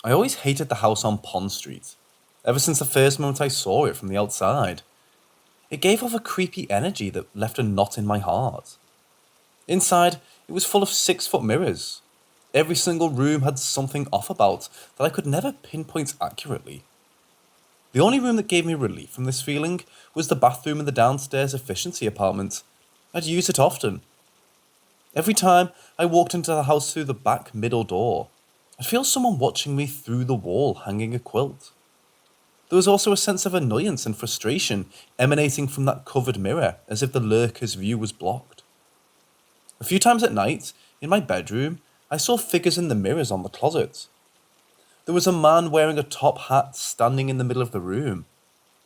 I always hated the house on Pond Street, ever since the first moment I saw it from the outside. It gave off a creepy energy that left a knot in my heart. Inside, it was full of 6-foot mirrors. Every single room had something off about that I could never pinpoint accurately. The only room that gave me relief from this feeling was the bathroom in the downstairs efficiency apartment. I'd use it often. Every time I walked into the house through the back middle door, I'd feel someone watching me through the wall hanging a quilt. There was also a sense of annoyance and frustration emanating from that covered mirror, as if the lurker's view was blocked. A few times at night, in my bedroom, I saw figures in the mirrors on the closet. There was a man wearing a top hat standing in the middle of the room.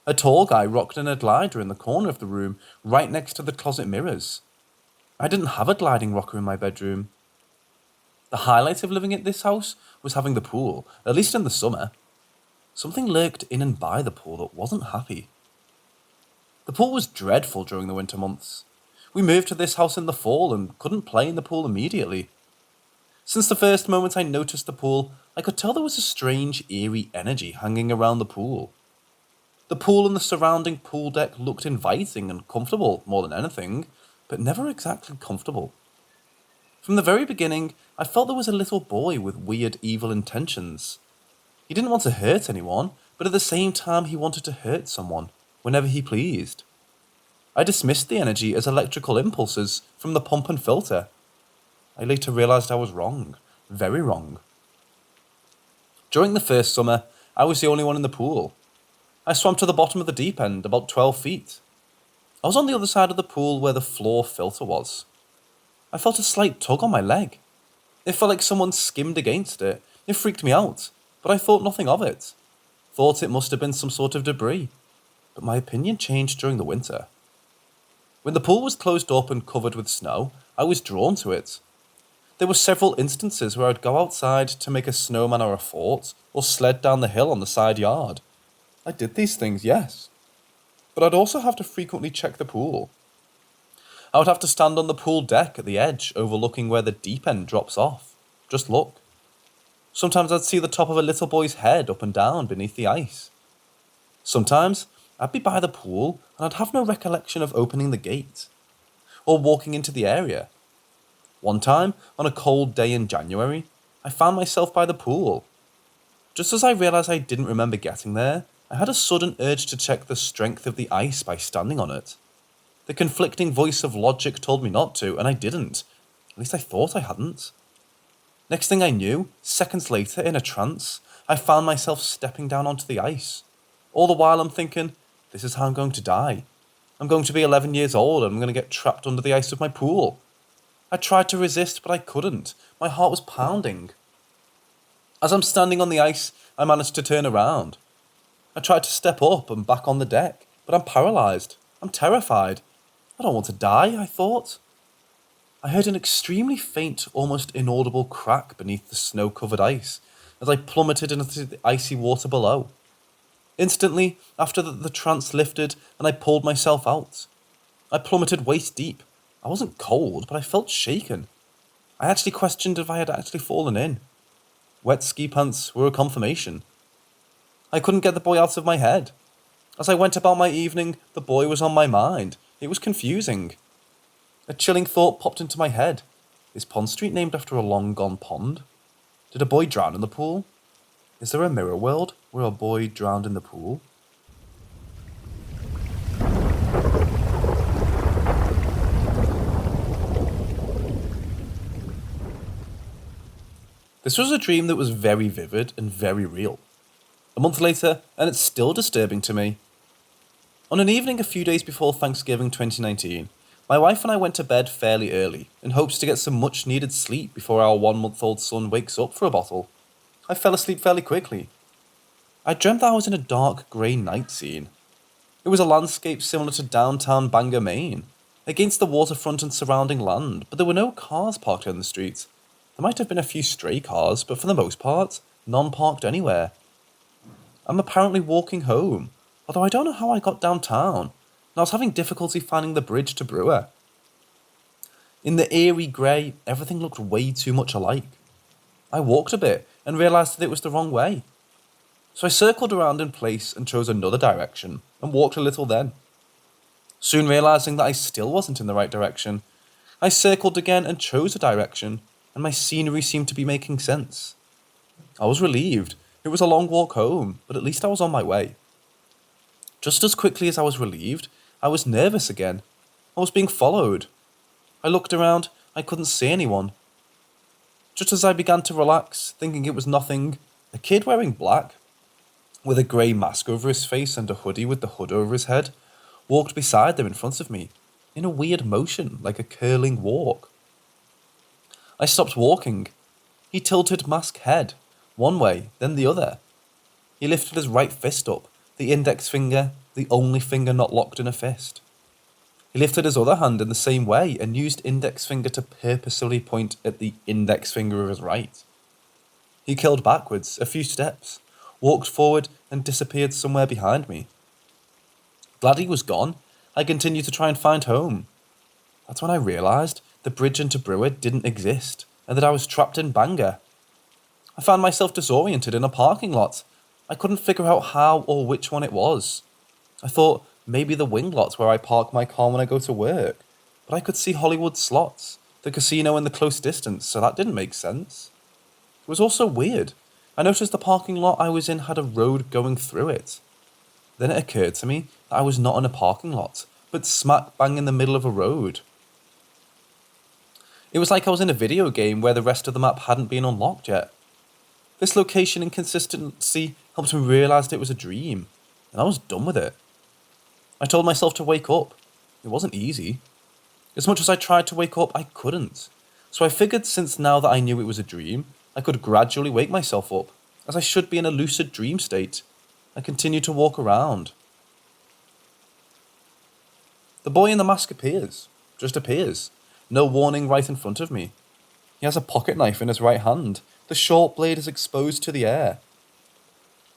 A tall guy rocked in a glider in the corner of the room, right next to the closet mirrors. I didn't have a gliding rocker in my bedroom. The highlight of living at this house was having the pool, at least in the summer. Something lurked in and by the pool that wasn't happy. The pool was dreadful during the winter months. We moved to this house in the fall and couldn't play in the pool immediately. Since the first moment I noticed the pool, I could tell there was a strange, eerie energy hanging around the pool. The pool and the surrounding pool deck looked inviting and comfortable more than anything, but never exactly comfortable. From the very beginning, I felt there was a little boy with weird, evil intentions. He didn't want to hurt anyone, but at the same time he wanted to hurt someone, whenever he pleased. I dismissed the energy as electrical impulses from the pump and filter. I later realised I was wrong, very wrong. During the first summer, I was the only one in the pool. I swam to the bottom of the deep end, about 12 feet. I was on the other side of the pool where the floor filter was. I felt a slight tug on my leg. It felt like someone skimmed against it. It freaked me out, but I thought nothing of it. Thought it must have been some sort of debris. But my opinion changed during the winter. When the pool was closed up and covered with snow, I was drawn to it. There were several instances where I'd go outside to make a snowman or a fort, or sled down the hill on the side yard. I did these things, yes. But I'd also have to frequently check the pool. I would have to stand on the pool deck at the edge, overlooking where the deep end drops off. Just look. Sometimes I'd see the top of a little boy's head up and down beneath the ice. Sometimes I'd be by the pool and I'd have no recollection of opening the gate, or walking into the area. One time, on a cold day in January, I found myself by the pool. Just as I realised I didn't remember getting there, I had a sudden urge to check the strength of the ice by standing on it. The conflicting voice of logic told me not to, and I didn't. At least I thought I hadn't. Next thing I knew, seconds later, in a trance, I found myself stepping down onto the ice. All the while I'm thinking, this is how I'm going to die. I'm going to be 11 years old and I'm going to get trapped under the ice of my pool. I tried to resist, but I couldn't. My heart was pounding. As I'm standing on the ice, I managed to turn around. I tried to step up and back on the deck, but I'm paralysed. I'm terrified. I don't want to die, I thought. I heard an extremely faint, almost inaudible crack beneath the snow-covered ice as I plummeted into the icy water below. Instantly, after the trance lifted and I pulled myself out. I plummeted waist deep. I wasn't cold, but I felt shaken. I actually questioned if I had actually fallen in. Wet ski pants were a confirmation. I couldn't get the boy out of my head. As I went about my evening, the boy was on my mind. It was confusing. A chilling thought popped into my head. Is Pond Street named after a long-gone pond? Did a boy drown in the pool? Is there a mirror world where a boy drowned in the pool? This was a dream that was very vivid and very real. A month later, and it's still disturbing to me. On an evening a few days before Thanksgiving 2019, my wife and I went to bed fairly early in hopes to get some much needed sleep before our 1-month-old son wakes up for a bottle. I fell asleep fairly quickly. I dreamt that I was in a dark grey night scene. It was a landscape similar to downtown Bangor, Maine, against the waterfront and surrounding land, but there were no cars parked on the street. There might have been a few stray cars, but for the most part, none parked anywhere. I'm apparently walking home, although I don't know how I got downtown, and I was having difficulty finding the bridge to Brewer. In the eerie grey, everything looked way too much alike. I walked a bit and realised that it was the wrong way. So I circled around in place and chose another direction and walked a little then. Soon realising that I still wasn't in the right direction, I circled again and chose a direction, and my scenery seemed to be making sense. I was relieved. It was a long walk home, but at least I was on my way. Just as quickly as I was relieved, I was nervous again. I was being followed. I looked around. I couldn't see anyone. Just as I began to relax, thinking it was nothing, a kid wearing black, with a grey mask over his face and a hoodie with the hood over his head, walked beside them in front of me, in a weird motion, like a curling walk. I stopped walking. He tilted mask head, one way, then the other. He lifted his right fist up, the index finger, the only finger not locked in a fist. He lifted his other hand in the same way and used index finger to purposely point at the index finger of his right. He curled backwards a few steps, walked forward and disappeared somewhere behind me. Glad he was gone, I continued to try and find home. That's when I realised the bridge into Brewer didn't exist and that I was trapped in Bangor. I found myself disoriented in a parking lot. I couldn't figure out how or which one it was. I thought maybe the wing lot where I park my car when I go to work, but I could see Hollywood Slots, the casino in the close distance, so that didn't make sense. It was also weird. I noticed the parking lot I was in had a road going through it. Then it occurred to me that I was not in a parking lot, but smack bang in the middle of a road. It was like I was in a video game where the rest of the map hadn't been unlocked yet. This location inconsistency helped me realise that it was a dream, and I was done with it. I told myself to wake up. It wasn't easy. As much as I tried to wake up, I couldn't. So I figured since now that I knew it was a dream, I could gradually wake myself up, as I should be in a lucid dream state. I continued to walk around. The boy in the mask appears. Just appears. No warning right in front of me. He has a pocket knife in his right hand. The short blade is exposed to the air.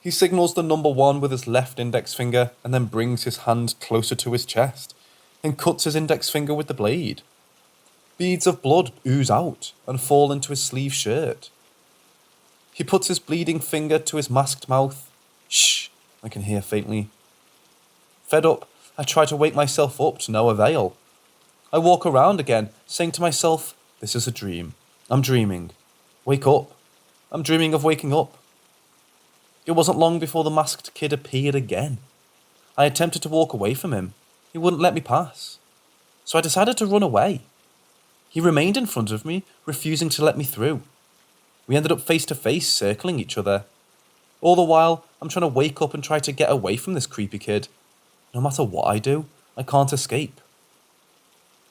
He signals the number 1 with his left index finger and then brings his hand closer to his chest and cuts his index finger with the blade. Beads of blood ooze out and fall into his sleeve shirt. He puts his bleeding finger to his masked mouth. Shh, I can hear faintly. Fed up, I try to wake myself up to no avail. I walk around again, saying to myself, this is a dream. I'm dreaming. Wake up. I'm dreaming of waking up. It wasn't long before the masked kid appeared again. I attempted to walk away from him. He wouldn't let me pass. So I decided to run away. He remained in front of me, refusing to let me through. We ended up face to face, circling each other. All the while, I'm trying to wake up and try to get away from this creepy kid. No matter what I do, I can't escape.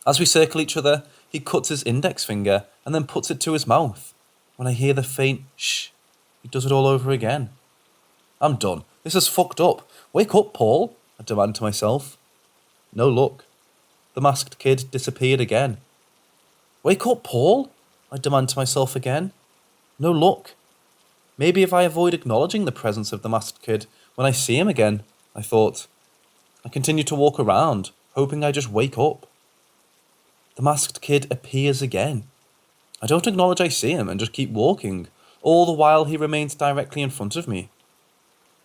As we circle each other, he cuts his index finger and then puts it to his mouth. When I hear the faint shh, he does it all over again. I'm done. This is fucked up. Wake up, Paul, I demand to myself. No luck. The masked kid disappeared again. Wake up, Paul, I demand to myself again. No luck. Maybe if I avoid acknowledging the presence of the masked kid when I see him again, I thought. I continue to walk around, hoping I just wake up. The masked kid appears again. I don't acknowledge I see him and just keep walking, all the while he remains directly in front of me.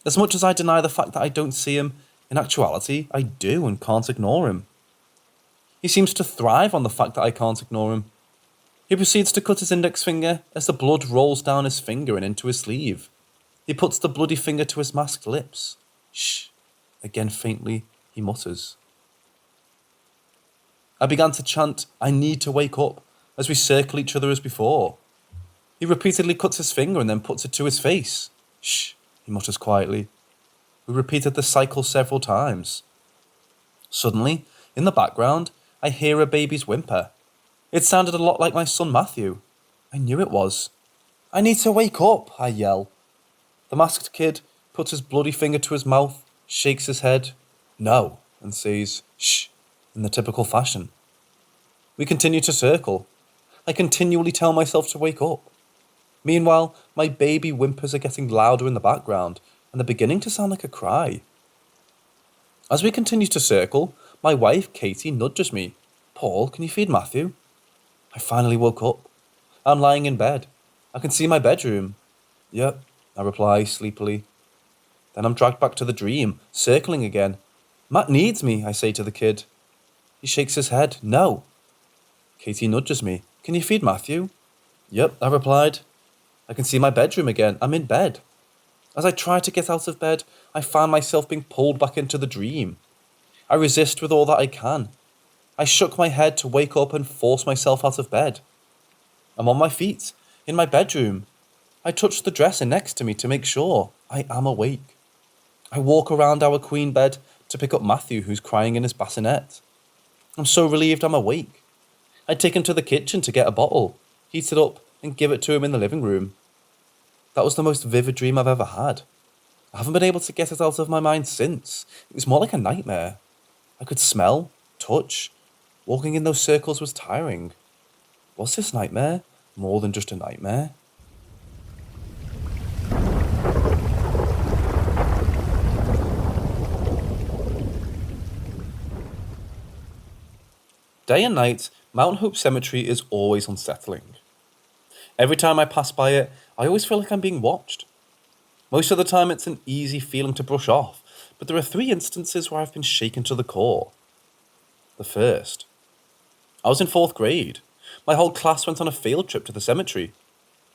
As much as I deny the fact that I don't see him, in actuality, I do and can't ignore him. He seems to thrive on the fact that I can't ignore him. He proceeds to cut his index finger as the blood rolls down his finger and into his sleeve. He puts the bloody finger to his masked lips. Shh. Again faintly, he mutters. I began to chant, I need to wake up, as we circle each other as before. He repeatedly cuts his finger and then puts it to his face. Shh, he mutters quietly. We repeated the cycle several times. Suddenly, in the background, I hear a baby's whimper. It sounded a lot like my son Matthew. I knew it was. I need to wake up, I yell. The masked kid puts his bloody finger to his mouth, shakes his head, no, and says, shh, in the typical fashion. We continue to circle. I continually tell myself to wake up. Meanwhile, my baby whimpers are getting louder in the background, and they're beginning to sound like a cry. As we continue to circle, my wife, Katie, nudges me. Paul, can you feed Matthew? I finally woke up. I'm lying in bed. I can see my bedroom. Yep, I reply sleepily. Then I'm dragged back to the dream, circling again. Matt needs me, I say to the kid. He shakes his head. No. Katie nudges me. Can you feed Matthew? Yep, I replied. I can see my bedroom again. I'm in bed. As I try to get out of bed, I find myself being pulled back into the dream. I resist with all that I can. I shook my head to wake up and force myself out of bed. I'm on my feet, in my bedroom. I touch the dresser next to me to make sure I am awake. I walk around our queen bed to pick up Matthew, who's crying in his bassinet. I'm so relieved I'm awake. I take him to the kitchen to get a bottle, heat it up, and give it to him in the living room. That was the most vivid dream I've ever had. I haven't been able to get it out of my mind since. It was more like a nightmare. I could smell, touch. Walking in those circles was tiring. Was this nightmare more than just a nightmare? Day and night, Mount Hope Cemetery is always unsettling. Every time I pass by it, I always feel like I'm being watched. Most of the time it's an easy feeling to brush off, but there are 3 instances where I've been shaken to the core. The first. I was in 4th grade. My whole class went on a field trip to the cemetery.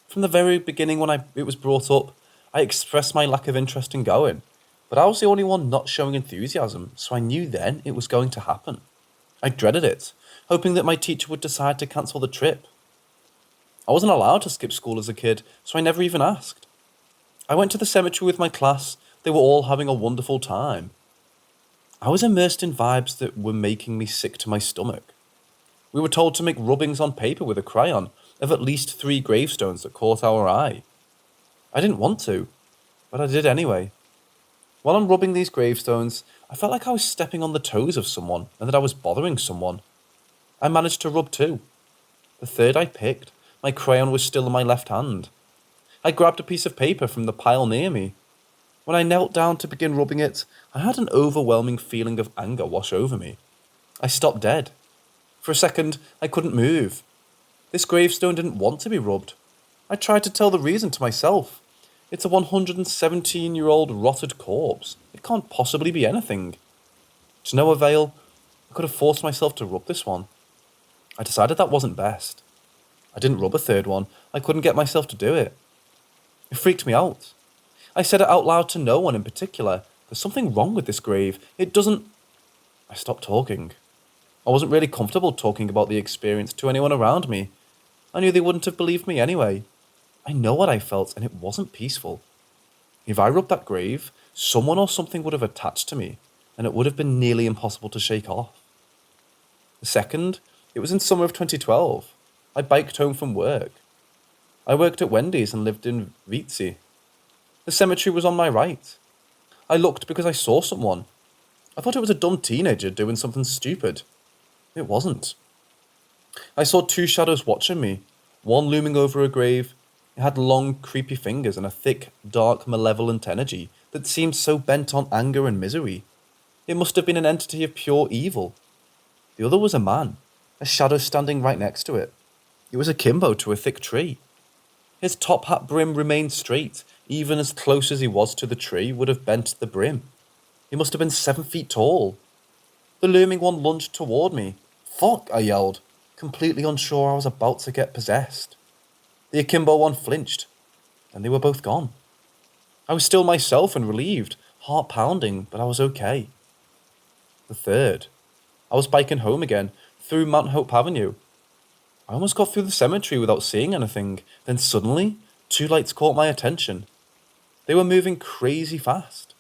From the very beginning when it was brought up, I expressed my lack of interest in going, but I was the only one not showing enthusiasm, so I knew then it was going to happen. I dreaded it, hoping that my teacher would decide to cancel the trip. I wasn't allowed to skip school as a kid, so I never even asked. I went to the cemetery with my class. They were all having a wonderful time. I was immersed in vibes that were making me sick to my stomach. We were told to make rubbings on paper with a crayon of at least 3 gravestones that caught our eye. I didn't want to, but I did anyway. While I'm rubbing these gravestones, I felt like I was stepping on the toes of someone and that I was bothering someone. I managed to rub 2. The third I picked, my crayon was still in my left hand. I grabbed a piece of paper from the pile near me. When I knelt down to begin rubbing it, I had an overwhelming feeling of anger wash over me. I stopped dead. For a second, I couldn't move. This gravestone didn't want to be rubbed. I tried to tell the reason to myself. It's a 117-year-old rotted corpse. It can't possibly be anything. To no avail, I could have forced myself to rub this one. I decided that wasn't best. I didn't rub a 3rd one. I couldn't get myself to do it. It freaked me out. I said it out loud to no one in particular. There's something wrong with this grave. It doesn't... I stopped talking. I wasn't really comfortable talking about the experience to anyone around me. I knew they wouldn't have believed me anyway. I know what I felt, and it wasn't peaceful. If I rubbed that grave, someone or something would have attached to me, and it would have been nearly impossible to shake off. The second, it was in summer of 2012. I biked home from work. I worked at Wendy's and lived in Vitzi. The cemetery was on my right. I looked because I saw someone. I thought it was a dumb teenager doing something stupid. It wasn't. I saw 2 shadows watching me, one looming over a grave. It had long, creepy fingers and a thick, dark, malevolent energy that seemed so bent on anger and misery. It must have been an entity of pure evil. The other was a man, a shadow standing right next to it. It was akimbo to a thick tree. His top hat brim remained straight, even as close as he was to the tree would have bent the brim. He must have been 7 feet tall. The looming one lunged toward me. Fuck, I yelled, completely unsure I was about to get possessed. The akimbo one flinched, and they were both gone. I was still myself and relieved, heart pounding, but I was okay. The third. I was biking home again, through Mount Hope Avenue. I almost got through the cemetery without seeing anything. Then suddenly, 2 lights caught my attention. They were moving crazy fast.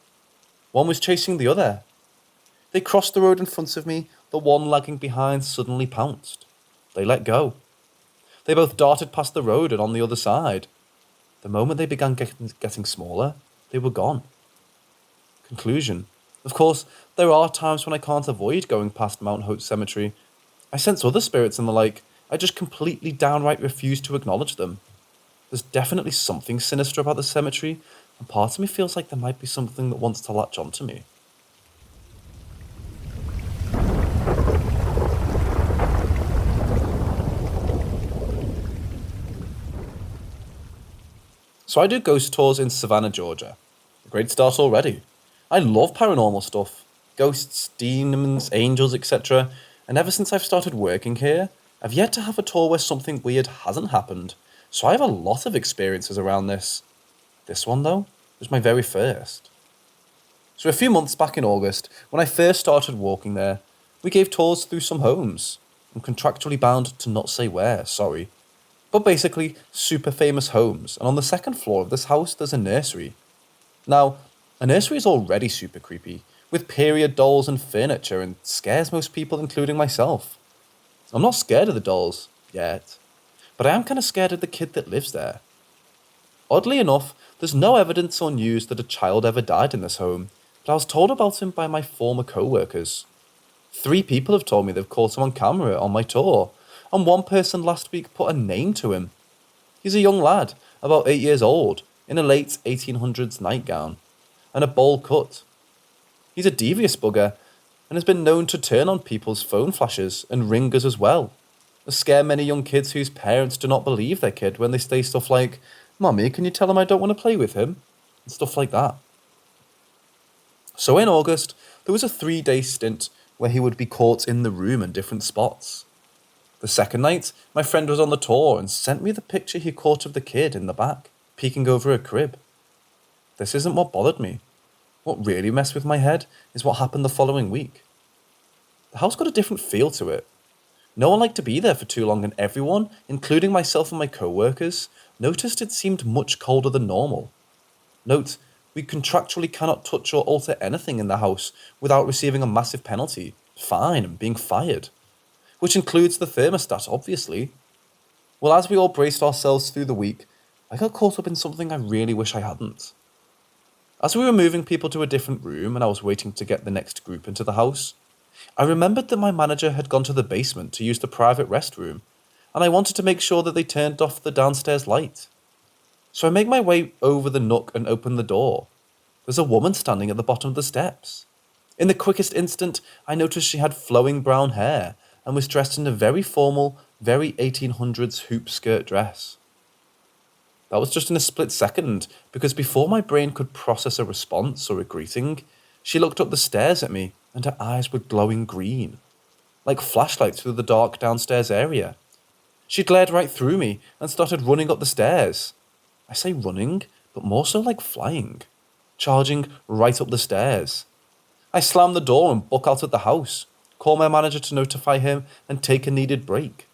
One was chasing the other. They crossed the road in front of me. The one lagging behind suddenly pounced. They let go. They both darted past the road and on the other side. The moment they began getting smaller, they were gone. Conclusion. Of course, there are times when I can't avoid going past Mount Hope Cemetery. I sense other spirits and the like. I just completely downright refuse to acknowledge them. There's definitely something sinister about the cemetery, and part of me feels like there might be something that wants to latch onto me. So I do ghost tours in Savannah, Georgia. A great start already. I love paranormal stuff. Ghosts, demons, angels, etc. And ever since I've started working here, I've yet to have a tour where something weird hasn't happened. So I have a lot of experiences around this. This one, though, was my very first. So a few months back in August, when I first started walking there, we gave tours through some homes. I'm contractually bound to not say where, sorry. But basically, super famous homes, and on the second floor of this house there's a nursery. Now, a nursery is already super creepy, with period dolls and furniture, and scares most people, including myself. I'm not scared of the dolls, yet, but I am kinda scared of the kid that lives there. Oddly enough, there's no evidence or news that a child ever died in this home, but I was told about him by my former co-workers. 3 people have told me they've caught him on camera on my tour, and one person last week put a name to him. He's a young lad, about 8 years old, in a late 1800s nightgown, and a bowl cut. He's a devious bugger, and has been known to turn on people's phone flashes and ringers as well, to scare many young kids whose parents do not believe their kid when they say stuff like, "Mummy, can you tell him I don't want to play with him?" and stuff like that. So in August, there was a 3-day stint where he would be caught in the room in different spots. The second night, my friend was on the tour and sent me the picture he caught of the kid in the back, peeking over a crib. This isn't what bothered me. What really messed with my head is what happened the following week. The house got a different feel to it. No one liked to be there for too long, and everyone, including myself and my co-workers, noticed it seemed much colder than normal. Note, we contractually cannot touch or alter anything in the house without receiving a massive penalty, fine, and being fired. Which includes the thermostat, obviously. Well, as we all braced ourselves through the week, I got caught up in something I really wish I hadn't. As we were moving people to a different room and I was waiting to get the next group into the house, I remembered that my manager had gone to the basement to use the private restroom, and I wanted to make sure that they turned off the downstairs light. So I make my way over the nook and open the door. There's a woman standing at the bottom of the steps. In the quickest instant, I noticed she had flowing brown hair and was dressed in a very formal, very 1800s hoop skirt dress. That was just in a split second, because before my brain could process a response or a greeting, she looked up the stairs at me and her eyes were glowing green, like flashlights through the dark downstairs area. She glared right through me and started running up the stairs. I say running, but more so like flying, charging right up the stairs. I slammed the door and book out of the house, call my manager to notify him, and take a needed break.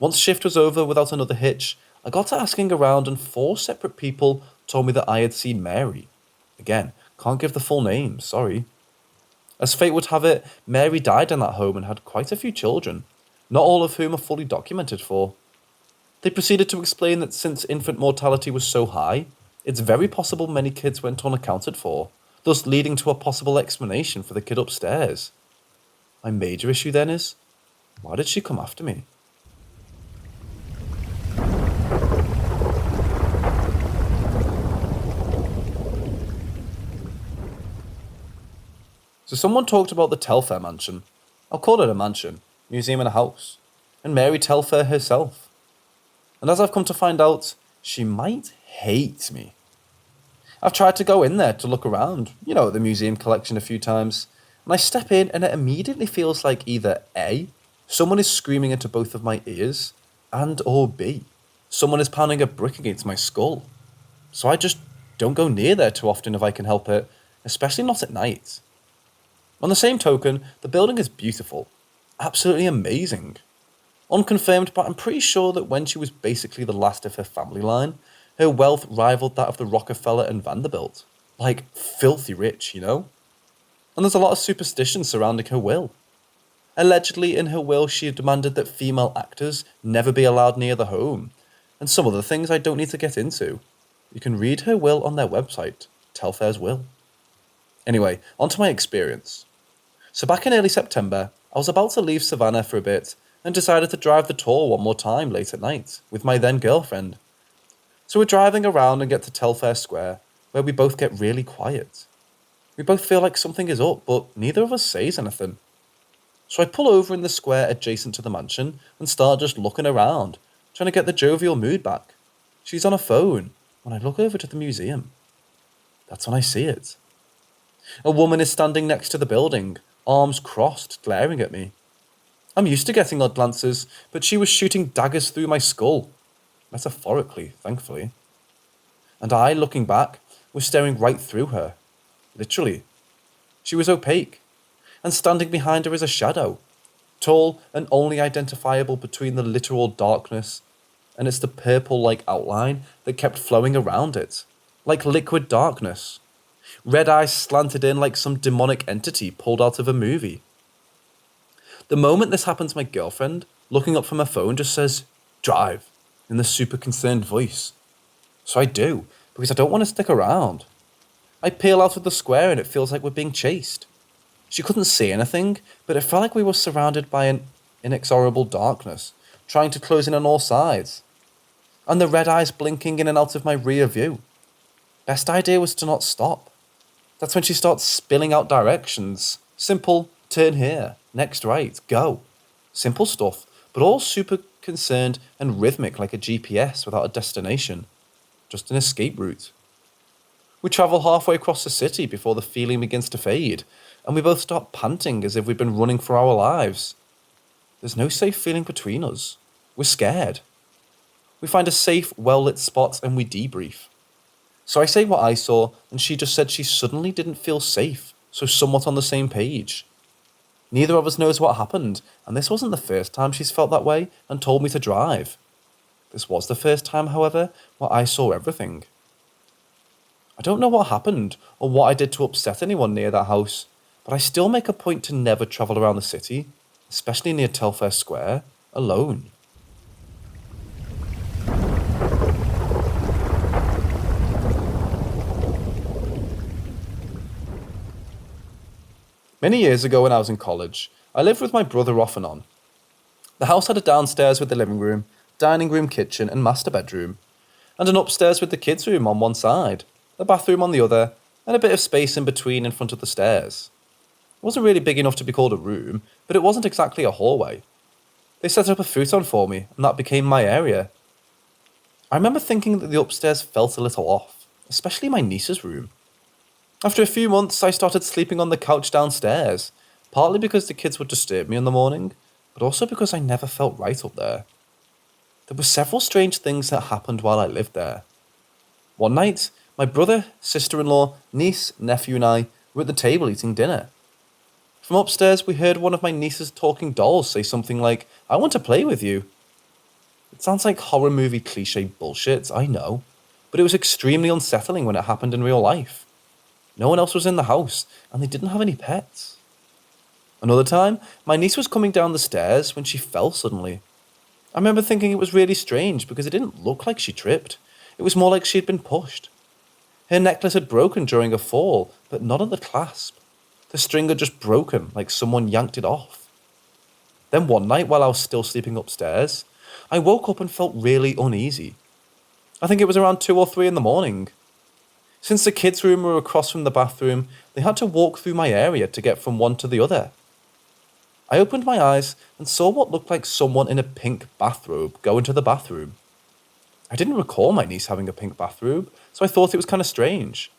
Once shift was over without another hitch, I got to asking around and 4 separate people told me that I had seen Mary. Again, can't give the full name, sorry. As fate would have it, Mary died in that home and had quite a few children, not all of whom are fully documented for. They proceeded to explain that since infant mortality was so high, it's very possible many kids went unaccounted for, thus leading to a possible explanation for the kid upstairs. My major issue then is, why did she come after me? So someone talked about the Telfair mansion. I'll call it a mansion, museum and a house, and Mary Telfair herself. And as I've come to find out, she might hate me. I've tried to go in there to look around, at the museum collection a few times, and I step in and it immediately feels like either A, someone is screaming into both of my ears, and or B, someone is pounding a brick against my skull. So I just don't go near there too often if I can help it, especially not at night. On the same token, the building is beautiful, absolutely amazing. Unconfirmed, but I'm pretty sure that when she was basically the last of her family line, her wealth rivaled that of the Rockefeller and Vanderbilt. Like, filthy rich, And there's a lot of superstition surrounding her will. Allegedly, in her will, she demanded that female actors never be allowed near the home, and some other things I don't need to get into. You can read her will on their website, Telfair's Will. Anyway, on to my experience. So back in early September, I was about to leave Savannah for a bit, and decided to drive the tour one more time late at night, with my then girlfriend. So we're driving around and get to Telfair Square, where we both get really quiet. We both feel like something is up, but neither of us says anything. So I pull over in the square adjacent to the mansion and start just looking around, trying to get the jovial mood back. She's on a phone when I look over to the museum. That's when I see it. A woman is standing next to the building, arms crossed, glaring at me. I'm used to getting odd glances, but she was shooting daggers through my skull. Metaphorically, thankfully. And I, looking back, was staring right through her. Literally. She was opaque, and standing behind her is a shadow, tall and only identifiable between the literal darkness, and it's the purple-like outline that kept flowing around it, like liquid darkness. Red eyes slanted in like some demonic entity pulled out of a movie. The moment this happens, my girlfriend, looking up from her phone, just says, "Drive," in the super concerned voice. So I do, because I don't want to stick around. I peel out of the square and it feels like we're being chased. She couldn't see anything, but it felt like we were surrounded by an inexorable darkness, trying to close in on all sides. And the red eyes blinking in and out of my rear view. Best idea was to not stop. That's when she starts spilling out directions. Simple, turn here, next right, go. Simple stuff, but all super concerned and rhythmic like a GPS without a destination. Just an escape route. We travel halfway across the city before the feeling begins to fade, and we both start panting as if we've been running for our lives. There's no safe feeling between us. We're scared. We find a safe, well-lit spot and we debrief. So I say what I saw, and she just said she suddenly didn't feel safe, so somewhat on the same page. Neither of us knows what happened, and this wasn't the first time she's felt that way and told me to drive. This was the first time, however, where I saw everything. I don't know what happened or what I did to upset anyone near that house, but I still make a point to never travel around the city, especially near Telfair Square, alone. Many years ago when I was in college, I lived with my brother off and on. The house had a downstairs with the living room, dining room, kitchen and master bedroom, and an upstairs with the kids' room on one side, a bathroom on the other, and a bit of space in between in front of the stairs. It wasn't really big enough to be called a room, but it wasn't exactly a hallway. They set up a futon for me, and that became my area. I remember thinking that the upstairs felt a little off, especially my niece's room. After a few months, I started sleeping on the couch downstairs, partly because the kids would disturb me in the morning, but also because I never felt right up there. There were several strange things that happened while I lived there. One night, my brother, sister-in-law, niece, nephew and I were at the table eating dinner. From upstairs, we heard one of my niece's talking dolls say something like, "I want to play with you." It sounds like horror movie cliché bullshit, I know, but it was extremely unsettling when it happened in real life. No one else was in the house, and they didn't have any pets. Another time, my niece was coming down the stairs when she fell suddenly. I remember thinking it was really strange because it didn't look like she tripped. It was more like she had been pushed. Her necklace had broken during a fall, but not at the clasp. The string had just broken, like someone yanked it off. Then one night, while I was still sleeping upstairs, I woke up and felt really uneasy. I think it was around 2 or 3 in the morning. Since the kids' room were across from the bathroom, they had to walk through my area to get from one to the other. I opened my eyes and saw what looked like someone in a pink bathrobe go into the bathroom. I didn't recall my niece having a pink bathrobe, so I thought it was kind of strange.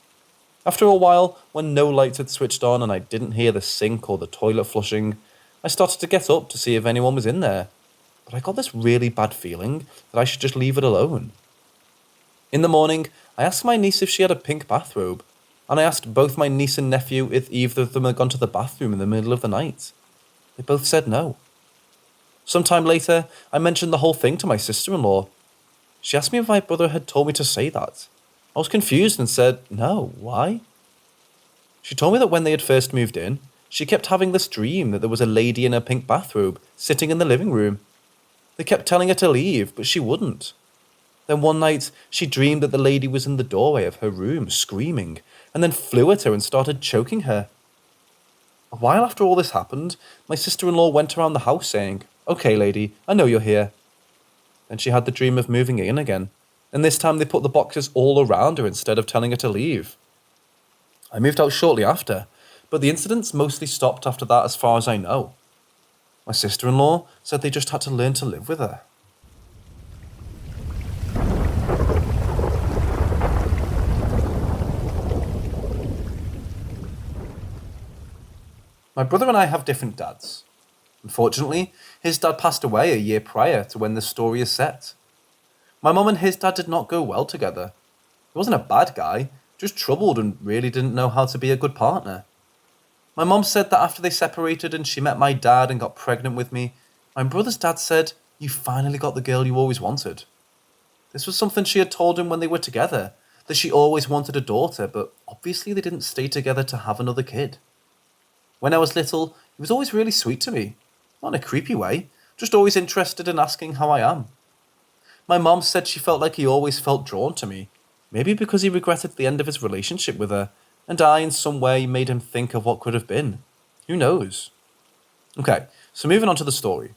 After a while, when no lights had switched on and I didn't hear the sink or the toilet flushing, I started to get up to see if anyone was in there, but I got this really bad feeling that I should just leave it alone. In the morning, I asked my niece if she had a pink bathrobe, and I asked both my niece and nephew if either of them had gone to the bathroom in the middle of the night. They both said no. Sometime later, I mentioned the whole thing to my sister-in-law. She asked me if my brother had told me to say that. I was confused and said, "No, why?" She told me that when they had first moved in, she kept having this dream that there was a lady in a pink bathrobe sitting in the living room. They kept telling her to leave, but she wouldn't. Then one night, she dreamed that the lady was in the doorway of her room, screaming, and then flew at her and started choking her. A while after all this happened, my sister-in-law went around the house saying, "Okay, lady, I know you're here." Then she had the dream of moving in again, and this time they put the boxes all around her instead of telling her to leave. I moved out shortly after, but the incidents mostly stopped after that as far as I know. My sister-in-law said they just had to learn to live with her. My brother and I have different dads. Unfortunately, his dad passed away a year prior to when this story is set. My mum and his dad did not go well together. He wasn't a bad guy, just troubled and really didn't know how to be a good partner. My mum said that after they separated and she met my dad and got pregnant with me, my brother's dad said, "You finally got the girl you always wanted." This was something she had told him when they were together, that she always wanted a daughter, but obviously they didn't stay together to have another kid. When I was little, he was always really sweet to me. Not in a creepy way, just always interested in asking how I am. My mom said she felt like he always felt drawn to me, maybe because he regretted the end of his relationship with her, and I in some way made him think of what could have been. Who knows? Okay, so moving on to the story.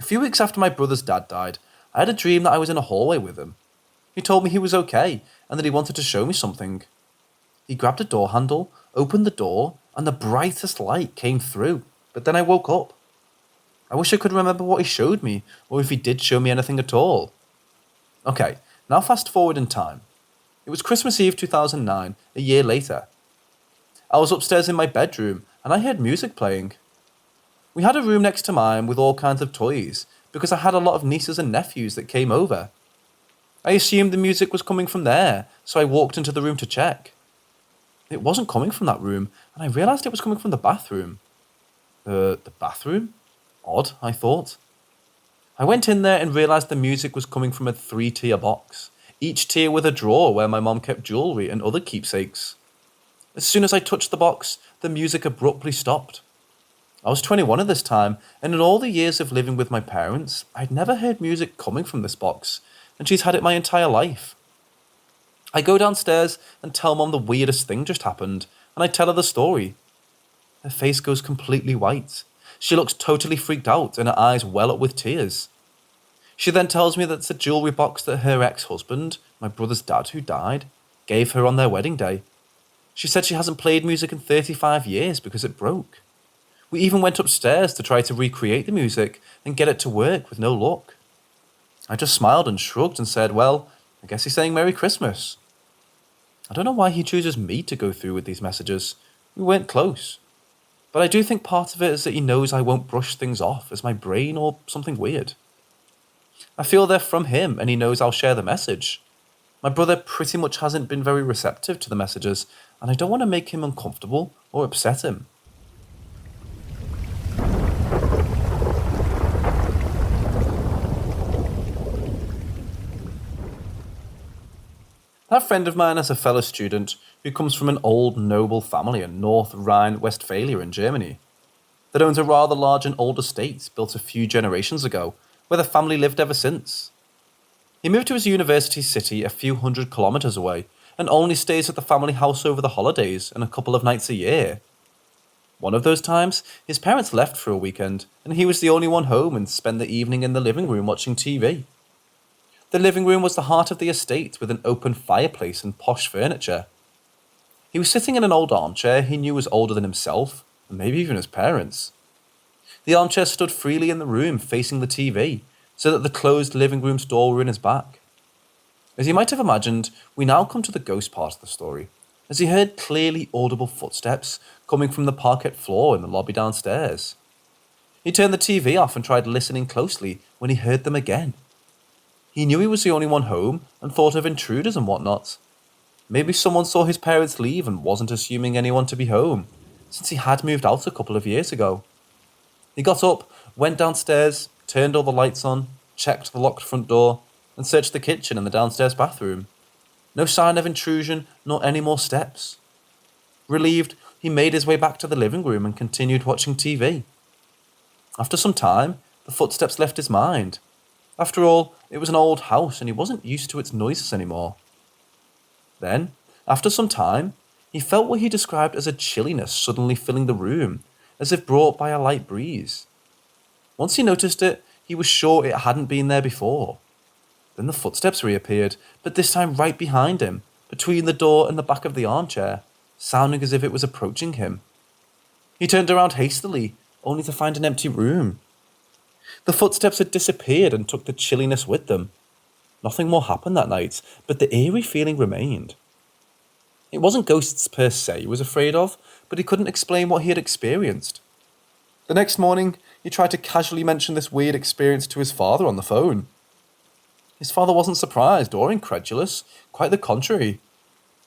A few weeks after my brother's dad died, I had a dream that I was in a hallway with him. He told me he was okay, and that he wanted to show me something. He grabbed a door handle, opened the door, and the brightest light came through, but then I woke up. I wish I could remember what he showed me, or if he did show me anything at all. Okay, now fast forward in time. It was Christmas Eve 2009, a year later. I was upstairs in my bedroom, and I heard music playing. We had a room next to mine with all kinds of toys, because I had a lot of nieces and nephews that came over. I assumed the music was coming from there, so I walked into the room to check. It wasn't coming from that room, and I realised it was coming from the bathroom. The bathroom? Odd, I thought. I went in there and realised the music was coming from a 3-tier box, each tier with a drawer where my mom kept jewellery and other keepsakes. As soon as I touched the box, the music abruptly stopped. I was 21 at this time, and in all the years of living with my parents, I'd never heard music coming from this box, and she's had it my entire life. I go downstairs and tell Mom the weirdest thing just happened, and I tell her the story. Her face goes completely white. She looks totally freaked out, and her eyes well up with tears. She then tells me that it's a jewellery box that her ex-husband, my brother's dad who died, gave her on their wedding day. She said she hasn't played music in 35 years because it broke. We even went upstairs to try to recreate the music and get it to work with no luck. I just smiled and shrugged and said, well, I guess he's saying Merry Christmas. I don't know why he chooses me to go through with these messages. We weren't close. But I do think part of it is that he knows I won't brush things off as my brain or something weird. I feel they're from him and he knows I'll share the message. My brother pretty much hasn't been very receptive to the messages, and I don't want to make him uncomfortable or upset him. That friend of mine is a fellow student who comes from an old noble family in North Rhine-Westphalia in Germany that owns a rather large and old estate built a few generations ago, where the family lived ever since. He moved to his university city a few 100 kilometers away and only stays at the family house over the holidays and a couple of nights a year. One of those times, his parents left for a weekend and he was the only one home and spent the evening in the living room watching TV. The living room was the heart of the estate with an open fireplace and posh furniture. He was sitting in an old armchair he knew was older than himself, and maybe even his parents. The armchair stood freely in the room facing the TV, so that the closed living room's door were in his back. As you might have imagined, we now come to the ghost part of the story, as he heard clearly audible footsteps coming from the parquet floor in the lobby downstairs. He turned the TV off and tried listening closely when he heard them again. He knew he was the only one home and thought of intruders and whatnot. Maybe someone saw his parents leave and wasn't assuming anyone to be home, since he had moved out a couple of years ago. He got up, went downstairs, turned all the lights on, checked the locked front door, and searched the kitchen and the downstairs bathroom. No sign of intrusion, nor any more steps. Relieved, he made his way back to the living room and continued watching TV. After some time, the footsteps left his mind. After all, it was an old house and he wasn't used to its noises anymore. Then, after some time, he felt what he described as a chilliness suddenly filling the room, as if brought by a light breeze. Once he noticed it, he was sure it hadn't been there before. Then the footsteps reappeared, but this time right behind him, between the door and the back of the armchair, sounding as if it was approaching him. He turned around hastily, only to find an empty room. The footsteps had disappeared and took the chilliness with them. Nothing more happened that night, but the eerie feeling remained. It wasn't ghosts per se he was afraid of, but he couldn't explain what he had experienced. The next morning, he tried to casually mention this weird experience to his father on the phone. His father wasn't surprised or incredulous, quite the contrary.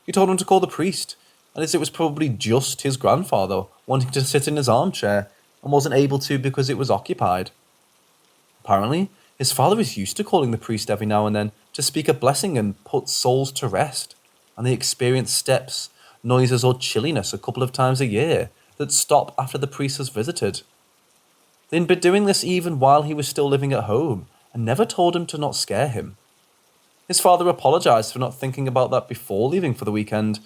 He told him to call the priest, and as it was probably just his grandfather wanting to sit in his armchair and wasn't able to because it was occupied. Apparently, his father is used to calling the priest every now and then to speak a blessing and put souls to rest, and they experience steps, noises or chilliness a couple of times a year that stop after the priest has visited. They'd been doing this even while he was still living at home, and never told him to not scare him. His father apologised for not thinking about that before leaving for the weekend,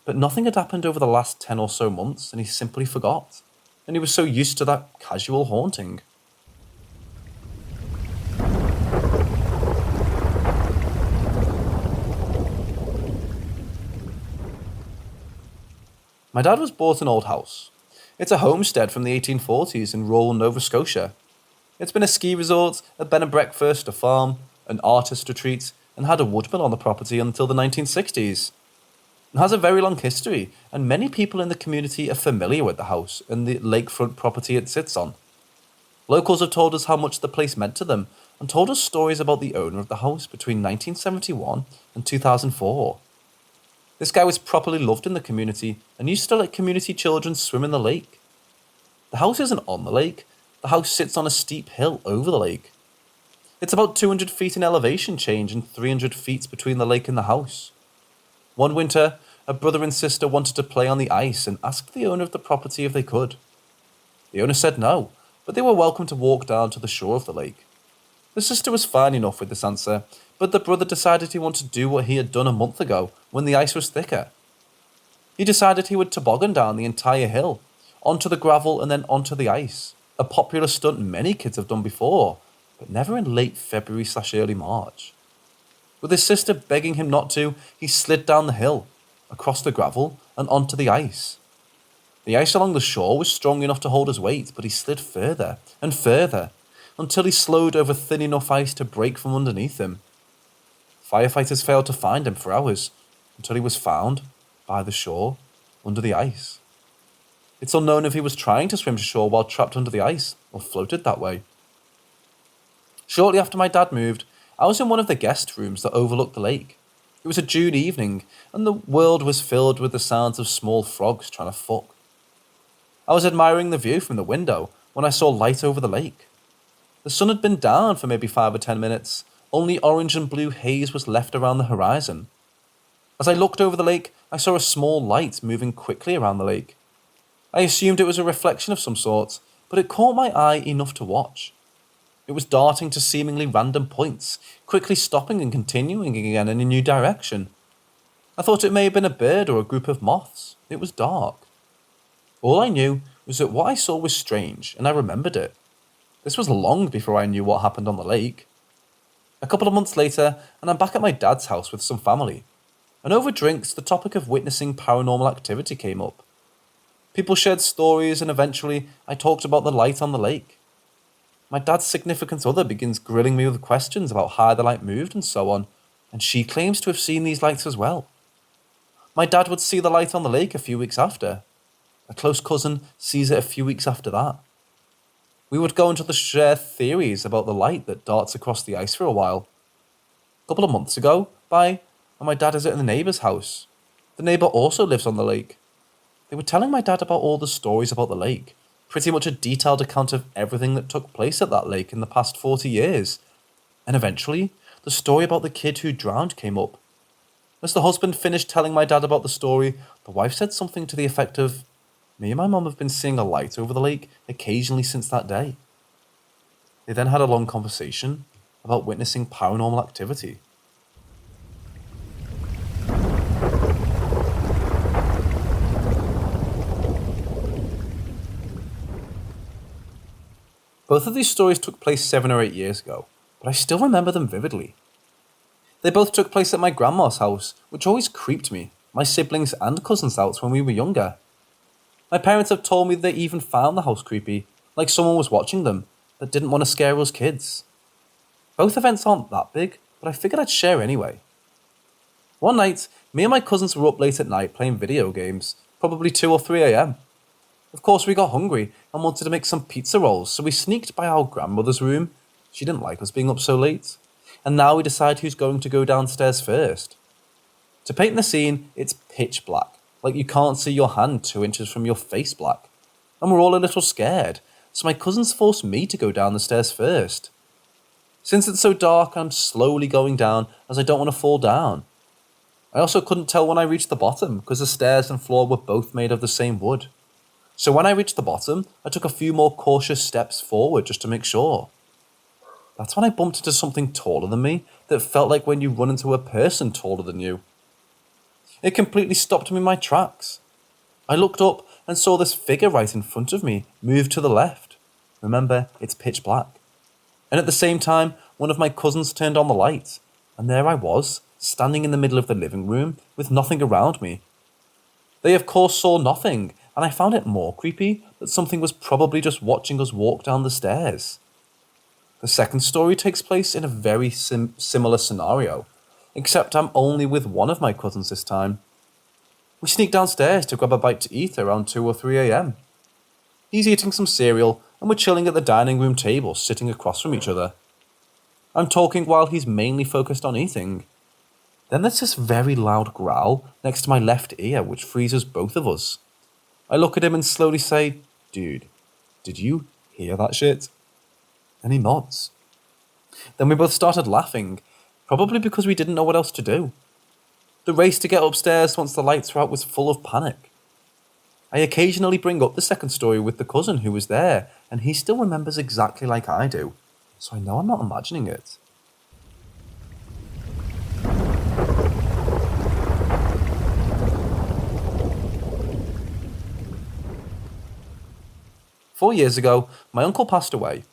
but nothing had happened over the last 10 or so months, and he simply forgot, and he was so used to that casual haunting. My dad was bought an old house. It's a homestead from the 1840s in rural Nova Scotia. It's been a ski resort, a bed and breakfast, a farm, an artist retreat, and had a woodmill on the property until the 1960s. It has a very long history, and many people in the community are familiar with the house and the lakefront property it sits on. Locals have told us how much the place meant to them, and told us stories about the owner of the house between 1971 and 2004. This guy was properly loved in the community and used to let community children swim in the lake. The house isn't on the lake, the house sits on a steep hill over the lake. It's about 200 feet in elevation change and 300 feet between the lake and the house. One winter, a brother and sister wanted to play on the ice and asked the owner of the property if they could. The owner said no, but they were welcome to walk down to the shore of the lake. The sister was fine enough with this answer, but the brother decided he wanted to do what he had done a month ago when the ice was thicker. He decided he would toboggan down the entire hill, onto the gravel and then onto the ice, a popular stunt many kids have done before, but never in late February/early March. With his sister begging him not to, he slid down the hill, across the gravel and onto the ice. The ice along the shore was strong enough to hold his weight, but he slid further and further, until he slowed over thin enough ice to break from underneath him. Firefighters failed to find him for hours, until he was found, by the shore, under the ice. It's unknown if he was trying to swim to shore while trapped under the ice, or floated that way. Shortly after my dad moved, I was in one of the guest rooms that overlooked the lake. It was a June evening, and the world was filled with the sounds of small frogs trying to fuck. I was admiring the view from the window when I saw light over the lake. The sun had been down for maybe 5 or 10 minutes, only orange and blue haze was left around the horizon. As I looked over the lake, I saw a small light moving quickly around the lake. I assumed it was a reflection of some sort, but it caught my eye enough to watch. It was darting to seemingly random points, quickly stopping and continuing again in a new direction. I thought it may have been a bird or a group of moths. It was dark. All I knew was that what I saw was strange, and I remembered it. This was long before I knew what happened on the lake. A couple of months later, and I'm back at my dad's house with some family. And over drinks, the topic of witnessing paranormal activity came up. People shared stories, and eventually I talked about the light on the lake. My dad's significant other begins grilling me with questions about how the light moved and so on, and she claims to have seen these lights as well. My dad would see the light on the lake a few weeks after. A close cousin sees it a few weeks after that. We would go into the shared theories about the light that darts across the ice for a while. A couple of months ago, and my dad is at the neighbour's house. The neighbour also lives on the lake. They were telling my dad about all the stories about the lake, pretty much a detailed account of everything that took place at that lake in the past 40 years. And eventually, the story about the kid who drowned came up. As the husband finished telling my dad about the story, the wife said something to the effect of, "Me and my mum have been seeing a light over the lake occasionally since that day." They then had a long conversation about witnessing paranormal activity. Both of these stories took place 7 or 8 years ago, but I still remember them vividly. They both took place at my grandma's house, which always creeped me, my siblings and cousins' house when we were younger. My parents have told me they even found the house creepy, like someone was watching them, that didn't want to scare us kids. Both events aren't that big, but I figured I'd share anyway. One night, me and my cousins were up late at night playing video games, probably 2 or 3 a.m, Of course, we got hungry and wanted to make some pizza rolls, so we sneaked by our grandmother's room. She didn't like us being up so late. And now we decide who's going to go downstairs first. To paint the scene, it's pitch black, like you can't see your hand 2 inches from your face black. And we're all a little scared, so my cousins force me to go down the stairs first. Since it's so dark, I'm slowly going down as I don't want to fall down. I also couldn't tell when I reached the bottom because the stairs and floor were both made of the same wood. So when I reached the bottom, I took a few more cautious steps forward just to make sure. That's when I bumped into something taller than me that felt like when you run into a person taller than you. It completely stopped me in my tracks. I looked up and saw this figure right in front of me move to the left. Remember, it's pitch black. And at the same time, one of my cousins turned on the light, and there I was, standing in the middle of the living room with nothing around me. They of course saw nothing, and I found it more creepy that something was probably just watching us walk down the stairs. The second story takes place in a very similar scenario, except I'm only with one of my cousins this time. We sneak downstairs to grab a bite to eat around 2 or 3 a.m. He's eating some cereal, and we're chilling at the dining room table, sitting across from each other. I'm talking while he's mainly focused on eating. Then there's this very loud growl next to my left ear, which freezes both of us. I look at him and slowly say, "Dude, did you hear that shit?" And he nods. Then we both started laughing, probably because we didn't know what else to do. The race to get upstairs once the lights were out was full of panic. I occasionally bring up the second story with the cousin who was there, and he still remembers exactly like I do, so I know I'm not imagining it. "4 years ago, my uncle passed away.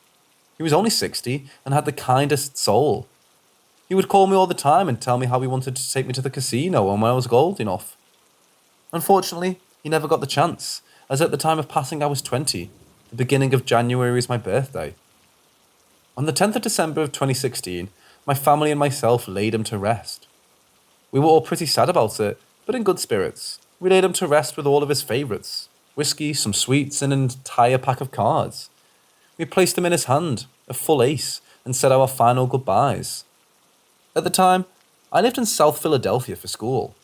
He was only 60 and had the kindest soul. He would call me all the time and tell me how he wanted to take me to the casino when I was old enough. Unfortunately, he never got the chance, as at the time of passing I was 20. The beginning of January is my birthday. On the 10th of December of 2016, my family and myself laid him to rest. We were all pretty sad about it, but in good spirits. We laid him to rest with all of his favourites: whiskey, some sweets, and an entire pack of cards. We placed them in his hand, a full ace, and said our final goodbyes. At the time, I lived in South Philadelphia for school.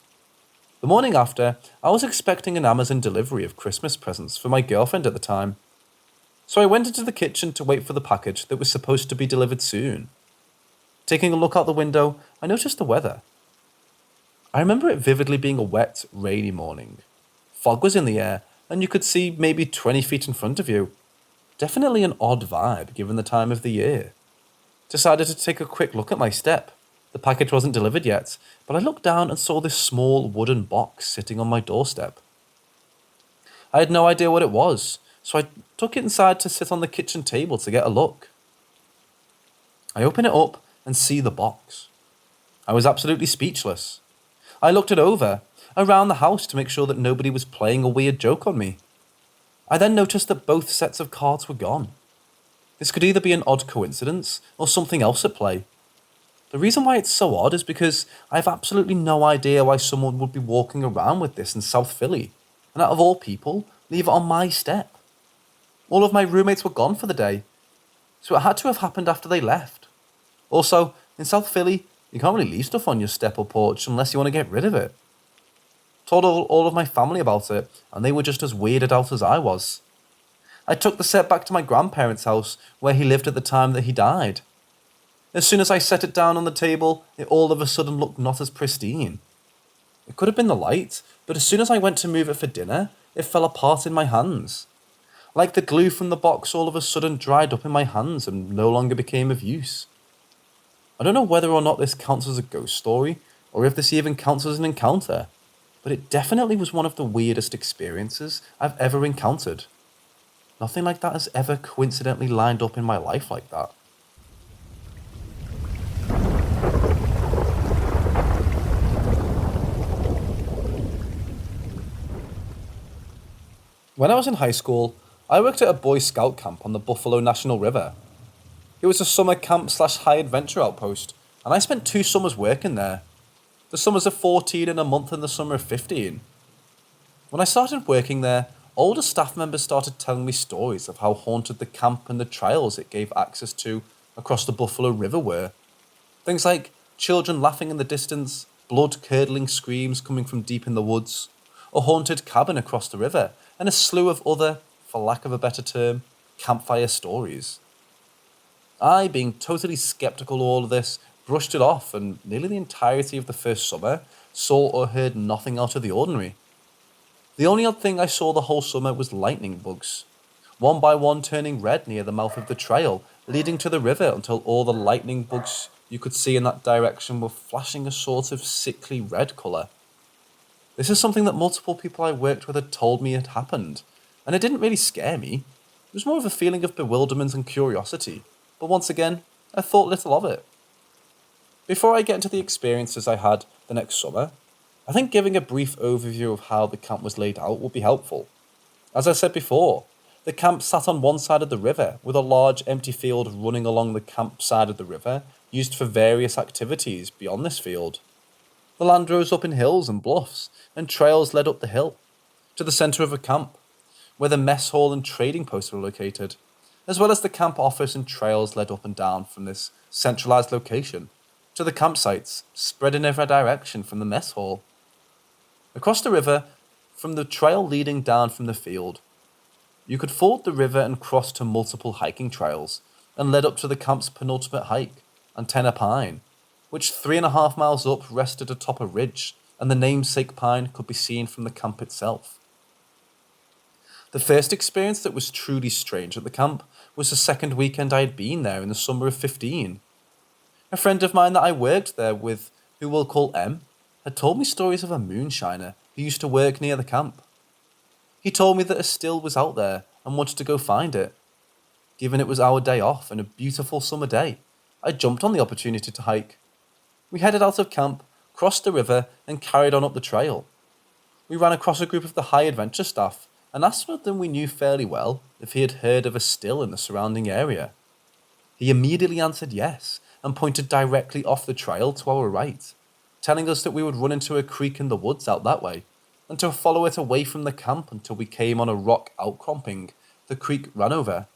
The morning after, I was expecting an Amazon delivery of Christmas presents for my girlfriend at the time. So I went into the kitchen to wait for the package that was supposed to be delivered soon. Taking a look out the window, I noticed the weather. I remember it vividly being a wet, rainy morning. Fog was in the air, and you could see maybe 20 feet in front of you. Definitely an odd vibe given the time of the year. Decided to take a quick look at my step. The package wasn't delivered yet, but I looked down and saw this small wooden box sitting on my doorstep. I had no idea what it was, so I took it inside to sit on the kitchen table to get a look. I open it up and see the box. I was absolutely speechless. I looked it over, around the house to make sure that nobody was playing a weird joke on me. I then noticed that both sets of cards were gone. This could either be an odd coincidence or something else at play. The reason why it's so odd is because I have absolutely no idea why someone would be walking around with this in South Philly, and out of all people, leave it on my step. All of my roommates were gone for the day, so it had to have happened after they left. Also, in South Philly, you can't really leave stuff on your step or porch unless you want to get rid of it. Told all of my family about it, and they were just as weirded out as I was. I took the set back to my grandparents' house, where he lived at the time that he died. As soon as I set it down on the table, it all of a sudden looked not as pristine. It could have been the light, but as soon as I went to move it for dinner, it fell apart in my hands. Like the glue from the box all of a sudden dried up in my hands and no longer became of use. I don't know whether or not this counts as a ghost story, or if this even counts as an encounter, but it definitely was one of the weirdest experiences I've ever encountered. Nothing like that has ever coincidentally lined up in my life like that. When I was in high school, I worked at a Boy Scout camp on the Buffalo National River. It was a summer camp / high adventure outpost, and I spent 2 summers working there. The summers of 14 and a month in the summer of 15. When I started working there, older staff members started telling me stories of how haunted the camp and the trails it gave access to across the Buffalo River were. Things like children laughing in the distance, blood-curdling screams coming from deep in the woods, a haunted cabin across the river, and a slew of other, for lack of a better term, campfire stories. I, being totally skeptical of all of this, brushed it off, and nearly the entirety of the first summer saw or heard nothing out of the ordinary. The only odd thing I saw the whole summer was lightning bugs, one by one turning red near the mouth of the trail, leading to the river until all the lightning bugs you could see in that direction were flashing a sort of sickly red colour. This is something that multiple people I worked with had told me had happened, and it didn't really scare me. It was more of a feeling of bewilderment and curiosity, but once again, I thought little of it. Before I get into the experiences I had the next summer, I think giving a brief overview of how the camp was laid out will be helpful. As I said before, the camp sat on one side of the river, with a large empty field running along the camp side of the river, used for various activities beyond this field. The land rose up in hills and bluffs, and trails led up the hill, to the centre of the camp, where the mess hall and trading post were located, as well as the camp office, and trails led up and down from this centralised location to the campsites, spread in every direction from the mess hall. Across the river, from the trail leading down from the field, you could ford the river and cross to multiple hiking trails, and led up to the camp's penultimate hike, Antenna Pine, which 3.5 miles up rested atop a ridge, and the namesake pine could be seen from the camp itself. The first experience that was truly strange at the camp was the second weekend I had been there in the summer of 15. A friend of mine that I worked there with, who we'll call M, had told me stories of a moonshiner who used to work near the camp. He told me that a still was out there and wanted to go find it. Given it was our day off and a beautiful summer day, I jumped on the opportunity to hike. We headed out of camp, crossed the river, and carried on up the trail. We ran across a group of the high adventure staff and asked one of them we knew fairly well if he had heard of a still in the surrounding area. He immediately answered yes and pointed directly off the trail to our right, telling us that we would run into a creek in the woods out that way, and to follow it away from the camp until we came on a rock outcropping the creek ran over.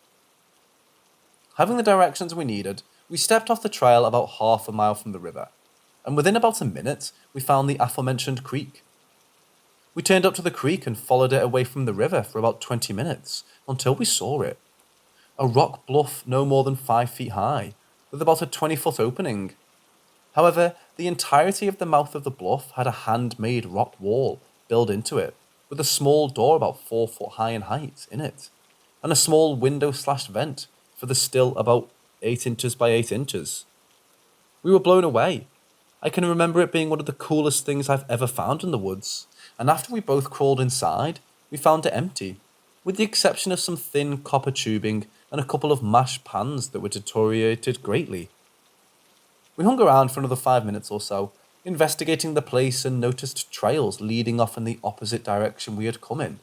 Having the directions we needed, we stepped off the trail about 1/2 mile from the river, and within about a minute, we found the aforementioned creek. We turned up to the creek and followed it away from the river for about 20 minutes, until we saw it. A rock bluff no more than 5 feet high, with about a 20-foot opening. However, the entirety of the mouth of the bluff had a handmade rock wall built into it, with a small door about 4 foot high in height in it, and a small window/vent for the still about 8 inches by 8 inches. We were blown away. I can remember it being one of the coolest things I've ever found in the woods, and after we both crawled inside, we found it empty, with the exception of some thin copper tubing and a couple of mash pans that were deteriorated greatly. We hung around for another 5 minutes or so, investigating the place, and noticed trails leading off in the opposite direction we had come in.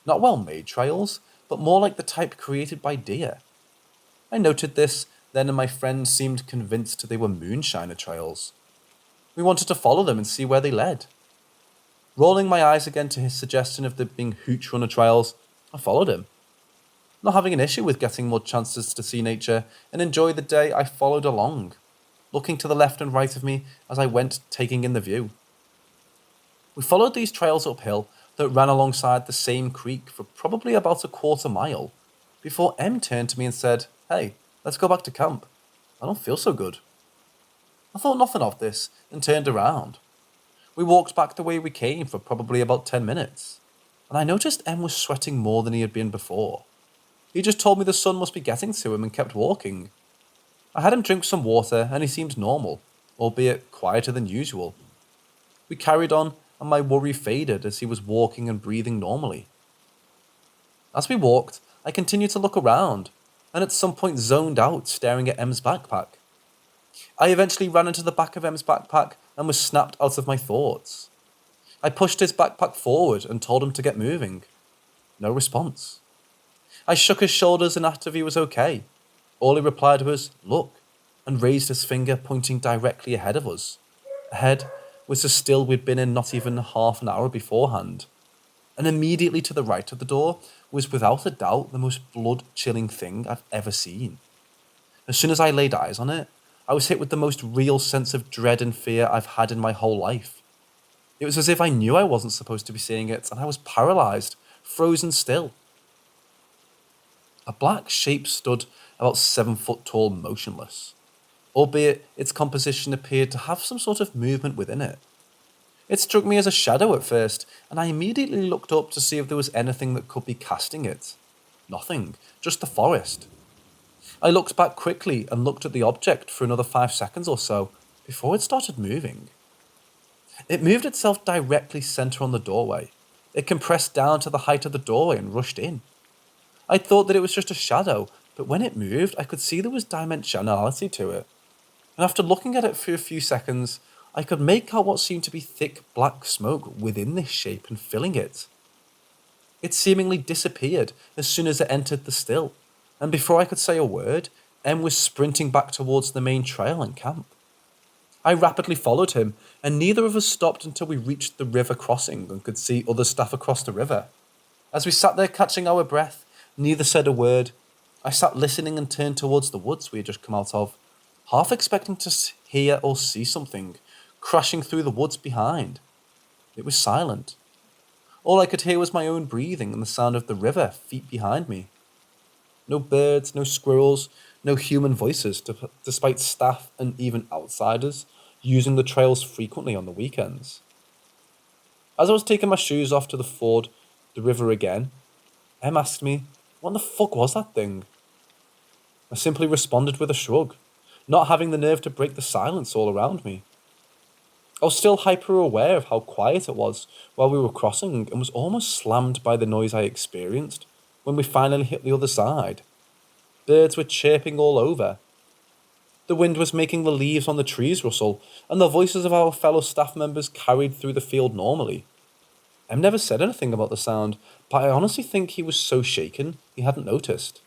Not well-made trails, but more like the type created by deer. I noted this then, and my friend seemed convinced they were moonshiner trails. We wanted to follow them and see where they led. Rolling my eyes again to his suggestion of there being hooch runner trails, I followed him. Not having an issue with getting more chances to see nature and enjoy the day, I followed along, looking to the left and right of me as I went, taking in the view. We followed these trails uphill that ran alongside the same creek for probably about a 1/4 mile, before M turned to me and said, "Hey, let's go back to camp. I don't feel so good." I thought nothing of this and turned around. We walked back the way we came for probably about 10 minutes, and I noticed M was sweating more than he had been before. He just told me the sun must be getting to him and kept walking. I had him drink some water and he seemed normal, albeit quieter than usual. We carried on and my worry faded as he was walking and breathing normally. As we walked, I continued to look around, and at some point zoned out staring at M's backpack. I eventually ran into the back of M's backpack and was snapped out of my thoughts. I pushed his backpack forward and told him to get moving. No response. I shook his shoulders and asked if he was okay. All he replied was, "Look," and raised his finger pointing directly ahead of us. Ahead was the still we'd been in not even half an hour beforehand. and immediately to the right of the door was without a doubt the most blood-chilling thing I've ever seen. As soon as I laid eyes on it, I was hit with the most real sense of dread and fear I've had in my whole life. It was as if I knew I wasn't supposed to be seeing it, and I was paralysed, frozen still. A black shape stood about 7 foot tall, motionless, albeit its composition appeared to have some sort of movement within it. It struck me as a shadow at first, and I immediately looked up to see if there was anything that could be casting it. Nothing, just the forest. I looked back quickly and looked at the object for another 5 seconds or so before it started moving. It moved itself directly centre on the doorway. It compressed down to the height of the doorway and rushed in. I thought that it was just a shadow, but when it moved, I could see there was dimensionality to it. And after looking at it for a few seconds, I could make out what seemed to be thick black smoke within this shape and filling it. It seemingly disappeared as soon as it entered the still, and before I could say a word, M was sprinting back towards the main trail and camp. I rapidly followed him, and neither of us stopped until we reached the river crossing and could see other staff across the river. As we sat there catching our breath, neither said a word. I sat listening and turned towards the woods we had just come out of, half expecting to hear or see something crashing through the woods behind. It was silent. All I could hear was my own breathing and the sound of the river feet behind me. No birds, no squirrels, no human voices, despite staff and even outsiders using the trails frequently on the weekends. As I was taking my shoes off to ford the river again, Em asked me, "What the fuck was that thing?" I simply responded with a shrug, not having the nerve to break the silence all around me. I was still hyper aware of how quiet it was while we were crossing and was almost slammed by the noise I experienced when we finally hit the other side. Birds were chirping all over. The wind was making the leaves on the trees rustle, and the voices of our fellow staff members carried through the field normally. Em never said anything about the sound, but I honestly think he was so shaken he hadn't noticed.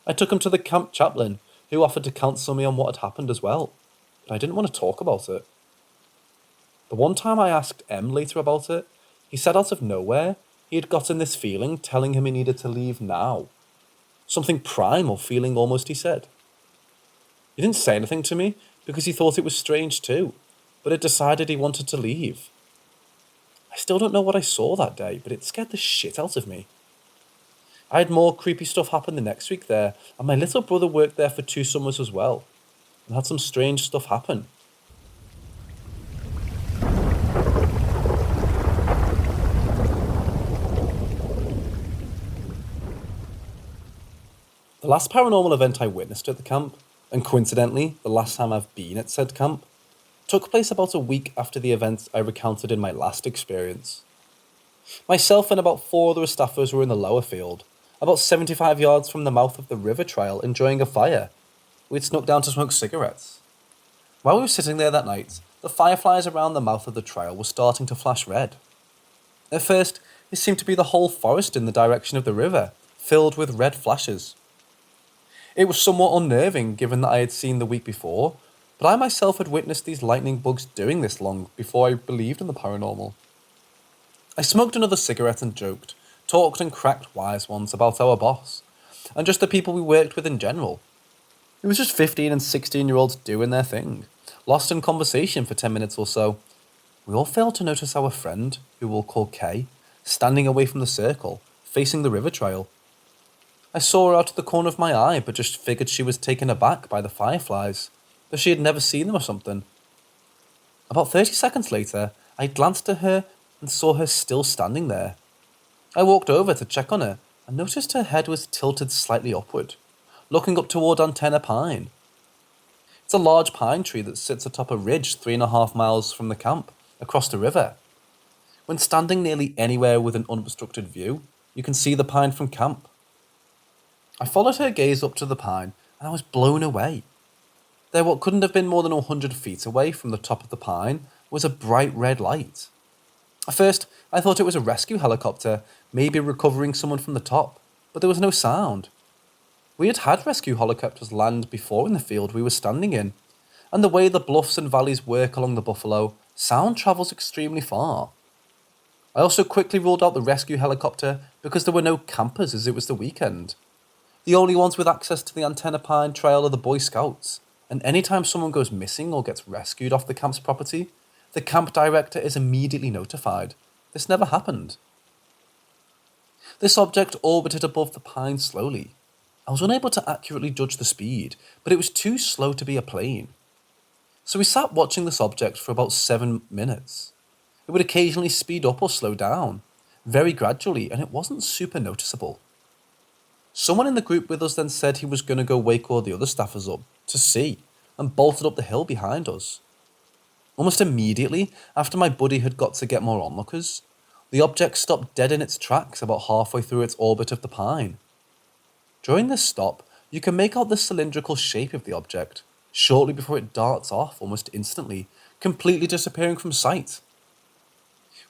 I took him to the camp chaplain, who offered to counsel me on what had happened as well, but I didn't want to talk about it. The one time I asked M later about it, he said out of nowhere he had gotten this feeling telling him he needed to leave now. Something primal feeling almost, he said. He didn't say anything to me because he thought it was strange too, but had decided he wanted to leave. I still don't know what I saw that day, but it scared the shit out of me. I had more creepy stuff happen the next week there, and my little brother worked there for 2 summers as well, and had some strange stuff happen. The last paranormal event I witnessed at the camp, and coincidentally the last time I've been at said camp, took place about a week after the events I recounted in my last experience. Myself and about 4 other staffers were in the lower field, about 75 yards from the mouth of the river trail, enjoying a fire. We'd snuck down to smoke cigarettes. While we were sitting there that night, the fireflies around the mouth of the trail were starting to flash red. At first, it seemed to be the whole forest in the direction of the river, filled with red flashes. It was somewhat unnerving given that I had seen the week before, but I myself had witnessed these lightning bugs doing this long before I believed in the paranormal. I smoked another cigarette and joked, talked and cracked wise ones about our boss, and just the people we worked with in general. It was just 15 and 16-year-olds doing their thing, lost in conversation for 10 minutes or so. We all failed to notice our friend, who we'll call Kay, standing away from the circle, facing the river trail. I saw her out of the corner of my eye, but just figured she was taken aback by the fireflies, that she had never seen them or something. About 30 seconds later, I glanced at her and saw her still standing there. I walked over to check on her and noticed her head was tilted slightly upward, looking up toward Antenna Pine. It's a large pine tree that sits atop a ridge 3.5 miles from the camp, across the river. When standing nearly anywhere with an unobstructed view, you can see the pine from camp. I followed her gaze up to the pine, and I was blown away. There, what couldn't have been more than 100 feet away from the top of the pine, was a bright red light. At first, I thought it was a rescue helicopter, maybe recovering someone from the top, but there was no sound. We had had rescue helicopters land before in the field we were standing in, and the way the bluffs and valleys work along the Buffalo, sound travels extremely far. I also quickly ruled out the rescue helicopter because there were no campers as it was the weekend. The only ones with access to the Antenna Pine Trail are the Boy Scouts, and anytime someone goes missing or gets rescued off the camp's property, the camp director is immediately notified. This never happened. This object orbited above the pine slowly. I was unable to accurately judge the speed, but it was too slow to be a plane. So we sat watching this object for about 7 minutes. It would occasionally speed up or slow down, very gradually, and it wasn't super noticeable. Someone in the group with us then said he was going to go wake all the other staffers up to see, and bolted up the hill behind us. Almost immediately, after my buddy had got to get more onlookers, the object stopped dead in its tracks about halfway through its orbit of the pine. During this stop, you can make out the cylindrical shape of the object, shortly before it darts off almost instantly, completely disappearing from sight.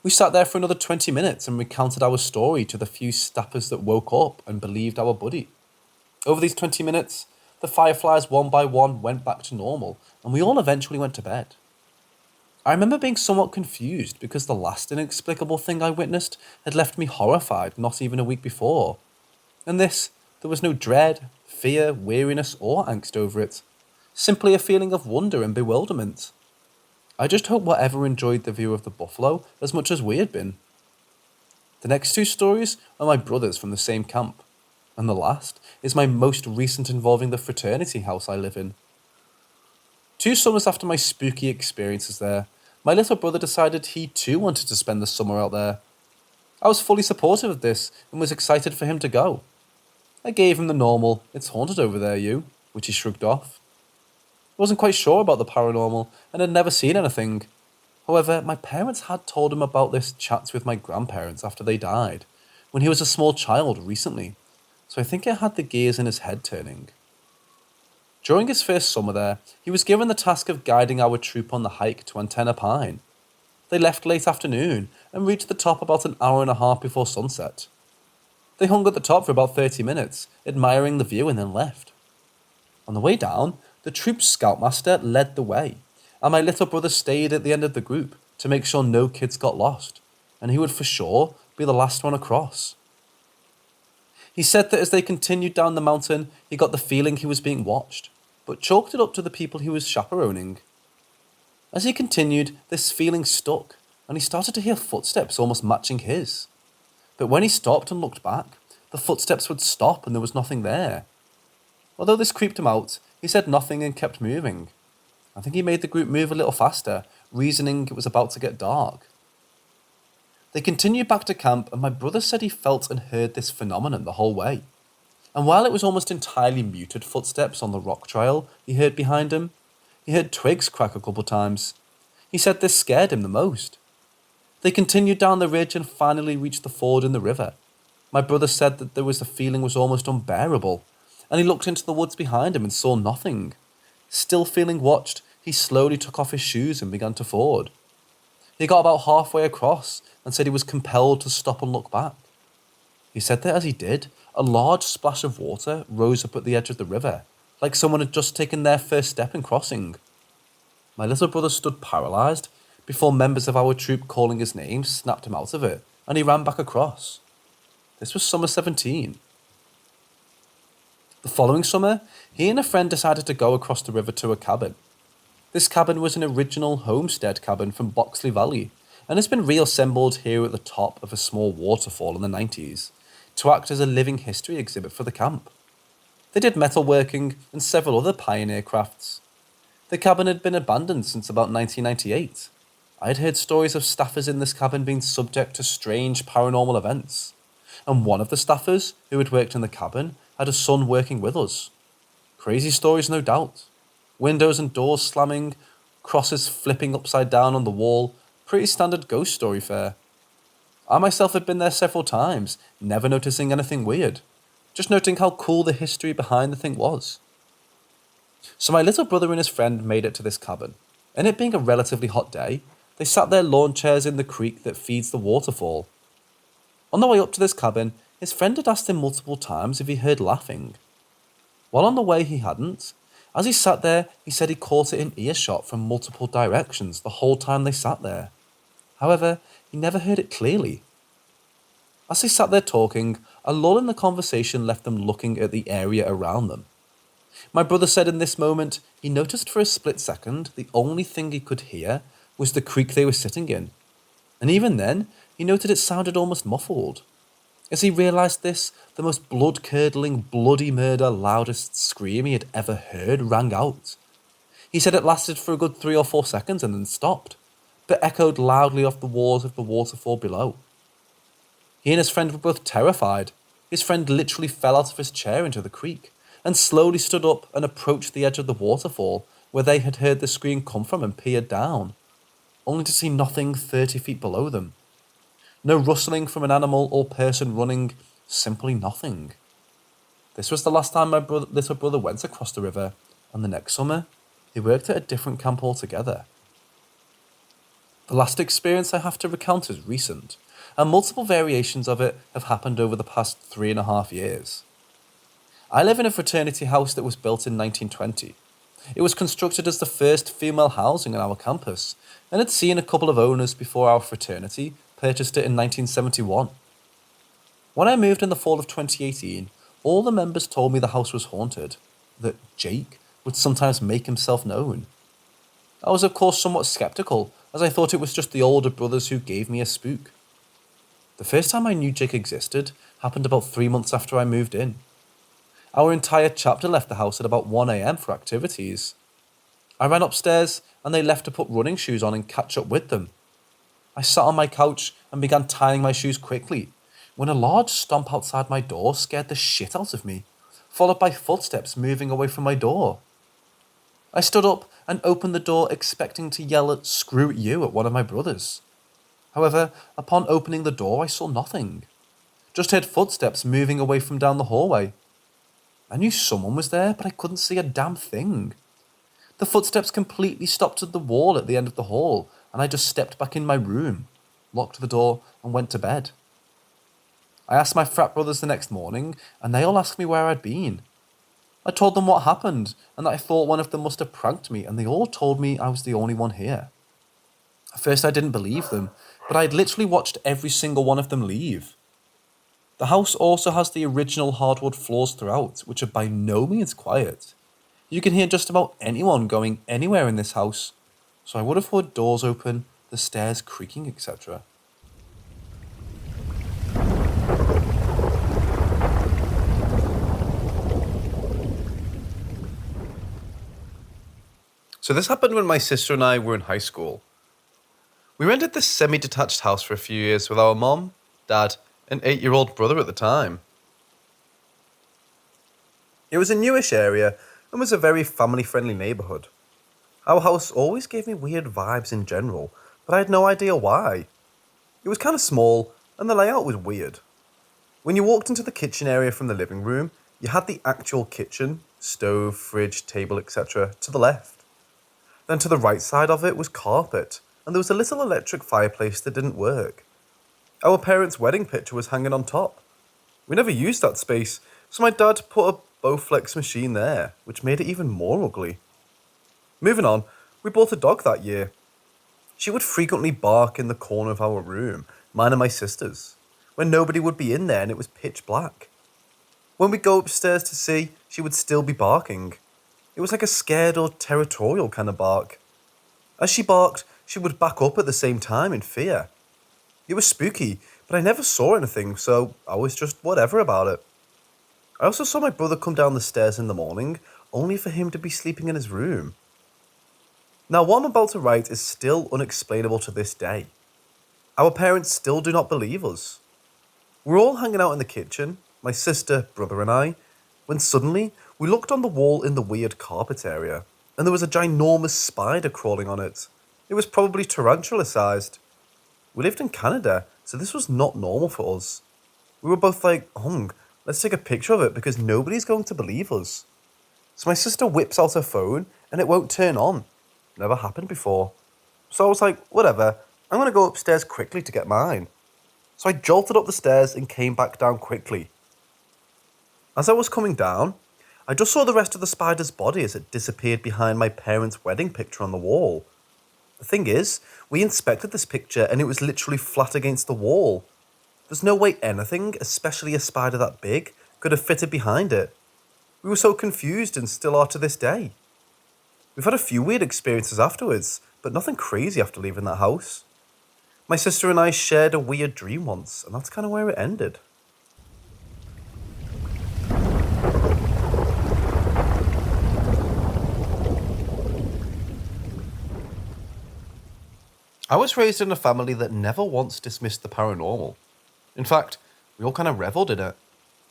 We sat there for another 20 minutes and recounted our story to the few staffers that woke up and believed our buddy. Over these 20 minutes, the fireflies one by one went back to normal, and we all eventually went to bed. I remember being somewhat confused because the last inexplicable thing I witnessed had left me horrified not even a week before. And this, there was no dread, fear, weariness, or angst over it. Simply a feeling of wonder and bewilderment. I just hope whatever enjoyed the view of the buffalo as much as we had been. The next two stories are my brothers from the same camp, and the last is my most recent involving the fraternity house I live in. 2 summers after my spooky experiences there, my little brother decided he too wanted to spend the summer out there. I was fully supportive of this and was excited for him to go. I gave him the normal, "It's haunted over there, you," which he shrugged off. I wasn't quite sure about the paranormal and had never seen anything. However, my parents had told him about this chats with my grandparents after they died, when he was a small child recently, so I think it had the gears in his head turning. During his first summer there, he was given the task of guiding our troop on the hike to Antenna Pine. They left late afternoon and reached the top about an hour and a half before sunset. They hung at the top for about 30 minutes, admiring the view, and then left. On the way down, the troop's scoutmaster led the way, and my little brother stayed at the end of the group to make sure no kids got lost, and he would for sure be the last one across. He said that as they continued down the mountain, he got the feeling he was being watched, but chalked it up to the people he was chaperoning. As he continued, this feeling stuck, and he started to hear footsteps almost matching his. But when he stopped and looked back, the footsteps would stop and there was nothing there. Although this creeped him out, he said nothing and kept moving. I think he made the group move a little faster, reasoning it was about to get dark. They continued back to camp, and my brother said he felt and heard this phenomenon the whole way. And while it was almost entirely muted footsteps on the rock trail he heard behind him, he heard twigs crack a couple times. He said this scared him the most. They continued down the ridge and finally reached the ford in the river. My brother said that the feeling was almost unbearable, and he looked into the woods behind him and saw nothing. Still feeling watched, he slowly took off his shoes and began to ford. He got about halfway across and said he was compelled to stop and look back. He said that as he did, a large splash of water rose up at the edge of the river, like someone had just taken their first step in crossing. My little brother stood paralysed before members of our troop calling his name snapped him out of it, and he ran back across. This was summer 17. The following summer, he and a friend decided to go across the river to a cabin. This cabin was an original homestead cabin from Boxley Valley, and has been reassembled here at the top of a small waterfall in the 90s, to act as a living history exhibit for the camp. They did metalworking and several other pioneer crafts. The cabin had been abandoned since about 1998. I had heard stories of staffers in this cabin being subject to strange paranormal events, and one of the staffers who had worked in the cabin had a son working with us. Crazy stories, no doubt. Windows and doors slamming, crosses flipping upside down on the wall, pretty standard ghost story fare. I myself had been there several times, never noticing anything weird, just noting how cool the history behind the thing was. So my little brother and his friend made it to this cabin, and it being a relatively hot day, they sat their lawn chairs in the creek that feeds the waterfall. On the way up to this cabin, his friend had asked him multiple times if he heard laughing. While on the way he hadn't. As he sat there, he said he caught it in earshot from multiple directions the whole time they sat there. However, he never heard it clearly. As they sat there talking, a lull in the conversation left them looking at the area around them. My brother said in this moment he noticed for a split second the only thing he could hear was the creek they were sitting in, and even then he noted it sounded almost muffled. As he realised this, the most blood-curdling, bloody murder loudest scream he had ever heard rang out. He said it lasted for a good 3 or 4 seconds and then stopped, but echoed loudly off the walls of the waterfall below. He and his friend were both terrified. His friend literally fell out of his chair into the creek, and slowly stood up and approached the edge of the waterfall where they had heard the scream come from and peered down, only to see nothing 30 feet below them. No rustling from an animal or person running, simply nothing. This was the last time my little brother went across the river, and the next summer, he worked at a different camp altogether. The last experience I have to recount is recent, and multiple variations of it have happened over the past 3.5 years. I live in a fraternity house that was built in 1920. It was constructed as the first female housing on our campus, and had seen a couple of owners before our fraternity purchased it in 1971. When I moved in the fall of 2018, all the members told me the house was haunted, that Jake would sometimes make himself known. I was of course somewhat skeptical, as I thought it was just the older brothers who gave me a spook. The first time I knew Jake existed happened about 3 months after I moved in. Our entire chapter left the house at about 1 AM for activities. I ran upstairs and they left to put running shoes on and catch up with them. I sat on my couch and began tying my shoes quickly, when a large stomp outside my door scared the shit out of me, followed by footsteps moving away from my door. I stood up and opened the door expecting to yell at "screw you" at one of my brothers. However, upon opening the door I saw nothing. Just heard footsteps moving away from down the hallway. I knew someone was there, but I couldn't see a damn thing. The footsteps completely stopped at the wall at the end of the hall, and I just stepped back in my room, locked the door, and went to bed. I asked my frat brothers the next morning, and they all asked me where I'd been. I told them what happened, and that I thought one of them must have pranked me, and they all told me I was the only one here. At first I didn't believe them, but I had literally watched every single one of them leave. The house also has the original hardwood floors throughout, which are by no means quiet. You can hear just about anyone going anywhere in this house, so I would have heard doors open, the stairs creaking, etc. So this happened when my sister and I were in high school. We rented this semi-detached house for a few years with our mom, dad, and 8-year-old brother at the time. It was a newish area and was a very family-friendly neighbourhood. Our house always gave me weird vibes in general, but I had no idea why. It was kind of small and the layout was weird. When you walked into the kitchen area from the living room, you had the actual kitchen, stove, fridge, table, etc. to the left. Then to the right side of it was carpet, and there was a little electric fireplace that didn't work. Our parents' wedding picture was hanging on top. We never used that space, so my dad put a Bowflex machine there, which made it even more ugly. Moving on, we bought a dog that year. She would frequently bark in the corner of our room, mine and my sister's, when nobody would be in there and it was pitch black. When we'd go upstairs to see, she would still be barking. It was like a scared or territorial kind of bark. As she barked, she would back up at the same time in fear. It was spooky, but I never saw anything, so I was just whatever about it. I also saw my brother come down the stairs in the morning, only for him to be sleeping in his room. Now, what I'm about to write is still unexplainable to this day. Our parents still do not believe us. We're all hanging out in the kitchen, my sister, brother and I, when suddenly we looked on the wall in the weird carpet area, and there was a ginormous spider crawling on it. It was probably tarantula-sized. We lived in Canada, so this was not normal for us. We were both like, let's take a picture of it because nobody's going to believe us. So my sister whips out her phone and it won't turn on. Never happened before. So I was like, whatever, I'm going to go upstairs quickly to get mine. So I jolted up the stairs and came back down quickly. As I was coming down, I just saw the rest of the spider's body as it disappeared behind my parents' wedding picture on the wall. The thing is, we inspected this picture and it was literally flat against the wall. There's no way anything, especially a spider that big, could have fitted behind it. We were so confused and still are to this day. We've had a few weird experiences afterwards, but nothing crazy after leaving that house. My sister and I shared a weird dream once, and that's kind of where it ended. I was raised in a family that never once dismissed the paranormal. In fact, we all kind of reveled in it.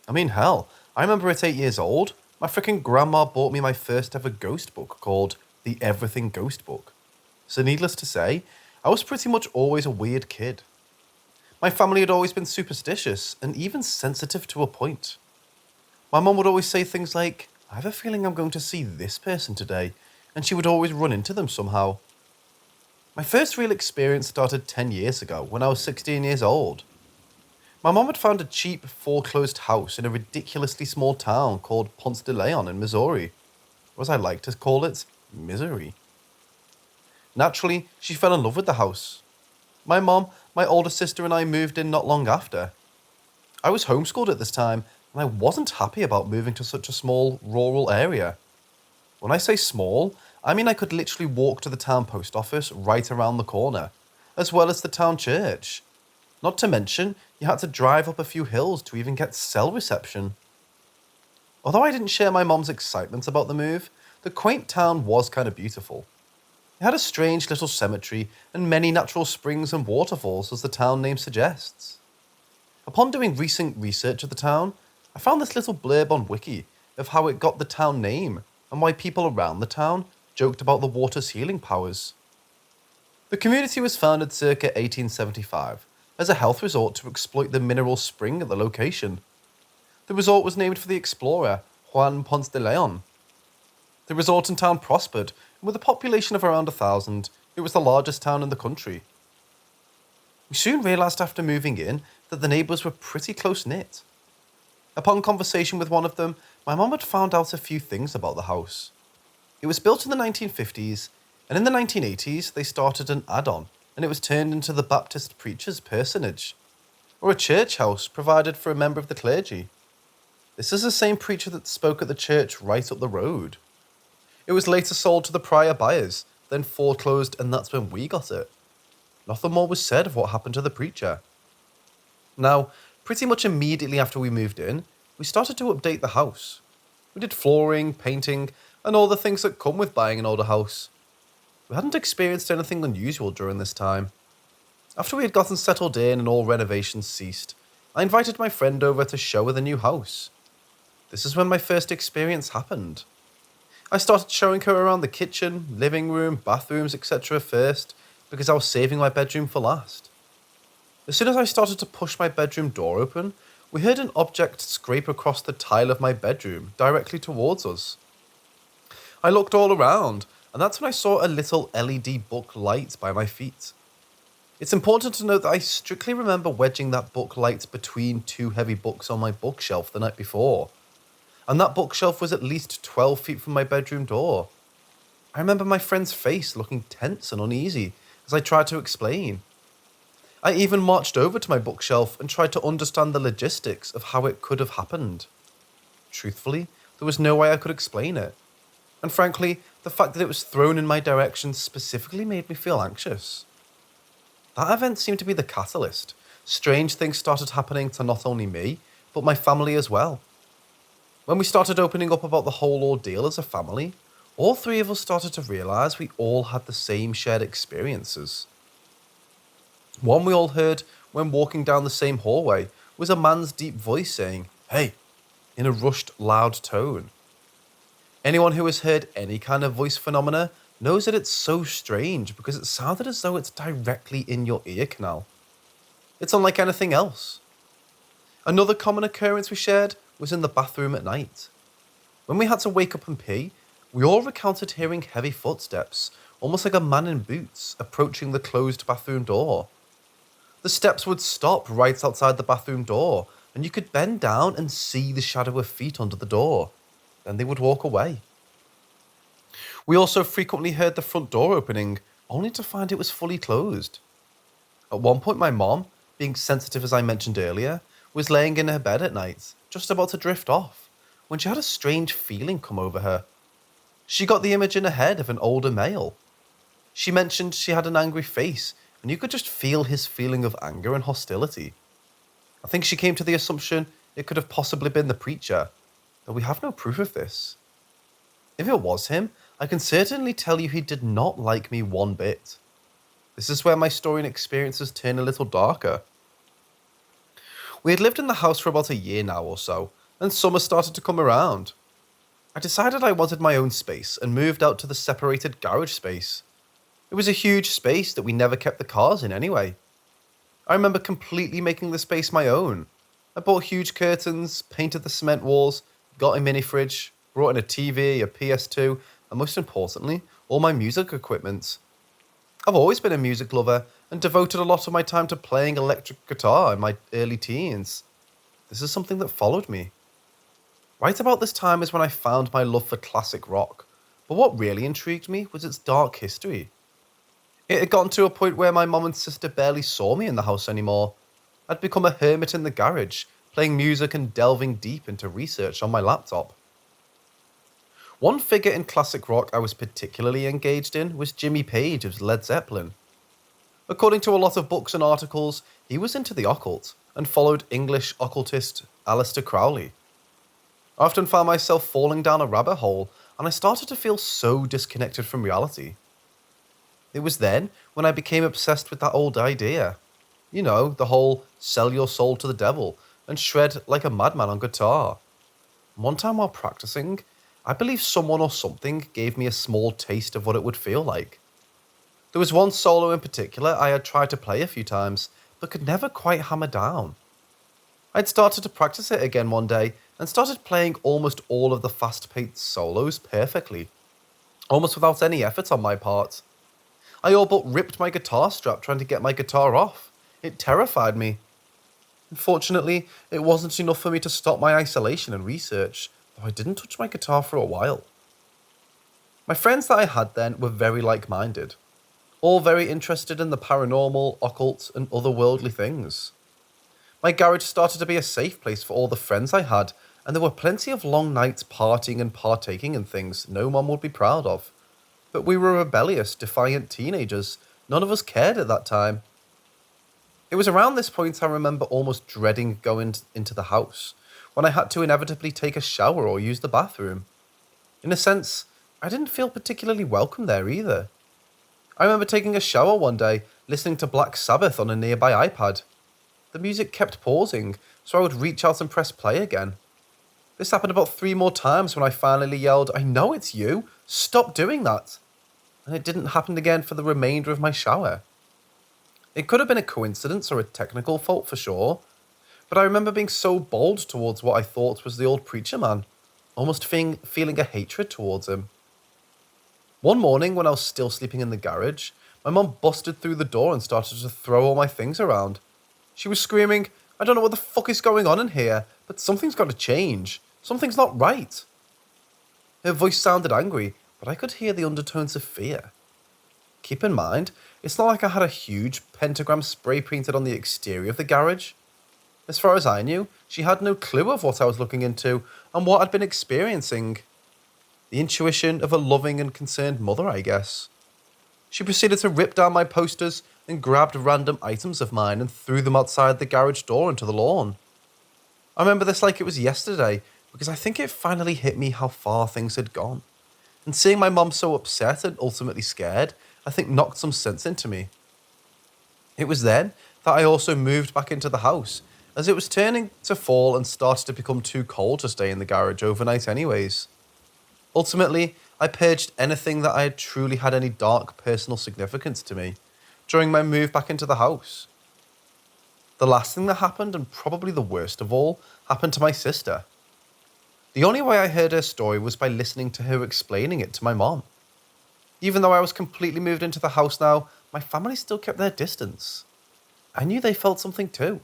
I mean, hell, I remember at 8 years old, my freaking grandma bought me my first ever ghost book called The Everything Ghost Book. So needless to say, I was pretty much always a weird kid. My family had always been superstitious and even sensitive to a point. My mum would always say things like, I have a feeling I'm going to see this person today, and she would always run into them somehow. My first real experience started 10 years ago when I was 16 years old. My mom had found a cheap, foreclosed house in a ridiculously small town called Ponce de Leon in Missouri, or as I like to call it, Misery. Naturally, she fell in love with the house. My mom, my older sister and I moved in not long after. I was homeschooled at this time, and I wasn't happy about moving to such a small, rural area. When I say small, I mean I could literally walk to the town post office right around the corner, as well as the town church. Not to mention, you had to drive up a few hills to even get cell reception. Although I didn't share my mom's excitement about the move, the quaint town was kind of beautiful. It had a strange little cemetery and many natural springs and waterfalls, as the town name suggests. Upon doing recent research of the town, I found this little blurb on Wiki of how it got the town name and why people around the town joked about the water's healing powers. The community was founded circa 1875 as a health resort to exploit the mineral spring at the location. The resort was named for the explorer Juan Ponce de Leon. The resort and town prospered, and with a population of around 1,000, it was the largest town in the country. We soon realised after moving in that the neighbours were pretty close-knit. Upon conversation with one of them, my mum had found out a few things about the house. It was built in the 1950s, and in the 1980s they started an add-on, and it was turned into the Baptist preacher's parsonage, or a church house provided for a member of the clergy. This is the same preacher that spoke at the church right up the road. It was later sold to the prior buyers, then foreclosed, and that's when we got it. Nothing more was said of what happened to the preacher. Now, pretty much immediately after we moved in, we started to update the house. We did flooring, painting, and all the things that come with buying an older house. We hadn't experienced anything unusual during this time. After we had gotten settled in and all renovations ceased, I invited my friend over to show her the new house. This is when my first experience happened. I started showing her around the kitchen, living room, bathrooms, etc. first, because I was saving my bedroom for last. As soon as I started to push my bedroom door open, we heard an object scrape across the tile of my bedroom directly towards us. I looked all around, and that's when I saw a little LED book light by my feet. It's important to note that I strictly remember wedging that book light between two heavy books on my bookshelf the night before, and that bookshelf was at least 12 feet from my bedroom door. I remember my friend's face looking tense and uneasy as I tried to explain. I even marched over to my bookshelf and tried to understand the logistics of how it could have happened. Truthfully, there was no way I could explain it. And frankly, the fact that it was thrown in my direction specifically made me feel anxious. That event seemed to be the catalyst. Strange things started happening to not only me, but my family as well. When we started opening up about the whole ordeal as a family, all three of us started to realise we all had the same shared experiences. One we all heard when walking down the same hallway was a man's deep voice saying, "Hey," in a rushed, loud tone. Anyone who has heard any kind of voice phenomena knows that it's so strange because it sounded as though it's directly in your ear canal. It's unlike anything else. Another common occurrence we shared was in the bathroom at night. When we had to wake up and pee, we all recounted hearing heavy footsteps, almost like a man in boots, approaching the closed bathroom door. The steps would stop right outside the bathroom door, and you could bend down and see the shadow of feet under the door. Then they would walk away. We also frequently heard the front door opening, only to find it was fully closed. At one point, my mom, being sensitive as I mentioned earlier, was laying in her bed at night, just about to drift off, when she had a strange feeling come over her. She got the image in her head of an older male. She mentioned she had an angry face, and you could just feel his feeling of anger and hostility. I think she came to the assumption it could have possibly been the preacher, though we have no proof of this. If it was him, I can certainly tell you he did not like me one bit. This is where my story and experiences turn a little darker. We had lived in the house for about a year now or so, and summer started to come around. I decided I wanted my own space and moved out to the separated garage space. It was a huge space that we never kept the cars in anyway. I remember completely making the space my own. I bought huge curtains, painted the cement walls, got a mini fridge, brought in a TV, a PS2, and most importantly, all my music equipment. I've always been a music lover and devoted a lot of my time to playing electric guitar in my early teens. This is something that followed me. Right about this time is when I found my love for classic rock, but what really intrigued me was its dark history. It had gotten to a point where my mum and sister barely saw me in the house anymore. I'd become a hermit in the garage, playing music and delving deep into research on my laptop. One figure in classic rock I was particularly engaged in was Jimmy Page of Led Zeppelin. According to a lot of books and articles, he was into the occult and followed English occultist Aleister Crowley. I often found myself falling down a rabbit hole, and I started to feel so disconnected from reality. It was then when I became obsessed with that old idea. You know, the whole sell your soul to the devil and shred like a madman on guitar. One time while practicing, I believe someone or something gave me a small taste of what it would feel like. There was one solo in particular I had tried to play a few times, but could never quite hammer down. I'd started to practice it again one day, and started playing almost all of the fast-paced solos perfectly, almost without any effort on my part. I all but ripped my guitar strap trying to get my guitar off. It terrified me. Unfortunately, it wasn't enough for me to stop my isolation and research, though I didn't touch my guitar for a while. My friends that I had then were very like-minded, all very interested in the paranormal, occult, and otherworldly things. My garage started to be a safe place for all the friends I had, and there were plenty of long nights partying and partaking in things no one would be proud of. But we were rebellious, defiant teenagers. None of us cared at that time. It was around this point I remember almost dreading going into the house, when I had to inevitably take a shower or use the bathroom. In a sense, I didn't feel particularly welcome there either. I remember taking a shower one day, listening to Black Sabbath on a nearby iPad. The music kept pausing, so I would reach out and press play again. This happened about 3 more times when I finally yelled, "I know it's you! Stop doing that!" And it didn't happen again for the remainder of my shower. It could have been a coincidence or a technical fault for sure, but I remember being so bold towards what I thought was the old preacher man, almost feeling a hatred towards him. One morning when I was still sleeping in the garage, my mum busted through the door and started to throw all my things around. She was screaming, "I don't know what the fuck is going on in here, but something's got to change. Something's not right." Her voice sounded angry, but I could hear the undertones of fear. Keep in mind, it's not like I had a huge pentagram spray painted on the exterior of the garage. As far as I knew, she had no clue of what I was looking into and what I'd been experiencing. The intuition of a loving and concerned mother, I guess. She proceeded to rip down my posters and grabbed random items of mine and threw them outside the garage door into the lawn. I remember this like it was yesterday, because I think it finally hit me how far things had gone. And seeing my mum so upset and ultimately scared, I think knocked some sense into me. It was then that I also moved back into the house, as it was turning to fall and started to become too cold to stay in the garage overnight anyways. Ultimately, I purged anything that I had truly had any dark personal significance to me during my move back into the house. The last thing that happened, and probably the worst of all, happened to my sister. The only way I heard her story was by listening to her explaining it to my mom. Even though I was completely moved into the house now, my family still kept their distance. I knew they felt something too.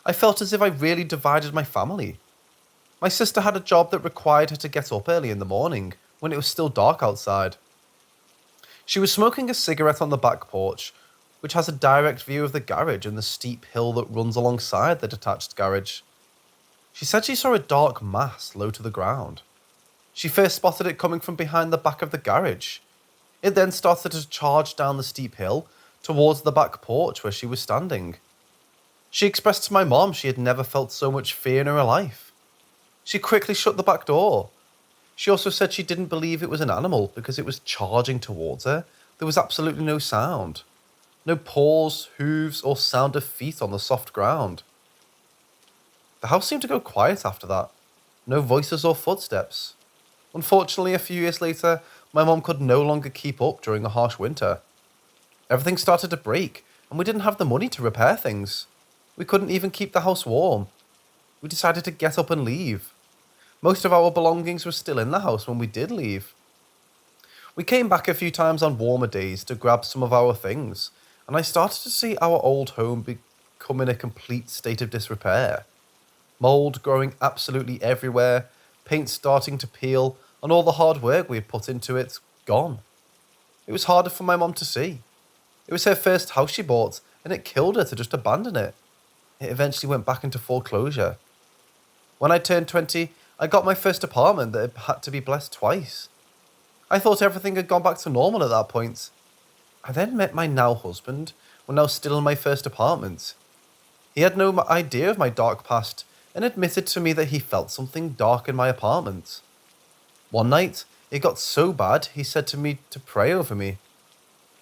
I felt as if I really divided my family. My sister had a job that required her to get up early in the morning, when it was still dark outside. She was smoking a cigarette on the back porch, which has a direct view of the garage and the steep hill that runs alongside the detached garage. She said she saw a dark mass low to the ground. She first spotted it coming from behind the back of the garage. It then started to charge down the steep hill towards the back porch where she was standing. She expressed to my mom she had never felt so much fear in her life. She quickly shut the back door. She also said she didn't believe it was an animal because it was charging towards her. There was absolutely no sound. No paws, hooves, or sound of feet on the soft ground. The house seemed to go quiet after that. No voices or footsteps. Unfortunately, a few years later, my mom could no longer keep up during a harsh winter. Everything started to break, and we didn't have the money to repair things. We couldn't even keep the house warm. We decided to get up and leave. Most of our belongings were still in the house when we did leave. We came back a few times on warmer days to grab some of our things, and I started to see our old home become in a complete state of disrepair. Mold growing absolutely everywhere, paint starting to peel, and all the hard work we had put into it gone. It was harder for my mom to see. It was her first house she bought, and it killed her to just abandon it. It eventually went back into foreclosure. When I turned 20, I got my first apartment that had to be blessed twice. I thought everything had gone back to normal at that point. I then met my now husband, when I was still in my first apartment. He had no idea of my dark past and admitted to me that he felt something dark in my apartment. One night, it got so bad he said to me to pray over me.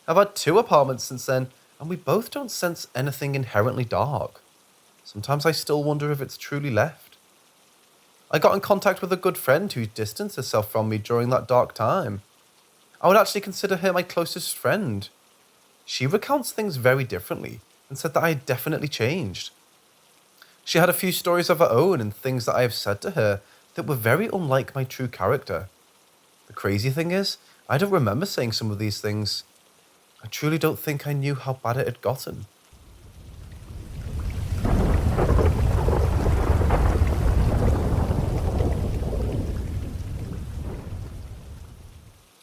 I've had 2 apartments since then, and we both don't sense anything inherently dark. Sometimes I still wonder if it's truly left. I got in contact with a good friend who distanced herself from me during that dark time. I would actually consider her my closest friend. She recounts things very differently and said that I had definitely changed. She had a few stories of her own and things that I have said to her that were very unlike my true character. The crazy thing is, I don't remember saying some of these things. I truly don't think I knew how bad it had gotten.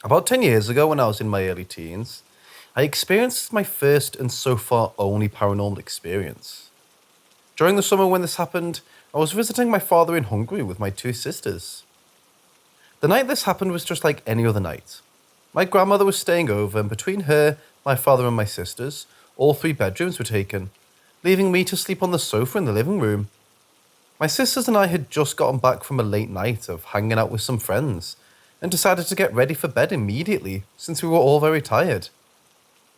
About 10 years ago, when I was in my early teens, I experienced my first and so far only paranormal experience. During the summer when this happened, I was visiting my father in Hungary with my 2 sisters. The night this happened was just like any other night. My grandmother was staying over, and between her, my father and my sisters, all 3 bedrooms were taken, leaving me to sleep on the sofa in the living room. My sisters and I had just gotten back from a late night of hanging out with some friends, and decided to get ready for bed immediately, since we were all very tired.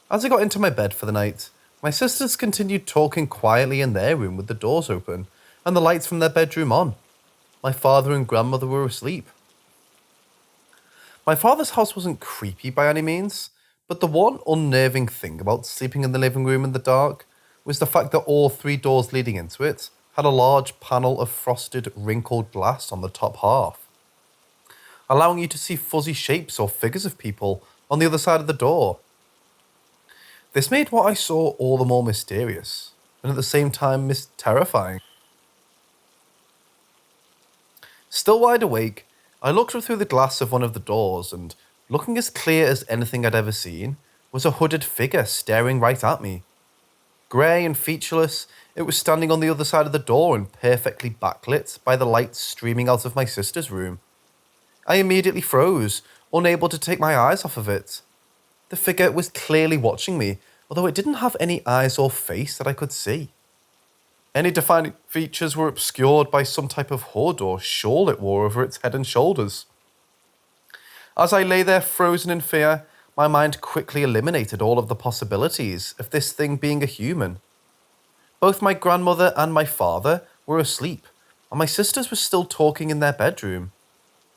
As I got into my bed for the night, my sisters continued talking quietly in their room with the doors open and the lights from their bedroom on. My father and grandmother were asleep. My father's house wasn't creepy by any means, but the one unnerving thing about sleeping in the living room in the dark was the fact that all 3 doors leading into it had a large panel of frosted, wrinkled glass on the top half, allowing you to see fuzzy shapes or figures of people on the other side of the door. This made what I saw all the more mysterious, and at the same time terrifying. Still wide awake, I looked through the glass of one of the doors, and looking as clear as anything I'd ever seen, was a hooded figure staring right at me. Grey and featureless, it was standing on the other side of the door and perfectly backlit by the lights streaming out of my sister's room. I immediately froze, unable to take my eyes off of it. The figure was clearly watching me, although it didn't have any eyes or face that I could see. Any defining features were obscured by some type of hood or shawl it wore over its head and shoulders. As I lay there frozen in fear, my mind quickly eliminated all of the possibilities of this thing being a human. Both my grandmother and my father were asleep, and my sisters were still talking in their bedroom.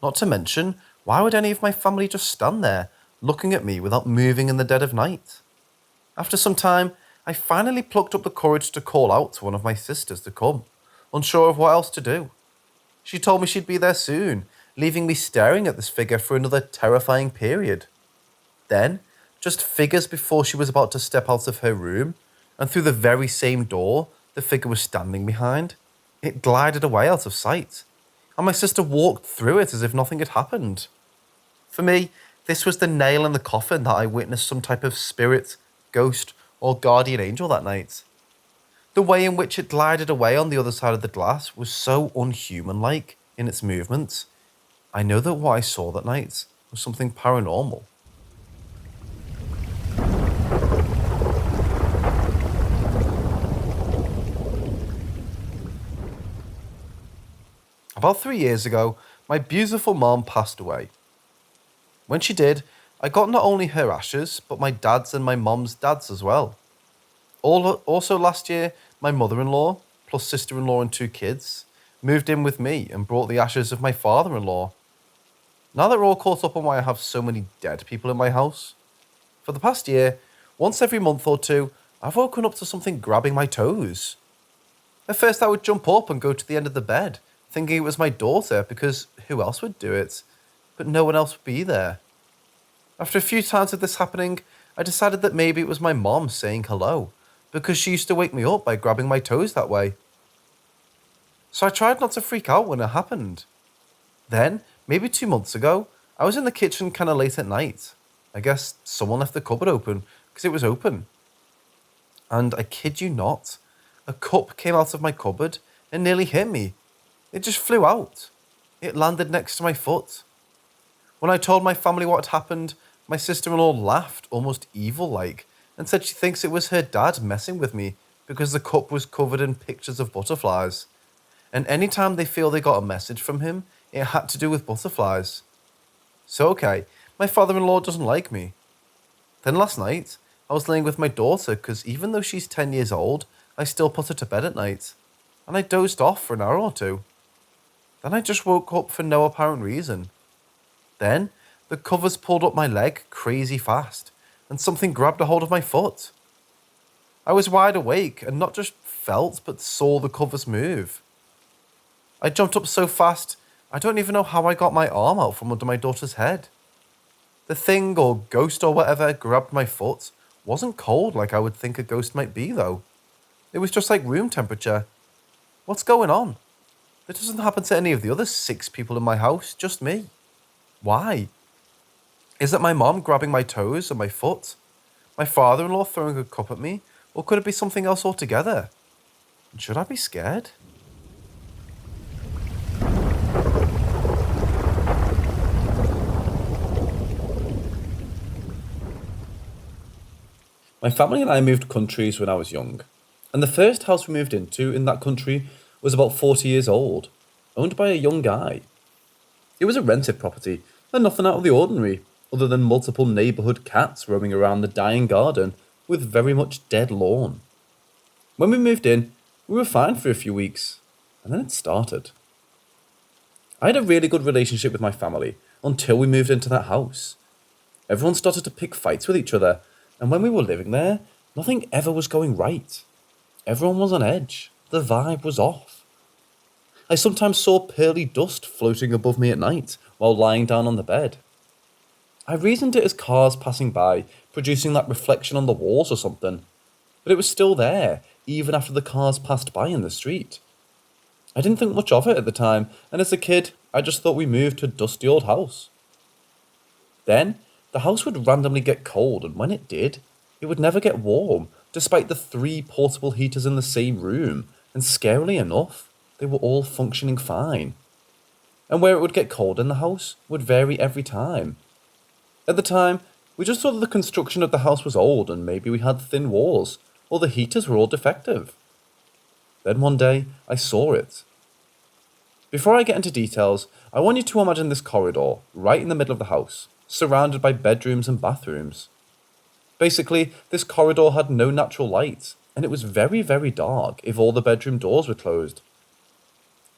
Not to mention, why would any of my family just stand there, looking at me without moving in the dead of night? After some time, I finally plucked up the courage to call out to one of my sisters to come, unsure of what else to do. She told me she'd be there soon, leaving me staring at this figure for another terrifying period. Then, just figures before she was about to step out of her room, and through the very same door the figure was standing behind, it glided away out of sight, and my sister walked through it as if nothing had happened. For me, This was the nail in the coffin that I witnessed some type of spirit, ghost, or guardian angel that night. The way in which it glided away on the other side of the glass was so unhuman-like in its movements. I know that what I saw that night was something paranormal. About 3 years ago, my beautiful mom passed away. When she did, I got not only her ashes, but my dad's and my mom's dads as well. Also last year, my mother-in-law, plus sister-in-law and 2 kids, moved in with me and brought the ashes of my father-in-law. Now that we're all caught up on why I have so many dead people in my house, for the past year, once every month or two, I've woken up to something grabbing my toes. At first I would jump up and go to the end of the bed, thinking it was my daughter because who else would do it? But no one else would be there. After a few times of this happening, I decided that maybe it was my mom saying hello, because she used to wake me up by grabbing my toes that way. So I tried not to freak out when it happened. Then, maybe 2 months ago, I was in the kitchen kinda late at night. I guess someone left the cupboard open, because it was open. And I kid you not, a cup came out of my cupboard and nearly hit me. It just flew out. It landed next to my foot. When I told my family what had happened, my sister-in-law laughed, almost evil-like, and said she thinks it was her dad messing with me because the cup was covered in pictures of butterflies. And anytime they feel they got a message from him, it had to do with butterflies. So okay, my father-in-law doesn't like me. Then last night, I was laying with my daughter because even though she's 10 years old, I still put her to bed at night. And I dozed off for an hour or two. Then I just woke up for no apparent reason. Then, the covers pulled up my leg crazy fast, and something grabbed a hold of my foot. I was wide awake and not just felt but saw the covers move. I jumped up so fast, I don't even know how I got my arm out from under my daughter's head. The thing or ghost or whatever grabbed my foot wasn't cold like I would think a ghost might be though. It was just like room temperature. What's going on? That doesn't happen to any of the other 6 people in my house, just me. Why? Is it my mom grabbing my toes and my foot? My father-in-law throwing a cup at me? Or could it be something else altogether? And should I be scared? My family and I moved countries when I was young, and the first house we moved into in that country was about 40 years old, owned by a young guy. It was a rented property, and nothing out of the ordinary, other than multiple neighbourhood cats roaming around the dying garden with very much dead lawn. When we moved in, we were fine for a few weeks, and then it started. I had a really good relationship with my family until we moved into that house. Everyone started to pick fights with each other, and when we were living there, nothing ever was going right. Everyone was on edge. The vibe was off. I sometimes saw pearly dust floating above me at night while lying down on the bed. I reasoned it as cars passing by, producing that reflection on the walls or something, but it was still there, even after the cars passed by in the street. I didn't think much of it at the time, and as a kid, I just thought we moved to a dusty old house. Then, the house would randomly get cold, and when it did, it would never get warm, despite the 3 portable heaters in the same room, and scarily enough, they were all functioning fine. And where it would get cold in the house would vary every time. At the time, we just thought that the construction of the house was old and maybe we had thin walls, or the heaters were all defective. Then one day, I saw it. Before I get into details, I want you to imagine this corridor, right in the middle of the house, surrounded by bedrooms and bathrooms. Basically, this corridor had no natural light, and it was very, very dark if all the bedroom doors were closed.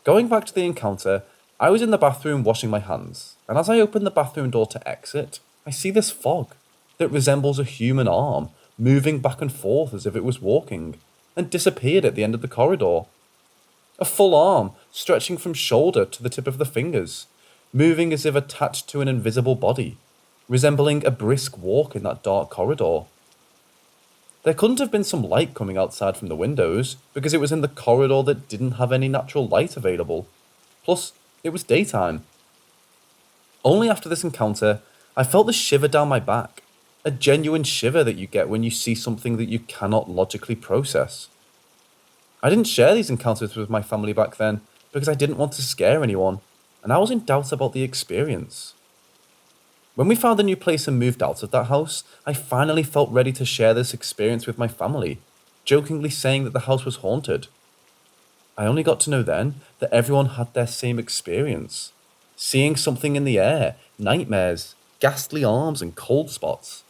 Going back to the encounter, I was in the bathroom washing my hands, and as I opened the bathroom door to exit, I see this fog that resembles a human arm moving back and forth as if it was walking, and disappeared at the end of the corridor. A full arm stretching from shoulder to the tip of the fingers, moving as if attached to an invisible body, resembling a brisk walk in that dark corridor. There couldn't have been some light coming outside from the windows, because it was in the corridor that didn't have any natural light available. Plus, it was daytime. Only after this encounter, I felt the shiver down my back, a genuine shiver that you get when you see something that you cannot logically process. I didn't share these encounters with my family back then because I didn't want to scare anyone, and I was in doubt about the experience. When we found a new place and moved out of that house, I finally felt ready to share this experience with my family, jokingly saying that the house was haunted. I only got to know then that everyone had their same experience. Seeing something in the air, nightmares, ghastly arms and cold spots.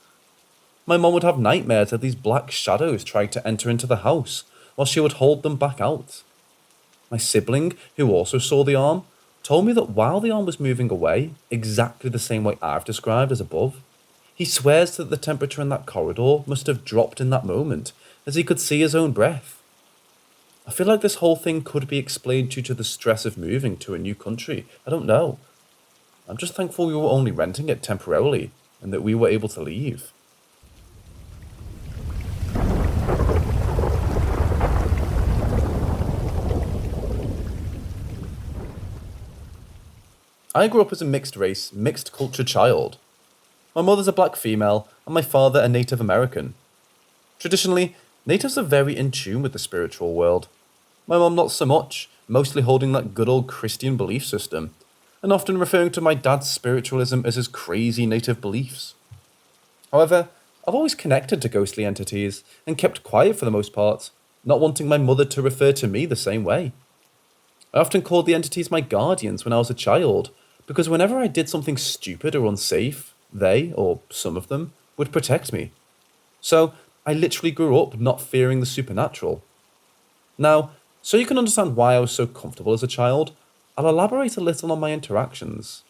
My mum would have nightmares of these black shadows trying to enter into the house, while she would hold them back out. My sibling, who also saw the arm, told me that while the arm was moving away, exactly the same way I've described as above, he swears that the temperature in that corridor must have dropped in that moment, as he could see his own breath. I feel like this whole thing could be explained due to the stress of moving to a new country. I don't know. I'm just thankful we were only renting it temporarily, and that we were able to leave. I grew up as a mixed race, mixed culture child. My mother's a black female, and my father a Native American. Traditionally, natives are very in tune with the spiritual world. My mum not so much, mostly holding that good old Christian belief system, and often referring to my dad's spiritualism as his crazy native beliefs. However, I've always connected to ghostly entities, and kept quiet for the most part, not wanting my mother to refer to me the same way. I often called the entities my guardians when I was a child, because whenever I did something stupid or unsafe, they, or some of them, would protect me. So, I literally grew up not fearing the supernatural. Now, so you can understand why I was so comfortable as a child, I'll elaborate a little on my interactions.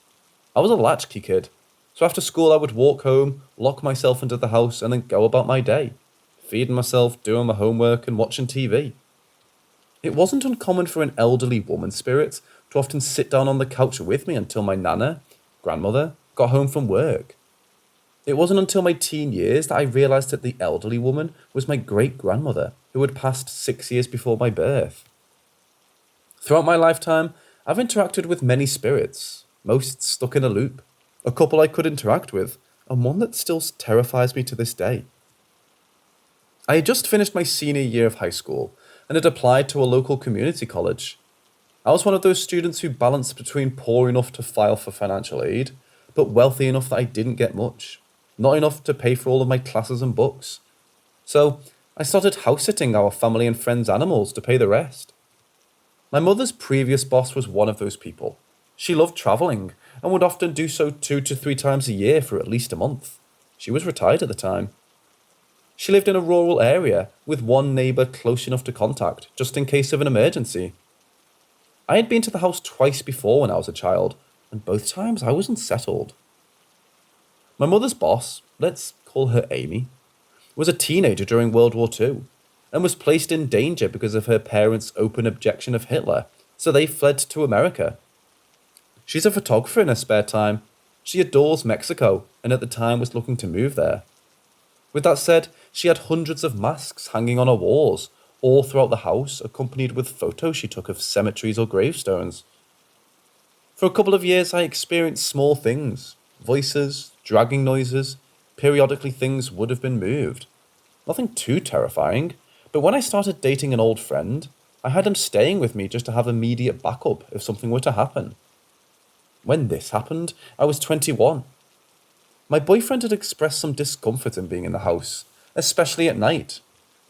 I was a latchkey kid, so after school I would walk home, lock myself into the house, and then go about my day, feeding myself, doing my homework, and watching TV. It wasn't uncommon for an elderly woman spirit to often sit down on the couch with me until my nana, grandmother, got home from work. It wasn't until my teen years that I realised that the elderly woman was my great-grandmother, who had passed 6 years before my birth. Throughout my lifetime, I've interacted with many spirits, most stuck in a loop, a couple I could interact with, and one that still terrifies me to this day. I had just finished my senior year of high school, and had applied to a local community college. I was one of those students who balanced between poor enough to file for financial aid, but wealthy enough that I didn't get much. Not enough to pay for all of my classes and books. So, I started house-sitting our family and friends' animals to pay the rest. My mother's previous boss was one of those people. She loved travelling, and would often do so 2 to 3 times a year for at least a month. She was retired at the time. She lived in a rural area, with one neighbour close enough to contact, just in case of an emergency. I had been to the house twice before when I was a child, and both times I was unsettled. My mother's boss, let's call her Amy, was a teenager during World War II, and was placed in danger because of her parents' open objection of Hitler, so they fled to America. She's a photographer in her spare time. She adores Mexico, and at the time was looking to move there. With that said, she had hundreds of masks hanging on her walls, all throughout the house, accompanied with photos she took of cemeteries or gravestones. For a couple of years I experienced small things, voices, dragging noises, periodically things would have been moved. Nothing too terrifying, but when I started dating an old friend, I had him staying with me just to have immediate backup if something were to happen. When this happened, I was 21. My boyfriend had expressed some discomfort in being in the house, especially at night,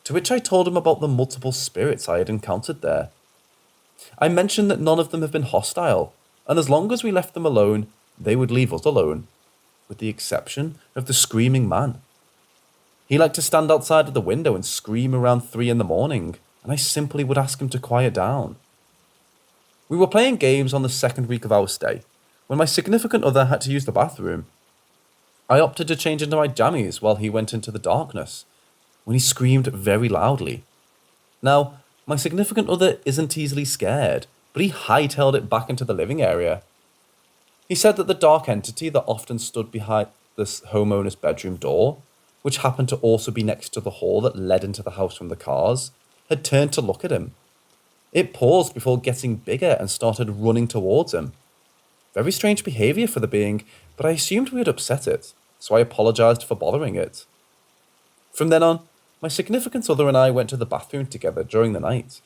to which I told him about the multiple spirits I had encountered there. I mentioned that none of them have been hostile, and as long as we left them alone, they would leave us alone, with the exception of the screaming man. He liked to stand outside of the window and scream around 3 in the morning, and I simply would ask him to quiet down. We were playing games on the second week of our stay, when my significant other had to use the bathroom. I opted to change into my jammies while he went into the darkness, when he screamed very loudly. Now, my significant other isn't easily scared, but he hightailed it back into the living area. He said that the dark entity that often stood behind the homeowner's bedroom door, which happened to also be next to the hall that led into the house from the cars, had turned to look at him. It paused before getting bigger and started running towards him. Very strange behaviour for the being, but I assumed we had upset it, so I apologised for bothering it. From then on, my significant other and I went to the bathroom together during the night.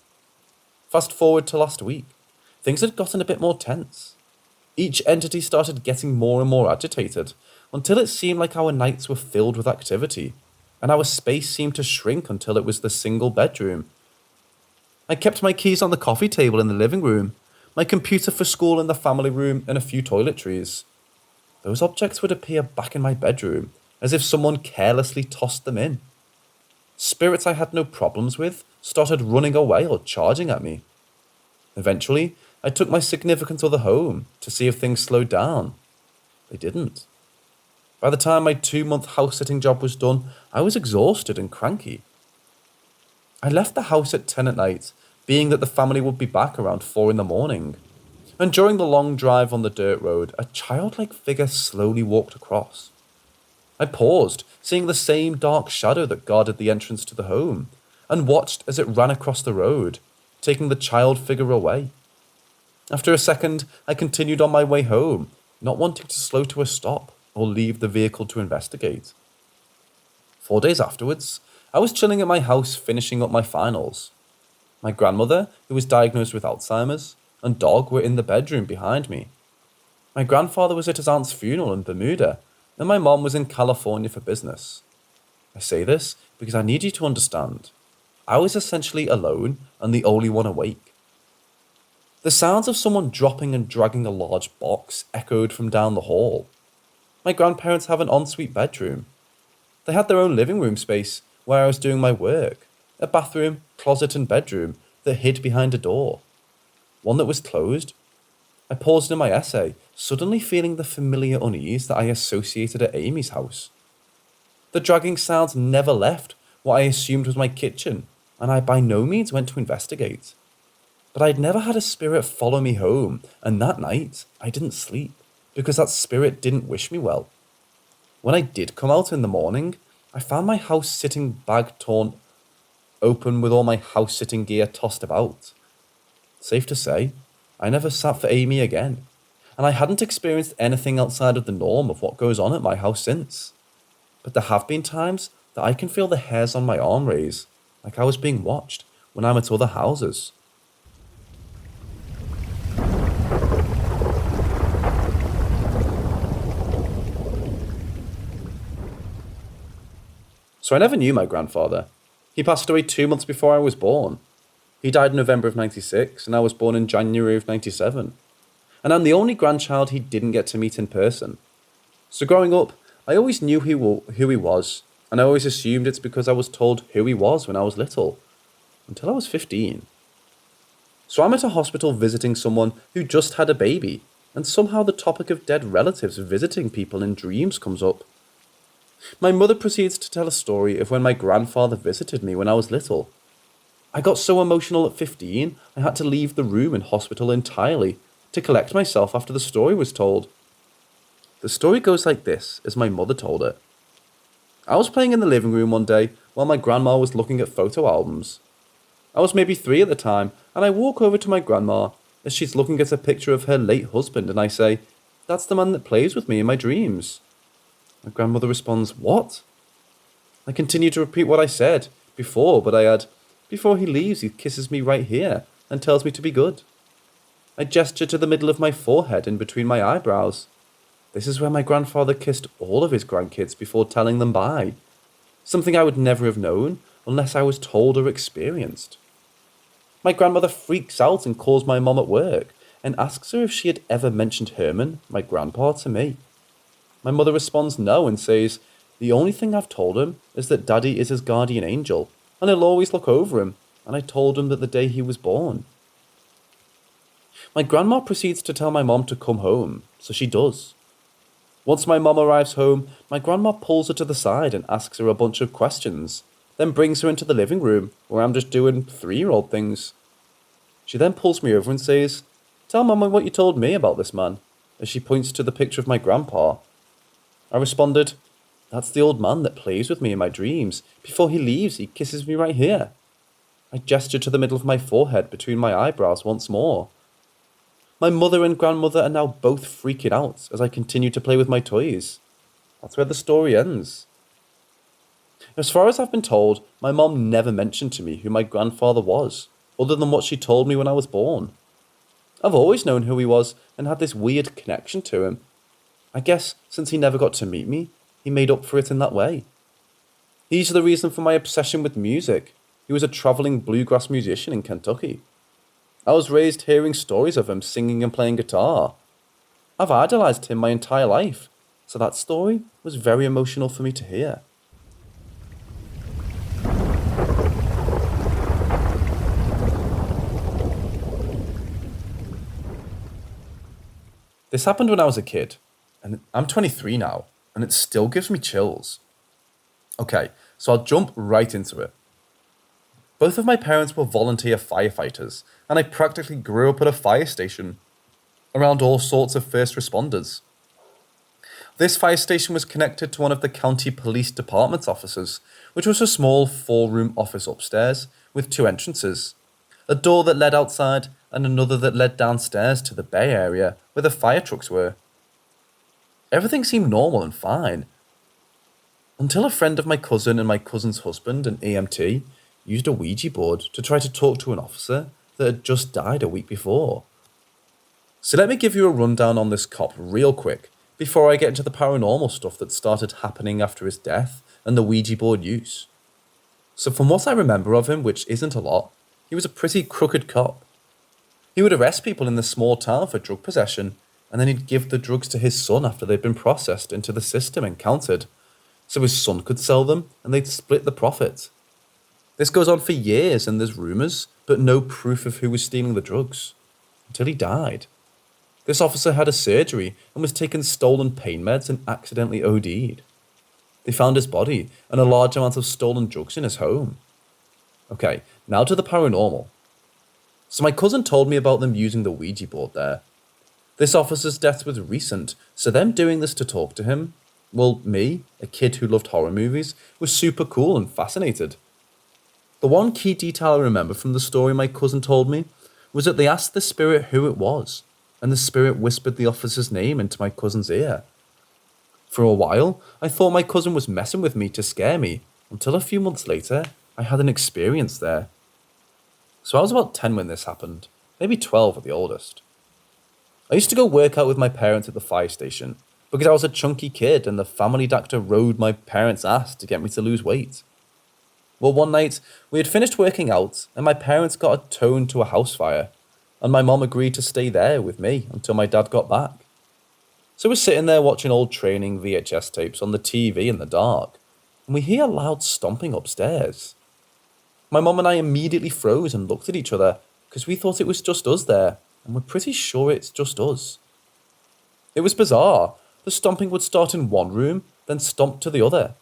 Fast forward to last week, things had gotten a bit more tense. Each entity started getting more and more agitated, until it seemed like our nights were filled with activity, and our space seemed to shrink until it was the single bedroom. I kept my keys on the coffee table in the living room, my computer for school in the family room, and a few toiletries. Those objects would appear back in my bedroom, as if someone carelessly tossed them in. Spirits I had no problems with started running away or charging at me. Eventually, I took my significant other home to see if things slowed down. They didn't. By the time my 2-month house-sitting job was done, I was exhausted and cranky. I left the house at 10 at night, being that the family would be back around 4 in the morning. And during the long drive on the dirt road, a childlike figure slowly walked across. I paused, seeing the same dark shadow that guarded the entrance to the home, and watched as it ran across the road, taking the child figure away. After a second, I continued on my way home, not wanting to slow to a stop or leave the vehicle to investigate. 4 days afterwards, I was chilling at my house finishing up my finals. My grandmother, who was diagnosed with Alzheimer's, and dog were in the bedroom behind me. My grandfather was at his aunt's funeral in Bermuda, and my mom was in California for business. I say this because I need you to understand. I was essentially alone and the only one awake. The sounds of someone dropping and dragging a large box echoed from down the hall. My grandparents have an ensuite bedroom. They had their own living room space where I was doing my work, a bathroom, closet and bedroom that hid behind a door. One that was closed. I paused in my essay, suddenly feeling the familiar unease that I associated at Amy's house. The dragging sounds never left what I assumed was my kitchen, and I by no means went to investigate. But I'd never had a spirit follow me home, and that night I didn't sleep, because that spirit didn't wish me well. When I did come out in the morning, I found my house-sitting bag torn open with all my house-sitting gear tossed about. Safe to say, I never sat for Amy again, and I hadn't experienced anything outside of the norm of what goes on at my house since. But there have been times that I can feel the hairs on my arm raise, like I was being watched when I'm at other houses. So I never knew my grandfather. He passed away 2 months before I was born. He died in November of 96, and I was born in January of 97. And I'm the only grandchild he didn't get to meet in person. So growing up, I always knew who he was, and I always assumed it's because I was told who he was when I was little, until I was 15. So I'm at a hospital visiting someone who just had a baby, and somehow the topic of dead relatives visiting people in dreams comes up. My mother proceeds to tell a story of when my grandfather visited me when I was little. I got so emotional at 15, I had to leave the room in hospital entirely to collect myself after the story was told. The story goes like this, as my mother told it. I was playing in the living room one day while my grandma was looking at photo albums. I was maybe 3 at the time, and I walk over to my grandma as she's looking at a picture of her late husband, and I say, "That's the man that plays with me in my dreams." My grandmother responds, "What?" I continue to repeat what I said before, but I add, "Before he leaves, he kisses me right here and tells me to be good." I gesture to the middle of my forehead in between my eyebrows. This is where my grandfather kissed all of his grandkids before telling them bye. Something I would never have known unless I was told or experienced. My grandmother freaks out and calls my mom at work and asks her if she had ever mentioned Herman, my grandpa, to me. My mother responds no and says, "The only thing I've told him is that Daddy is his guardian angel, and he'll always look over him, and I told him that the day he was born." My grandma proceeds to tell my mom to come home, so she does. Once my mom arrives home, my grandma pulls her to the side and asks her a bunch of questions, then brings her into the living room, where I'm just doing 3-year-old things. She then pulls me over and says, "Tell Mama what you told me about this man," as she points to the picture of my grandpa. I responded, "That's the old man that plays with me in my dreams. Before he leaves, he kisses me right here." I gestured to the middle of my forehead between my eyebrows once more. My mother and grandmother are now both freaking out as I continue to play with my toys. That's where the story ends. As far as I've been told, my mom never mentioned to me who my grandfather was, other than what she told me when I was born. I've always known who he was and had this weird connection to him. I guess since he never got to meet me, he made up for it in that way. He's the reason for my obsession with music. He was a travelling bluegrass musician in Kentucky. I was raised hearing stories of him singing and playing guitar. I've idolised him my entire life, so that story was very emotional for me to hear. This happened when I was a kid, and I'm 23 now, and it still gives me chills. Okay, so I'll jump right into it. Both of my parents were volunteer firefighters, and I practically grew up at a fire station, around all sorts of first responders. This fire station was connected to one of the county police department's offices, which was a small 4-room office upstairs with 2 entrances, a door that led outside and another that led downstairs to the bay area where the fire trucks were. Everything seemed normal and fine, until a friend of my cousin and my cousin's husband, an EMT, used a Ouija board to try to talk to an officer that had just died a week before. So let me give you a rundown on this cop real quick before I get into the paranormal stuff that started happening after his death and the Ouija board use. So from what I remember of him, which isn't a lot, he was a pretty crooked cop. He would arrest people in the small town for drug possession, and then he'd give the drugs to his son after they'd been processed into the system and counted, so his son could sell them and they'd split the profit. This goes on for years and there's rumours, but no proof of who was stealing the drugs, until he died. This officer had a surgery and was taking stolen pain meds and accidentally OD'd. They found his body and a large amount of stolen drugs in his home. Okay, now to the paranormal. So my cousin told me about them using the Ouija board there. This officer's death was recent, so them doing this to talk to him, well, me, a kid who loved horror movies, was super cool and fascinated. The one key detail I remember from the story my cousin told me was that they asked the spirit who it was, and the spirit whispered the officer's name into my cousin's ear. For a while, I thought my cousin was messing with me to scare me, until a few months later, I had an experience there. So I was about 10 when this happened, maybe 12 at the oldest. I used to go work out with my parents at the fire station, because I was a chunky kid and the family doctor rode my parents' ass to get me to lose weight. Well, one night, we had finished working out and my parents got towed to a house fire, and my mom agreed to stay there with me until my dad got back. So we're sitting there watching old training VHS tapes on the TV in the dark, and we hear loud stomping upstairs. My mom and I immediately froze and looked at each other because we thought it was just us there, and we're pretty sure it's just us. It was bizarre. The stomping would start in one room, then stomp to the other.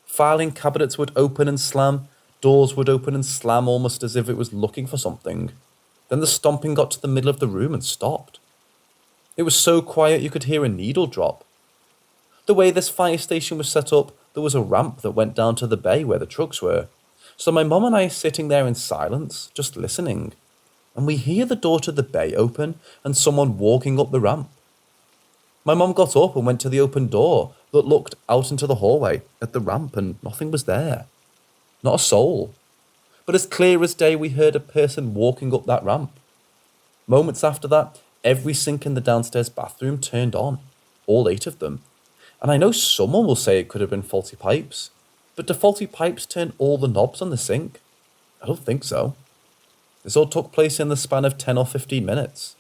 Filing cabinets would open and slam, doors would open and slam almost as if it was looking for something. Then the stomping got to the middle of the room and stopped. It was so quiet you could hear a needle drop. The way this fire station was set up, there was a ramp that went down to the bay where the trucks were. So my mum and I are sitting there in silence, just listening. And we hear the door to the bay open and someone walking up the ramp. My mum got up and went to the open door that looked out into the hallway at the ramp, and nothing was there. Not a soul. But as clear as day, we heard a person walking up that ramp. Moments after that, every sink in the downstairs bathroom turned on. All 8 of them. And I know someone will say it could have been faulty pipes. But do faulty pipes turn all the knobs on the sink? I don't think so. This all took place in the span of 10 or 15 minutes.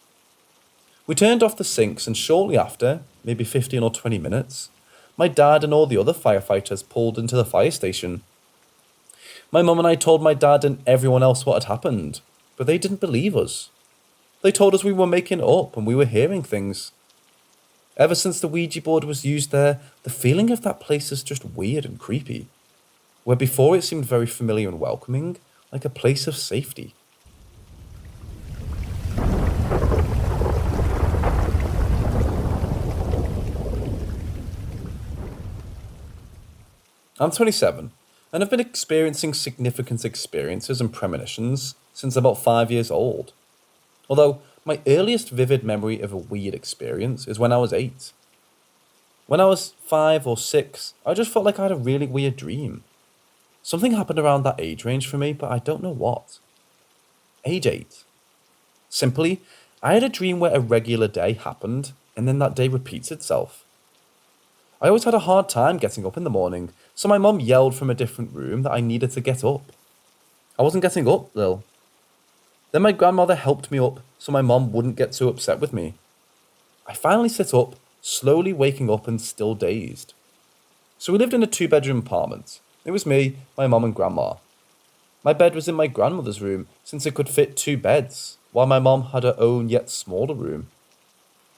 We turned off the sinks, and shortly after, maybe 15 or 20 minutes, my dad and all the other firefighters pulled into the fire station. My mum and I told my dad and everyone else what had happened, but they didn't believe us. They told us we were making it up and we were hearing things. Ever since the Ouija board was used there, the feeling of that place is just weird and creepy, where before it seemed very familiar and welcoming, like a place of safety. I'm 27, and I've been experiencing significant experiences and premonitions since about 5 years old. Although, My earliest vivid memory of a weird experience is when I was 8. When I was 5 or 6, I just felt like I had a really weird dream. Something happened around that age range for me, but I don't know what. Age 8. Simply, I had a dream where a regular day happened, and then that day repeats itself. I always had a hard time getting up in the morning, so my mum yelled from a different room that I needed to get up. I wasn't getting up, though. Then my grandmother helped me up so my mum wouldn't get too upset with me. I finally sit up, slowly waking up and still dazed. So we lived in a 2-bedroom apartment. It was me, my mum and grandma. My bed was in my grandmother's room since it could fit 2 beds, while my mum had her own yet smaller room.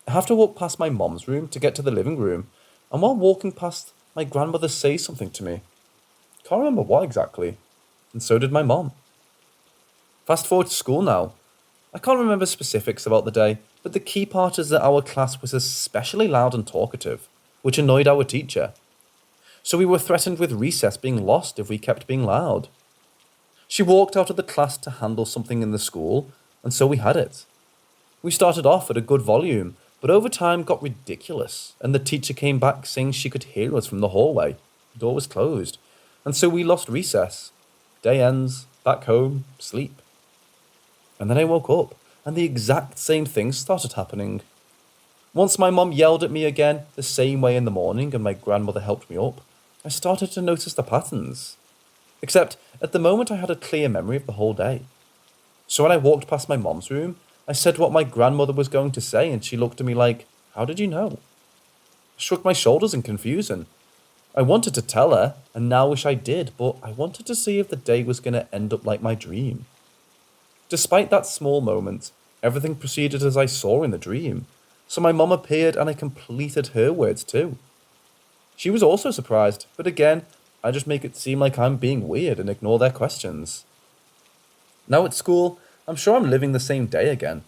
I have to walk past my mum's room to get to the living room, and while walking past, my grandmother says something to me. Can't remember what exactly, and so did my mum. Fast forward to school now. I can't remember specifics about the day, but the key part is that our class was especially loud and talkative, which annoyed our teacher. So we were threatened with recess being lost if we kept being loud. She walked out of the class to handle something in the school, and so we had it. We started off at a good volume, but over time got ridiculous, and the teacher came back saying she could hear us from the hallway. The door was closed, and so we lost recess. Day ends, back home, sleep. And then I woke up, and the exact same things started happening. Once my mum yelled at me again the same way in the morning and my grandmother helped me up, I started to notice the patterns. Except, at the moment I had a clear memory of the whole day. So when I walked past my mum's room, I said what my grandmother was going to say and she looked at me like, "How did you know?" I shrugged my shoulders in confusion. I wanted to tell her, and now wish I did, but I wanted to see if the day was going to end up like my dream. Despite that small moment, everything proceeded as I saw in the dream, so my mum appeared and I completed her words too. She was also surprised, but again, I just make it seem like I'm being weird and ignore their questions. Now at school, I'm sure I'm living the same day again.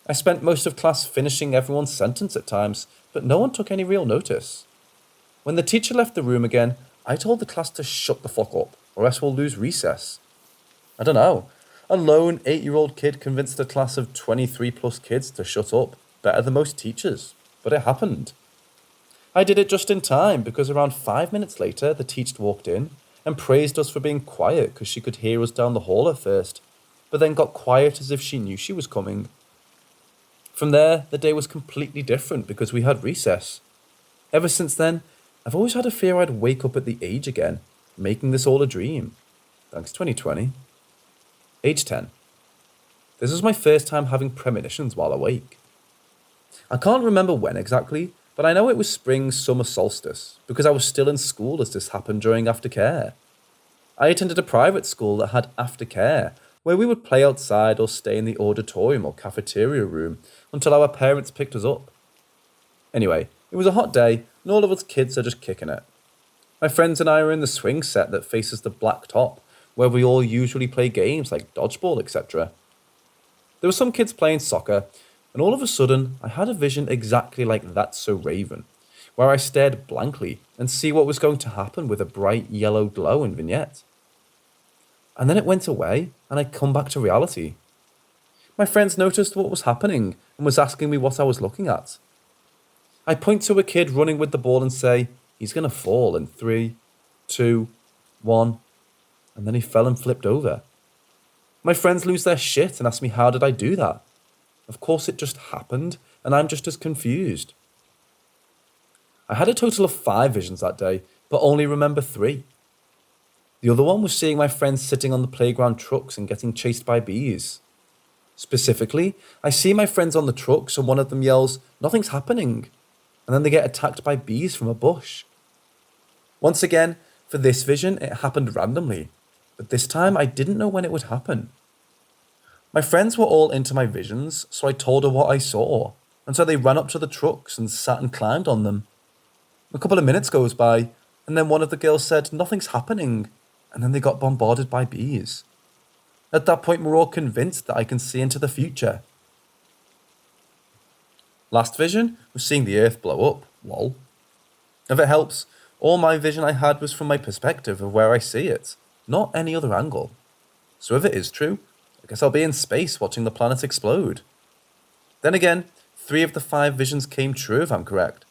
I spent most of class finishing everyone's sentence at times, but no one took any real notice. When the teacher left the room again, I told the class to shut the fuck up, or else we'll lose recess. I don't know. A lone 8-year-old kid convinced a class of 23 plus kids to shut up, better than most teachers, but it happened. I did it just in time because around 5 minutes later the teacher walked in and praised us for being quiet because she could hear us down the hall at first, but then got quiet as if she knew she was coming. From there, the day was completely different because we had recess. Ever since then, I've always had a fear I'd wake up at the age again, making this all a dream. Thanks 2020. Age 10. This was my first time having premonitions while awake. I can't remember when exactly, but I know it was spring summer solstice because I was still in school as this happened during aftercare. I attended a private school that had aftercare, where we would play outside or stay in the auditorium or cafeteria room until our parents picked us up. Anyway, it was a hot day and all of us kids are just kicking it. My friends and I are in the swing set that faces the black top, where we all usually play games like dodgeball, etc. There were some kids playing soccer, and all of a sudden, I had a vision exactly like That's So Raven, where I stared blankly and see what was going to happen with a bright yellow glow and vignette. And then it went away, and I come back to reality. My friends noticed what was happening and was asking me what I was looking at. I point to a kid running with the ball and say, "He's going to fall in 3, 2, 1, and then he fell and flipped over. My friends lose their shit and ask me how did I do that? Of course it just happened, and I'm just as confused. I had a total of 5 visions that day, but only remember 3. The other one was seeing my friends sitting on the playground trucks and getting chased by bees. Specifically, I see my friends on the trucks and one of them yells, "Nothing's happening," and then they get attacked by bees from a bush. Once again, for this vision, it happened randomly, but this time I didn't know when it would happen. My friends were all into my visions, so I told her what I saw, and so they ran up to the trucks and sat and climbed on them. A couple of minutes goes by, and then one of the girls said, "Nothing's happening," and then they got bombarded by bees. At that point, we're all convinced that I can see into the future. Last vision was seeing the earth blow up, lol. If it helps, all my vision I had was from my perspective of where I see it, not any other angle. So if it is true, I guess I'll be in space watching the planet explode. Then again, 3 of the 5 visions came true if I'm correct.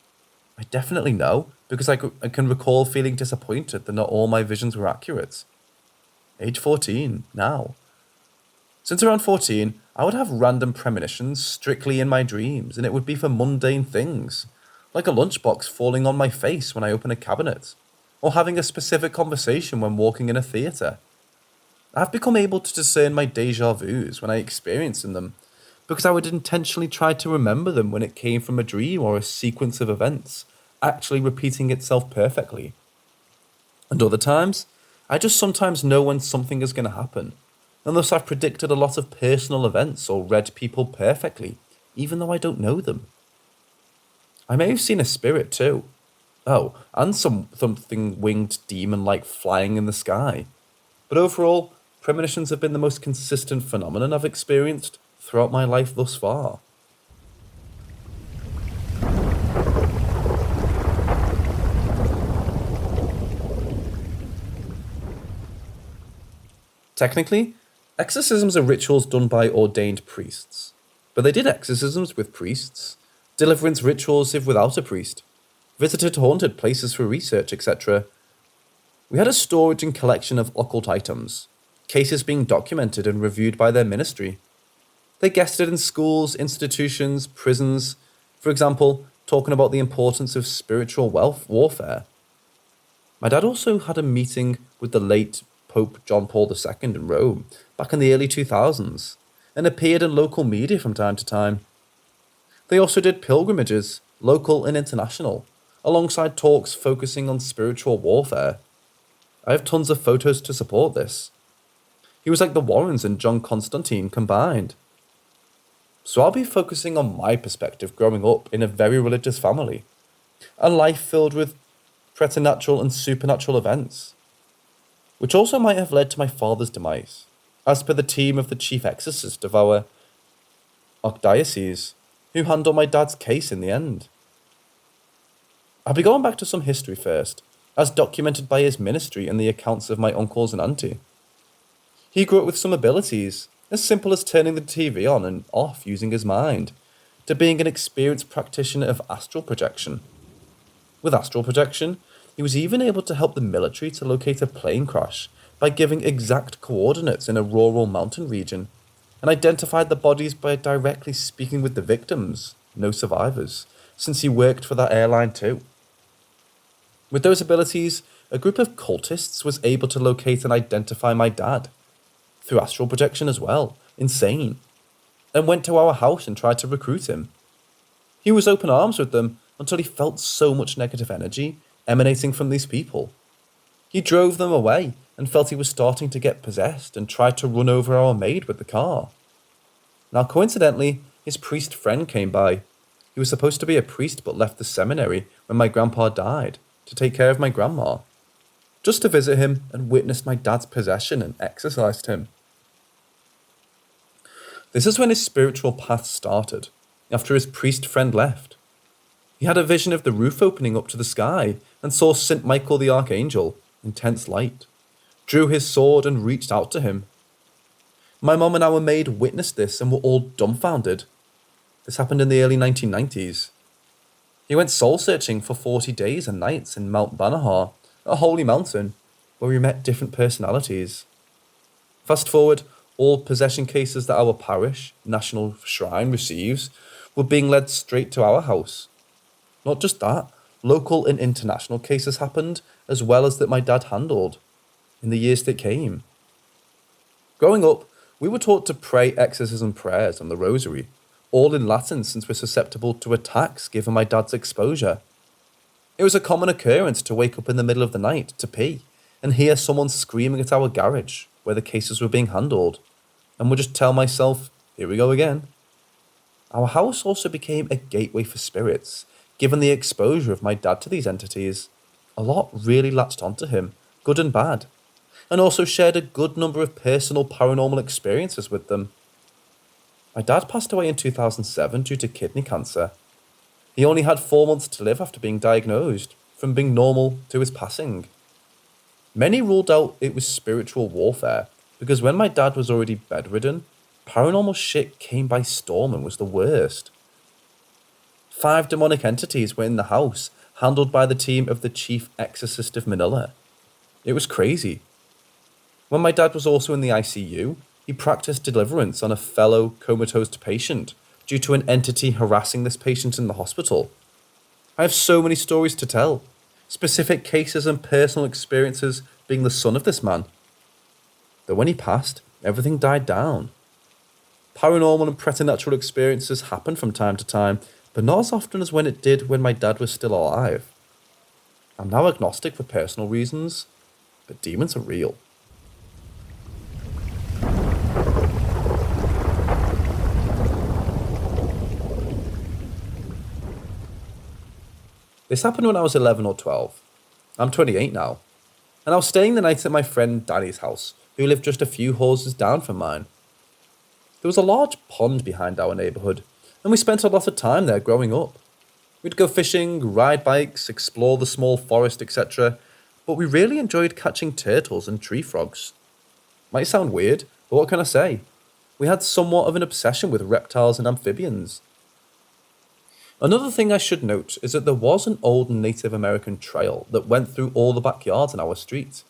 I definitely know, because I can recall feeling disappointed that not all my visions were accurate. Age 14, now. Since around 14, I would have random premonitions strictly in my dreams, and it would be for mundane things, like a lunchbox falling on my face when I open a cabinet, or having a specific conversation when walking in a theatre. I've become able to discern my deja vus when I experience them, because I would intentionally try to remember them when it came from a dream or a sequence of events, actually repeating itself perfectly. And other times, I just sometimes know when something is going to happen, and thus I've predicted a lot of personal events or read people perfectly, even though I don't know them. I may have seen a spirit too. Oh, and something winged demon-like flying in the sky. But overall, premonitions have been the most consistent phenomenon I've experienced throughout my life thus far. Technically, exorcisms are rituals done by ordained priests. But they did exorcisms with priests, deliverance rituals if without a priest, visited haunted places for research, etc. We had a storage and collection of occult items, cases being documented and reviewed by their ministry. They guested in schools, institutions, prisons, for example, talking about the importance of spiritual warfare. My dad also had a meeting with the late Pope John Paul II in Rome back in the early 2000s, and appeared in local media from time to time. They also did pilgrimages, local and international, alongside talks focusing on spiritual warfare. I have tons of photos to support this. He was like the Warrens and John Constantine combined. So I'll be focusing on my perspective growing up in a very religious family, a life filled with preternatural and supernatural events, which also might have led to my father's demise, as per the team of the chief exorcist of our archdiocese, who handled my dad's case in the end. I'll be going back to some history first, as documented by his ministry and the accounts of my uncles and auntie. He grew up with some abilities, as simple as turning the TV on and off using his mind, to being an experienced practitioner of astral projection. With astral projection, he was even able to help the military to locate a plane crash by giving exact coordinates in a rural mountain region, and identified the bodies by directly speaking with the victims, no survivors, since he worked for that airline too. With those abilities, a group of cultists was able to locate and identify my dad, through astral projection as well, insane, and went to our house and tried to recruit him. He was open arms with them until he felt so much negative energy emanating from these people. He drove them away and felt he was starting to get possessed and tried to run over our maid with the car. Now coincidentally, his priest friend came by. He was supposed to be a priest but left the seminary when my grandpa died to take care of my grandma, just to visit him and witness my dad's possession and exorcised him. This is when his spiritual path started, after his priest friend left. He had a vision of the roof opening up to the sky and saw St. Michael the Archangel, intense light, drew his sword and reached out to him. My mum and our maid witnessed this and were all dumbfounded. This happened in the early 1990s. He went soul-searching for 40 days and nights in Mount Banahar, a holy mountain, where we met different personalities. Fast forward, all possession cases that our parish, national shrine receives were being led straight to our house. Not just that, local and international cases happened, as well as that my dad handled, in the years that came. Growing up, we were taught to pray exorcism prayers and the rosary, all in Latin since we're susceptible to attacks given my dad's exposure. It was a common occurrence to wake up in the middle of the night to pee and hear someone screaming at our garage where the cases were being handled, and would just tell myself, here we go again. Our house also became a gateway for spirits. Given the exposure of my dad to these entities, a lot really latched onto him, good and bad, and also shared a good number of personal paranormal experiences with them. My dad passed away in 2007 due to kidney cancer. He only had 4 months to live after being diagnosed, from being normal to his passing. Many ruled out it was spiritual warfare, because when my dad was already bedridden, paranormal shit came by storm and was the worst. 5 demonic entities were in the house, handled by the team of the Chief Exorcist of Manila. It was crazy. When my dad was also in the ICU, he practiced deliverance on a fellow comatose patient due to an entity harassing this patient in the hospital. I have so many stories to tell, specific cases and personal experiences being the son of this man. But when he passed, everything died down. Paranormal and preternatural experiences happen from time to time, but not as often as when it did when my dad was still alive. I'm now agnostic for personal reasons, but demons are real. This happened when I was 11 or 12. I'm 28 now, and I was staying the night at my friend Danny's house, who lived just a few houses down from mine. There was a large pond behind our neighbourhood, and we spent a lot of time there growing up. We'd go fishing, ride bikes, explore the small forest, etc., but we really enjoyed catching turtles and tree frogs. Might sound weird, but what can I say? We had somewhat of an obsession with reptiles and amphibians. Another thing I should note is that there was an old Native American trail that went through all the backyards in our street.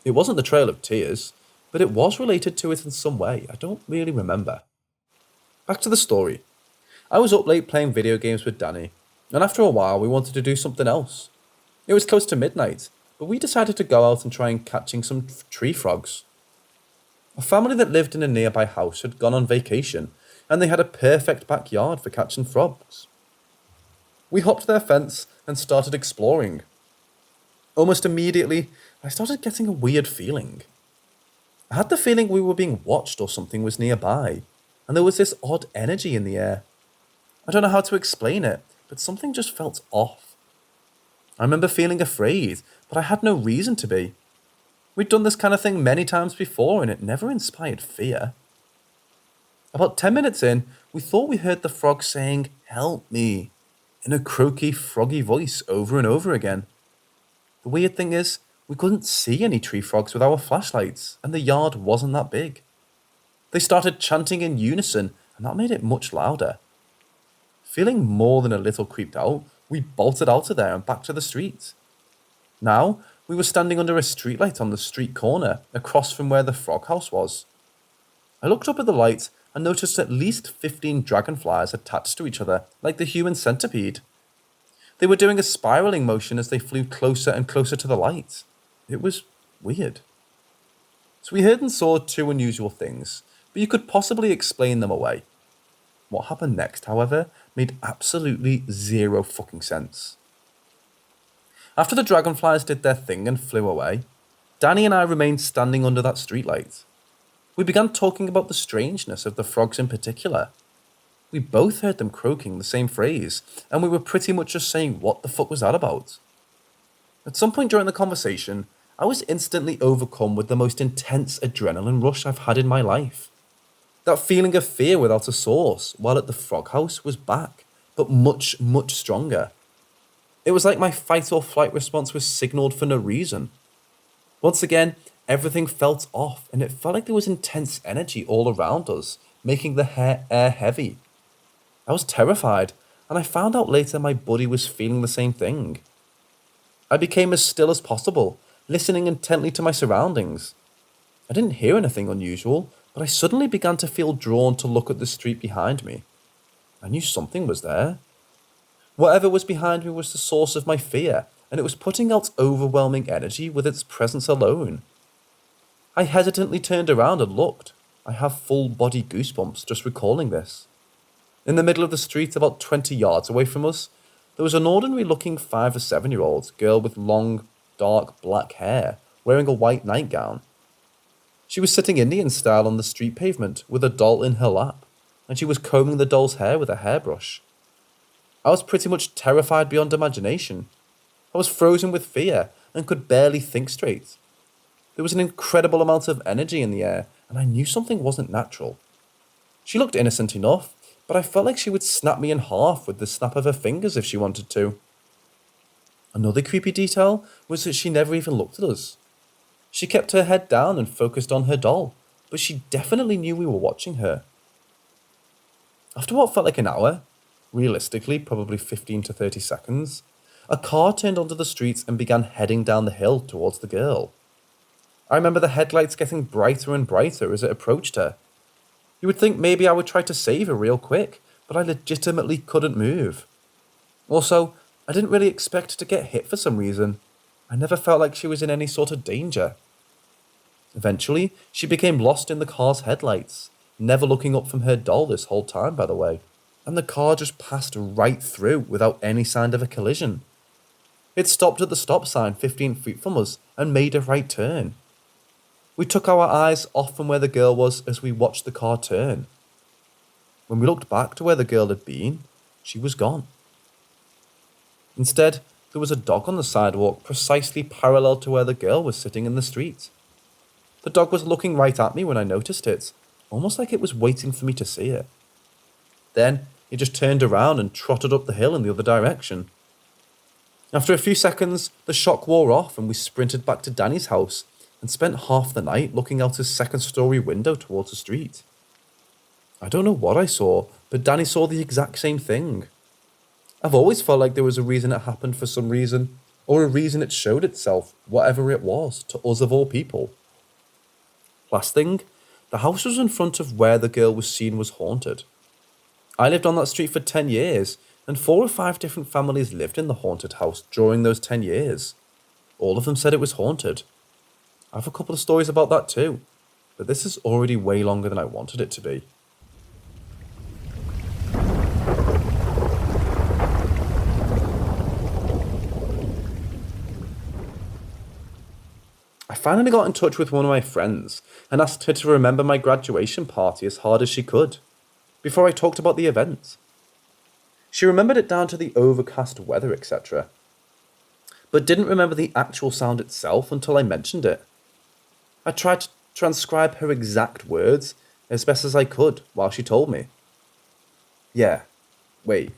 It wasn't the Trail of Tears, but it was related to it in some way. I don't really remember. Back to the story. I was up late playing video games with Danny, and after a while we wanted to do something else. It was close to midnight, but we decided to go out and try and catching some tree frogs. A family that lived in a nearby house had gone on vacation, and they had a perfect backyard for catching frogs. We hopped their fence and started exploring. Almost immediately, I started getting a weird feeling. I had the feeling we were being watched or something was nearby, and there was this odd energy in the air. I don't know how to explain it, but something just felt off. I remember feeling afraid, but I had no reason to be. We'd done this kind of thing many times before, and it never inspired fear. About 10 minutes in, we thought we heard the frog saying, "Help me," in a croaky, froggy voice over and over again. The weird thing is, we couldn't see any tree frogs with our flashlights, and the yard wasn't that big. They started chanting in unison, and that made it much louder. Feeling more than a little creeped out, we bolted out of there and back to the street. Now, we were standing under a streetlight on the street corner, across from where the frog house was. I looked up at the light and noticed at least 15 dragonflies attached to each other, like the human centipede. They were doing a spiraling motion as they flew closer and closer to the light. It was weird. So we heard and saw 2 unusual things, but you could possibly explain them away. What happened next, however, made absolutely zero fucking sense. After the dragonflies did their thing and flew away, Danny and I remained standing under that streetlight. We began talking about the strangeness of the frogs in particular. We both heard them croaking the same phrase, and we were pretty much just saying what the fuck was that about. At some point during the conversation, I was instantly overcome with the most intense adrenaline rush I've had in my life. That feeling of fear without a source, while at the frog house, was back, but much, much stronger. It was like my fight or flight response was signalled for no reason. Once again, everything felt off, and it felt like there was intense energy all around us, making the air heavy. I was terrified, and I found out later my buddy was feeling the same thing. I became as still as possible, listening intently to my surroundings. I didn't hear anything unusual, but I suddenly began to feel drawn to look at the street behind me. I knew something was there. Whatever was behind me was the source of my fear, and it was putting out overwhelming energy with its presence alone. I hesitantly turned around and looked. I have full body goosebumps just recalling this. In the middle of the street, about 20 yards away from us, there was an ordinary looking 5 or 7-year-old girl with long, dark black hair, wearing a white nightgown. She was sitting Indian style on the street pavement with a doll in her lap, and she was combing the doll's hair with a hairbrush. I was pretty much terrified beyond imagination. I was frozen with fear and could barely think straight. There was an incredible amount of energy in the air, and I knew something wasn't natural. She looked innocent enough, but I felt like she would snap me in half with the snap of her fingers if she wanted to. Another creepy detail was that she never even looked at us. She kept her head down and focused on her doll, but she definitely knew we were watching her. After what felt like an hour, realistically probably 15 to 30 seconds, a car turned onto the streets and began heading down the hill towards the girl. I remember the headlights getting brighter and brighter as it approached her. You would think maybe I would try to save her real quick, but I legitimately couldn't move. Also, I didn't really expect to get hit for some reason. I never felt like she was in any sort of danger. Eventually, she became lost in the car's headlights, never looking up from her doll this whole time, by the way, and the car just passed right through without any sign of a collision. It stopped at the stop sign 15 feet from us and made a right turn. We took our eyes off from where the girl was as we watched the car turn. When we looked back to where the girl had been, she was gone. Instead, there was a dog on the sidewalk precisely parallel to where the girl was sitting in the street. The dog was looking right at me when I noticed it, almost like it was waiting for me to see it. Then, it just turned around and trotted up the hill in the other direction. After a few seconds, the shock wore off and we sprinted back to Danny's house and spent half the night looking out his second-story window towards the street. I don't know what I saw, but Danny saw the exact same thing. I've always felt like there was a reason it happened for some reason, or a reason it showed itself, whatever it was, to us of all people. Last thing, the house was in front of where the girl was seen was haunted. I lived on that street for 10 years, and 4 or 5 different families lived in the haunted house during those 10 years. All of them said it was haunted. I have a couple of stories about that too, but this is already way longer than I wanted it to be. I finally got in touch with one of my friends and asked her to remember my graduation party as hard as she could, before I talked about the event. She remembered it down to the overcast weather, etc., but didn't remember the actual sound itself until I mentioned it. I tried to transcribe her exact words as best as I could while she told me. Yeah, wait,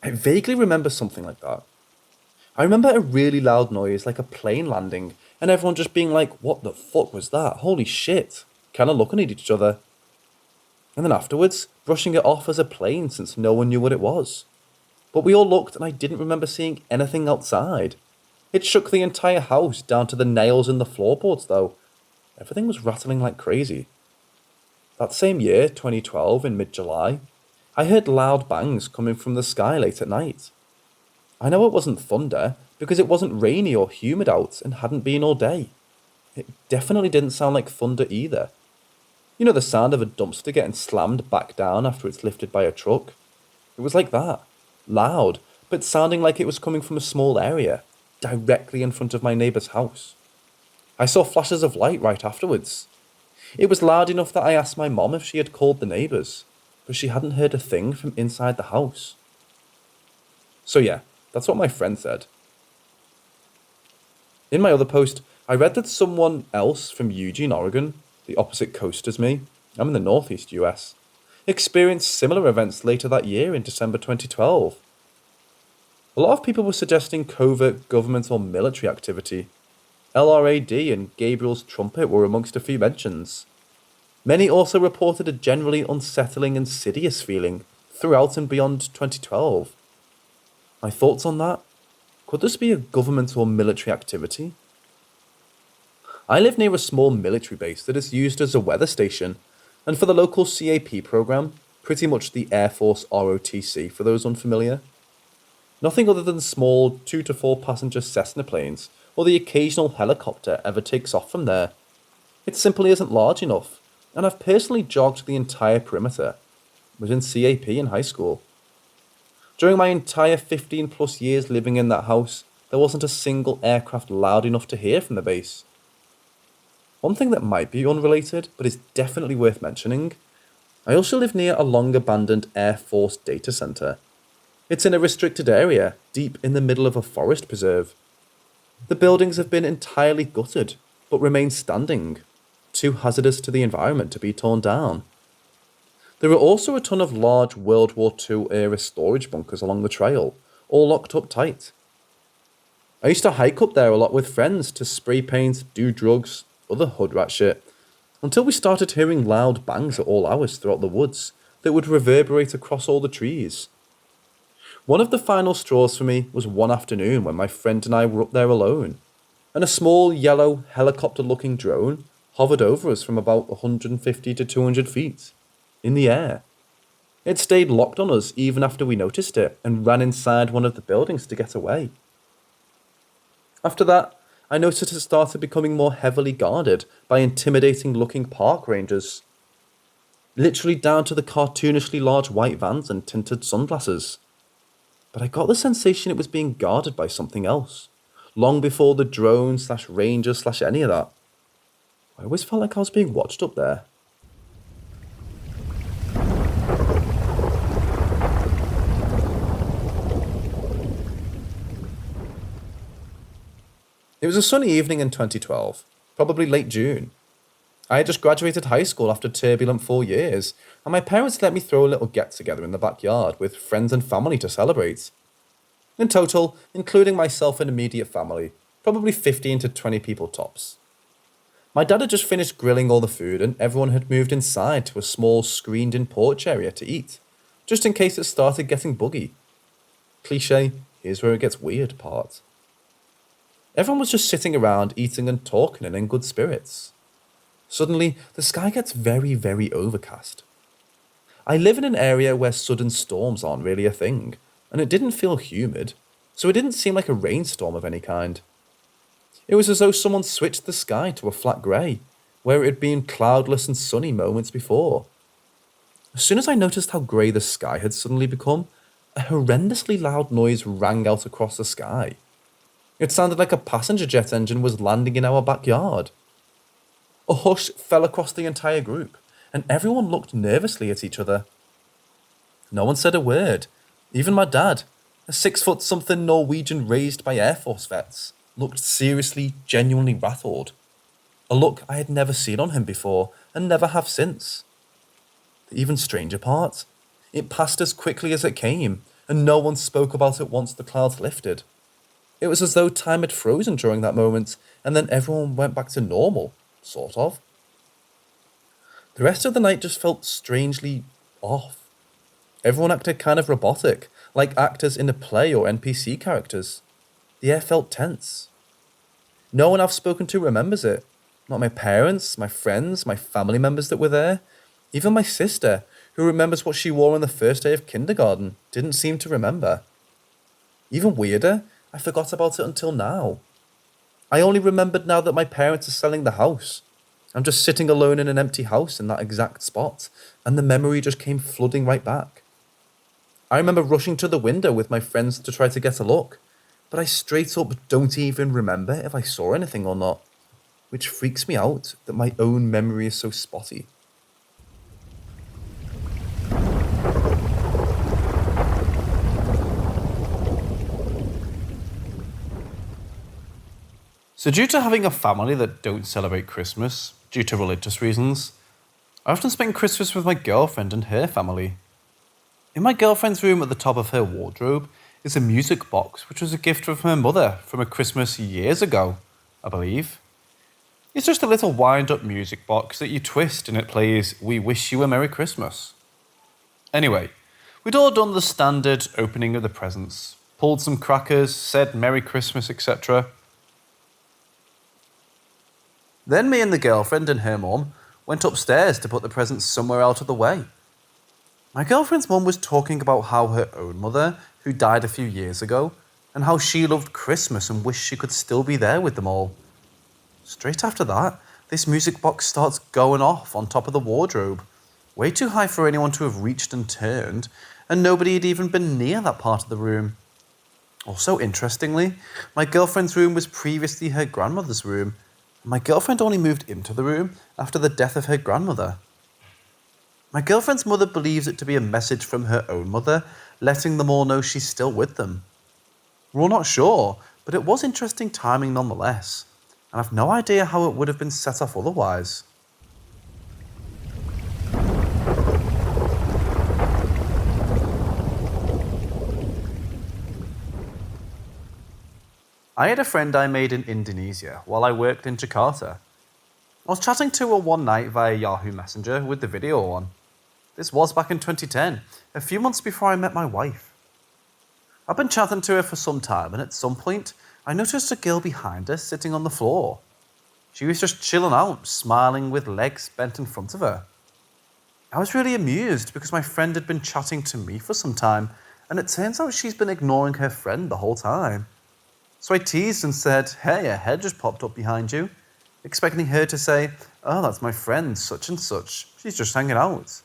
I vaguely remember something like that. I remember a really loud noise like a plane landing and everyone just being like, what the fuck was that? Holy shit. Kinda looking at each other. And then afterwards, brushing it off as a plane since no one knew what it was. But we all looked and I didn't remember seeing anything outside. It shook the entire house down to the nails in the floorboards though. Everything was rattling like crazy. That same year, 2012, in mid-July, I heard loud bangs coming from the sky late at night. I know it wasn't thunder because it wasn't rainy or humid out and hadn't been all day. It definitely didn't sound like thunder either. You know the sound of a dumpster getting slammed back down after it's lifted by a truck? It was like that. Loud, but sounding like it was coming from a small area, directly in front of my neighbour's house. I saw flashes of light right afterwards. It was loud enough that I asked my mom if she had called the neighbours, but she hadn't heard a thing from inside the house. So yeah, that's what my friend said. In my other post, I read that someone else from Eugene, Oregon, the opposite coast as me, I'm in the northeast US, experienced similar events later that year in December 2012. A lot of people were suggesting covert government or military activity. LRAD and Gabriel's trumpet were amongst a few mentions. Many also reported a generally unsettling, insidious feeling throughout and beyond 2012. My thoughts on that? Could this be a government or military activity? I live near a small military base that is used as a weather station, and for the local CAP program, pretty much the Air Force ROTC for those unfamiliar. Nothing other than small 2 to 4 passenger Cessna planes or the occasional helicopter ever takes off from there. It simply isn't large enough, and I've personally jogged the entire perimeter. I was in CAP in high school. During my entire 15 plus years living in that house, there wasn't a single aircraft loud enough to hear from the base. One thing that might be unrelated, but is definitely worth mentioning, I also live near a long-abandoned Air Force data center. It's in a restricted area, deep in the middle of a forest preserve. The buildings have been entirely gutted, but remain standing, too hazardous to the environment to be torn down. There are also a ton of large World War II-era storage bunkers along the trail, all locked up tight. I used to hike up there a lot with friends to spray paint, do drugs, other hood rat shit, until we started hearing loud bangs at all hours throughout the woods that would reverberate across all the trees. One of the final straws for me was one afternoon when my friend and I were up there alone, and a small yellow helicopter-looking drone hovered over us from about 150 to 200 feet, in the air. It stayed locked on us even after we noticed it and ran inside one of the buildings to get away. After that, I noticed it started becoming more heavily guarded by intimidating-looking park rangers, literally down to the cartoonishly large white vans and tinted sunglasses. But I got the sensation it was being guarded by something else, long before the drone/ranger/any of that. I always felt like I was being watched up there. It was a sunny evening in 2012, probably late June. I had just graduated high school after turbulent 4 years, and my parents let me throw a little get-together in the backyard with friends and family to celebrate. In total, including myself and immediate family, probably 15 to 20 people tops. My dad had just finished grilling all the food and everyone had moved inside to a small screened-in porch area to eat, just in case it started getting buggy. Cliché, here's where it gets weird part. Everyone was just sitting around eating and talking and in good spirits. Suddenly, the sky gets very, very overcast. I live in an area where sudden storms aren't really a thing, and it didn't feel humid, so it didn't seem like a rainstorm of any kind. It was as though someone switched the sky to a flat grey, where it had been cloudless and sunny moments before. As soon as I noticed how grey the sky had suddenly become, a horrendously loud noise rang out across the sky. It sounded like a passenger jet engine was landing in our backyard. A hush fell across the entire group, and everyone looked nervously at each other. No one said a word. Even my dad, a 6-foot-something Norwegian raised by Air Force vets, looked seriously, genuinely rattled. A look I had never seen on him before, and never have since. The even stranger part, it passed as quickly as it came, and no one spoke about it once the clouds lifted. It was as though time had frozen during that moment, and then everyone went back to normal, sort of. The rest of the night just felt strangely off. Everyone acted kind of robotic, like actors in a play or NPC characters. The air felt tense. No one I've spoken to remembers it. Not my parents, my friends, my family members that were there. Even my sister, who remembers what she wore on the first day of kindergarten, didn't seem to remember. Even weirder, I forgot about it until now. I only remembered now that my parents are selling the house. I'm just sitting alone in an empty house in that exact spot, and the memory just came flooding right back. I remember rushing to the window with my friends to try to get a look, but I straight up don't even remember if I saw anything or not, which freaks me out that my own memory is so spotty. So due to having a family that don't celebrate Christmas, due to religious reasons, I often spend Christmas with my girlfriend and her family. In my girlfriend's room at the top of her wardrobe is a music box which was a gift from her mother from a Christmas years ago, I believe. It's just a little wind-up music box that you twist and it plays "We Wish You a Merry Christmas." Anyway, we'd all done the standard opening of the presents, pulled some crackers, said Merry Christmas, etc. Then me and the girlfriend and her mum went upstairs to put the presents somewhere out of the way. My girlfriend's mum was talking about how her own mother, who died a few years ago, and how she loved Christmas and wished she could still be there with them all. Straight after that, this music box starts going off on top of the wardrobe, way too high for anyone to have reached and turned, and nobody had even been near that part of the room. Also, interestingly, my girlfriend's room was previously her grandmother's room, and my girlfriend only moved into the room after the death of her grandmother. My girlfriend's mother believes it to be a message from her own mother, letting them all know she's still with them. We're all not sure, but it was interesting timing nonetheless, and I've no idea how it would have been set off otherwise. I had a friend I made in Indonesia while I worked in Jakarta. I was chatting to her one night via Yahoo Messenger with the video on. This was back in 2010, a few months before I met my wife. I've been chatting to her for some time, and at some point, I noticed a girl behind her sitting on the floor. She was just chilling out, smiling with legs bent in front of her. I was really amused because my friend had been chatting to me for some time, and it turns out she's been ignoring her friend the whole time. So I teased and said, "Hey, a head just popped up behind you," expecting her to say, "Oh, that's my friend, such and such. She's just hanging out."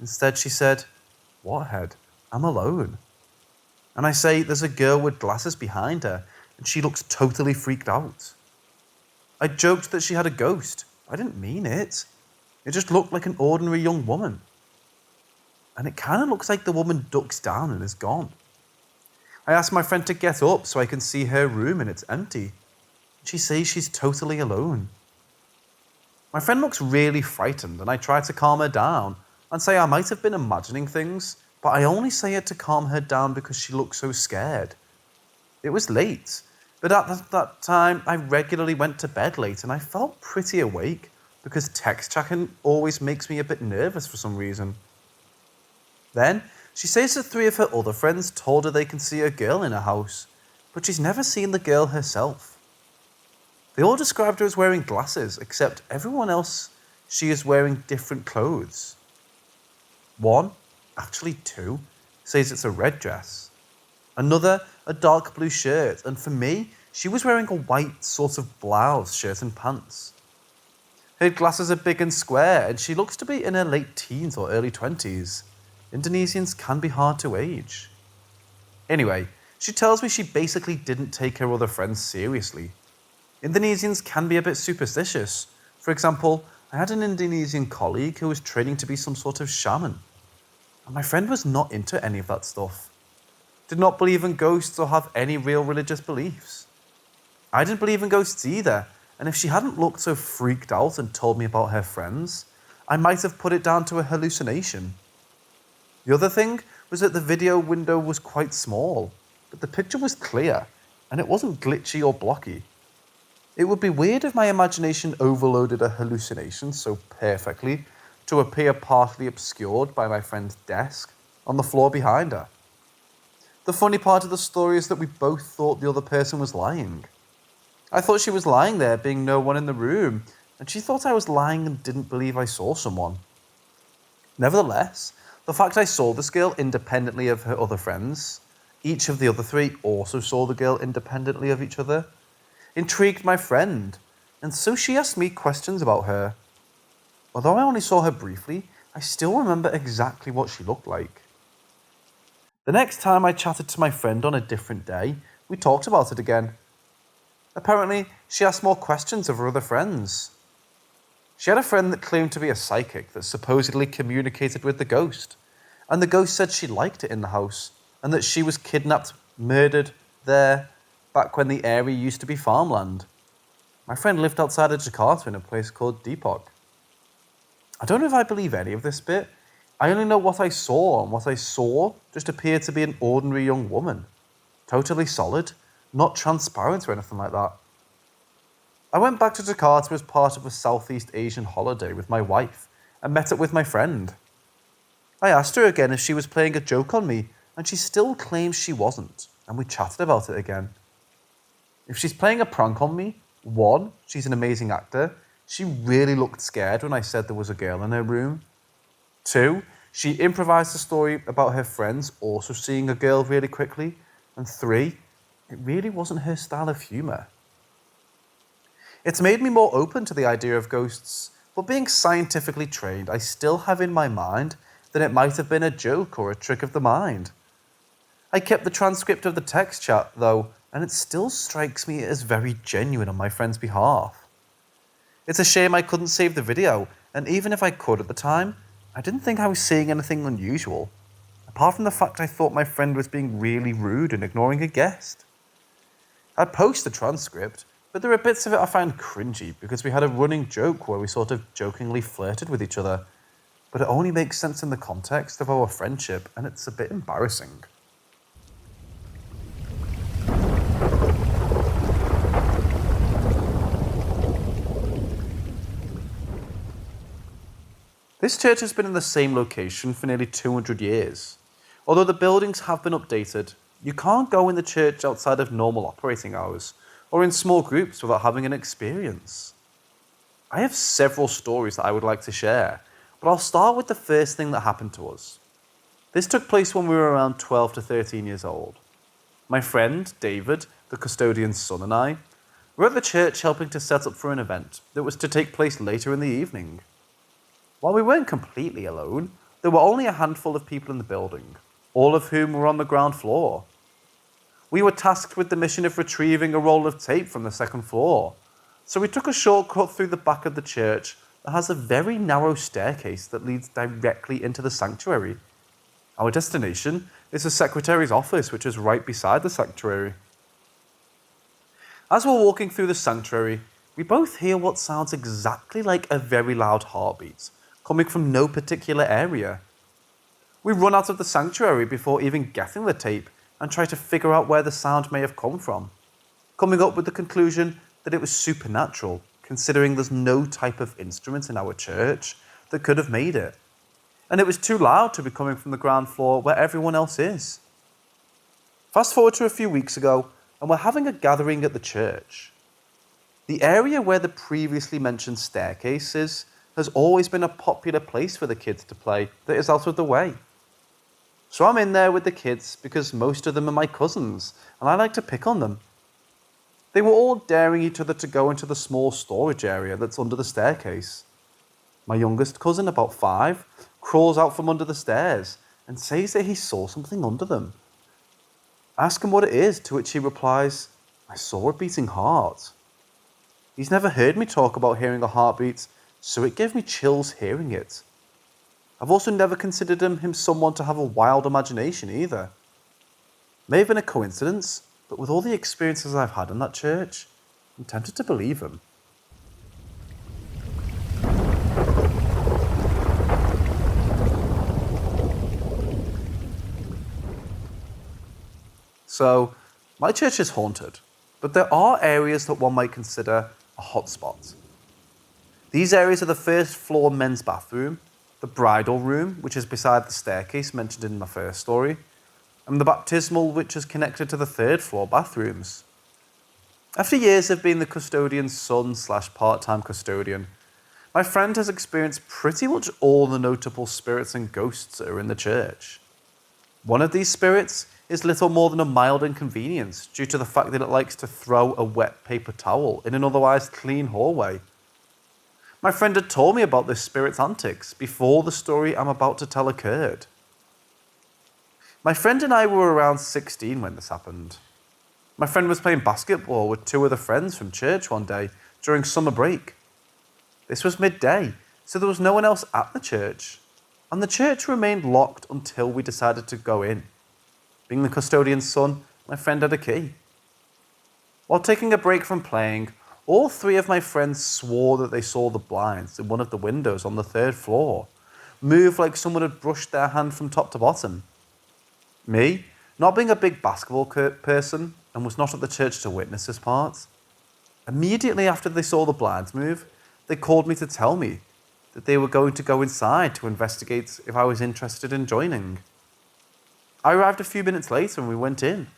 Instead, she said, "What head? I'm alone." And I say, "There's a girl with glasses behind her, and she looks totally freaked out." I joked that she had a ghost. I didn't mean it. It just looked like an ordinary young woman. And it kind of looks like the woman ducks down and is gone. I asked my friend to get up so I can see her room and it's empty. She says she's totally alone. My friend looks really frightened and I try to calm her down and say I might have been imagining things, but I only say it to calm her down because she looks so scared. It was late, but at that time I regularly went to bed late and I felt pretty awake because text chatting always makes me a bit nervous for some reason. Then, she says that 3 of her other friends told her they can see a girl in her house, but she's never seen the girl herself. They all described her as wearing glasses, except everyone else she is wearing different clothes. 1, actually 2, says it's a red dress. Another, a dark blue shirt, and for me, she was wearing a white sort of blouse, shirt and pants. Her glasses are big and square, and she looks to be in her late teens or early 20s. Indonesians can be hard to age. Anyway, she tells me she basically didn't take her other friends seriously. Indonesians can be a bit superstitious. For example, I had an Indonesian colleague who was training to be some sort of shaman. And my friend was not into any of that stuff. Did not believe in ghosts or have any real religious beliefs. I didn't believe in ghosts either, and if she hadn't looked so freaked out and told me about her friends, I might have put it down to a hallucination. The other thing was that the video window was quite small, but the picture was clear, and it wasn't glitchy or blocky. It would be weird if my imagination overloaded a hallucination so perfectly to appear partly obscured by my friend's desk on the floor behind her. The funny part of the story is that we both thought the other person was lying. I thought she was lying there, being no one in the room, and she thought I was lying and didn't believe I saw someone. Nevertheless, the fact I saw this girl independently of her other friends, each of the other 3 also saw the girl independently of each other, intrigued my friend, and so she asked me questions about her. Although I only saw her briefly, I still remember exactly what she looked like. The next time I chatted to my friend on a different day, we talked about it again. Apparently, she asked more questions of her other friends. She had a friend that claimed to be a psychic that supposedly communicated with the ghost, and the ghost said she liked it in the house, and that she was kidnapped, murdered there, back when the area used to be farmland. My friend lived outside of Jakarta in a place called Depok. I don't know if I believe any of this bit. I only know what I saw, and what I saw just appeared to be an ordinary young woman. Totally solid, not transparent or anything like that. I went back to Jakarta as part of a Southeast Asian holiday with my wife and met up with my friend. I asked her again if she was playing a joke on me, and she still claims she wasn't, and we chatted about it again. If she's playing a prank on me, 1, she's an amazing actor. She really looked scared when I said there was a girl in her room. 2, she improvised a story about her friends also seeing a girl really quickly. And 3, it really wasn't her style of humour. It's made me more open to the idea of ghosts, but being scientifically trained, I still have in my mind that it might have been a joke or a trick of the mind. I kept the transcript of the text chat, though, and it still strikes me as very genuine on my friend's behalf. It's a shame I couldn't save the video, and even if I could at the time, I didn't think I was seeing anything unusual, apart from the fact I thought my friend was being really rude and ignoring a guest. I'd post the transcript, but there are bits of it I found cringy because we had a running joke where we sort of jokingly flirted with each other, but it only makes sense in the context of our friendship, and it's a bit embarrassing. This church has been in the same location for nearly 200 years. Although the buildings have been updated, you can't go in the church outside of normal operating hours or in small groups without having an experience. I have several stories that I would like to share, but I'll start with the first thing that happened to us. This took place when we were around 12 to 13 years old. My friend, David, the custodian's son, and I were at the church helping to set up for an event that was to take place later in the evening. While we weren't completely alone, there were only a handful of people in the building, all of whom were on the ground floor. We were tasked with the mission of retrieving a roll of tape from the second floor, so we took a shortcut through the back of the church that has a very narrow staircase that leads directly into the sanctuary. Our destination is the secretary's office, which is right beside the sanctuary. As we're walking through the sanctuary, we both hear what sounds exactly like a very loud heartbeat, coming from no particular area. We run out of the sanctuary before even getting the tape and try to figure out where the sound may have come from, coming up with the conclusion that it was supernatural, considering there's no type of instrument in our church that could have made it. And it was too loud to be coming from the ground floor where everyone else is. Fast forward to a few weeks ago, and we're having a gathering at the church. The area where the previously mentioned staircase is has always been a popular place for the kids to play that is out of the way. So I'm in there with the kids because most of them are my cousins, and I like to pick on them. They were all daring each other to go into the small storage area that's under the staircase. My youngest cousin, about 5, crawls out from under the stairs and says that he saw something under them. I ask him what it is, to which he replies, "I saw a beating heart." He's never heard me talk about hearing a heartbeat, so it gave me chills hearing it. I've also never considered him someone to have a wild imagination either. May have been a coincidence, but with all the experiences I've had in that church, I'm tempted to believe him. So, my church is haunted, but there are areas that one might consider a hotspot. These areas are the first floor men's bathroom, the bridal room, which is beside the staircase mentioned in my first story, and the baptismal, which is connected to the third floor bathrooms. After years of being the custodian's son / part-time custodian, my friend has experienced pretty much all the notable spirits and ghosts that are in the church. One of these spirits is little more than a mild inconvenience due to the fact that it likes to throw a wet paper towel in an otherwise clean hallway. My friend had told me about this spirit's antics before the story I'm about to tell occurred. My friend and I were around 16 when this happened. My friend was playing basketball with 2 other friends from church one day during summer break. This was midday, so there was no one else at the church, and the church remained locked until we decided to go in. Being the custodian's son, my friend had a key. While taking a break from playing, all 3 of my friends swore that they saw the blinds in one of the windows on the 3rd floor move like someone had brushed their hand from top to bottom. Me, not being a big basketball person and was not at the church to witness this part, immediately after they saw the blinds move, they called me to tell me that they were going to go inside to investigate if I was interested in joining. I arrived a few minutes later and we went in.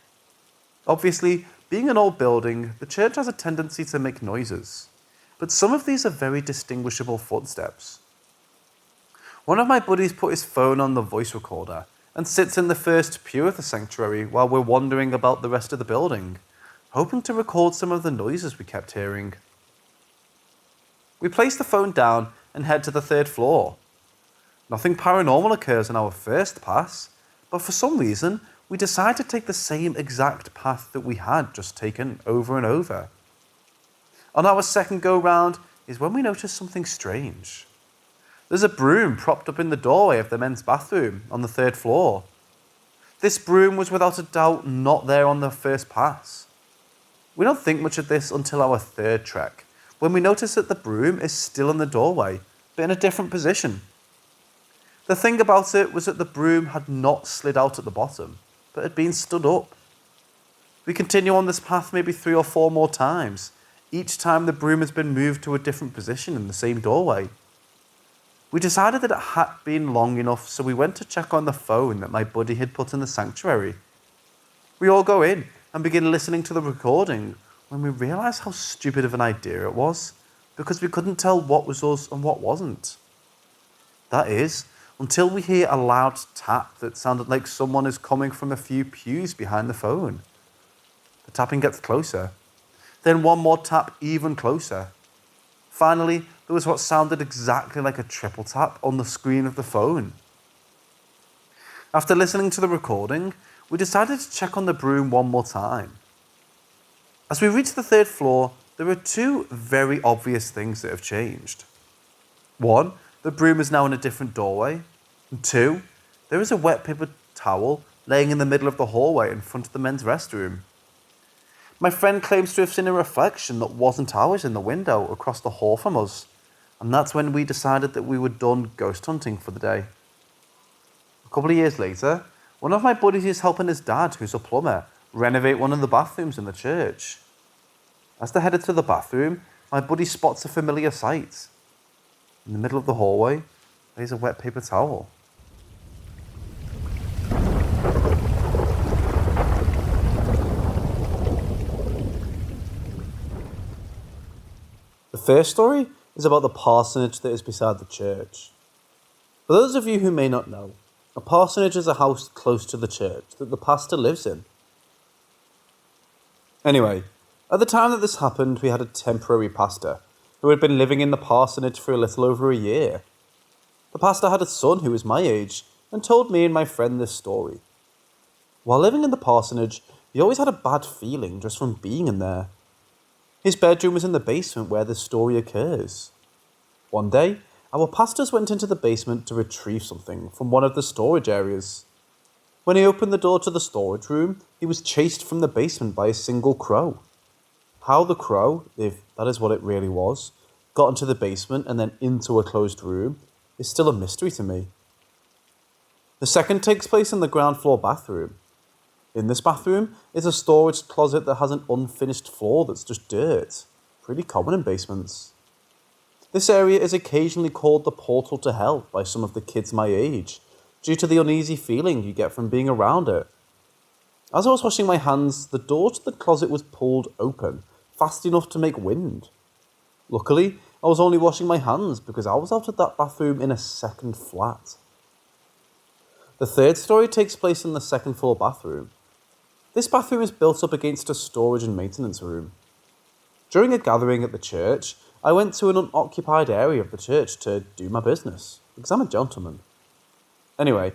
Obviously, being an old building, the church has a tendency to make noises, but some of these are very distinguishable footsteps. One of my buddies put his phone on the voice recorder and sits in the first pew of the sanctuary while we're wandering about the rest of the building, hoping to record some of the noises we kept hearing. We place the phone down and head to the 3rd floor. Nothing paranormal occurs on our first pass, but for some reason, we decide to take the same exact path that we had just taken over and over. On our second go-round is when we notice something strange. There's a broom propped up in the doorway of the men's bathroom on the 3rd floor. This broom was without a doubt not there on the first pass. We don't think much of this until our 3rd trek, when we notice that the broom is still in the doorway, but in a different position. The thing about it was that the broom had not slid out at the bottom, but had been stood up. We continue on this path maybe 3 or 4 more times, each time the broom has been moved to a different position in the same doorway. We decided that it had been long enough, so we went to check on the phone that my buddy had put in the sanctuary. We all go in and begin listening to the recording when we realise how stupid of an idea it was, because we couldn't tell what was us and what wasn't. That is, until we hear a loud tap that sounded like someone is coming from a few pews behind the phone. The tapping gets closer. Then one more tap even closer. Finally, there was what sounded exactly like a triple tap on the screen of the phone. After listening to the recording, we decided to check on the broom one more time. As we reached the 3rd floor, there are 2 very obvious things that have changed. 1, the broom is now in a different doorway. And 2, there is a wet paper towel laying in the middle of the hallway in front of the men's restroom. My friend claims to have seen a reflection that wasn't ours in the window across the hall from us, and that's when we decided that we were done ghost hunting for the day. A couple of years later, one of my buddies is helping his dad, who's a plumber, renovate one of the bathrooms in the church. As they headed to the bathroom, my buddy spots a familiar sight. In the middle of the hallway, lays a wet paper towel. The first story is about the parsonage that is beside the church. For those of you who may not know, a parsonage is a house close to the church that the pastor lives in. Anyway, at the time that this happened, we had a temporary pastor who had been living in the parsonage for a little over a year. The pastor had a son who was my age and told me and my friend this story. While living in the parsonage, he always had a bad feeling just from being in there. His bedroom was in the basement where this story occurs. One day, our pastors went into the basement to retrieve something from one of the storage areas. When he opened the door to the storage room, he was chased from the basement by a single crow. How the crow, if that is what it really was, got into the basement and then into a closed room is still a mystery to me. The second takes place in the ground floor bathroom. In this bathroom is a storage closet that has an unfinished floor that's just dirt. Pretty common in basements. This area is occasionally called the portal to hell by some of the kids my age, due to the uneasy feeling you get from being around it. As I was washing my hands, the door to the closet was pulled open, fast enough to make wind. Luckily, I was only washing my hands because I was out of that bathroom in a second flat. The third story takes place in the second floor bathroom. This bathroom is built up against a storage and maintenance room. During a gathering at the church, I went to an unoccupied area of the church to do my business, because I'm a gentleman. Anyway,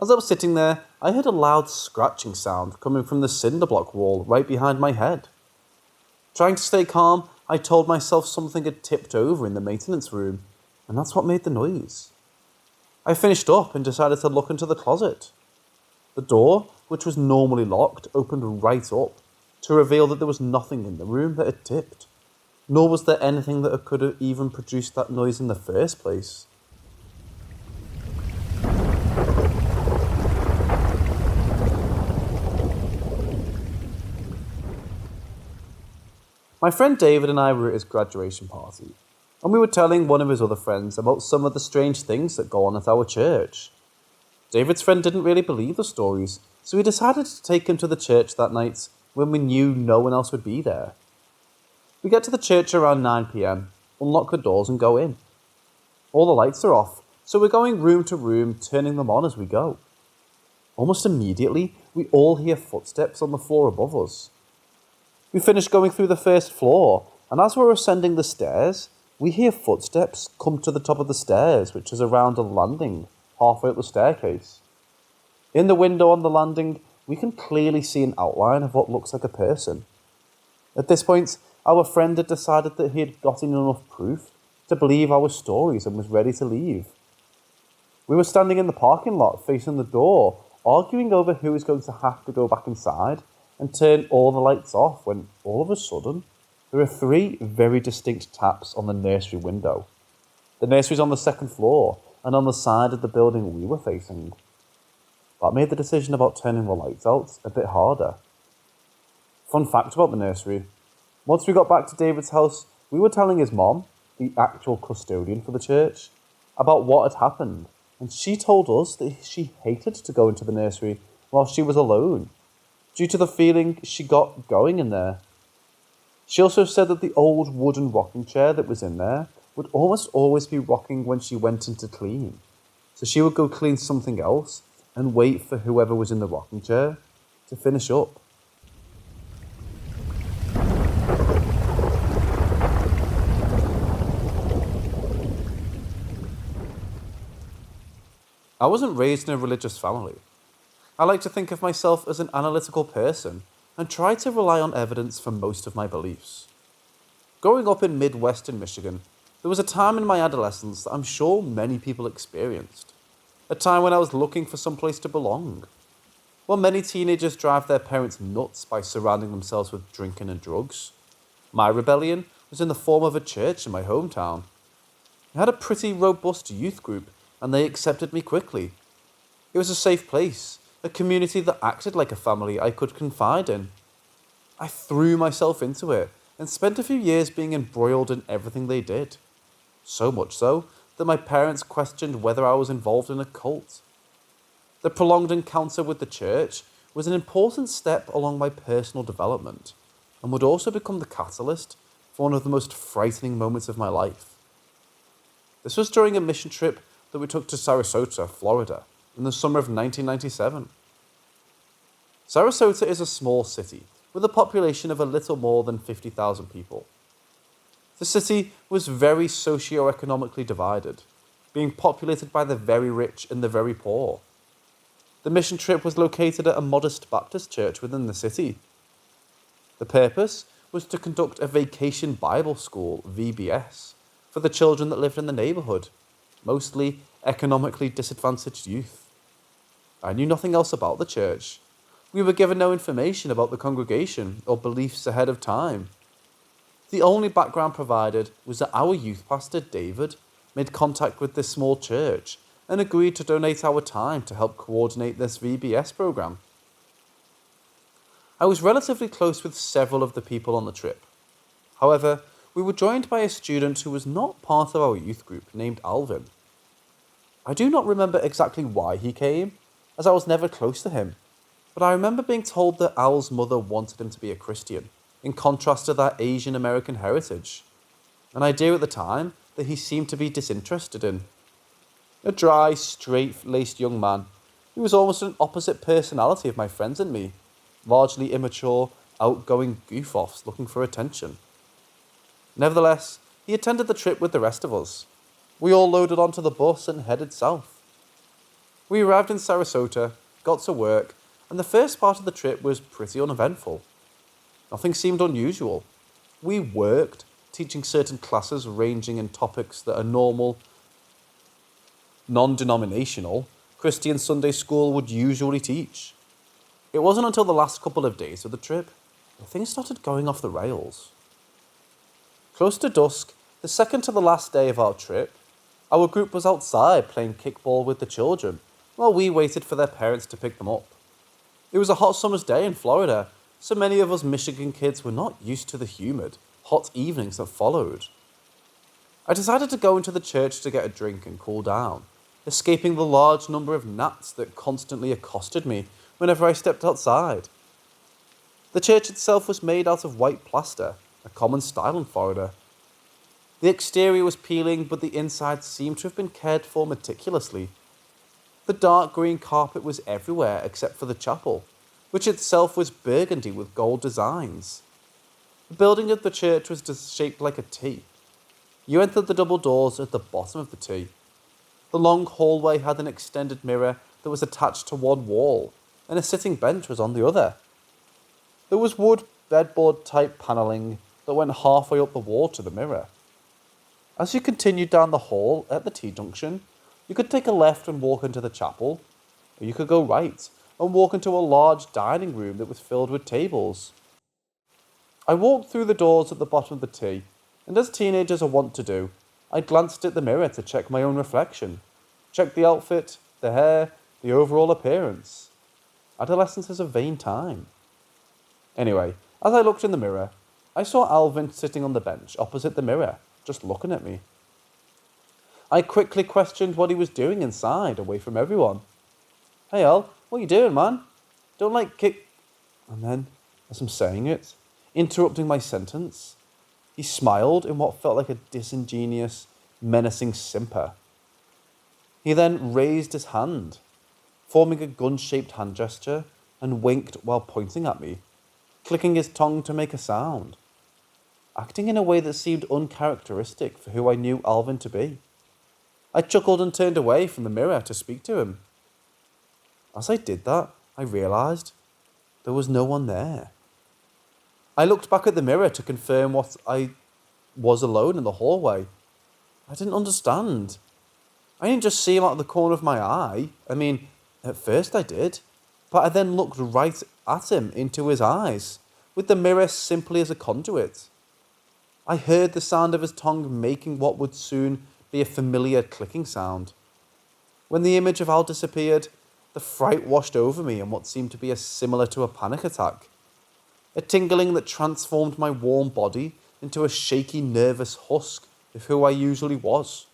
as I was sitting there, I heard a loud scratching sound coming from the cinder block wall right behind my head. Trying to stay calm, I told myself something had tipped over in the maintenance room, and that's what made the noise. I finished up and decided to look into the closet. The door, which was normally locked, opened right up to reveal that there was nothing in the room that had tipped, nor was there anything that could have even produced that noise in the first place. My friend David and I were at his graduation party, and we were telling one of his other friends about some of the strange things that go on at our church. David's friend didn't really believe the stories, so we decided to take him to the church that night when we knew no one else would be there. We get to the church around 9 p.m, unlock the doors and go in. All the lights are off, so we're going room to room, turning them on as we go. Almost immediately, we all hear footsteps on the floor above us. We finish going through the first floor, and as we're ascending the stairs, we hear footsteps come to the top of the stairs, which is around a landing halfway up the staircase. In the window on the landing, we can clearly see an outline of what looks like a person. At this point, our friend had decided that he had gotten enough proof to believe our stories and was ready to leave. We were standing in the parking lot facing the door, arguing over who was going to have to go back inside and turn all the lights off when, all of a sudden, there are 3 very distinct taps on the nursery window. The nursery's on the second floor and on the side of the building we were facing. That made the decision about turning the lights out a bit harder. Fun fact about the nursery. Once we got back to David's house, we were telling his mom, the actual custodian for the church, about what had happened, and she told us that she hated to go into the nursery while she was alone, due to the feeling she got going in there. She also said that the old wooden rocking chair that was in there would almost always be rocking when she went in to clean, so she would go clean something else and wait for whoever was in the rocking chair to finish up. I wasn't raised in a religious family. I like to think of myself as an analytical person and try to rely on evidence for most of my beliefs. Growing up in Midwestern Michigan, there was a time in my adolescence that I'm sure many people experienced. A time when I was looking for some place to belong. While many teenagers drive their parents nuts by surrounding themselves with drinking and drugs, my rebellion was in the form of a church in my hometown. I had a pretty robust youth group, and they accepted me quickly. It was a safe place, a community that acted like a family I could confide in. I threw myself into it and spent a few years being embroiled in everything they did. So much so that my parents questioned whether I was involved in a cult. The prolonged encounter with the church was an important step along my personal development and would also become the catalyst for one of the most frightening moments of my life. This was during a mission trip that we took to Sarasota, Florida, in the summer of 1997. Sarasota is a small city with a population of a little more than 50,000 people. The city was very socio-economically divided, being populated by the very rich and the very poor. The mission trip was located at a modest Baptist church within the city. The purpose was to conduct a vacation Bible school, VBS, for the children that lived in the neighborhood, mostly economically disadvantaged youth. I knew nothing else about the church. We were given no information about the congregation or beliefs ahead of time. The only background provided was that our youth pastor, David, made contact with this small church and agreed to donate our time to help coordinate this VBS program. I was relatively close with several of the people on the trip. However, we were joined by a student who was not part of our youth group named Alvin. I do not remember exactly why he came, as I was never close to him, but I remember being told that Al's mother wanted him to be a Christian, in contrast to that Asian American heritage, an idea at the time that he seemed to be disinterested in. A dry, straight-laced young man, he was almost an opposite personality of my friends and me, largely immature, outgoing goof-offs looking for attention. Nevertheless, he attended the trip with the rest of us. We all loaded onto the bus and headed south. We arrived in Sarasota, got to work, and the first part of the trip was pretty uneventful. Nothing seemed unusual. We worked, teaching certain classes ranging in topics that a normal, non-denominational Christian Sunday school would usually teach. It wasn't until the last couple of days of the trip that things started going off the rails. Close to dusk, the second to the last day of our trip, our group was outside playing kickball with the children while we waited for their parents to pick them up. It was a hot summer's day in Florida, so many of us Michigan kids were not used to the humid, hot evenings that followed. I decided to go into the church to get a drink and cool down, escaping the large number of gnats that constantly accosted me whenever I stepped outside. The church itself was made out of white plaster, a common style in Florida. The exterior was peeling, but the inside seemed to have been cared for meticulously. The dark green carpet was everywhere except for the chapel, which itself was burgundy with gold designs. The building of the church was shaped like a T. You entered the double doors at the bottom of the T. The long hallway had an extended mirror that was attached to one wall, and a sitting bench was on the other. There was wood bedboard-type panelling that went halfway up the wall to the mirror. As you continued down the hall at the T-junction, you could take a left and walk into the chapel, or you could go right and walk into a large dining room that was filled with tables. I walked through the doors at the bottom of the T, and as teenagers are wont to do, I glanced at the mirror to check my own reflection, check the outfit, the hair, the overall appearance. Adolescence is a vain time. Anyway, as I looked in the mirror, I saw Alvin sitting on the bench opposite the mirror, just looking at me. I quickly questioned what he was doing inside, away from everyone. "Hey Al, what you doing, man? Don't like kick..." And then, as I'm saying it, interrupting my sentence, he smiled in what felt like a disingenuous, menacing simper. He then raised his hand, forming a gun-shaped hand gesture, and winked while pointing at me, clicking his tongue to make a sound, acting in a way that seemed uncharacteristic for who I knew Alvin to be. I chuckled and turned away from the mirror to speak to him. As I did that, I realised there was no one there. I looked back at the mirror to confirm what I was alone in the hallway. I didn't understand. I didn't just see him out of the corner of my eye. I mean, at first I did, but I then looked right at him into his eyes, with the mirror simply as a conduit. I heard the sound of his tongue making what would soon be a familiar clicking sound. When the image of Al disappeared, the fright washed over me in what seemed to be similar to a panic attack. A tingling that transformed my warm body into a shaky, nervous husk of who I usually was.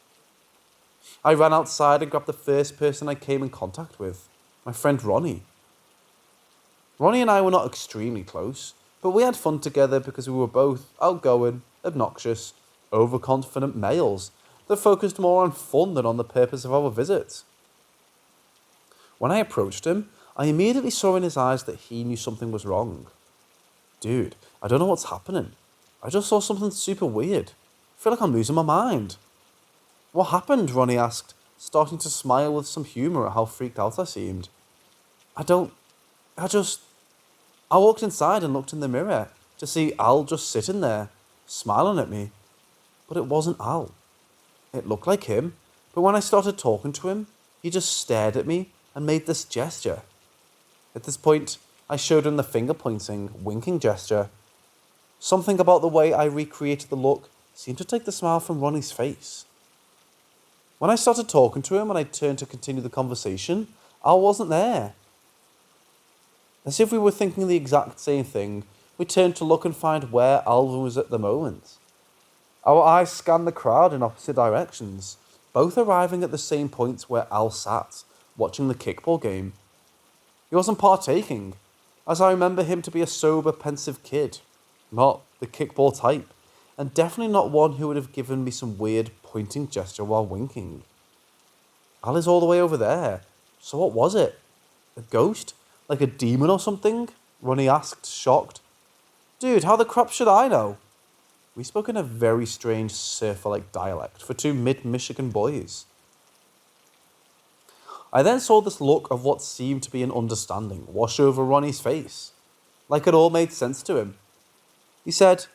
I ran outside and grabbed the first person I came in contact with, my friend Ronnie. Ronnie and I were not extremely close, but we had fun together because we were both outgoing, obnoxious, overconfident males that focused more on fun than on the purpose of our visit. When I approached him, I immediately saw in his eyes that he knew something was wrong. "Dude, I don't know what's happening. I just saw something super weird. I feel like I'm losing my mind." "What happened?" Ronnie asked, starting to smile with some humour at how freaked out I seemed. I walked inside and looked in the mirror to see Al just sitting there, smiling at me. But it wasn't Al. It looked like him, but when I started talking to him, he just stared at me and made this gesture. At this point, I showed him the finger-pointing, winking gesture. Something about the way I recreated the look seemed to take the smile from Ronnie's face. When I started talking to him and I turned to continue the conversation, Al wasn't there. As if we were thinking the exact same thing, we turned to look and find where Alvin was at the moment. Our eyes scanned the crowd in opposite directions, both arriving at the same point where Al sat, watching the kickball game. He wasn't partaking, as I remember him to be a sober, pensive kid, not the kickball type, and definitely not one who would have given me some weird pointing gesture while winking. Al is all the way over there, so what was it? A ghost? Like a demon or something? Ronnie asked, shocked. "Dude, how the crap should I know?" We spoke in a very strange surfer-like dialect for two mid-Michigan boys. I then saw this look of what seemed to be an understanding wash over Ronnie's face, like it all made sense to him. He said,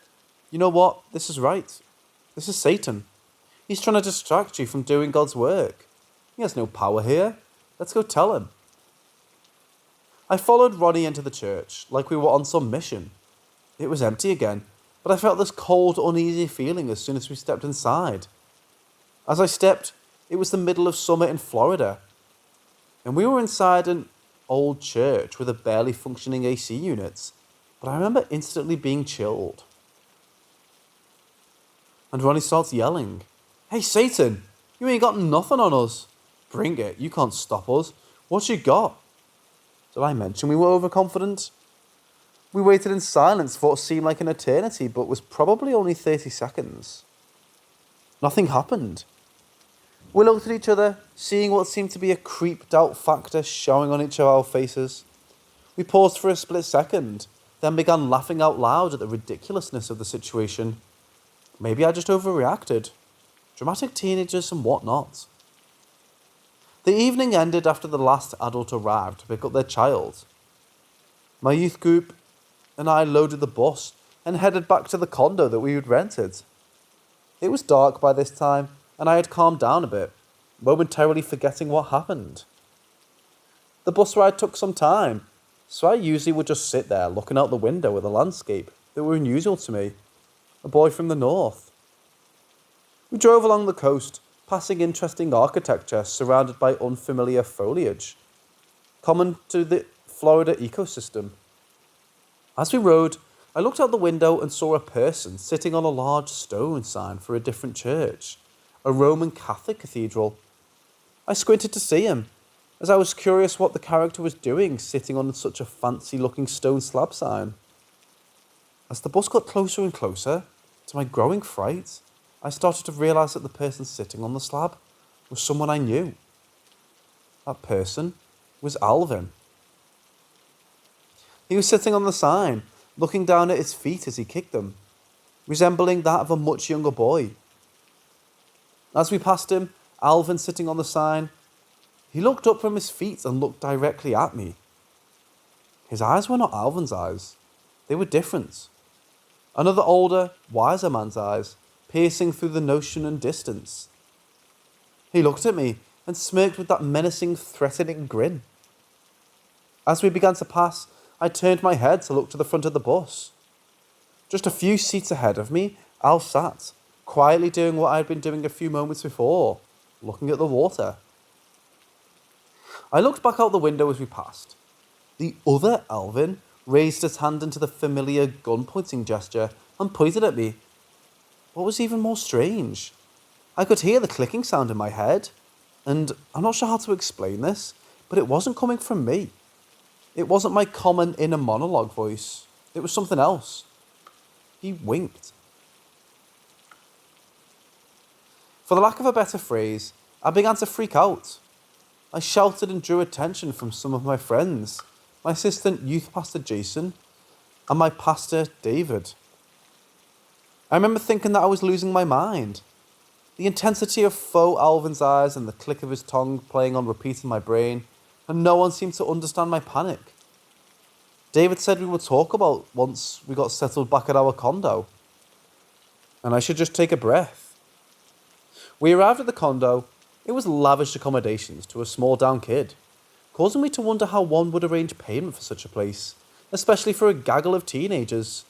"You know what? This is right. This is Satan. He's trying to distract you from doing God's work. He has no power here. Let's go tell him." I followed Ronnie into the church, like we were on some mission. It was empty again, but I felt this cold, uneasy feeling as soon as we stepped inside. As I stepped, it was the middle of summer in Florida, and we were inside an old church with a barely functioning AC unit, but I remember instantly being chilled. And Ronnie starts yelling, "Hey Satan, you ain't got nothing on us. Bring it, you can't stop us. What you got?" Did I mention we were overconfident? We waited in silence for what seemed like an eternity, but was probably only 30 seconds. Nothing happened. We looked at each other, seeing what seemed to be a creeped out factor showing on each of our faces. We paused for a split second, then began laughing out loud at the ridiculousness of the situation. Maybe I just overreacted. Dramatic teenagers and whatnot. The evening ended after the last adult arrived to pick up their child. My youth group and I loaded the bus and headed back to the condo that we had rented. It was dark by this time, and I had calmed down a bit, momentarily forgetting what happened. The bus ride took some time, so I usually would just sit there looking out the window at the landscape that were unusual to me, a boy from the north. We drove along the coast, passing interesting architecture surrounded by unfamiliar foliage, common to the Florida ecosystem. As we rode, I looked out the window and saw a person sitting on a large stone sign for a different church, a Roman Catholic cathedral. I squinted to see him, as I was curious what the character was doing sitting on such a fancy-looking stone slab sign. As the bus got closer and closer, to my growing fright, I started to realise that the person sitting on the slab was someone I knew. That person was Alvin. He was sitting on the sign, looking down at his feet as he kicked them, resembling that of a much younger boy. As we passed him, Alvin sitting on the sign, he looked up from his feet and looked directly at me. His eyes were not Alvin's eyes. They were different. Another older, wiser man's eyes, piercing through the notion and distance. He looked at me and smirked with that menacing, threatening grin. As we began to pass, I turned my head to look to the front of the bus. Just a few seats ahead of me, Al sat, quietly doing what I had been doing a few moments before, looking at the water. I looked back out the window as we passed. The other Alvin raised his hand into the familiar gun-pointing gesture and pointed at me. What was even more strange, I could hear the clicking sound in my head, and I'm not sure how to explain this, but it wasn't coming from me. It wasn't my common inner monologue voice. It was something else. He winked. For the lack of a better phrase, I began to freak out. I shouted and drew attention from some of my friends, my assistant youth pastor Jason, and my pastor David. I remember thinking that I was losing my mind. The intensity of faux Alvin's eyes and the click of his tongue playing on repeat in my brain, and no one seemed to understand my panic. David said we would talk about once we got settled back at our condo, and I should just take a breath. We arrived at the condo. It was lavish accommodations to a small down kid, causing me to wonder how one would arrange payment for such a place, especially for a gaggle of teenagers.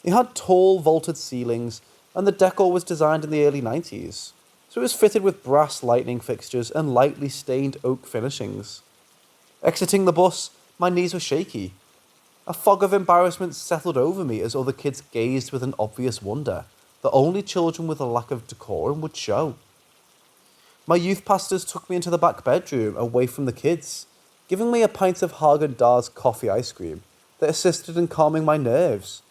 It had tall vaulted ceilings, and the decor was designed in the early 90s, so it was fitted with brass lighting fixtures and lightly stained oak finishings. Exiting the bus, my knees were shaky. A fog of embarrassment settled over me as other kids gazed with an obvious wonder that only children with a lack of decorum would show. My youth pastors took me into the back bedroom away from the kids, giving me a pint of Haagen-Dazs coffee ice cream that assisted in calming my nerves.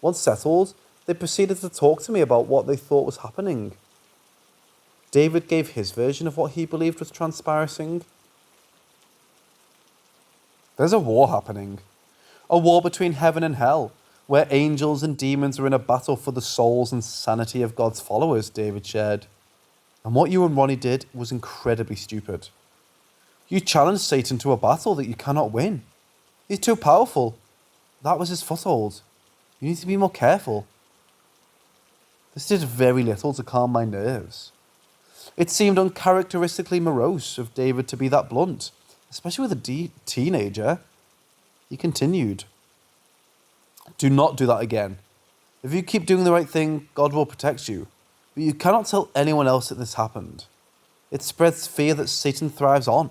Once settled, they proceeded to talk to me about what they thought was happening. David gave his version of what he believed was transpiring. There's a war happening. A war between heaven and hell, where angels and demons are in a battle for the souls and sanity of God's followers, David shared. And what you and Ronnie did was incredibly stupid. You challenged Satan to a battle that you cannot win. He's too powerful. That was his foothold. You need to be more careful. This did very little to calm my nerves. It seemed uncharacteristically morose of David to be that blunt, especially with a teenager. He continued. Do not do that again. If you keep doing the right thing, God will protect you. But you cannot tell anyone else that this happened. It spreads fear that Satan thrives on.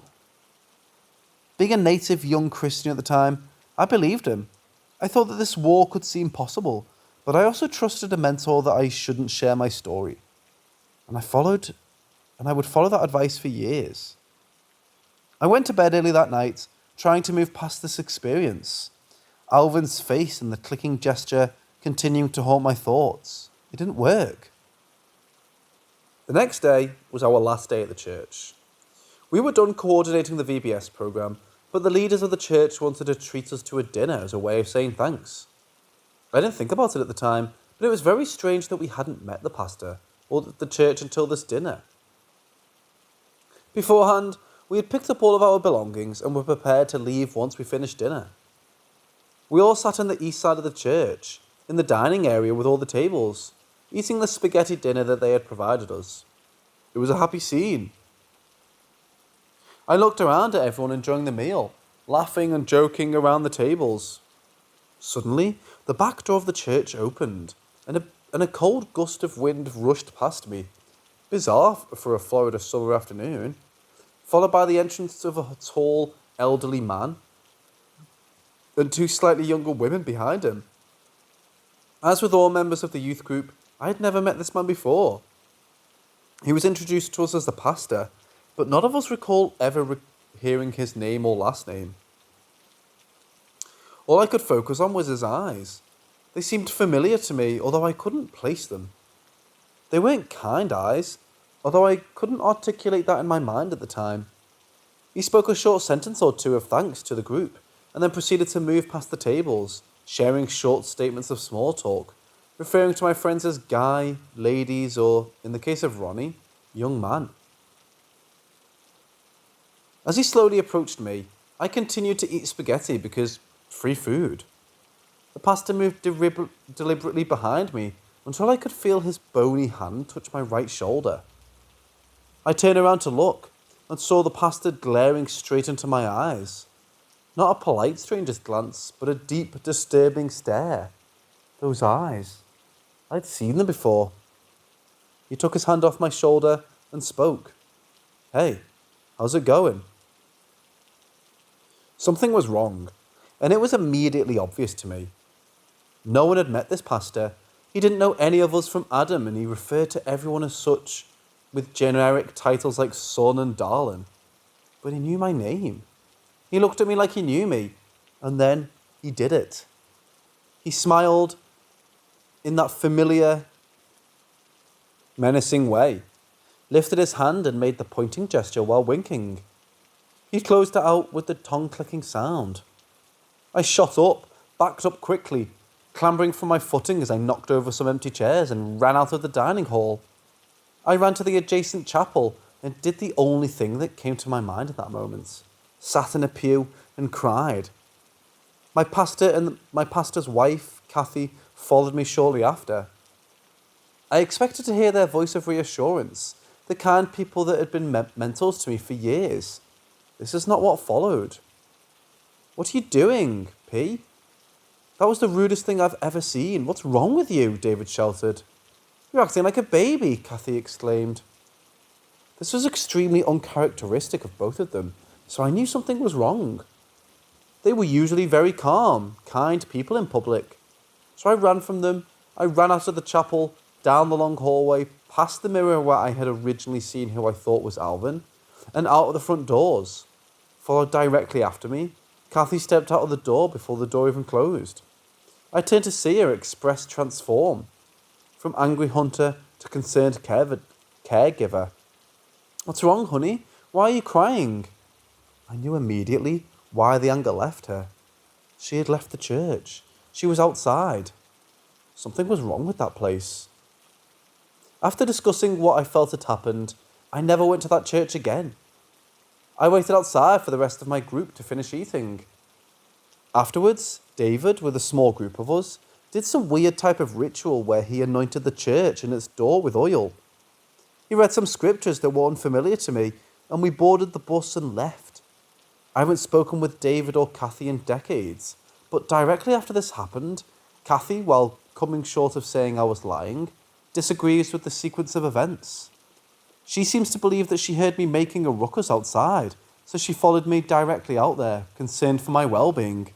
Being a native young Christian at the time, I believed him. I thought that this war could seem possible, but I also trusted a mentor that I shouldn't share my story. And I would follow that advice for years. I went to bed early that night, trying to move past this experience. Alvin's face and the clicking gesture continuing to haunt my thoughts. It didn't work. The next day was our last day at the church. We were done coordinating the VBS program, but the leaders of the church wanted to treat us to a dinner as a way of saying thanks. I didn't think about it at the time, but it was very strange that we hadn't met the pastor or the church until this dinner. Beforehand, we had picked up all of our belongings and were prepared to leave once we finished dinner. We all sat on the east side of the church, in the dining area with all the tables, eating the spaghetti dinner that they had provided us. It was a happy scene. I looked around at everyone enjoying the meal, laughing and joking around the tables. Suddenly, the back door of the church opened, and a cold gust of wind rushed past me. Bizarre for a Florida summer afternoon, followed by the entrance of a tall, elderly man and two slightly younger women behind him. As with all members of the youth group, I had never met this man before. He was introduced to us as the pastor, but none of us recall ever hearing his name or last name. All I could focus on was his eyes. They seemed familiar to me, although I couldn't place them. They weren't kind eyes, although I couldn't articulate that in my mind at the time. He spoke a short sentence or two of thanks to the group, and then proceeded to move past the tables, sharing short statements of small talk, referring to my friends as guy, ladies, or, in the case of Ronnie, young man. As he slowly approached me, I continued to eat spaghetti because free food. The pastor moved deliberately behind me until I could feel his bony hand touch my right shoulder. I turned around to look and saw the pastor glaring straight into my eyes. Not a polite stranger's glance, but a deep, disturbing stare. Those eyes. I'd seen them before. He took his hand off my shoulder and spoke. "Hey, how's it going?" Something was wrong, and it was immediately obvious to me. No one had met this pastor. He didn't know any of us from Adam, and he referred to everyone as such, with generic titles like son and darling. But he knew my name. He looked at me like he knew me, and then he did it. He smiled in that familiar, menacing way, lifted his hand and made the pointing gesture while winking. He closed it out with the tongue-clicking sound. I shot up, backed up quickly, clambering for my footing as I knocked over some empty chairs and ran out of the dining hall. I ran to the adjacent chapel and did the only thing that came to my mind at that moment. Sat in a pew and cried. My pastor and my pastor's wife, Kathy, followed me shortly after. I expected to hear their voice of reassurance, the kind people that had been mentors to me for years. This is not what followed. "What are you doing, P?" "That was the rudest thing I've ever seen. What's wrong with you?" David shouted. "You're acting like a baby," Kathy exclaimed. This was extremely uncharacteristic of both of them, so I knew something was wrong. They were usually very calm, kind people in public. So I ran from them. I ran out of the chapel, down the long hallway, past the mirror where I had originally seen who I thought was Alvin, and out of the front doors. Followed directly after me, Kathy stepped out of the door before the door even closed. I turned to see her express transform, from angry hunter to concerned caregiver. "What's wrong, honey? Why are you crying?" I knew immediately why the anger left her. She had left the church. She was outside. Something was wrong with that place. After discussing what I felt had happened, I never went to that church again. I waited outside for the rest of my group to finish eating. Afterwards, David, with a small group of us, did some weird type of ritual where he anointed the church and its door with oil. He read some scriptures that were unfamiliar to me, and we boarded the bus and left. I haven't spoken with David or Kathy in decades, but directly after this happened, Kathy, while coming short of saying I was lying, disagrees with the sequence of events. She seems to believe that she heard me making a ruckus outside, so she followed me directly out there, concerned for my well-being.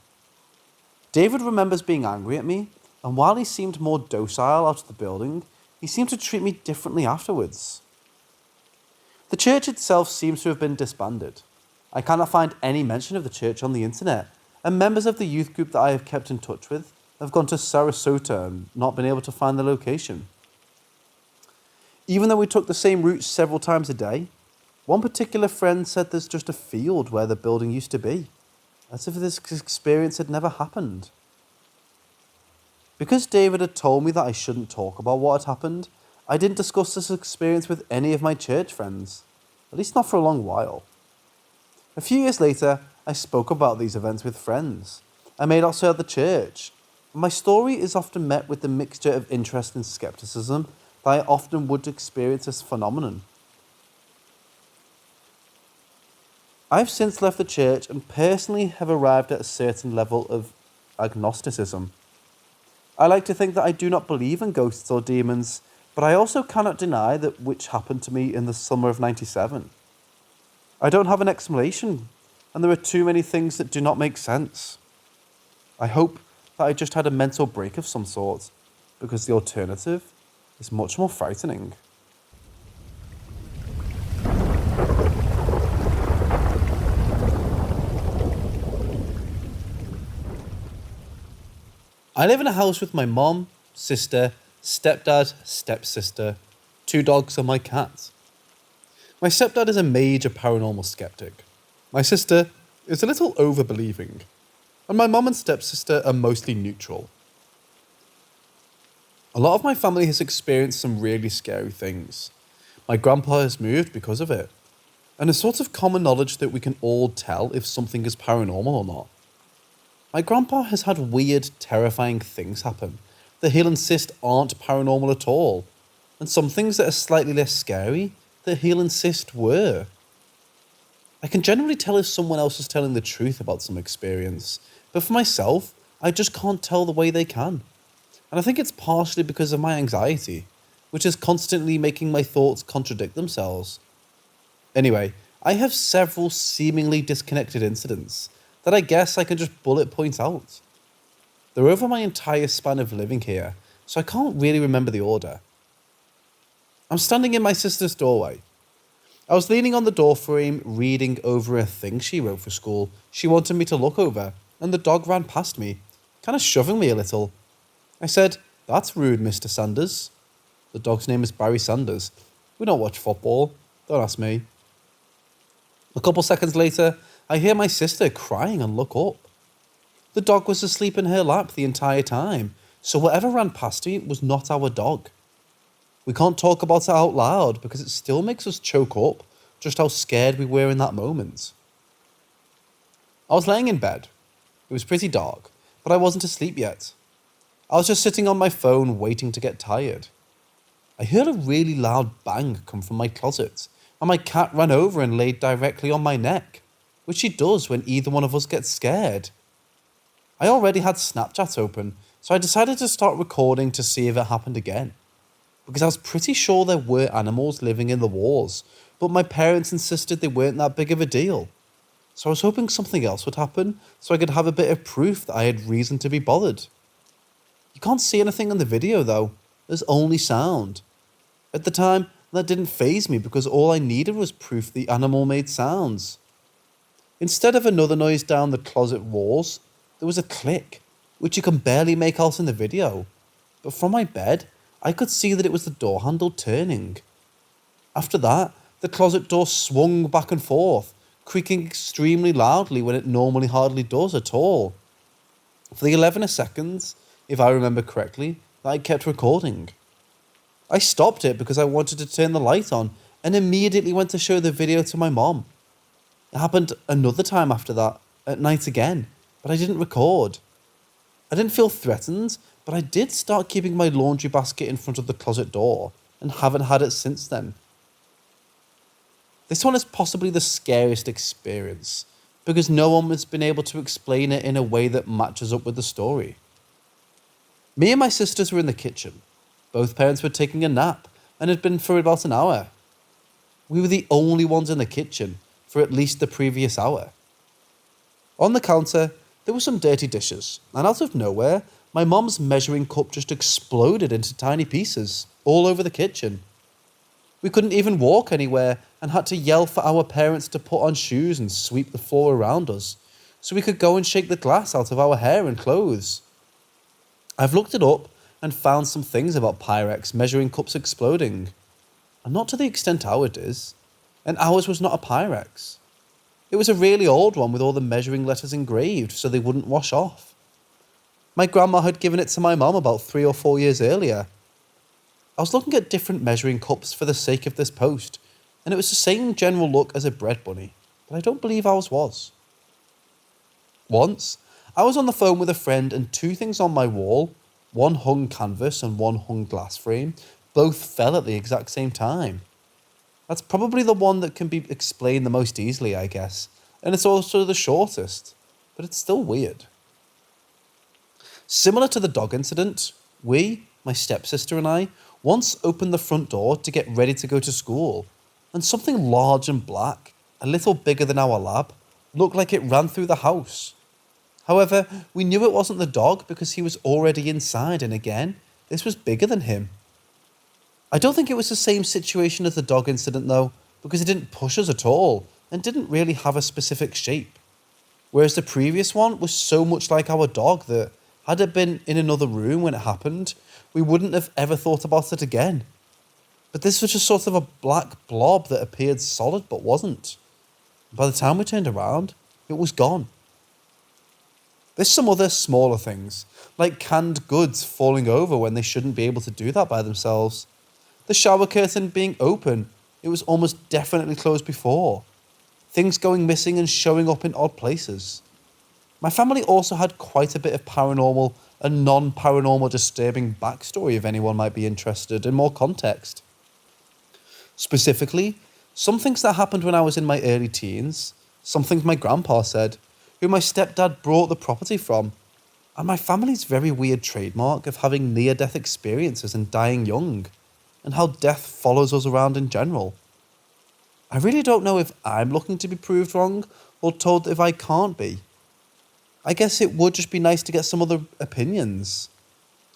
David remembers being angry at me, and while he seemed more docile out of the building, he seemed to treat me differently afterwards. The church itself seems to have been disbanded. I cannot find any mention of the church on the internet, and members of the youth group that I have kept in touch with have gone to Sarasota and not been able to find the location. Even though we took the same route several times a day, one particular friend said there's just a field where the building used to be, as if this experience had never happened. Because David had told me that I shouldn't talk about what had happened, I didn't discuss this experience with any of my church friends, at least not for a long while. A few years later, I spoke about these events with friends. I made out so at the church. My story is often met with the mixture of interest and skepticism that I often would experience this phenomenon. I've since left the church and personally have arrived at a certain level of agnosticism. I like to think that I do not believe in ghosts or demons, but I also cannot deny that which happened to me in the summer of '97. I don't have an explanation, and there are too many things that do not make sense. I hope that I just had a mental break of some sort, because the alternative is much more frightening. I live in a house with my mom, sister, stepdad, stepsister, 2 dogs and my cat. My stepdad is a major paranormal skeptic. My sister is a little over-believing. And my mom and stepsister are mostly neutral. A lot of my family has experienced some really scary things. My grandpa has moved because of it. And it's sort of common knowledge that we can all tell if something is paranormal or not. My grandpa has had weird, terrifying things happen that he'll insist aren't paranormal at all, and some things that are slightly less scary that he'll insist were. I can generally tell if someone else is telling the truth about some experience, but for myself, I just can't tell the way they can. And I think it's partially because of my anxiety, which is constantly making my thoughts contradict themselves. Anyway, I have several seemingly disconnected incidents that I guess I can just bullet point out. They're over my entire span of living here, so I can't really remember the order. I'm standing in my sister's doorway. I was leaning on the doorframe, reading over a thing she wrote for school she wanted me to look over, and the dog ran past me, kind of shoving me a little. I said, "That's rude, Mr. Sanders." The dog's name is Barry Sanders. We don't watch football. Don't ask me. A couple seconds later, I hear my sister crying and look up. The dog was asleep in her lap the entire time, so whatever ran past me was not our dog. We can't talk about it out loud because it still makes us choke up just how scared we were in that moment. I was laying in bed. It was pretty dark, but I wasn't asleep yet. I was just sitting on my phone waiting to get tired. I heard a really loud bang come from my closet, and my cat ran over and laid directly on my neck, which she does when either one of us gets scared. I already had Snapchat open, so I decided to start recording to see if it happened again, because I was pretty sure there were animals living in the walls, but my parents insisted they weren't that big of a deal. So I was hoping something else would happen, so I could have a bit of proof that I had reason to be bothered. You can't see anything in the video though, there's only sound. At the time, that didn't faze me because all I needed was proof the animal made sounds. Instead of another noise down the closet walls, there was a click, which you can barely make out in the video. But from my bed, I could see that it was the door handle turning. After that, the closet door swung back and forth, creaking extremely loudly when it normally hardly does at all. For the 11 seconds, if I remember correctly, that I kept recording. I stopped it because I wanted to turn the light on and immediately went to show the video to my mom. It happened another time after that, at night again, but I didn't record. I didn't feel threatened, but I did start keeping my laundry basket in front of the closet door and haven't had it since then. This one is possibly the scariest experience because no one has been able to explain it in a way that matches up with the story. Me and my sisters were in the kitchen. Both parents were taking a nap and had been for about an hour. We were the only ones in the kitchen for at least the previous hour. On the counter, there were some dirty dishes, and out of nowhere, my mum's measuring cup just exploded into tiny pieces all over the kitchen. We couldn't even walk anywhere and had to yell for our parents to put on shoes and sweep the floor around us so we could go and shake the glass out of our hair and clothes. I've looked it up and found some things about Pyrex measuring cups exploding, and not to the extent ours is, and ours was not a Pyrex. It was a really old one with all the measuring letters engraved so they wouldn't wash off. My grandma had given it to my mum about 3 or 4 years earlier. I was looking at different measuring cups for the sake of this post, and it was the same general look as a bread bunny, but I don't believe ours was. Once, I was on the phone with a friend and 2 things on my wall, one hung canvas and one hung glass frame, both fell at the exact same time. That's probably the one that can be explained the most easily, I guess, and it's also the shortest, but it's still weird. Similar to the dog incident, we, my stepsister and I, once opened the front door to get ready to go to school, and something large and black, a little bigger than our lab, looked like it ran through the house. However, we knew it wasn't the dog because he was already inside, and again, this was bigger than him. I don't think it was the same situation as the dog incident though, because it didn't push us at all, and didn't really have a specific shape. Whereas the previous one was so much like our dog that Had it been in another room when it happened, we wouldn't have ever thought about it again. But this was just sort of a black blob that appeared solid but wasn't. By the time we turned around, it was gone. There's some other smaller things, like canned goods falling over when they shouldn't be able to do that by themselves. The shower curtain being open, it was almost definitely closed before. Things going missing and showing up in odd places. My family also had quite a bit of paranormal and non-paranormal disturbing backstory if anyone might be interested in more context. Specifically, some things that happened when I was in my early teens, some things my grandpa said, who my stepdad brought the property from, and my family's very weird trademark of having near-death experiences and dying young, and how death follows us around in general. I really don't know if I'm looking to be proved wrong or told if I can't be. I guess it would just be nice to get some other opinions.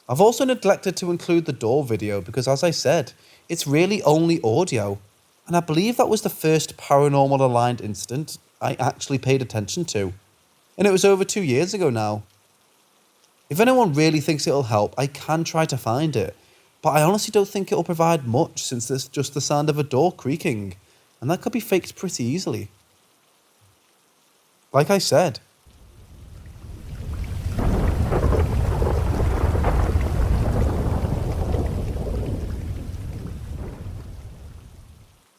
I've also neglected to include the door video because, as I said, it's really only audio, and I believe that was the first paranormal aligned incident I actually paid attention to, and it was over 2 years ago now. If anyone really thinks it'll help, I can try to find it, but I honestly don't think it'll provide much since there's just the sound of a door creaking, and that could be faked pretty easily. Like I said,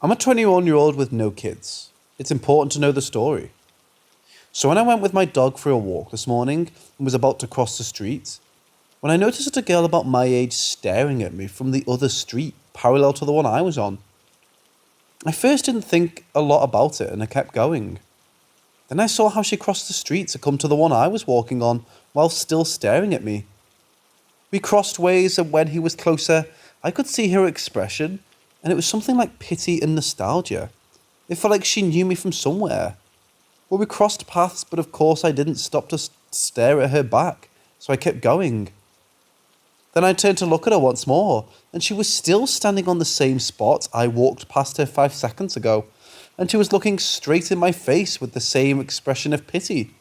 I'm a 21-year-old with no kids. It's important to know the story. So when I went with my dog for a walk this morning and was about to cross the street, when I noticed a girl about my age staring at me from the other street parallel to the one I was on. I first didn't think a lot about it and I kept going. Then I saw how she crossed the street to come to the one I was walking on while still staring at me. We crossed ways, and when he was closer, I could see her expression, and it was something like pity and nostalgia. It felt like she knew me from somewhere. Well, we crossed paths, but of course I didn't stop to stare at her back, so I kept going. Then I turned to look at her once more, and she was still standing on the same spot I walked past her 5 seconds ago, and she was looking straight in my face with the same expression of pity.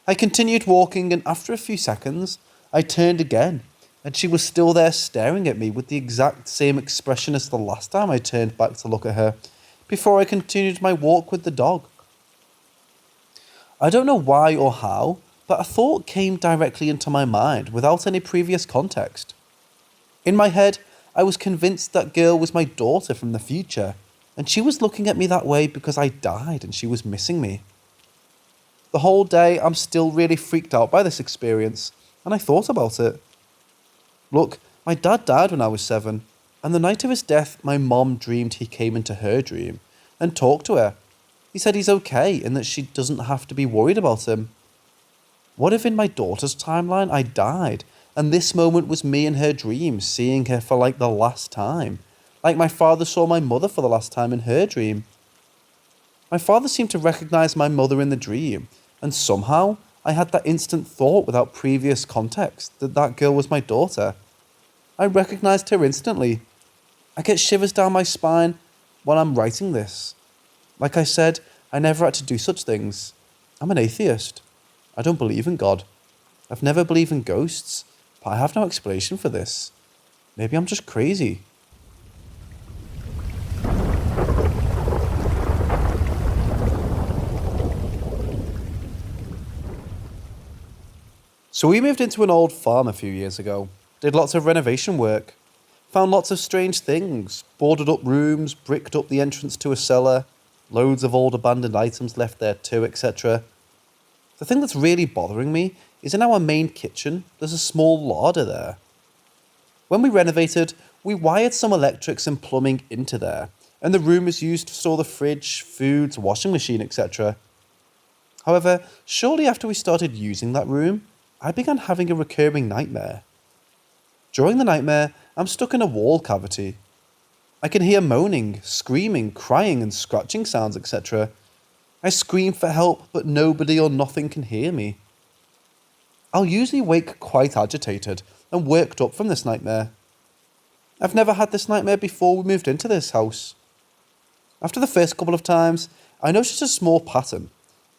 I continued walking, and after a few seconds, I turned again, and she was still there staring at me with the exact same expression as the last time I turned back to look at her, before I continued my walk with the dog. I don't know why or how, but a thought came directly into my mind without any previous context. In my head, I was convinced that girl was my daughter from the future, and she was looking at me that way because I died and she was missing me. The whole day, I'm still really freaked out by this experience, and I thought about it. Look, my dad died when I was 7, and the night of his death, my mom dreamed he came into her dream and talked to her. He said he's okay and that she doesn't have to be worried about him. What if in my daughter's timeline I died, and this moment was me in her dream, seeing her for like the last time, like my father saw my mother for the last time in her dream? My father seemed to recognize my mother in the dream, and somehow I had that instant thought without previous context that that girl was my daughter. I recognized her instantly. I get shivers down my spine while I'm writing this. Like I said, I never had to do such things. I'm an atheist. I don't believe in God. I've never believed in ghosts, but I have no explanation for this. Maybe I'm just crazy. So we moved into an old farm a few years ago, did lots of renovation work, found lots of strange things, boarded up rooms, bricked up the entrance to a cellar, loads of old abandoned items left there too, etc. The thing that's really bothering me is in our main kitchen, there's a small larder there. When we renovated, we wired some electrics and plumbing into there, and the room is used to store the fridge, foods, washing machine, etc. However, shortly after we started using that room, I began having a recurring nightmare. During the nightmare, I'm stuck in a wall cavity. I can hear moaning, screaming, crying and scratching sounds, etc. I scream for help, but nobody or nothing can hear me. I'll usually wake quite agitated and worked up from this nightmare. I've never had this nightmare before we moved into this house. After the first couple of times, I noticed a small pattern.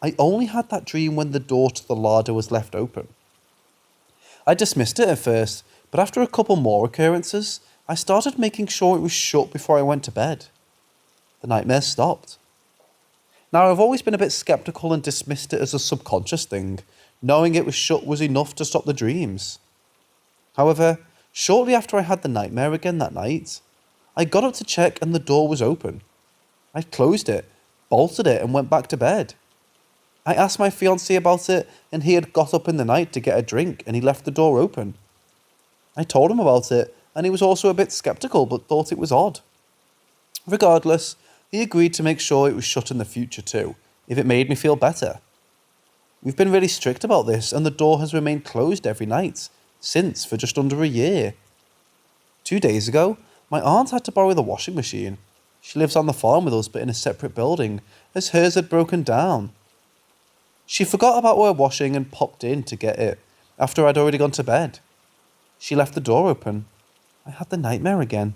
I only had that dream when the door to the larder was left open. I dismissed it at first, but after a couple more occurrences, I started making sure it was shut before I went to bed. The nightmares stopped. Now, I've always been a bit skeptical and dismissed it as a subconscious thing, knowing it was shut was enough to stop the dreams. However, shortly after I had the nightmare again that night, I got up to check and the door was open. I closed it, bolted it, and went back to bed. I asked my fiancé about it, and he had got up in the night to get a drink and he left the door open. I told him about it, and he was also a bit skeptical but thought it was odd. Regardless, he agreed to make sure it was shut in the future too, if it made me feel better. We've been really strict about this, and the door has remained closed every night since for just under a year. 2 days ago, my aunt had to borrow the washing machine. She lives on the farm with us but in a separate building, as hers had broken down. She forgot about her washing and popped in to get it, after I'd already gone to bed. She left the door open. I had the nightmare again.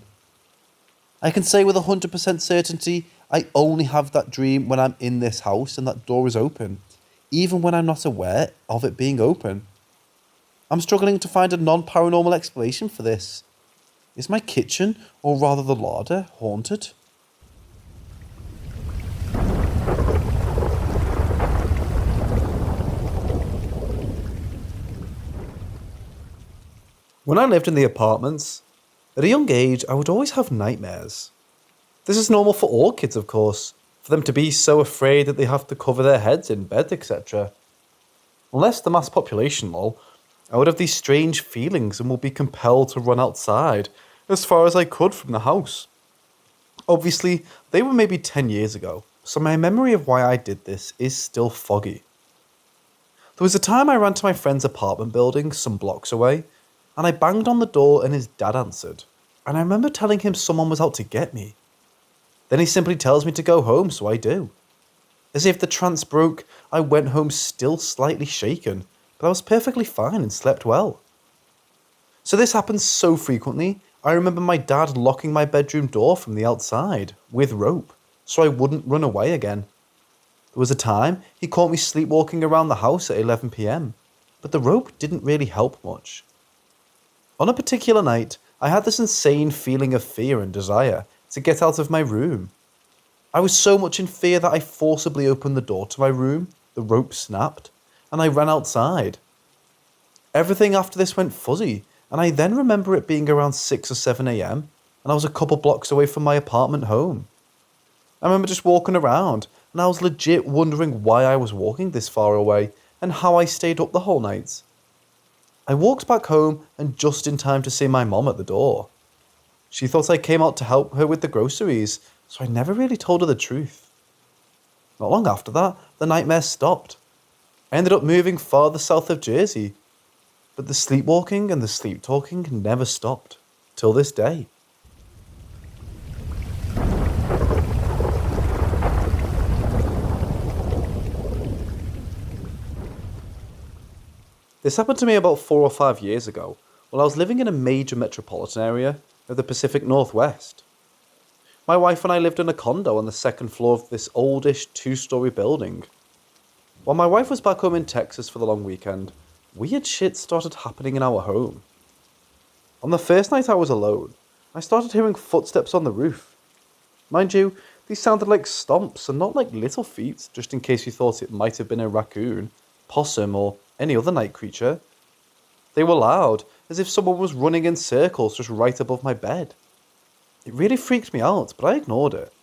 I can say with 100% certainty, I only have that dream when I'm in this house and that door is open, even when I'm not aware of it being open. I'm struggling to find a non-paranormal explanation for this. Is my kitchen, or rather the larder, haunted? When I lived in the apartments, at a young age, I would always have nightmares. This is normal for all kids, of course, for them to be so afraid that they have to cover their heads in bed, etc. Unless the mass population lol, I would have these strange feelings and would be compelled to run outside as far as I could from the house. Obviously, they were maybe 10 years ago, so my memory of why I did this is still foggy. There was a time I ran to my friend's apartment building some blocks away, and I banged on the door and his dad answered, and I remember telling him someone was out to get me. Then he simply tells me to go home, so I do. As if the trance broke, I went home still slightly shaken, but I was perfectly fine and slept well. So this happens so frequently, I remember my dad locking my bedroom door from the outside, with rope, so I wouldn't run away again. There was a time he caught me sleepwalking around the house at 11 PM, but the rope didn't really help much. On a particular night, I had this insane feeling of fear and desire to get out of my room. I was so much in fear that I forcibly opened the door to my room, the rope snapped, and I ran outside. Everything after this went fuzzy, and I then remember it being around 6 or 7 AM, and I was a couple blocks away from my apartment home. I remember just walking around, and I was legit wondering why I was walking this far away, and how I stayed up the whole night. I walked back home and just in time to see my mom at the door. She thought I came out to help her with the groceries, so I never really told her the truth. Not long after that, the nightmare stopped. I ended up moving farther south of Jersey, but the sleepwalking and the sleep talking never stopped, till this day. This happened to me about 4 or 5 years ago, while I was living in a major metropolitan area of the Pacific Northwest. My wife and I lived in a condo on the second floor of this oldish 2-story building. While my wife was back home in Texas for the long weekend, weird shit started happening in our home. On the first night I was alone, I started hearing footsteps on the roof. Mind you, these sounded like stomps and not like little feet, just in case you thought it might have been a raccoon, possum, or any other night creature. They were loud, as if someone was running in circles just right above my bed. It really freaked me out, but I ignored it.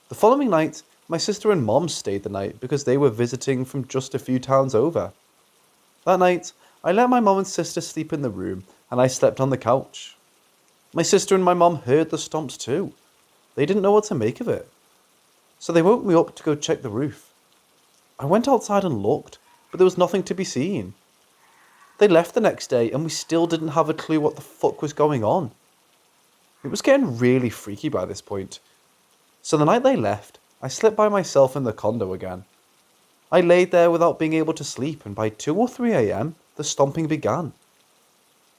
The following night, my sister and mom stayed the night because they were visiting from just a few towns over. That night, I let my mom and sister sleep in the room, and I slept on the couch. My sister and my mom heard the stomps too. They didn't know what to make of it. So they woke me up to go check the roof. I went outside and looked, but there was nothing to be seen. They left the next day and we still didn't have a clue what the fuck was going on. It was getting really freaky by this point. So the night they left, I slept by myself in the condo again. I laid there without being able to sleep, and by 2 or 3 AM, the stomping began.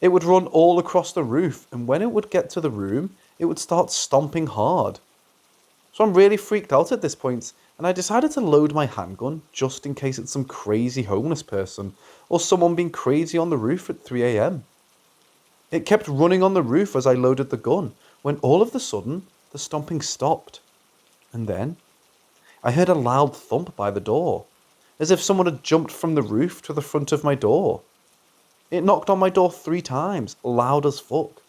It would run all across the roof, and when it would get to the room, it would start stomping hard. So I'm really freaked out at this point, and I decided to load my handgun just in case it's some crazy homeless person or someone being crazy on the roof at 3 a.m. It kept running on the roof as I loaded the gun, when all of a sudden, the stomping stopped. And then, I heard a loud thump by the door, as if someone had jumped from the roof to the front of my door. It knocked on my door 3 times, loud as fuck.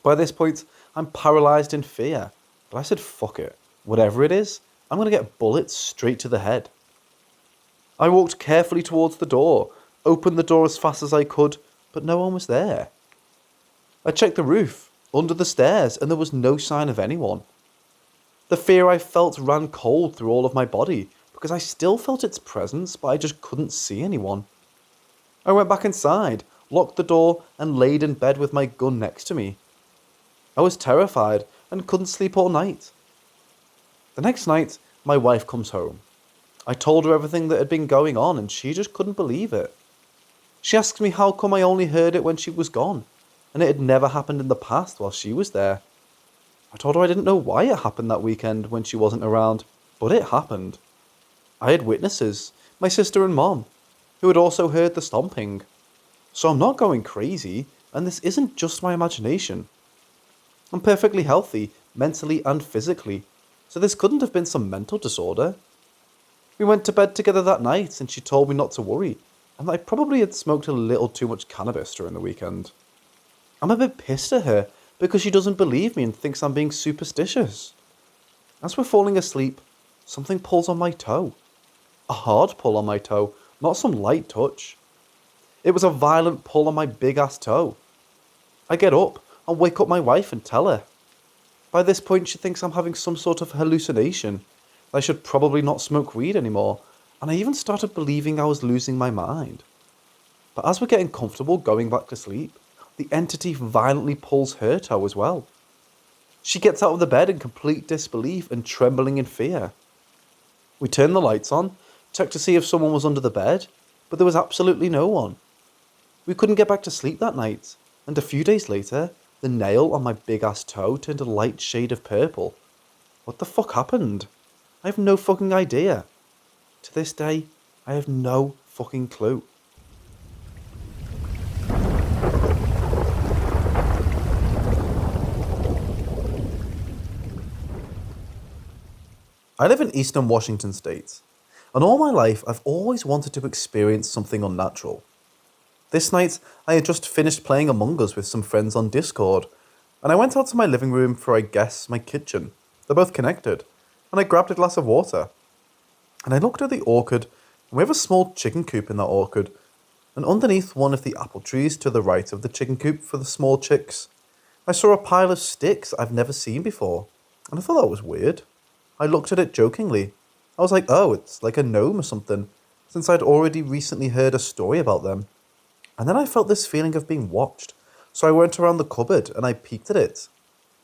By this point, I'm paralysed in fear, but I said fuck it. Whatever it is, I'm going to get bullets straight to the head. I walked carefully towards the door, opened the door as fast as I could, but no one was there. I checked the roof, under the stairs, and there was no sign of anyone. The fear I felt ran cold through all of my body, because I still felt its presence, but I just couldn't see anyone. I went back inside, locked the door, and laid in bed with my gun next to me. I was terrified and couldn't sleep all night. The next night, my wife comes home. I told her everything that had been going on, and she just couldn't believe it. She asked me how come I only heard it when she was gone, and it had never happened in the past while she was there. I told her I didn't know why it happened that weekend when she wasn't around, but it happened. I had witnesses, my sister and mom, who had also heard the stomping. So I'm not going crazy, and this isn't just my imagination. I'm perfectly healthy, mentally and physically, so this couldn't have been some mental disorder. We went to bed together that night, and she told me not to worry, and that I probably had smoked a little too much cannabis during the weekend. I'm a bit pissed at her, because she doesn't believe me and thinks I'm being superstitious. As we're falling asleep, something pulls on my toe. A hard pull on my toe, not some light touch. It was a violent pull on my big ass toe. I get up and wake up my wife and tell her. By this point she thinks I'm having some sort of hallucination. I should probably not smoke weed anymore, and I even started believing I was losing my mind. But as we're getting comfortable going back to sleep, the entity violently pulls her toe as well. She gets out of the bed in complete disbelief and trembling in fear. We turn the lights on, checked to see if someone was under the bed, but there was absolutely no one. We couldn't get back to sleep that night, and a few days later, the nail on my big ass toe turned a light shade of purple. What the fuck happened? I have no fucking idea. To this day, I have no fucking clue. I live in eastern Washington state, and all my life I've always wanted to experience something unnatural. This night, I had just finished playing Among Us with some friends on Discord, and I went out to my living room for, I guess, my kitchen. They're both connected, and I grabbed a glass of water. And I looked at the orchard, and we have a small chicken coop in that orchard, and underneath one of the apple trees to the right of the chicken coop for the small chicks, I saw a pile of sticks I've never seen before, and I thought that was weird. I looked at it jokingly. I was like, oh, it's like a gnome or something, since I'd already recently heard a story about them. And then I felt this feeling of being watched, so I went around the cupboard and I peeked at it.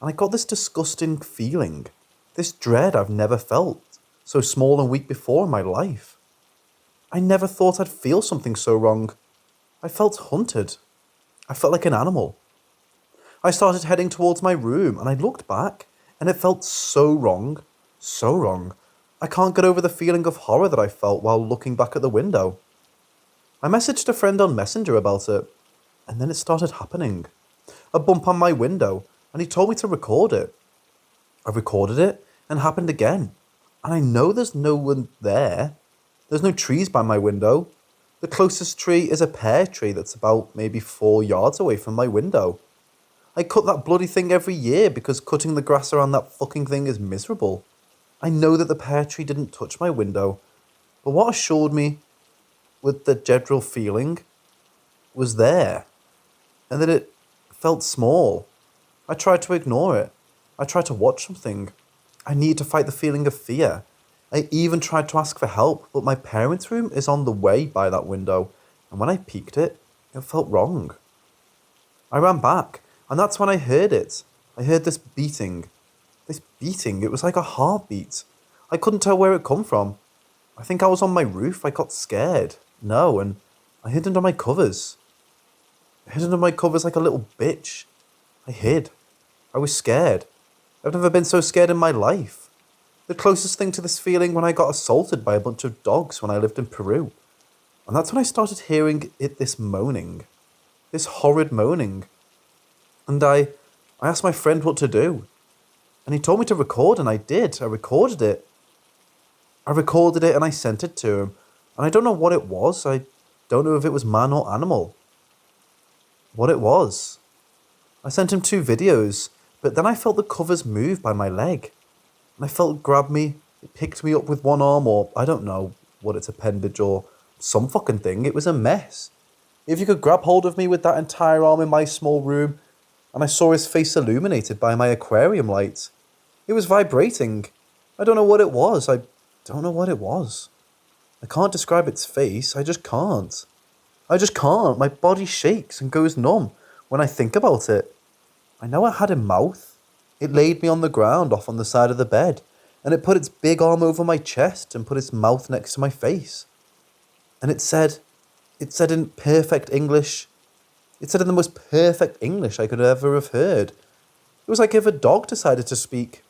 And I got this disgusting feeling, this dread I've never felt, so small and weak before in my life. I never thought I'd feel something so wrong. I felt hunted. I felt like an animal. I started heading towards my room and I looked back and it felt so wrong. So wrong. I can't get over the feeling of horror that I felt while looking back at the window. I messaged a friend on Messenger about it, and then it started happening. A bump on my window, and he told me to record it. I recorded it, and it happened again. And I know there's no one there. There's no trees by my window. The closest tree is a pear tree that's about maybe 4 yards away from my window. I cut that bloody thing every year because cutting the grass around that fucking thing is miserable. I know that the pear tree didn't touch my window, but what assured me with the general feeling was there, and that it felt small. I tried to ignore it. I tried to watch something. I needed to fight the feeling of fear. I even tried to ask for help, but my parents' room is on the way by that window, and when I peeked it, it felt wrong. I ran back, and that's when I heard it. I heard this beating. This beating, it was like a heartbeat. I couldn't tell where it come from. I think I was on my roof, I got scared. No, and I hid under my covers. I hid under my covers like a little bitch. I hid. I was scared. I've never been so scared in my life. The closest thing to this feeling when I got assaulted by a bunch of dogs when I lived in Peru. And that's when I started hearing this moaning. This horrid moaning. And I asked my friend what to do. And he told me to record, and I did. I recorded it. And I sent it to him. And I don't know what it was. I don't know if it was man or animal. What it was. I sent him 2 videos, but then I felt the covers move by my leg. And I felt it grab me. It picked me up with one arm, or I don't know what its appendage or some fucking thing. It was a mess. If you could grab hold of me with that entire arm in my small room, and I saw his face illuminated by my aquarium light. It was vibrating. I don't know what it was. I can't describe its face. I just can't. My body shakes and goes numb when I think about it. I know it had a mouth. It laid me on the ground off on the side of the bed, and it put its big arm over my chest and put its mouth next to my face. And it said in perfect English, it said in the most perfect English I could ever have heard. It was like if a dog decided to speak.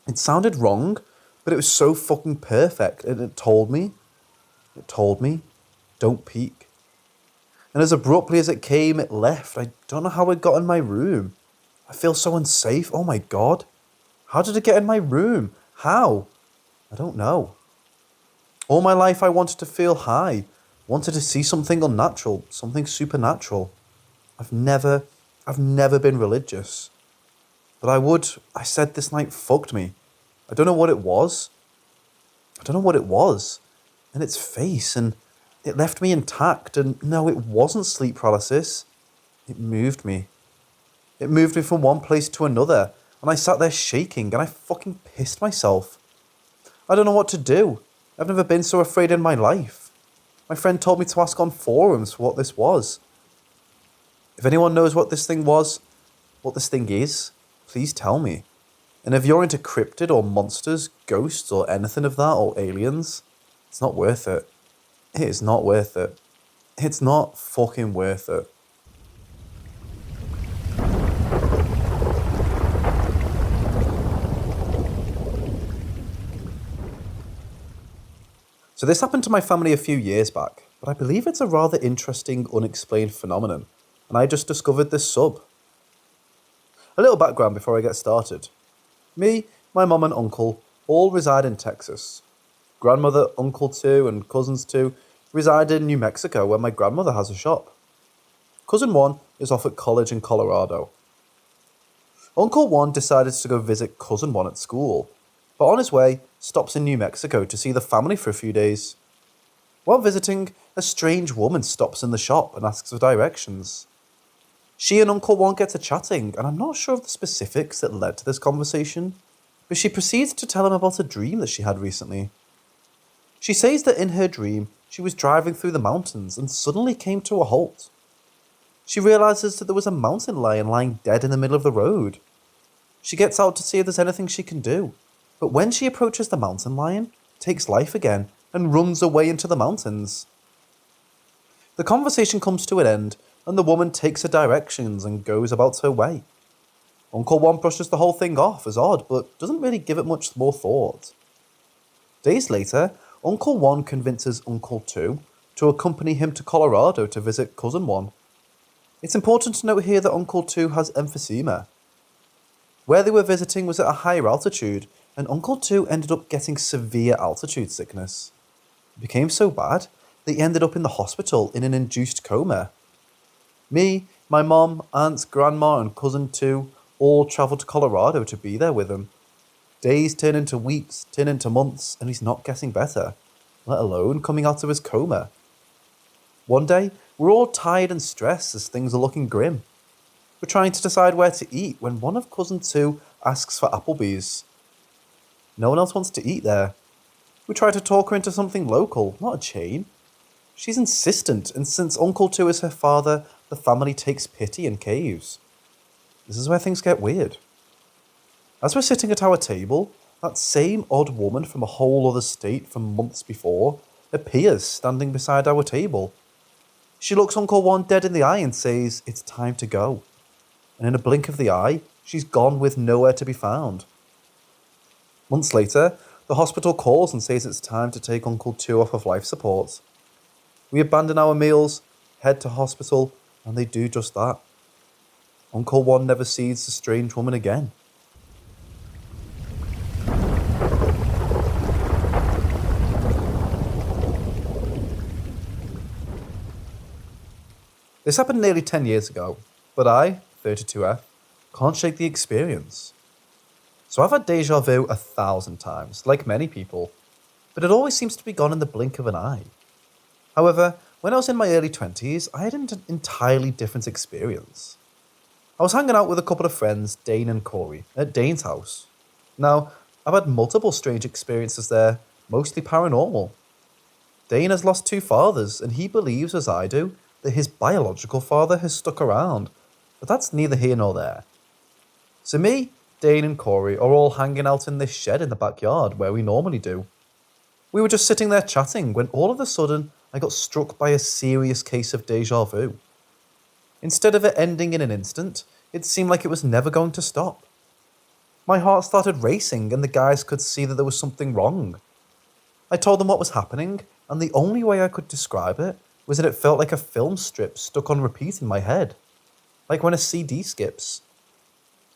It sounded wrong, but it was so fucking perfect, and it told me, don't peek. And as abruptly as it came, it left. I don't know how it got in my room. I feel so unsafe. Oh my God. How did it get in my room? How? I don't know. All my life I wanted to feel high. Wanted to see something unnatural. Something supernatural. I've never been religious. But I said this night fucked me. I don't know what it was. And its face, and it left me intact, and no, it wasn't sleep paralysis. It moved me. It moved me from one place to another, and I sat there shaking, and I fucking pissed myself. I don't know what to do. I've never been so afraid in my life. My friend told me to ask on forums what this was. If anyone knows what this thing was, what this thing is, please tell me. And if you're into cryptid or monsters, ghosts or anything of that, or aliens, it's not worth it. It is not worth it. It's not fucking worth it. So this happened to my family a few years back, but I believe it's a rather interesting, unexplained phenomenon, and I just discovered this sub. A little background before I get started. Me, my mum and uncle all reside in Texas. Grandmother, uncle too, and cousins too reside in New Mexico, where my grandmother has a shop. Cousin 1 is off at college in Colorado. Uncle 1 decided to go visit Cousin 1 at school, but on his way, stops in New Mexico to see the family for a few days. While visiting, a strange woman stops in the shop and asks for directions. She and Uncle 1 get to chatting, and I'm not sure of the specifics that led to this conversation, but she proceeds to tell him about a dream that she had recently. She says that in her dream, she was driving through the mountains and suddenly came to a halt. She realizes that there was a mountain lion lying dead in the middle of the road. She gets out to see if there's anything she can do, but when she approaches the mountain lion, it takes life again and runs away into the mountains. The conversation comes to an end, and the woman takes her directions and goes about her way. Uncle 1 brushes the whole thing off as odd, but doesn't really give it much more thought. Days later, Uncle 1 convinces Uncle 2 to accompany him to Colorado to visit Cousin 1. It's important to note here that Uncle 2 has emphysema. Where they were visiting was at a higher altitude, and Uncle 2 ended up getting severe altitude sickness. It became so bad, they ended up in the hospital in an induced coma. Me, my mom, aunts, grandma, and cousin 2 all travelled to Colorado to be there with him. Days turn into weeks, turn into months, and he's not getting better, let alone coming out of his coma. One day, we're all tired and stressed as things are looking grim. We're trying to decide where to eat when one of cousin 2 asks for Applebee's. No one else wants to eat there. We try to talk her into something local, not a chain. She's insistent, and since Uncle 2 is her father, the family takes pity and caves. This is where things get weird. As we're sitting at our table, that same odd woman from a whole other state from months before appears standing beside our table. She looks Uncle 1 dead in the eye and says, "It's time to go." And in a blink of the eye, she's gone with nowhere to be found. Months later, The hospital calls and says it's time to take Uncle 2 off of life support. We abandon our meals, head to hospital, and they do just that. Uncle 1 never sees the strange woman again. This happened nearly 10 years ago, but I, 32F, can't shake the experience. So I've had deja vu 1,000 times, like many people, but it always seems to be gone in the blink of an eye. However, when I was in my early 20s, I had an entirely different experience. I was hanging out with a couple of friends, Dane and Corey, at Dane's house. Now, I've had multiple strange experiences there, mostly paranormal. Dane has lost 2 fathers, and he believes, as I do, that his biological father has stuck around, but that's neither here nor there. So me, Dane and Corey are all hanging out in this shed in the backyard where we normally do. We were just sitting there chatting when all of a sudden I got struck by a serious case of deja vu. Instead of it ending in an instant, it seemed like it was never going to stop. My heart started racing and the guys could see that there was something wrong. I told them what was happening, and the only way I could describe it was that it felt like a film strip stuck on repeat in my head, like when a CD skips.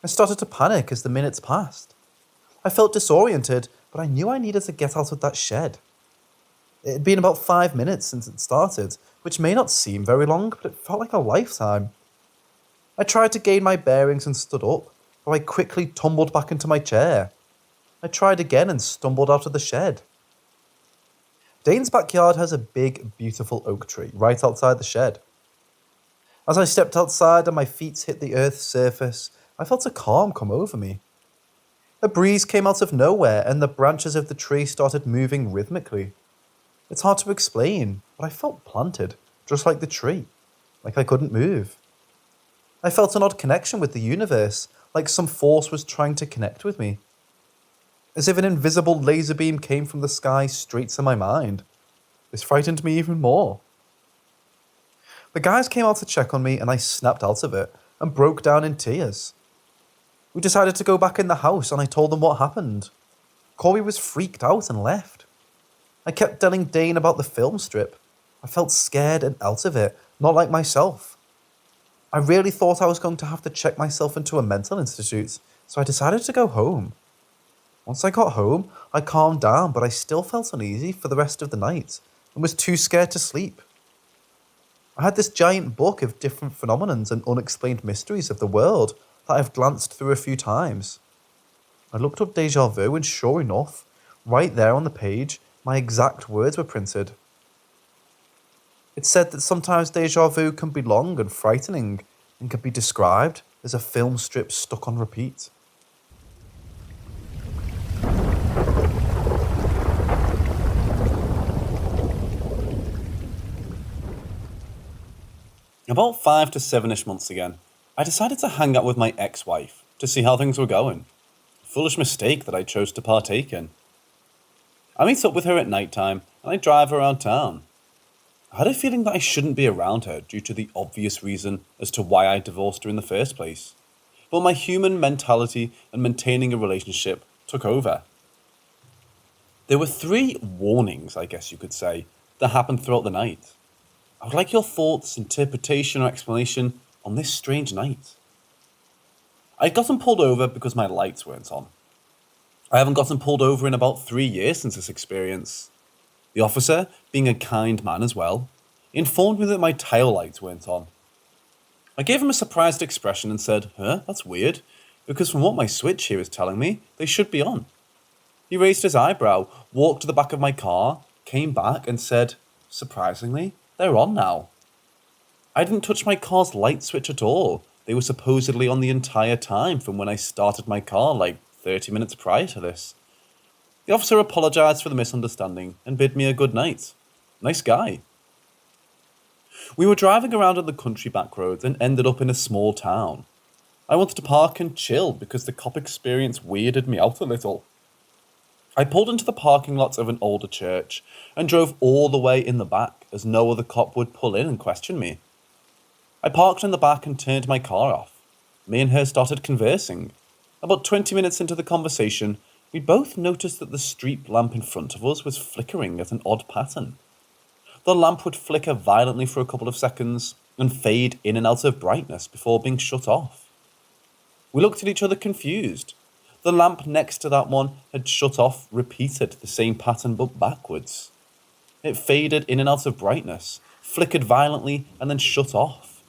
I started to panic as the minutes passed. I felt disoriented, but I knew I needed to get out of that shed. It had been about 5 minutes since it started, which may not seem very long, but it felt like a lifetime. I tried to gain my bearings and stood up, but I quickly tumbled back into my chair. I tried again and stumbled out of the shed. Dane's backyard has a big, beautiful oak tree right outside the shed. As I stepped outside and my feet hit the earth's surface, I felt a calm come over me. A breeze came out of nowhere and the branches of the tree started moving rhythmically. It's hard to explain, but I felt planted, just like the tree, like I couldn't move. I felt an odd connection with the universe, like some force was trying to connect with me. As if an invisible laser beam came from the sky straight to my mind. This frightened me even more. The guys came out to check on me and I snapped out of it and broke down in tears. We decided to go back in the house and I told them what happened. Corey was freaked out and left. I kept telling Dane about the film strip. I felt scared and out of it, not like myself. I really thought I was going to have to check myself into a mental institute, so I decided to go home. Once I got home, I calmed down, but I still felt uneasy for the rest of the night and was too scared to sleep. I had this giant book of different phenomenons and unexplained mysteries of the world that I've glanced through a few times. I looked up deja vu and sure enough, right there on the page, my exact words were printed. It said that sometimes deja vu can be long and frightening and can be described as a film strip stuck on repeat. About 5 to 7-ish months again, I decided to hang out with my ex-wife to see how things were going. A foolish mistake that I chose to partake in. I meet up with her at night time and I drive her around town. I had a feeling that I shouldn't be around her due to the obvious reason as to why I divorced her in the first place. But my human mentality and maintaining a relationship took over. There were 3 warnings, I guess you could say, that happened throughout the night. I would like your thoughts, interpretation, or explanation on this strange night. I'd gotten pulled over because my lights weren't on. I haven't gotten pulled over in about 3 years since this experience. The officer, being a kind man as well, informed me that my tail lights weren't on. I gave him a surprised expression and said, that's weird, because from what my switch here is telling me, they should be on. He raised his eyebrow, walked to the back of my car, came back and said, surprisingly, they're on now. I didn't touch my car's light switch at all. They were supposedly on the entire time from when I started my car like 30 minutes prior to this. The officer apologised for the misunderstanding and bid me a good night. Nice guy. We were driving around on the country back roads and ended up in a small town. I wanted to park and chill because the cop experience weirded me out a little. I pulled into the parking lot of an older church and drove all the way in the back as no other cop would pull in and question me. I parked in the back and turned my car off. Me and her started conversing. About 20 minutes into the conversation, we both noticed that the street lamp in front of us was flickering at an odd pattern. The lamp would flicker violently for a couple of seconds and fade in and out of brightness before being shut off. We looked at each other confused. The lamp next to that one had shut off, repeated the same pattern but backwards. It faded in and out of brightness, flickered violently, and then shut off.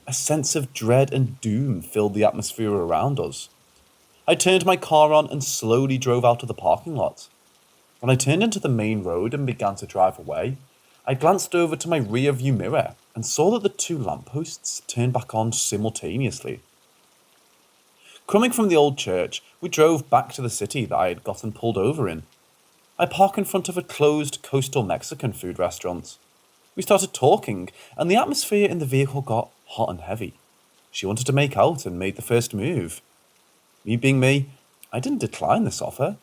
A sense of dread and doom filled the atmosphere around us. I turned my car on and slowly drove out of the parking lot. When I turned into the main road and began to drive away, I glanced over to my rear view mirror and saw that the two lampposts turned back on simultaneously. Coming from the old church, we drove back to the city that I had gotten pulled over in. I parked in front of a closed coastal Mexican food restaurant. We started talking, and the atmosphere in the vehicle got hot and heavy. She wanted to make out and made the first move. Me being me, I didn't decline this offer.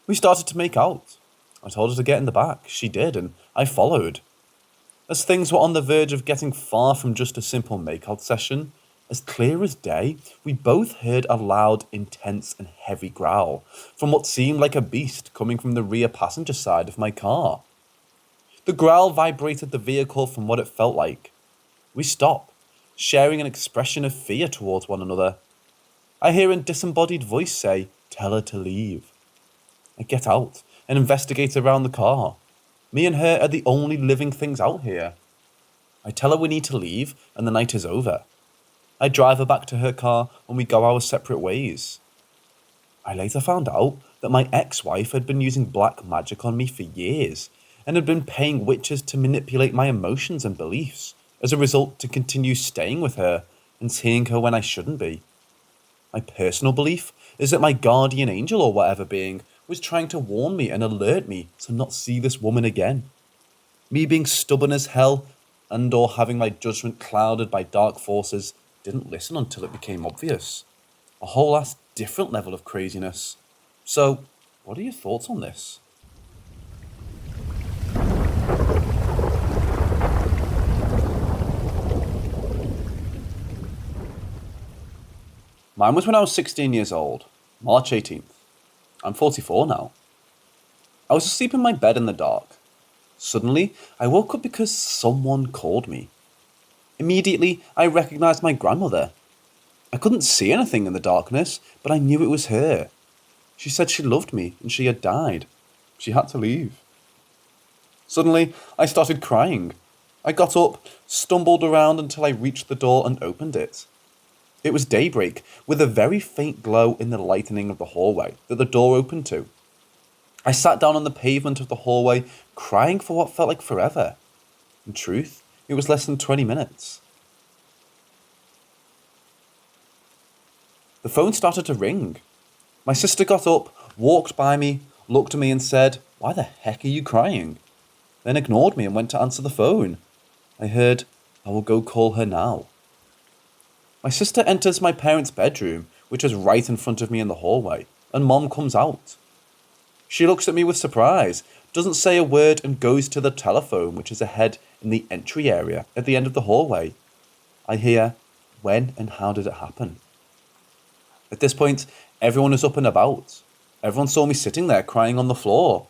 We started to make out. I told her to get in the back. She did, and I followed. As things were on the verge of getting far from just a simple makeout session, as clear as day, we both heard a loud, intense, and heavy growl from what seemed like a beast coming from the rear passenger side of my car. The growl vibrated the vehicle from what it felt like. We stop, sharing an expression of fear towards one another. I hear a disembodied voice say, "Tell her to leave." I get out and investigate around the car. Me and her are the only living things out here. I tell her we need to leave and the night is over. I drive her back to her car and we go our separate ways. I later found out that my ex-wife had been using black magic on me for years and had been paying witches to manipulate my emotions and beliefs, as a result to continue staying with her and seeing her when I shouldn't be. My personal belief is that my guardian angel or whatever being was trying to warn me and alert me to not see this woman again. Me being stubborn as hell and or having my judgment clouded by dark forces didn't listen until it became obvious. A whole ass different level of craziness. So, what are your thoughts on this? Mine was when I was 16 years old, March 18th. I'm 44 now. I was asleep in my bed in the dark. Suddenly, I woke up because someone called me. Immediately, I recognized my grandmother. I couldn't see anything in the darkness, but I knew it was her. She said she loved me and she had died. She had to leave. Suddenly, I started crying. I got up, stumbled around until I reached the door and opened it. It was daybreak, with a very faint glow in the lightening of the hallway that the door opened to. I sat down on the pavement of the hallway, crying for what felt like forever. In truth, it was less than 20 minutes. The phone started to ring. My sister got up, walked by me, looked at me and said, "Why the heck are you crying?" Then ignored me and went to answer the phone. I heard, "I will go call her now." My sister enters my parents' bedroom, which was right in front of me in the hallway, and Mom comes out. She looks at me with surprise, doesn't say a word and goes to the telephone, which is ahead in the entry area at the end of the hallway. I hear, "When and how did it happen?" At this point, everyone is up and about. Everyone saw me sitting there crying on the floor.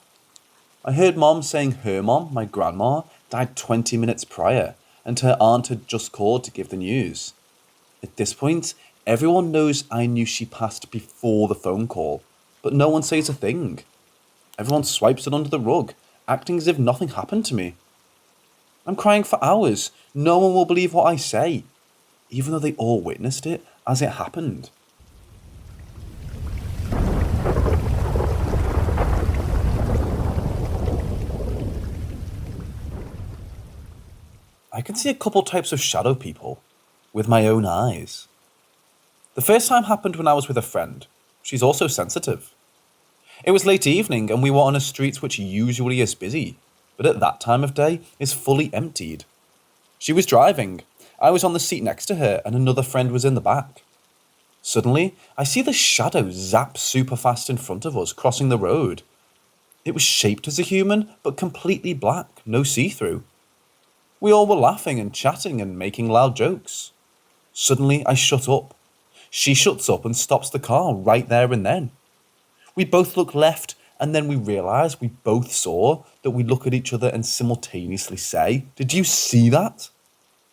I heard Mom saying her mom, my grandma, died 20 minutes prior, and her aunt had just called to give the news. At this point, everyone knows I knew she passed before the phone call, but no one says a thing. Everyone swipes it under the rug, acting as if nothing happened to me. I'm crying for hours. No one will believe what I say, even though they all witnessed it as it happened. I can see a couple types of shadow people with my own eyes. The first time happened when I was with a friend. She's also sensitive. It was late evening and we were on a street which usually is busy, but at that time of day is fully emptied. She was driving. I was on the seat next to her and another friend was in the back. Suddenly, I see the shadow zap super fast in front of us, crossing the road. It was shaped as a human, but completely black, no see-through. We all were laughing and chatting and making loud jokes. Suddenly, I shut up. She shuts up and stops the car right there and then. We both look left, and then we realise we both saw that we look at each other and simultaneously say, "Did you see that?"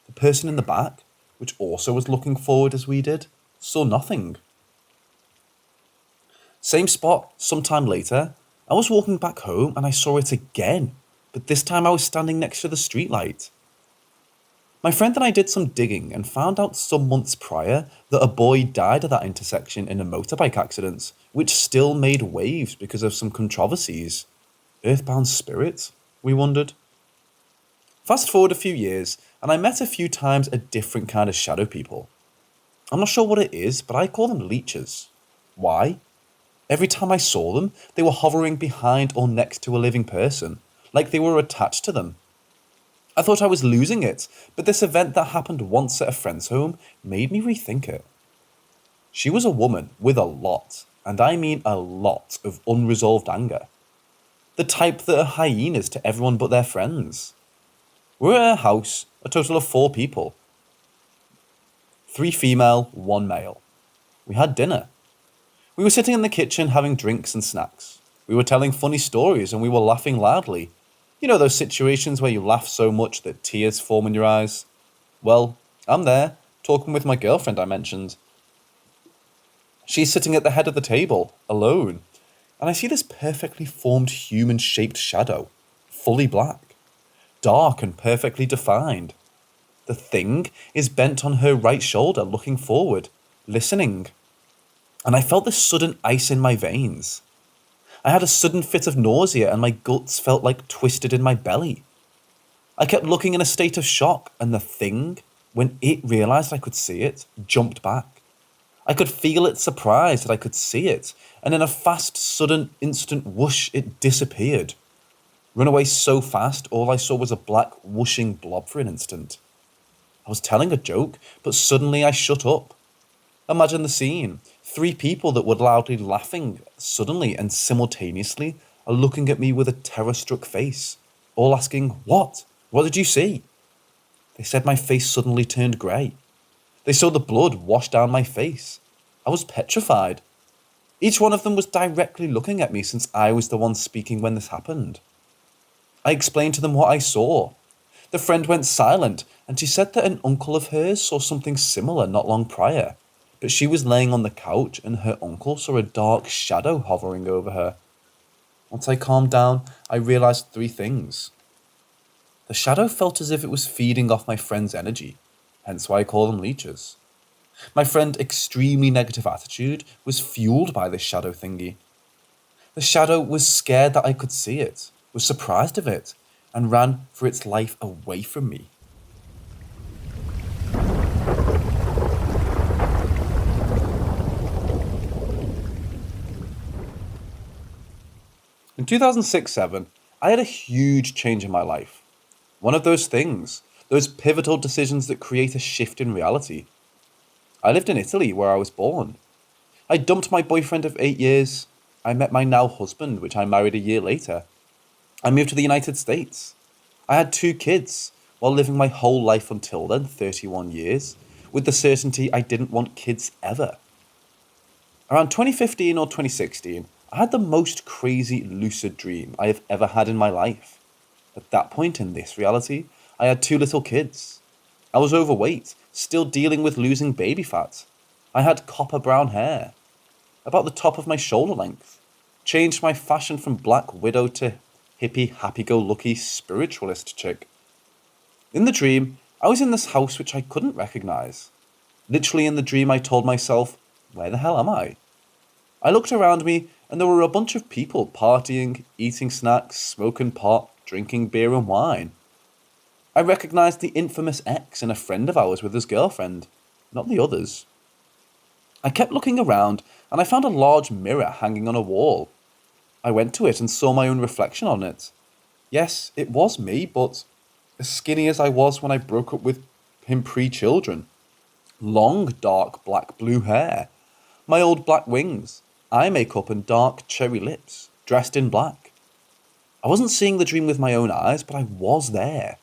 The person in the back, which also was looking forward as we did, saw nothing. Same spot, sometime later, I was walking back home and I saw it again, but this time I was standing next to the streetlight. My friend and I did some digging and found out some months prior that a boy died at that intersection in a motorbike accident, which still made waves because of some controversies. Earthbound spirit? We wondered. Fast forward a few years, and I met a few times a different kind of shadow people. I'm not sure what it is, but I call them leeches. Why? Every time I saw them, they were hovering behind or next to a living person, like they were attached to them. I thought I was losing it, but this event that happened once at a friend's home made me rethink it. She was a woman with a lot, and I mean a lot, of unresolved anger. The type that are hyenas to everyone but their friends. We were at her house, a total of 4 people. 3 female, 1 male. We had dinner. We were sitting in the kitchen having drinks and snacks. We were telling funny stories and we were laughing loudly. You know those situations where you laugh so much that tears form in your eyes? Well, I'm there, talking with my girlfriend I mentioned. She's sitting at the head of the table, alone, and I see this perfectly formed human-shaped shadow, fully black, dark and perfectly defined. The thing is bent on her right shoulder, looking forward, listening. And I felt this sudden ice in my veins. I had a sudden fit of nausea and my guts felt like twisted in my belly. I kept looking in a state of shock, and the thing, when it realised I could see it, jumped back. I could feel its surprise that I could see it, and in a fast, sudden, instant whoosh, it disappeared. Run away so fast, all I saw was a black, whooshing blob for an instant. I was telling a joke, but suddenly I shut up. Imagine the scene. 3 people that were loudly laughing suddenly and simultaneously are looking at me with a terror-struck face, all asking, "What? What did you see?" They said my face suddenly turned grey. They saw the blood wash down my face. I was petrified. Each one of them was directly looking at me since I was the one speaking when this happened. I explained to them what I saw. The friend went silent, and she said that an uncle of hers saw something similar not long prior, but she was laying on the couch and her uncle saw a dark shadow hovering over her. Once I calmed down, I realised 3 things. The shadow felt as if it was feeding off my friend's energy, hence why I call them leeches. My friend's extremely negative attitude was fueled by this shadow thingy. The shadow was scared that I could see it, was surprised of it, and ran for its life away from me. In 2006-07, I had a huge change in my life. One of those things, those pivotal decisions that create a shift in reality. I lived in Italy, where I was born. I dumped my boyfriend of 8 years. I met my now husband, which I married a year later. I moved to the United States. I had 2 kids, while living my whole life until then, 31 years, with the certainty I didn't want kids ever. Around 2015 or 2016, I had the most crazy lucid dream I have ever had in my life. At that point in this reality, I had 2 little kids. I was overweight, still dealing with losing baby fat. I had copper brown hair, about the top of my shoulder length. Changed my fashion from black widow to hippie, happy-go-lucky spiritualist chick. In the dream, I was in this house which I couldn't recognise. Literally in the dream I told myself, where the hell am I? I looked around me and there were a bunch of people partying, eating snacks, smoking pot, drinking beer and wine. I recognised the infamous ex and a friend of ours with his girlfriend, not the others. I kept looking around and I found a large mirror hanging on a wall. I went to it and saw my own reflection on it. Yes, it was me, but as skinny as I was when I broke up with him pre-children. Long, dark, black-blue hair. My old black wings. Eye makeup and dark cherry lips. Dressed in black. I wasn't seeing the dream with my own eyes, but I was there.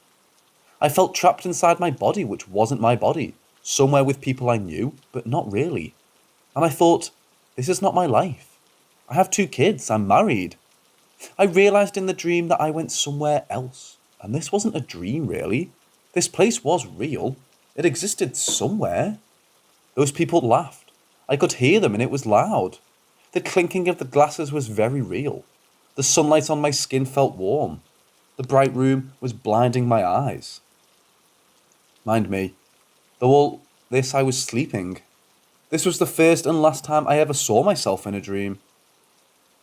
I felt trapped inside my body, which wasn't my body. Somewhere with people I knew, but not really. And I thought, this is not my life. I have 2 kids, I'm married. I realised in the dream that I went somewhere else, and this wasn't a dream really. This place was real. It existed somewhere. Those people laughed. I could hear them and it was loud. The clinking of the glasses was very real. The sunlight on my skin felt warm. The bright room was blinding my eyes. Mind me, though all this I was sleeping. This was the first and last time I ever saw myself in a dream.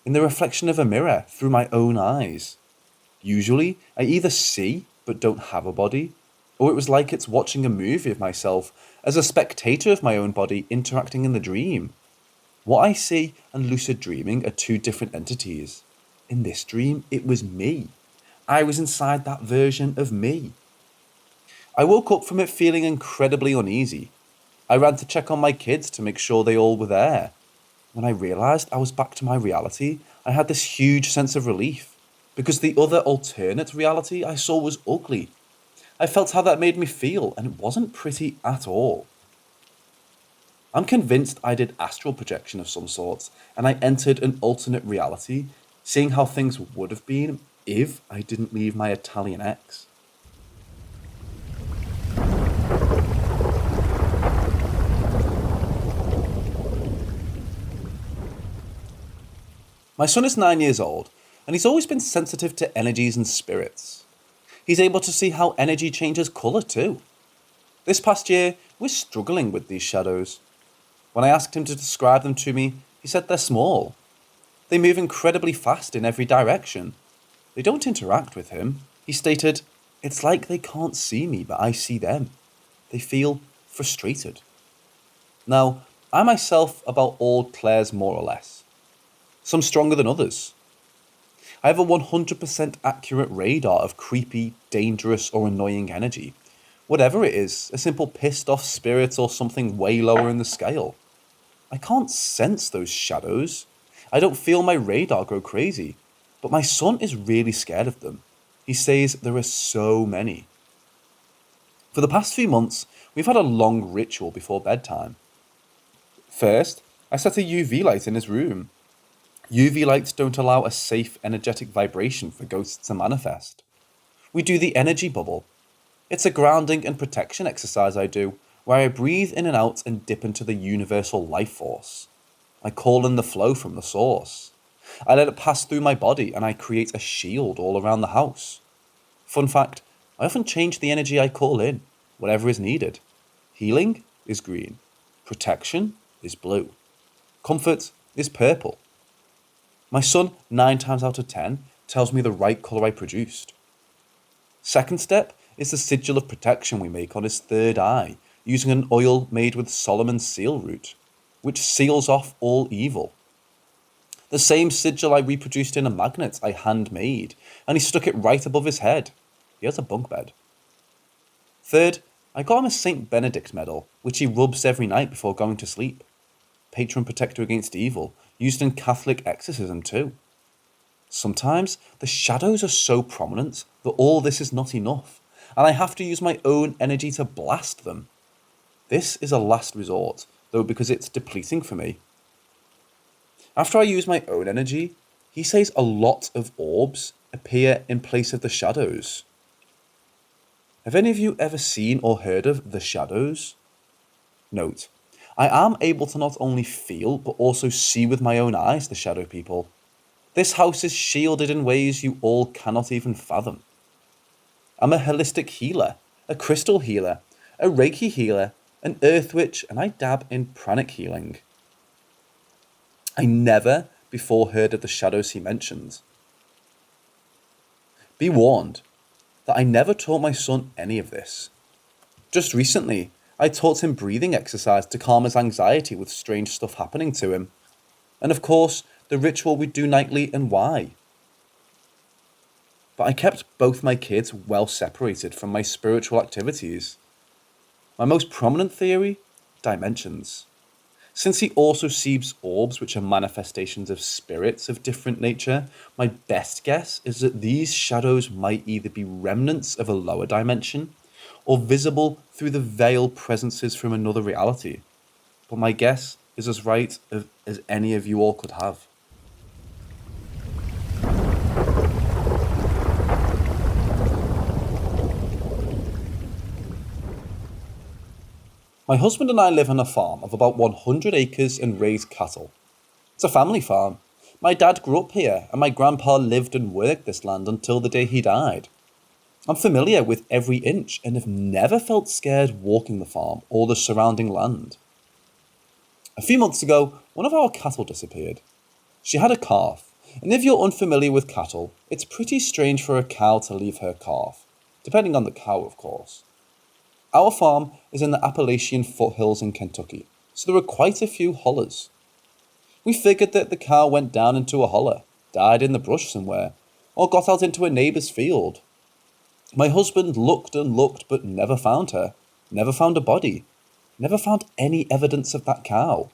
In the reflection of a mirror through my own eyes. Usually, I either see but don't have a body, or it was like it's watching a movie of myself as a spectator of my own body interacting in the dream. What I see and lucid dreaming are 2 different entities. In this dream, it was me. I was inside that version of me. I woke up from it feeling incredibly uneasy. I ran to check on my kids to make sure they all were there. When I realised I was back to my reality, I had this huge sense of relief, because the other alternate reality I saw was ugly. I felt how that made me feel, and it wasn't pretty at all. I'm convinced I did astral projection of some sort, and I entered an alternate reality, seeing how things would have been if I didn't leave my Italian ex. My son is 9 years old, and he's always been sensitive to energies and spirits. He's able to see how energy changes colour too. This past year, we're struggling with these shadows. When I asked him to describe them to me, he said they're small. They move incredibly fast in every direction. They don't interact with him. He stated, "It's like they can't see me, but I see them. They feel frustrated." Now, I myself about all clairs more or less. Some stronger than others. I have a 100% accurate radar of creepy, dangerous, or annoying energy. Whatever it is, a simple pissed off spirit or something way lower in the scale. I can't sense those shadows. I don't feel my radar go crazy, but my son is really scared of them. He says there are so many. For the past few months, we've had a long ritual before bedtime. First, I set a UV light in his room. UV lights don't allow a safe energetic vibration for ghosts to manifest. We do the energy bubble. It's a grounding and protection exercise I do, where I breathe in and out and dip into the universal life force. I call in the flow from the source. I let it pass through my body and I create a shield all around the house. Fun fact, I often change the energy I call in, whatever is needed. Healing is green. Protection is blue. Comfort is purple. My son, 9 times out of 10, tells me the right colour I produced. Second step is the sigil of protection we make on his third eye, using an oil made with Solomon's seal root, which seals off all evil. The same sigil I reproduced in a magnet I handmade, and he stuck it right above his head. He has a bunk bed. Third, I got him a St. Benedict medal, which he rubs every night before going to sleep. Patron protector against evil, used in Catholic exorcism too. Sometimes the shadows are so prominent that all this is not enough, and I have to use my own energy to blast them. This is a last resort, though, because it's depleting for me. After I use my own energy, he says a lot of orbs appear in place of the shadows. Have any of you ever seen or heard of the shadows? Note, I am able to not only feel, but also see with my own eyes the shadow people. This house is shielded in ways you all cannot even fathom. I'm a holistic healer, a crystal healer, a Reiki healer, an earth witch, and I dab in pranic healing. I never before heard of the shadows he mentions. Be warned that I never taught my son any of this. Just recently, I taught him breathing exercise to calm his anxiety with strange stuff happening to him. And of course, the ritual we do nightly and why. But I kept both my kids well separated from my spiritual activities. My most prominent theory? Dimensions. Since he also sees orbs which are manifestations of spirits of different nature, my best guess is that these shadows might either be remnants of a lower dimension, or visible through the veiled presences from another reality. But my guess is as right as any of you all could have. My husband and I live on a farm of about 100 acres and raise cattle. It's a family farm. My dad grew up here, and my grandpa lived and worked this land until the day he died. I'm familiar with every inch and have never felt scared walking the farm or the surrounding land. A few months ago, one of our cattle disappeared. She had a calf, and if you're unfamiliar with cattle, it's pretty strange for a cow to leave her calf, depending on the cow, of course. Our farm is in the Appalachian foothills in Kentucky, so there are quite a few hollers. We figured that the cow went down into a holler, died in the brush somewhere, or got out into a neighbour's field. My husband looked and looked but never found her, never found a body, never found any evidence of that cow.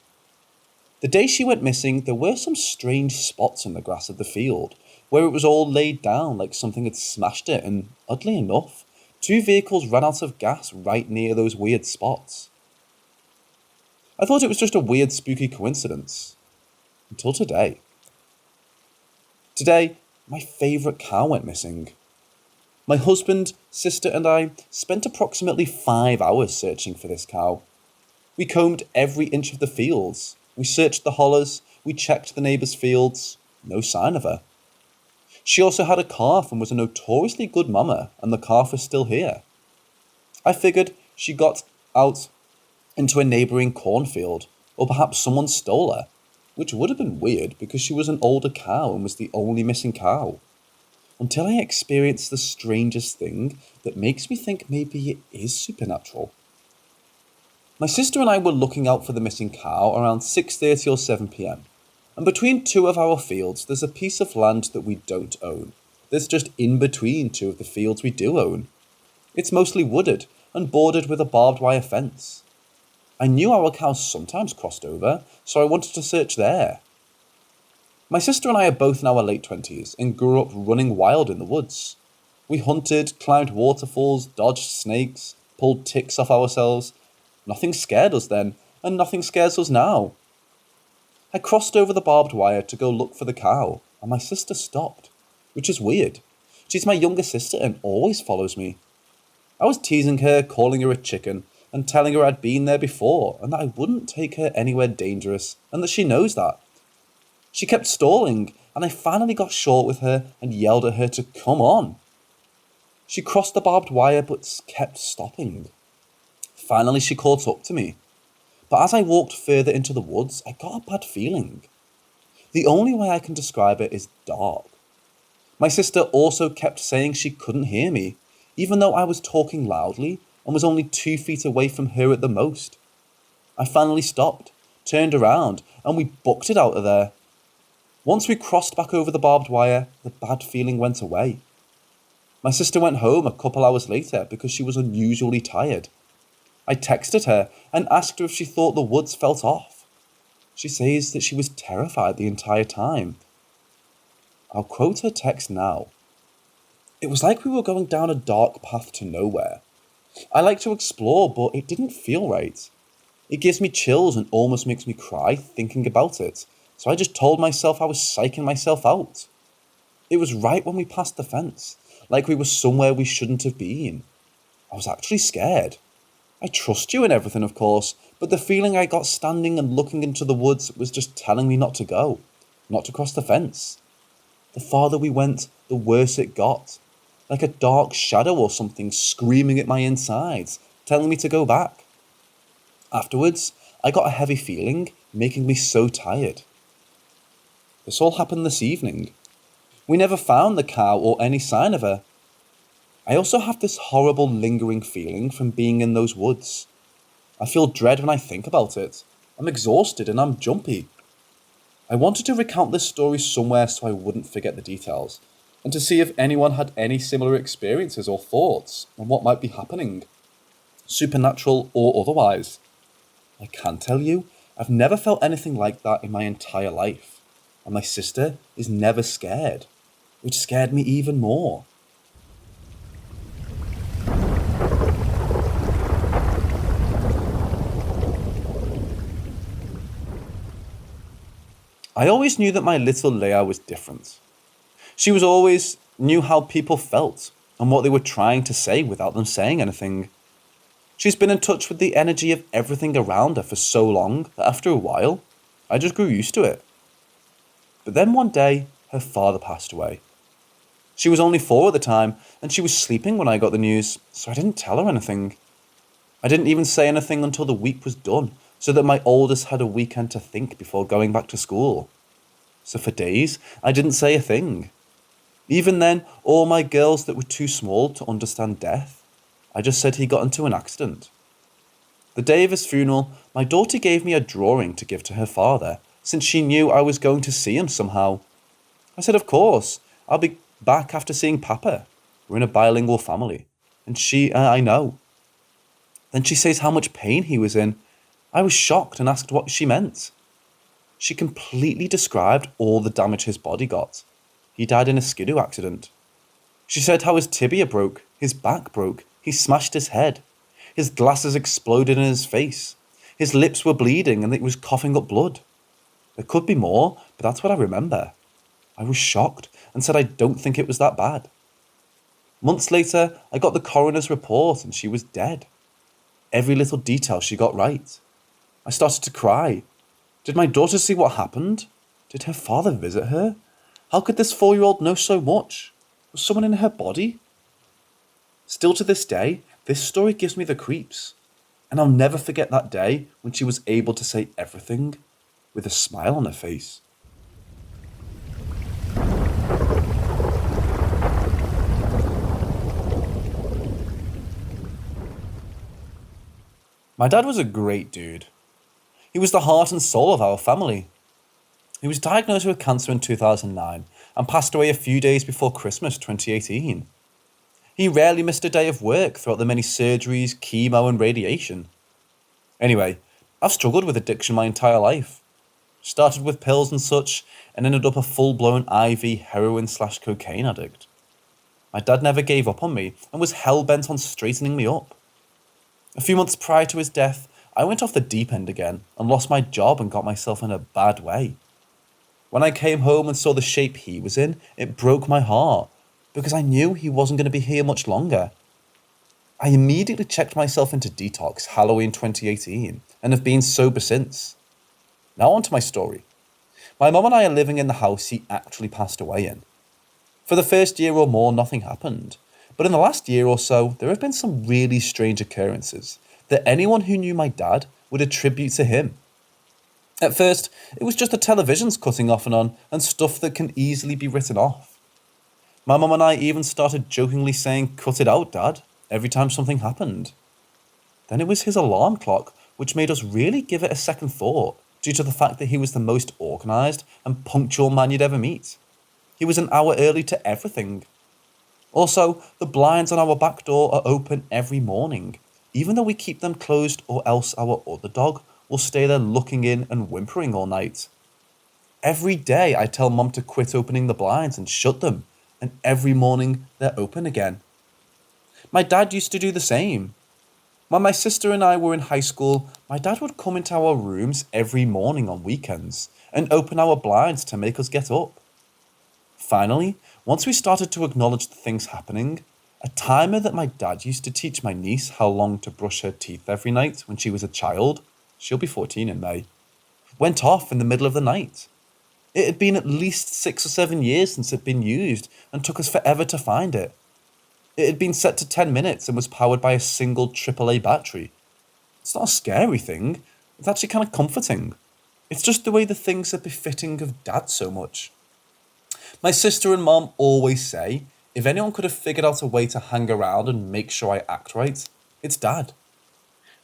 The day she went missing, there were some strange spots in the grass of the field, where it was all laid down like something had smashed it, and oddly enough, 2 vehicles ran out of gas right near those weird spots. I thought it was just a weird, spooky coincidence. Until today. Today, my favourite cow went missing. My husband, sister and I spent approximately 5 hours searching for this cow. We combed every inch of the fields. We searched the hollers. We checked the neighbours' fields. No sign of her. She also had a calf and was a notoriously good mama, and the calf is still here. I figured she got out into a neighbouring cornfield, or perhaps someone stole her, which would have been weird because she was an older cow and was the only missing cow. Until I experienced the strangest thing that makes me think maybe it is supernatural. My sister and I were looking out for the missing cow around 6:30 or 7 p.m. And between 2 of our fields, there's a piece of land that we don't own. That's just in between 2 of the fields we do own. It's mostly wooded and bordered with a barbed wire fence. I knew our cows sometimes crossed over, so I wanted to search there. My sister and I are both in our late 20s and grew up running wild in the woods. We hunted, climbed waterfalls, dodged snakes, pulled ticks off ourselves. Nothing scared us then, and nothing scares us now. I crossed over the barbed wire to go look for the cow, and my sister stopped, which is weird. She's my younger sister and always follows me. I was teasing her, calling her a chicken, and telling her I'd been there before, and that I wouldn't take her anywhere dangerous, and that she knows that. She kept stalling, and I finally got short with her and yelled at her to come on. She crossed the barbed wire but kept stopping. Finally she caught up to me. But as I walked further into the woods, I got a bad feeling. The only way I can describe it is dark. My sister also kept saying she couldn't hear me, even though I was talking loudly and was only 2 feet away from her at the most. I finally stopped, turned around, and we booked it out of there. Once we crossed back over the barbed wire, the bad feeling went away. My sister went home a couple hours later because she was unusually tired. I texted her and asked her if she thought the woods felt off. She says that she was terrified the entire time. I'll quote her text now. It was like we were going down a dark path to nowhere. I like to explore, but it didn't feel right. It gives me chills and almost makes me cry thinking about it, so I just told myself I was psyching myself out. It was right when we passed the fence, like we were somewhere we shouldn't have been. I was actually scared. I trust you and everything, of course, but the feeling I got standing and looking into the woods was just telling me not to go, not to cross the fence. The farther we went, the worse it got, like a dark shadow or something screaming at my insides, telling me to go back. Afterwards, I got a heavy feeling, making me so tired. This all happened this evening. We never found the cow or any sign of her. I also have this horrible lingering feeling from being in those woods. I feel dread when I think about it. I'm exhausted and I'm jumpy. I wanted to recount this story somewhere so I wouldn't forget the details, and to see if anyone had any similar experiences or thoughts on what might be happening, supernatural or otherwise. I can tell you, I've never felt anything like that in my entire life, and my sister is never scared, which scared me even more. I always knew that my little Leia was different. She was always knew how people felt and what they were trying to say without them saying anything. She's been in touch with the energy of everything around her for so long that after a while, I just grew used to it. But then one day, her father passed away. She was only 4 at the time, and she was sleeping when I got the news, so I didn't tell her anything. I didn't even say anything until the week was done, so that my oldest had a weekend to think before going back to school. So for days, I didn't say a thing. Even then, all my girls that were too small to understand death, I just said he got into an accident. The day of his funeral, my daughter gave me a drawing to give to her father, since she knew I was going to see him somehow. I said, of course, I'll be back after seeing Papa. We're in a bilingual family. And I know. Then she says how much pain he was in. I was shocked and asked what she meant. She completely described all the damage his body got. He died in a skidoo accident. She said how his tibia broke, his back broke, he smashed his head. His glasses exploded in his face. His lips were bleeding and he was coughing up blood. There could be more, but that's what I remember. I was shocked and said I don't think it was that bad. Months later, I got the coroner's report and she was dead. Every little detail she got right. I started to cry. Did my daughter see what happened? Did her father visit her? How could this 4-year-old know so much? Was someone in her body? Still to this day, this story gives me the creeps. And I'll never forget that day when she was able to say everything with a smile on her face. My dad was a great dude. He was the heart and soul of our family. He was diagnosed with cancer in 2009 and passed away a few days before Christmas 2018. He rarely missed a day of work throughout the many surgeries, chemo and radiation. Anyway, I've struggled with addiction my entire life. Started with pills and such and ended up a full-blown IV heroin/cocaine addict. My dad never gave up on me and was hell-bent on straightening me up. A few months prior to his death, I went off the deep end again and lost my job and got myself in a bad way. When I came home and saw the shape he was in, it broke my heart because I knew he wasn't going to be here much longer. I immediately checked myself into detox Halloween 2018 and have been sober since. Now on to my story. My mum and I are living in the house he actually passed away in. For the first year or more, nothing happened. But in the last year or so, there have been some really strange occurrences that anyone who knew my dad would attribute to him. At first, it was just the televisions cutting off and on and stuff that can easily be written off. My mum and I even started jokingly saying, "Cut it out, Dad," every time something happened. Then it was his alarm clock, which made us really give it a second thought due to the fact that he was the most organised and punctual man you'd ever meet. He was an hour early to everything. Also, the blinds on our back door are open every morning, even though we keep them closed or else our other dog will stay there looking in and whimpering all night. Every day I tell Mum to quit opening the blinds and shut them, and every morning they're open again. My dad used to do the same. When my sister and I were in high school, my dad would come into our rooms every morning on weekends and open our blinds to make us get up. Finally, once we started to acknowledge the things happening, a timer that my dad used to teach my niece how long to brush her teeth every night when she was a child, she'll be 14 in May, went off in the middle of the night. It had been at least 6 or 7 years since it had been used and took us forever to find it. It had been set to 10 minutes and was powered by a single AAA battery. It's not a scary thing, it's actually kind of comforting. It's just the way the things are befitting of Dad so much. My sister and Mom always say, if anyone could have figured out a way to hang around and make sure I act right, it's Dad.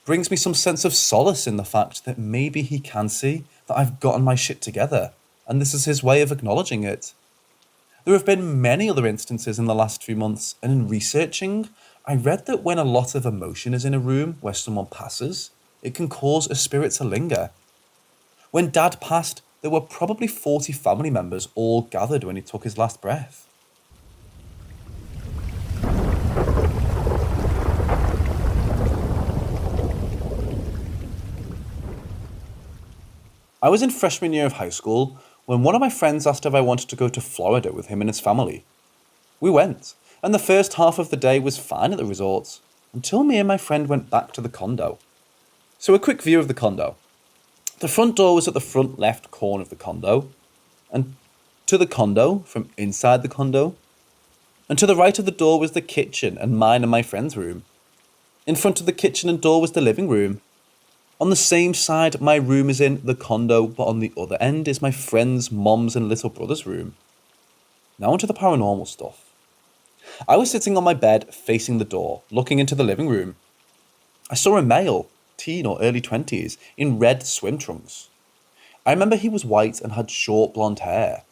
Brings me some sense of solace in the fact that maybe he can see that I've gotten my shit together, and this is his way of acknowledging it. There have been many other instances in the last few months, and in researching, I read that when a lot of emotion is in a room where someone passes, it can cause a spirit to linger. When Dad passed, there were probably 40 family members all gathered when he took his last breath. I was in freshman year of high school when one of my friends asked if I wanted to go to Florida with him and his family. We went, and the first half of the day was fine at the resort. until me and my friend went back to the condo. So a quick view of the condo. The front door was at the front left corner of the condo, and to the condo, from inside the condo, and to the right of the door was the kitchen and mine and my friend's room. In front of the kitchen and door was the living room. On the same side my room is in the condo, but on the other end is my friend's mom's and little brother's room. Now onto the paranormal stuff. I was sitting on my bed facing the door, looking into the living room. I saw a male, teen or early 20s, in red swim trunks. I remember he was white and had short blonde hair.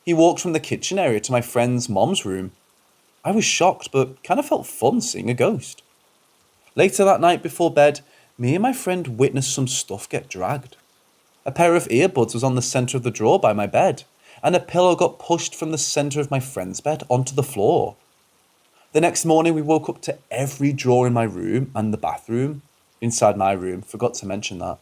He walked from the kitchen area to my friend's mom's room. I was shocked, but kind of felt fun seeing a ghost. Later that night before bed, me and my friend witnessed some stuff get dragged. A pair of earbuds was on the centre of the drawer by my bed, and a pillow got pushed from the centre of my friend's bed onto the floor. The next morning we woke up to every drawer in my room and the bathroom, inside my room, forgot to mention that,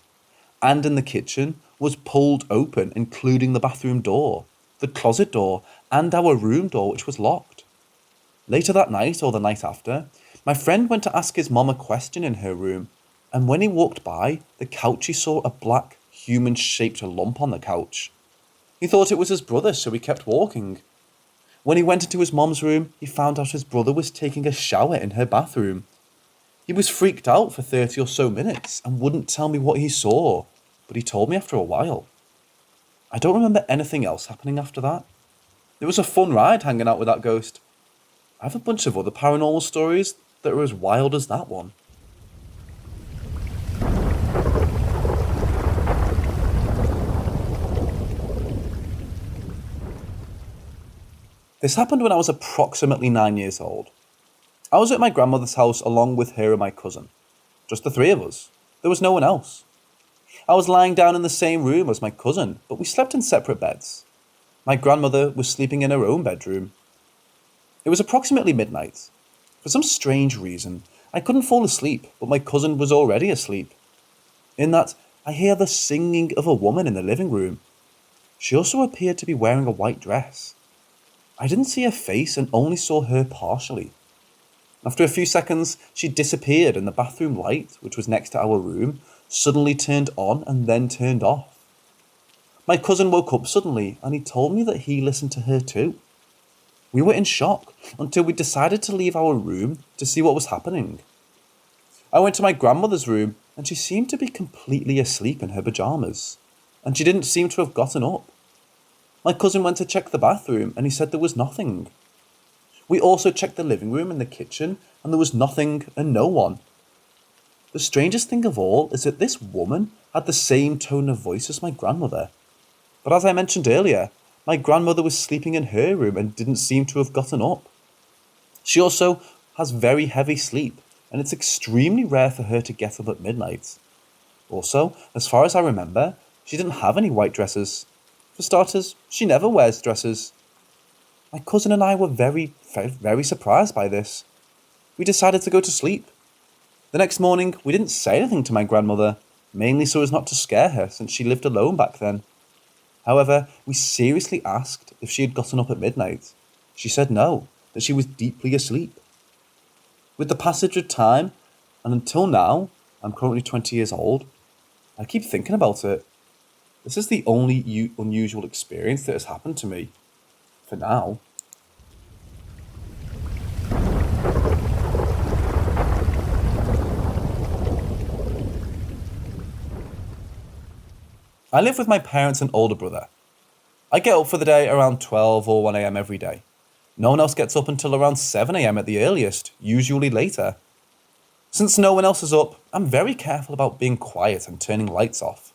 and in the kitchen, was pulled open, including the bathroom door, the closet door, and our room door, which was locked. Later that night, or the night after, my friend went to ask his mom a question in her room, and when he walked by the couch, he saw a black, human-shaped lump on the couch. He thought it was his brother, so he kept walking. When he went into his mom's room, he found out his brother was taking a shower in her bathroom. He was freaked out for 30 or so minutes and wouldn't tell me what he saw, but he told me after a while. I don't remember anything else happening after that. It was a fun ride hanging out with that ghost. I have a bunch of other paranormal stories that are as wild as that one. This happened when I was approximately 9 years old. I was at my grandmother's house along with her and my cousin. Just the three of us. There was no one else. I was lying down in the same room as my cousin, but we slept in separate beds. My grandmother was sleeping in her own bedroom. It was approximately midnight. For some strange reason, I couldn't fall asleep, but my cousin was already asleep. In that, I hear the singing of a woman in the living room. She also appeared to be wearing a white dress. I didn't see her face and only saw her partially. After a few seconds, she disappeared and the bathroom light, which was next to our room, suddenly turned on and then turned off. My cousin woke up suddenly and he told me that he listened to her too. We were in shock until we decided to leave our room to see what was happening. I went to my grandmother's room and she seemed to be completely asleep in her pajamas, and she didn't seem to have gotten up. My cousin went to check the bathroom and he said there was nothing. We also checked the living room and the kitchen and there was nothing and no one. The strangest thing of all is that this woman had the same tone of voice as my grandmother. But as I mentioned earlier, my grandmother was sleeping in her room and didn't seem to have gotten up. She also has very heavy sleep, and it's extremely rare for her to get up at midnight. Also, as far as I remember, she didn't have any white dresses. For starters, she never wears dresses. My cousin and I were very surprised by this. We decided to go to sleep. The next morning, we didn't say anything to my grandmother, mainly so as not to scare her since she lived alone back then. However, we seriously asked if she had gotten up at midnight. She said no, that she was deeply asleep. With the passage of time, and until now, I'm currently 20 years old, I keep thinking about it. This is the only unusual experience that has happened to me. For now. I live with my parents and older brother. I get up for the day around 12 or 1 AM every day. No one else gets up until around 7 AM at the earliest, usually later. Since no one else is up, I'm very careful about being quiet and turning lights off,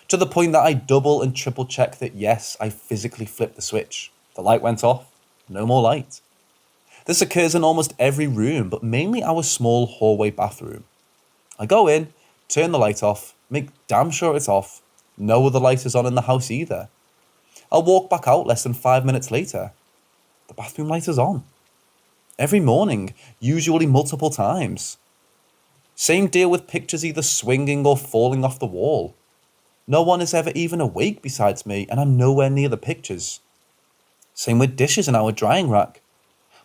to the point that I double and triple check that yes, I physically flipped the switch. The light went off, no more light. This occurs in almost every room, but mainly our small hallway bathroom. I go in, turn the light off, make damn sure it's off. No other light is on in the house either. I'll walk back out less than 5 minutes later. The bathroom light is on. Every morning, usually multiple times. Same deal with pictures either swinging or falling off the wall. No one is ever even awake besides me, and I'm nowhere near the pictures. Same with dishes in our drying rack.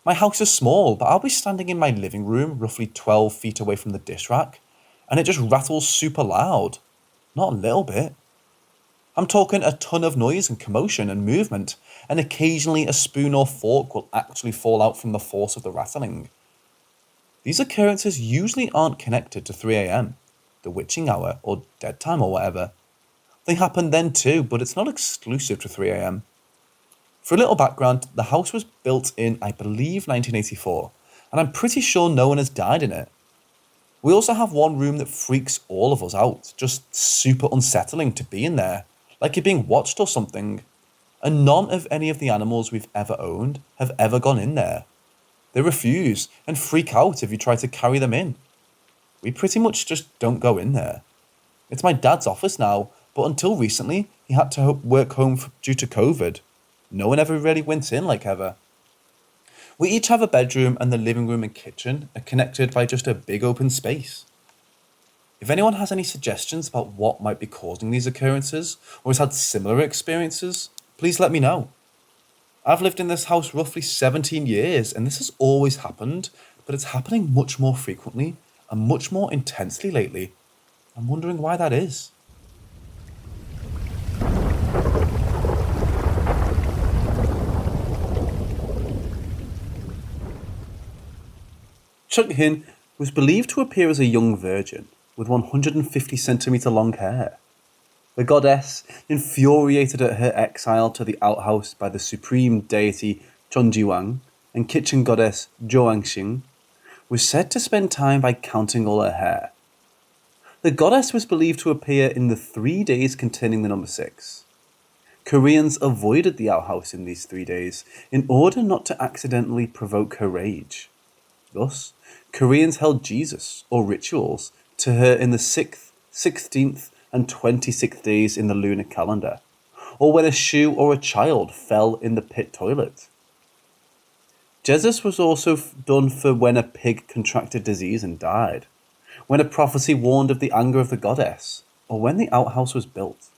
My house is small, but I'll be standing in my living room roughly 12 feet away from the dish rack, and it just rattles super loud. Not a little bit. I'm talking a ton of noise and commotion and movement, and occasionally a spoon or fork will actually fall out from the force of the rattling. These occurrences usually aren't connected to 3 AM, the witching hour or dead time or whatever. They happen then too, but it's not exclusive to 3 AM. For a little background, the house was built in, I believe, 1984, and I'm pretty sure no one has died in it. We also have one room that freaks all of us out, just super unsettling to be in there, like you're being watched or something. And none of any of the animals we've ever owned have ever gone in there. They refuse and freak out if you try to carry them in. We pretty much just don't go in there. It's my dad's office now, but until recently, he had to work home due to COVID. No one ever really went in like ever. We each have a bedroom, and the living room and kitchen are connected by just a big open space. If anyone has any suggestions about what might be causing these occurrences, or has had similar experiences, please let me know. I've lived in this house roughly 17 years, and this has always happened, but it's happening much more frequently and much more intensely lately. I'm wondering why that is. Chuck Hin was believed to appear as a young virgin with 150cm long hair. The goddess, infuriated at her exile to the outhouse by the supreme deity Chunjiwang and kitchen goddess Zhuangxing, was said to spend time by counting all her hair. The goddess was believed to appear in the 3 days containing the number 6. Koreans avoided the outhouse in these 3 days in order not to accidentally provoke her rage. Thus, Koreans held Jesus, or rituals, to her in the 6th, 16th, and 26th days in the lunar calendar, or when a shoe or a child fell in the pit toilet. Jesus was also done for when a pig contracted disease and died, when a prophecy warned of the anger of the goddess, or when the outhouse was built.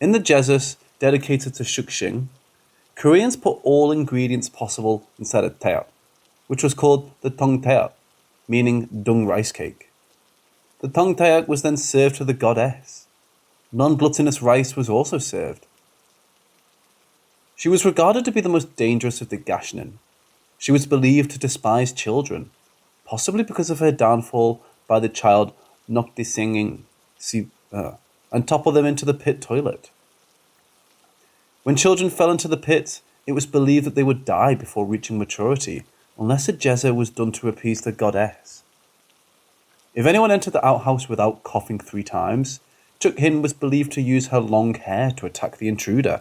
In the Jesus dedicated to Shukshing, Koreans put all ingredients possible inside a taeok, which was called the tong taeok, meaning dung rice cake. The tong taeok was then served to the goddess. Non-gluttonous rice was also served. She was regarded to be the most dangerous of the Gashnin. She was believed to despise children, possibly because of her downfall by the child Nokti singing and topple them into the pit toilet. When children fell into the pit, it was believed that they would die before reaching maturity, unless a jezza was done to appease the goddess. If anyone entered the outhouse without coughing 3 times, Chukhin was believed to use her long hair to attack the intruder.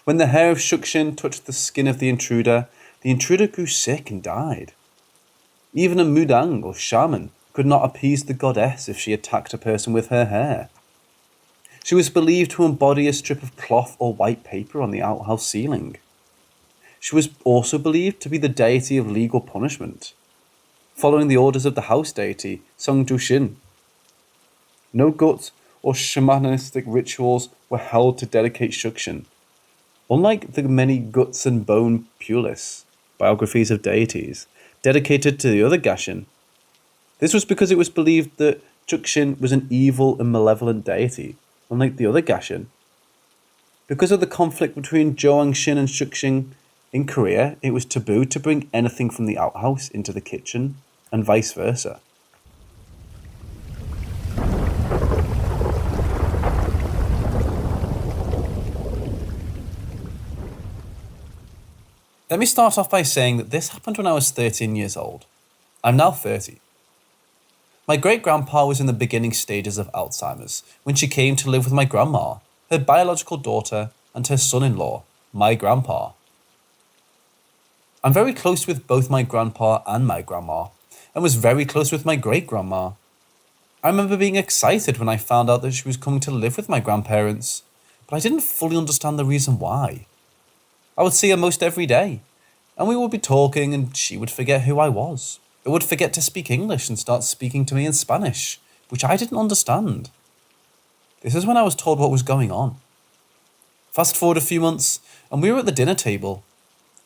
When the hair of Shukshin touched the skin of the intruder grew sick and died. Even a mudang or shaman could not appease the goddess if she attacked a person with her hair. She was believed to embody a strip of cloth or white paper on the outhouse ceiling. She was also believed to be the deity of legal punishment, following the orders of the house deity, Sung Jushin. No gut or shamanistic rituals were held to dedicate Shukshin, unlike the many guts and bone pulis, biographies of deities, dedicated to the other Gashin. This was because it was believed that Shukshin was an evil and malevolent deity, unlike the other Gashin. Because of the conflict between Joangshin and Shukshin in Korea, it was taboo to bring anything from the outhouse into the kitchen, and vice versa. Let me start off by saying that this happened when I was 13 years old. I'm now 30. My great-grandpa was in the beginning stages of Alzheimer's when she came to live with my grandma, her biological daughter, and her son-in-law, my grandpa. I'm very close with both my grandpa and my grandma, and was very close with my great-grandma. I remember being excited when I found out that she was coming to live with my grandparents, but I didn't fully understand the reason why. I would see her most every day, and we would be talking and she would forget who I was. Or would forget to speak English and start speaking to me in Spanish, which I didn't understand. This is when I was told what was going on. Fast forward a few months, and we were at the dinner table.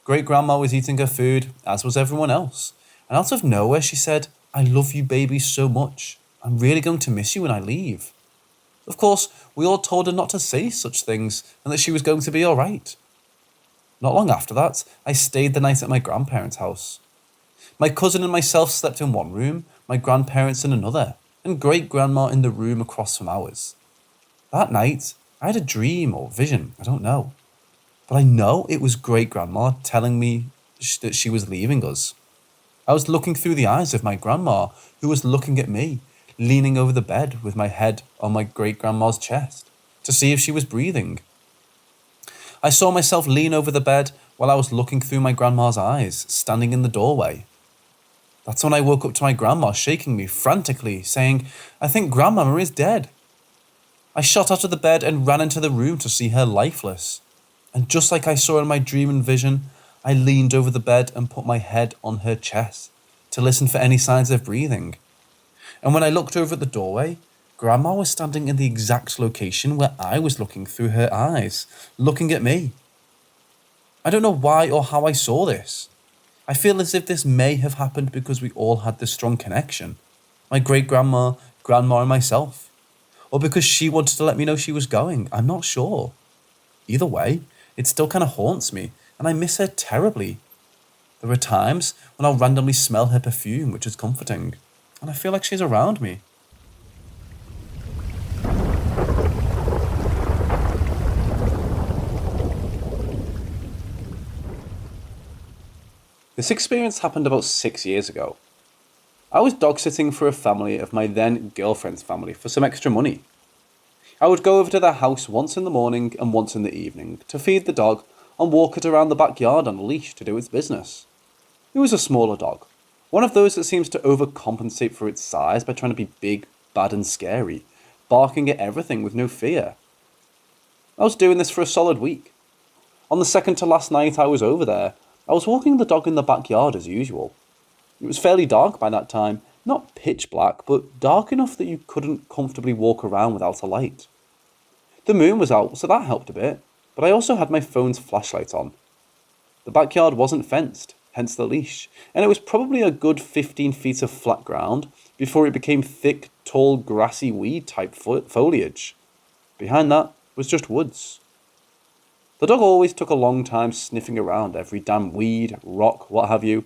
Great-grandma was eating her food, as was everyone else, and out of nowhere she said, "I love you babies so much. I'm really going to miss you when I leave." Of course, we all told her not to say such things and that she was going to be alright. Not long after that, I stayed the night at my grandparents' house. My cousin and myself slept in one room, my grandparents in another, and great-grandma in the room across from ours. That night, I had a dream or vision, I don't know. But I know it was great-grandma telling me that she was leaving us. I was looking through the eyes of my grandma, who was looking at me, leaning over the bed with my head on my great-grandma's chest, to see if she was breathing. I saw myself lean over the bed while I was looking through my grandma's eyes, standing in the doorway. That's when I woke up to my grandma shaking me frantically, saying, "I think Grandmama is dead." I shot out of the bed and ran into the room to see her lifeless. And just like I saw in my dream and vision, I leaned over the bed and put my head on her chest to listen for any signs of breathing. And when I looked over at the doorway, Grandma was standing in the exact location where I was looking through her eyes, looking at me. I don't know why or how I saw this. I feel as if this may have happened because we all had this strong connection. My great-grandma, Grandma and myself. Or because she wanted to let me know she was going, I'm not sure. Either way, it still kind of haunts me, and I miss her terribly. There are times when I'll randomly smell her perfume, which is comforting, and I feel like she's around me. This experience happened about 6 years ago. I was dog-sitting for a family of my then girlfriend's family for some extra money. I would go over to their house once in the morning and once in the evening to feed the dog and walk it around the backyard on a leash to do its business. It was a smaller dog, one of those that seems to overcompensate for its size by trying to be big, bad and scary, barking at everything with no fear. I was doing this for a solid week. On the second to last night I was over there, I was walking the dog in the backyard as usual. It was fairly dark by that time, not pitch black, but dark enough that you couldn't comfortably walk around without a light. The moon was out, so that helped a bit, but I also had my phone's flashlight on. The backyard wasn't fenced, hence the leash, and it was probably a good 15 feet of flat ground before it became thick, tall, grassy weed type foliage. Behind that was just woods. The dog always took a long time sniffing around every damn weed, rock, what have you.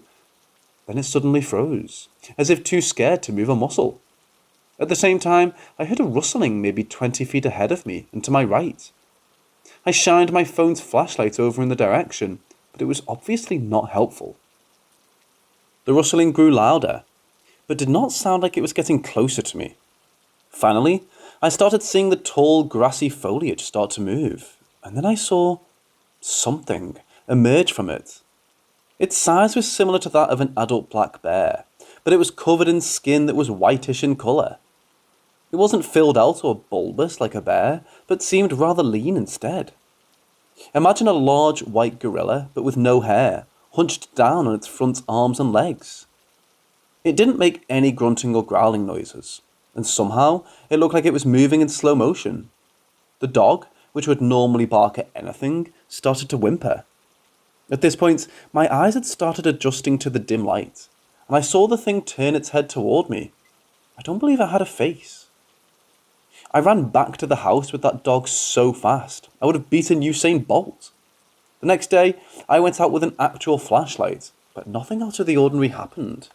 Then it suddenly froze, as if too scared to move a muscle. At the same time, I heard a rustling maybe 20 feet ahead of me and to my right. I shined my phone's flashlight over in the direction, but it was obviously not helpful. The rustling grew louder, but did not sound like it was getting closer to me. Finally, I started seeing the tall, grassy foliage start to move, and then I saw something emerge from it. Its size was similar to that of an adult black bear, but it was covered in skin that was whitish in colour. It wasn't filled out or bulbous like a bear, but seemed rather lean instead. Imagine a large white gorilla, but with no hair, hunched down on its front arms and legs. It didn't make any grunting or growling noises, and somehow it looked like it was moving in slow motion. The dog, which would normally bark at anything, started to whimper. At this point, my eyes had started adjusting to the dim light, and I saw the thing turn its head toward me. I don't believe it had a face. I ran back to the house with that dog so fast, I would have beaten Usain Bolt. The next day, I went out with an actual flashlight, but nothing out of the ordinary happened.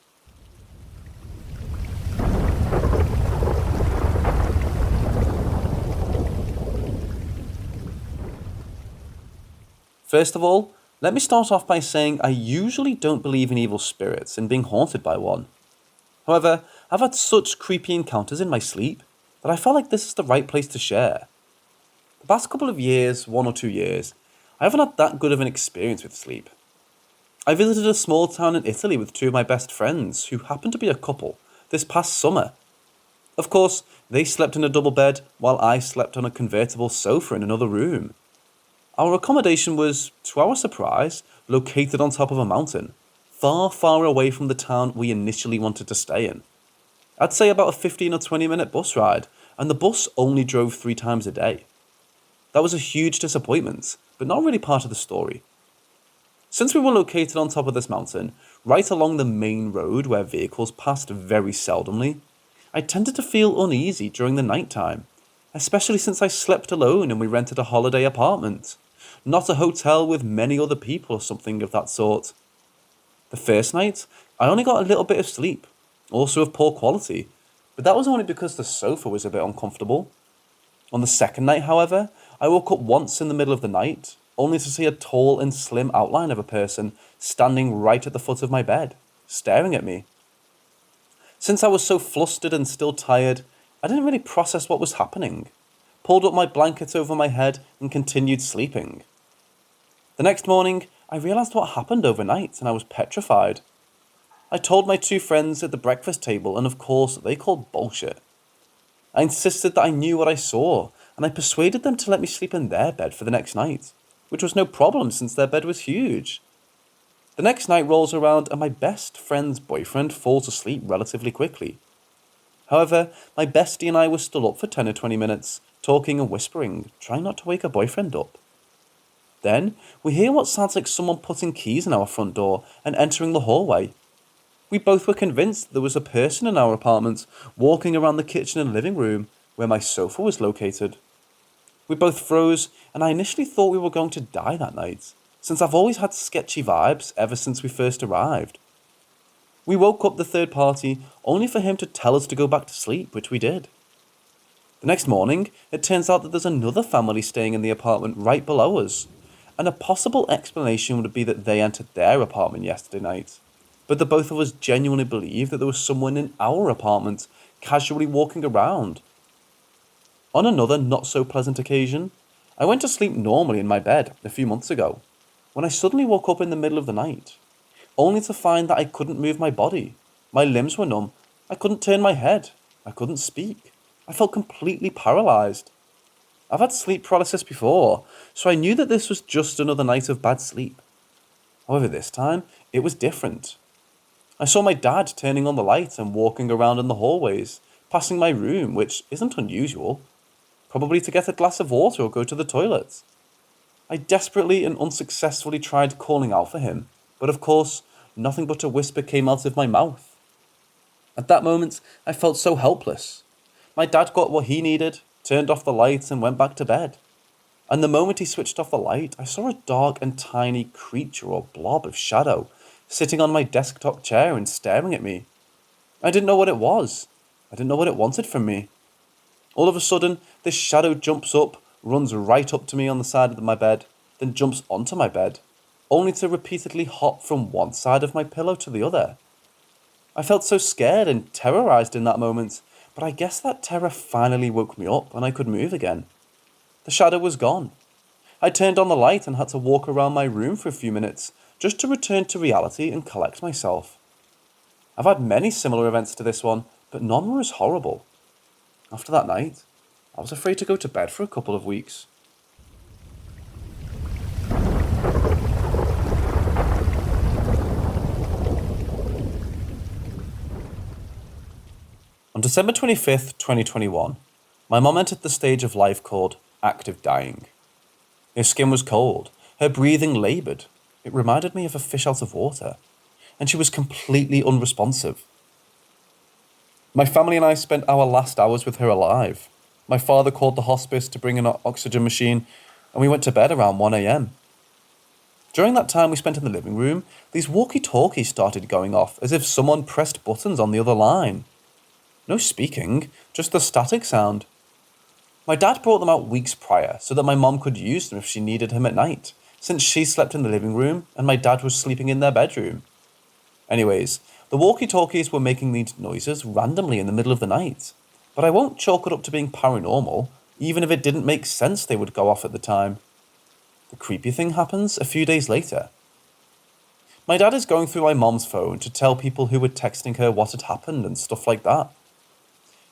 First of all, let me start off by saying I usually don't believe in evil spirits and being haunted by one. However, I've had such creepy encounters in my sleep that I felt like this is the right place to share. The past couple of years, 1 or 2 years, I haven't had that good of an experience with sleep. I visited a small town in Italy with 2 of my best friends, who happened to be a couple, this past summer. Of course, they slept in a double bed, while I slept on a convertible sofa in another room. Our accommodation was, to our surprise, located on top of a mountain, far, far away from the town we initially wanted to stay in. I'd say about a 15 or 20 minute bus ride, and the bus only drove 3 times a day. That was a huge disappointment, but not really part of the story. Since we were located on top of this mountain, right along the main road where vehicles passed very seldomly, I tended to feel uneasy during the night time, especially since I slept alone and we rented a holiday apartment, not a hotel with many other people or something of that sort. The first night, I only got a little bit of sleep, also of poor quality, but that was only because the sofa was a bit uncomfortable. On the second night, however, I woke up once in the middle of the night, only to see a tall and slim outline of a person standing right at the foot of my bed, staring at me. Since I was so flustered and still tired, I didn't really process what was happening, pulled up my blanket over my head and continued sleeping. The next morning, I realised what happened overnight and I was petrified. I told my two friends at the breakfast table and of course they called bullshit. I insisted that I knew what I saw and I persuaded them to let me sleep in their bed for the next night, which was no problem since their bed was huge. The next night rolls around and my best friend's boyfriend falls asleep relatively quickly. However, my bestie and I were still up for 10 or 20 minutes, talking and whispering, trying not to wake our boyfriend up. Then, we hear what sounds like someone putting keys in our front door and entering the hallway. We both were convinced there was a person in our apartment walking around the kitchen and living room where my sofa was located. We both froze, and I initially thought we were going to die that night, since I've always had sketchy vibes ever since we first arrived. We woke up the third party only for him to tell us to go back to sleep, which we did. The next morning, it turns out that there's another family staying in the apartment right below us, and a possible explanation would be that they entered their apartment yesterday night, but the both of us genuinely believe that there was someone in our apartment casually walking around. On another not-so-pleasant occasion, I went to sleep normally in my bed a few months ago, when I suddenly woke up in the middle of the night, only to find that I couldn't move my body, my limbs were numb, I couldn't turn my head, I couldn't speak, I felt completely paralysed. I've had sleep paralysis before, so I knew that this was just another night of bad sleep. However, this time, it was different. I saw my dad turning on the light and walking around in the hallways, passing my room, which isn't unusual, probably to get a glass of water or go to the toilet. I desperately and unsuccessfully tried calling out for him, but of course, nothing but a whisper came out of my mouth. At that moment, I felt so helpless. My dad got what he needed, turned off the light and went back to bed. And the moment he switched off the light, I saw a dark and tiny creature or blob of shadow sitting on my desktop chair and staring at me. I didn't know what it was. I didn't know what it wanted from me. All of a sudden, this shadow jumps up, runs right up to me on the side of my bed, then jumps onto my bed, only to repeatedly hop from one side of my pillow to the other. I felt so scared and terrorized in that moment, but I guess that terror finally woke me up and I could move again. The shadow was gone. I turned on the light and had to walk around my room for a few minutes just to return to reality and collect myself. I've had many similar events to this one, but none were as horrible. After that night, I was afraid to go to bed for a couple of weeks. On December 25th, 2021, my mom entered the stage of life called active dying. Her skin was cold, her breathing laboured. It reminded me of a fish out of water, and she was completely unresponsive. My family and I spent our last hours with her alive. My father called the hospice to bring an oxygen machine, and we went to bed around 1 a.m. During that time we spent in the living room, these walkie-talkies started going off as if someone pressed buttons on the other line. No speaking, just the static sound. My dad brought them out weeks prior so that my mom could use them if she needed him at night, since she slept in the living room and my dad was sleeping in their bedroom. Anyways, the walkie-talkies were making these noises randomly in the middle of the night, but I won't chalk it up to being paranormal, even if it didn't make sense they would go off at the time. The creepy thing happens a few days later. My dad is going through my mom's phone to tell people who were texting her what had happened and stuff like that.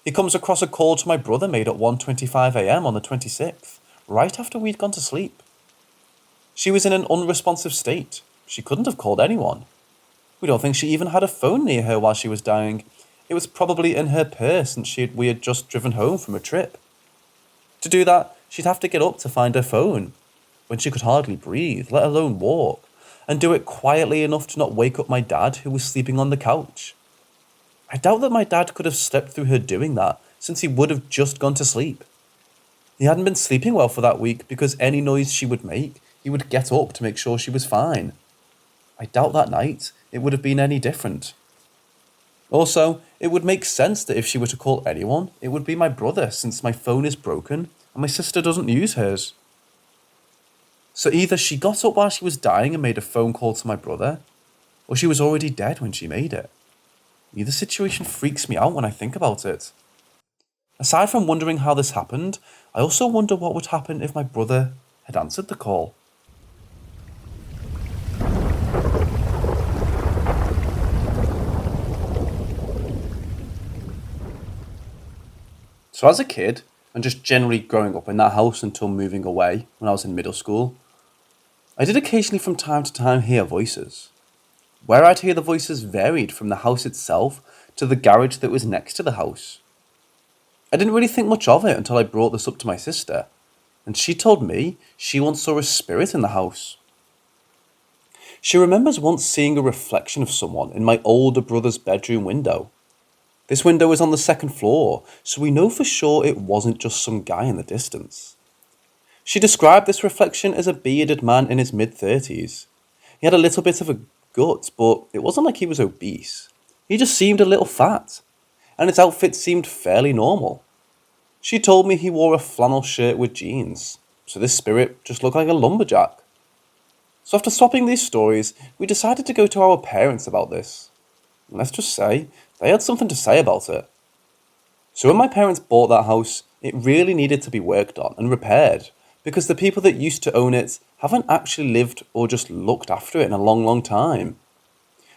He comes across a call to my brother made at 1:25 a.m. on the 26th, right after we'd gone to sleep. She was in an unresponsive state. She couldn't have called anyone. We don't think she even had a phone near her while she was dying. It was probably in her purse since we had just driven home from a trip. To do that, she'd have to get up to find her phone, when she could hardly breathe, let alone walk, and do it quietly enough to not wake up my dad, who was sleeping on the couch. I doubt that my dad could have slept through her doing that, since he would have just gone to sleep. He hadn't been sleeping well for that week because any noise she would make, he would get up to make sure she was fine. I doubt that night it would have been any different. Also, it would make sense that if she were to call anyone, it would be my brother, since my phone is broken and my sister doesn't use hers. So either she got up while she was dying and made a phone call to my brother, or she was already dead when she made it. Either situation freaks me out when I think about it. Aside from wondering how this happened, I also wonder what would happen if my brother had answered the call. So as a kid, and just generally growing up in that house until moving away when I was in middle school, I did occasionally from time to time hear voices. Where I'd hear the voices varied from the house itself to the garage that was next to the house. I didn't really think much of it until I brought this up to my sister, and she told me she once saw a spirit in the house. She remembers once seeing a reflection of someone in my older brother's bedroom window. This window was on the second floor, so we know for sure it wasn't just some guy in the distance. She described this reflection as a bearded man in his mid-30s. He had a little bit of a gut, but it wasn't like he was obese. He just seemed a little fat, and his outfit seemed fairly normal. She told me he wore a flannel shirt with jeans, so this spirit just looked like a lumberjack. So after swapping these stories, we decided to go to our parents about this. And let's just say, they had something to say about it. So when my parents bought that house, it really needed to be worked on and repaired, because the people that used to own it haven't actually lived or just looked after it in a long, long time.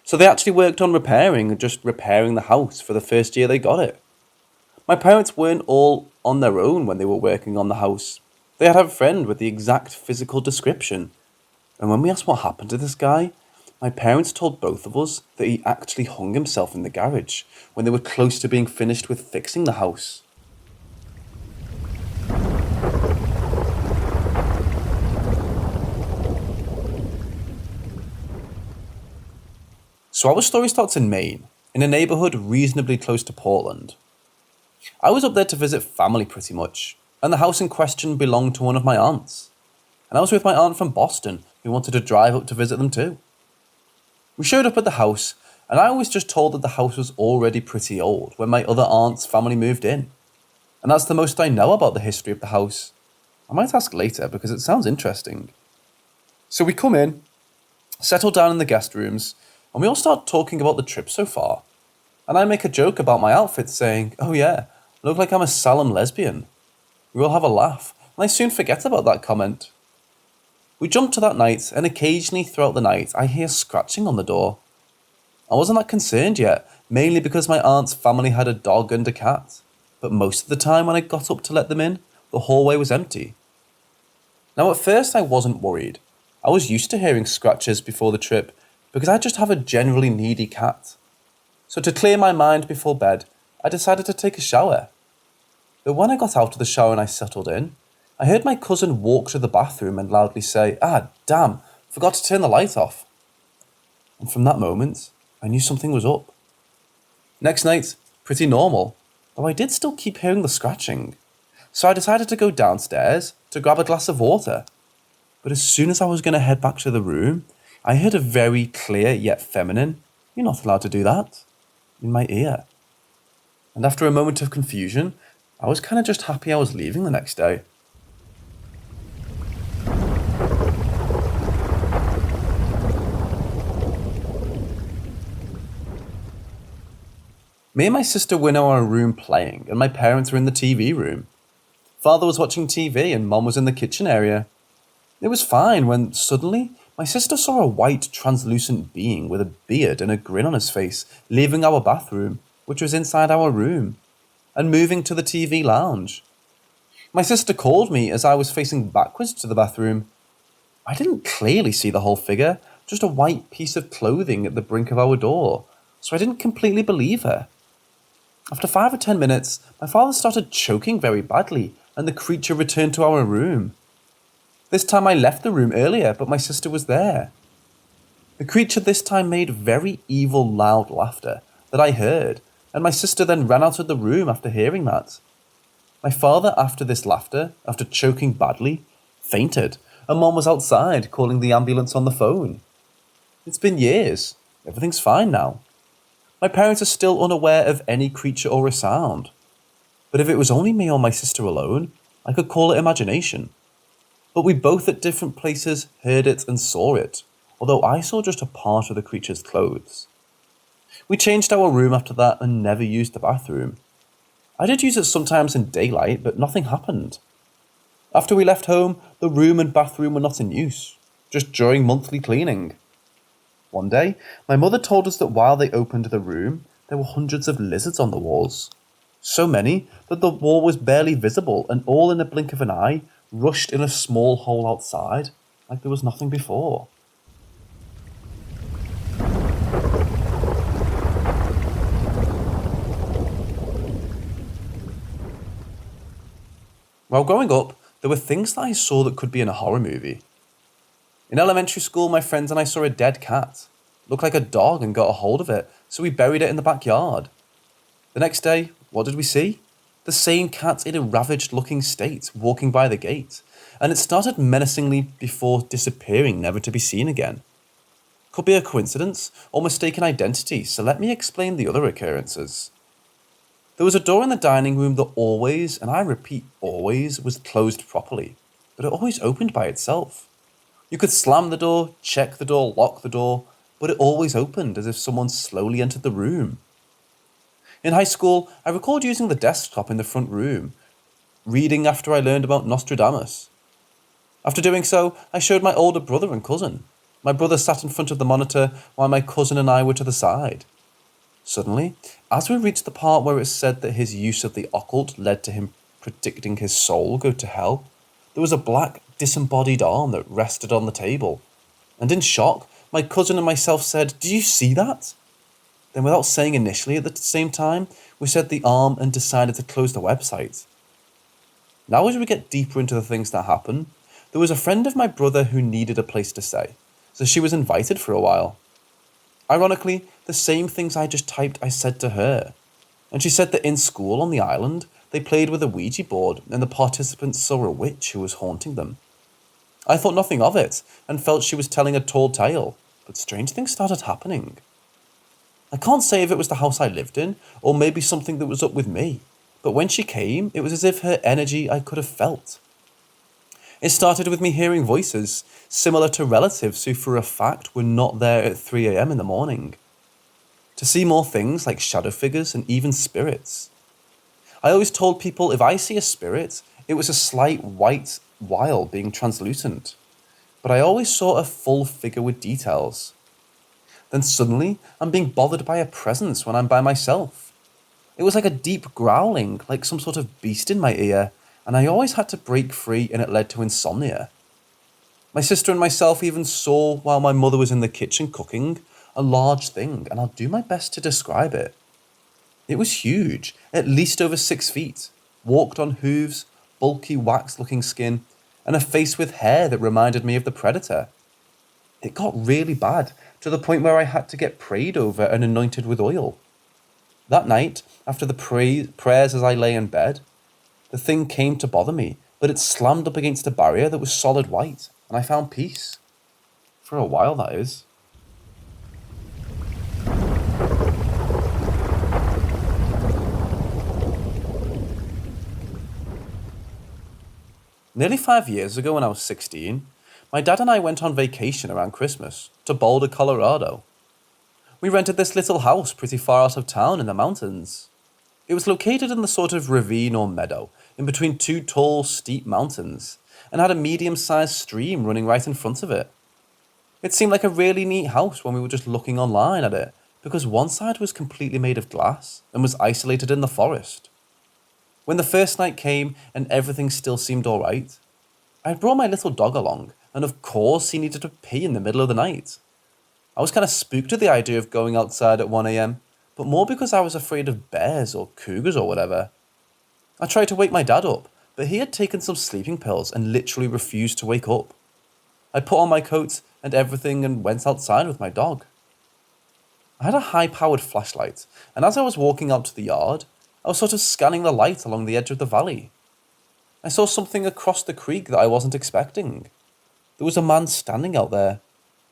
So they actually worked on repairing the house for the first year they got it. My parents weren't all on their own when they were working on the house. They had a friend with the exact physical description. And when we asked what happened to this guy, my parents told both of us that he actually hung himself in the garage when they were close to being finished with fixing the house. So our story starts in Maine, in a neighbourhood reasonably close to Portland. I was up there to visit family pretty much, and the house in question belonged to one of my aunts. And I was with my aunt from Boston, who wanted to drive up to visit them too. We showed up at the house, and I was just told that the house was already pretty old when my other aunt's family moved in. And that's the most I know about the history of the house. I might ask later because it sounds interesting. So we come in, settle down in the guest rooms, and we all start talking about the trip so far. And I make a joke about my outfit saying, "Oh yeah, I look like I'm a Salem lesbian." We all have a laugh, and I soon forget about that comment. We jump to that night, and occasionally throughout the night, I hear scratching on the door. I wasn't that concerned yet, mainly because my aunt's family had a dog and a cat. But most of the time when I got up to let them in, the hallway was empty. Now at first I wasn't worried. I was used to hearing scratches before the trip, because I just have a generally needy cat. So to clear my mind before bed, I decided to take a shower. But when I got out of the shower and I settled in, I heard my cousin walk to the bathroom and loudly say, "Ah, damn, forgot to turn the light off." And from that moment, I knew something was up. Next night, pretty normal, though I did still keep hearing the scratching. So I decided to go downstairs to grab a glass of water. But as soon as I was going to head back to the room, I heard a very clear yet feminine, "You're not allowed to do that," in my ear. And after a moment of confusion, I was kind of just happy I was leaving the next day. Me and my sister were in our room playing, and my parents were in the TV room. Father was watching TV and Mom was in the kitchen area. It was fine when suddenly my sister saw a white translucent being with a beard and a grin on his face leaving our bathroom, which was inside our room, and moving to the TV lounge. My sister called me as I was facing backwards to the bathroom. I didn't clearly see the whole figure, just a white piece of clothing at the brink of our door, so I didn't completely believe her. After 5 or 10 minutes, my father started choking very badly, and the creature returned to our room. This time I left the room earlier, but my sister was there. The creature this time made very evil, loud laughter that I heard, and my sister then ran out of the room after hearing that. My father, after this laughter, after choking badly, fainted, and Mom was outside calling the ambulance on the phone. It's been years. Everything's fine now. My parents are still unaware of any creature or a sound. But if it was only me or my sister alone, I could call it imagination. But we both at different places heard it and saw it, although I saw just a part of the creature's clothes. We changed our room after that and never used the bathroom. I did use it sometimes in daylight, but nothing happened. After we left home, the room and bathroom were not in use, just during monthly cleaning. One day, my mother told us that while they opened the room, there were hundreds of lizards on the walls. So many that the wall was barely visible, and all in a blink of an eye rushed in a small hole outside, like there was nothing before. While growing up, there were things that I saw that could be in a horror movie. In elementary school, my friends and I saw a dead cat. It looked like a dog and got a hold of it, so we buried it in the backyard. The next day, what did we see? The same cat in a ravaged-looking state, walking by the gate, and it started menacingly before disappearing, never to be seen again. Could be a coincidence or mistaken identity, so let me explain the other occurrences. There was a door in the dining room that always, and I repeat always, was closed properly, but it always opened by itself. You could slam the door, check the door, lock the door, but it always opened as if someone slowly entered the room. In high school, I recalled using the desktop in the front room, reading after I learned about Nostradamus. After doing so, I showed my older brother and cousin. My brother sat in front of the monitor while my cousin and I were to the side. Suddenly, as we reached the part where it said that his use of the occult led to him predicting his soul go to hell, there was a black, disembodied arm that rested on the table. And in shock, my cousin and myself said, "Do you see that?" Then without saying initially at the same time, we said the arm and decided to close the website. Now as we get deeper into the things that happen, there was a friend of my brother who needed a place to stay, so she was invited for a while. Ironically, the same things I just typed I said to her, and she said that in school on the island, they played with a Ouija board and the participants saw a witch who was haunting them. I thought nothing of it, and felt she was telling a tall tale, but strange things started happening. I can't say if it was the house I lived in, or maybe something that was up with me, but when she came, it was as if her energy I could have felt. It started with me hearing voices, similar to relatives who for a fact were not there at 3 a.m. in the morning. To see more things like shadow figures and even spirits. I always told people if I see a spirit, it was a slight white while being translucent, but I always saw a full figure with details. Then suddenly, I'm being bothered by a presence when I'm by myself. It was like a deep growling, like some sort of beast in my ear, and I always had to break free and it led to insomnia. My sister and myself even saw, while my mother was in the kitchen cooking, a large thing, and I'll do my best to describe it. It was huge, at least over 6 feet, walked on hooves, bulky wax-looking skin, and a face with hair that reminded me of the Predator. It got really bad, to the point where I had to get prayed over and anointed with oil. That night, after the prayers as I lay in bed, the thing came to bother me, but it slammed up against a barrier that was solid white, and I found peace. For a while, that is. Nearly 5 years ago when I was 16, my dad and I went on vacation around Christmas to Boulder, Colorado. We rented this little house pretty far out of town in the mountains. It was located in the sort of ravine or meadow in between 2 tall, steep mountains and had a medium-sized stream running right in front of it. It seemed like a really neat house when we were just looking online at it because one side was completely made of glass and was isolated in the forest. When the first night came and everything still seemed alright, I brought my little dog along, and of course he needed to pee in the middle of the night. I was kind of spooked at the idea of going outside at 1 a.m, but more because I was afraid of bears or cougars or whatever. I tried to wake my dad up, but he had taken some sleeping pills and literally refused to wake up. I put on my coat, and everything and went outside with my dog. I had a high-powered flashlight, and as I was walking out to the yard, I was sort of scanning the light along the edge of the valley. I saw something across the creek that I wasn't expecting. There was a man standing out there.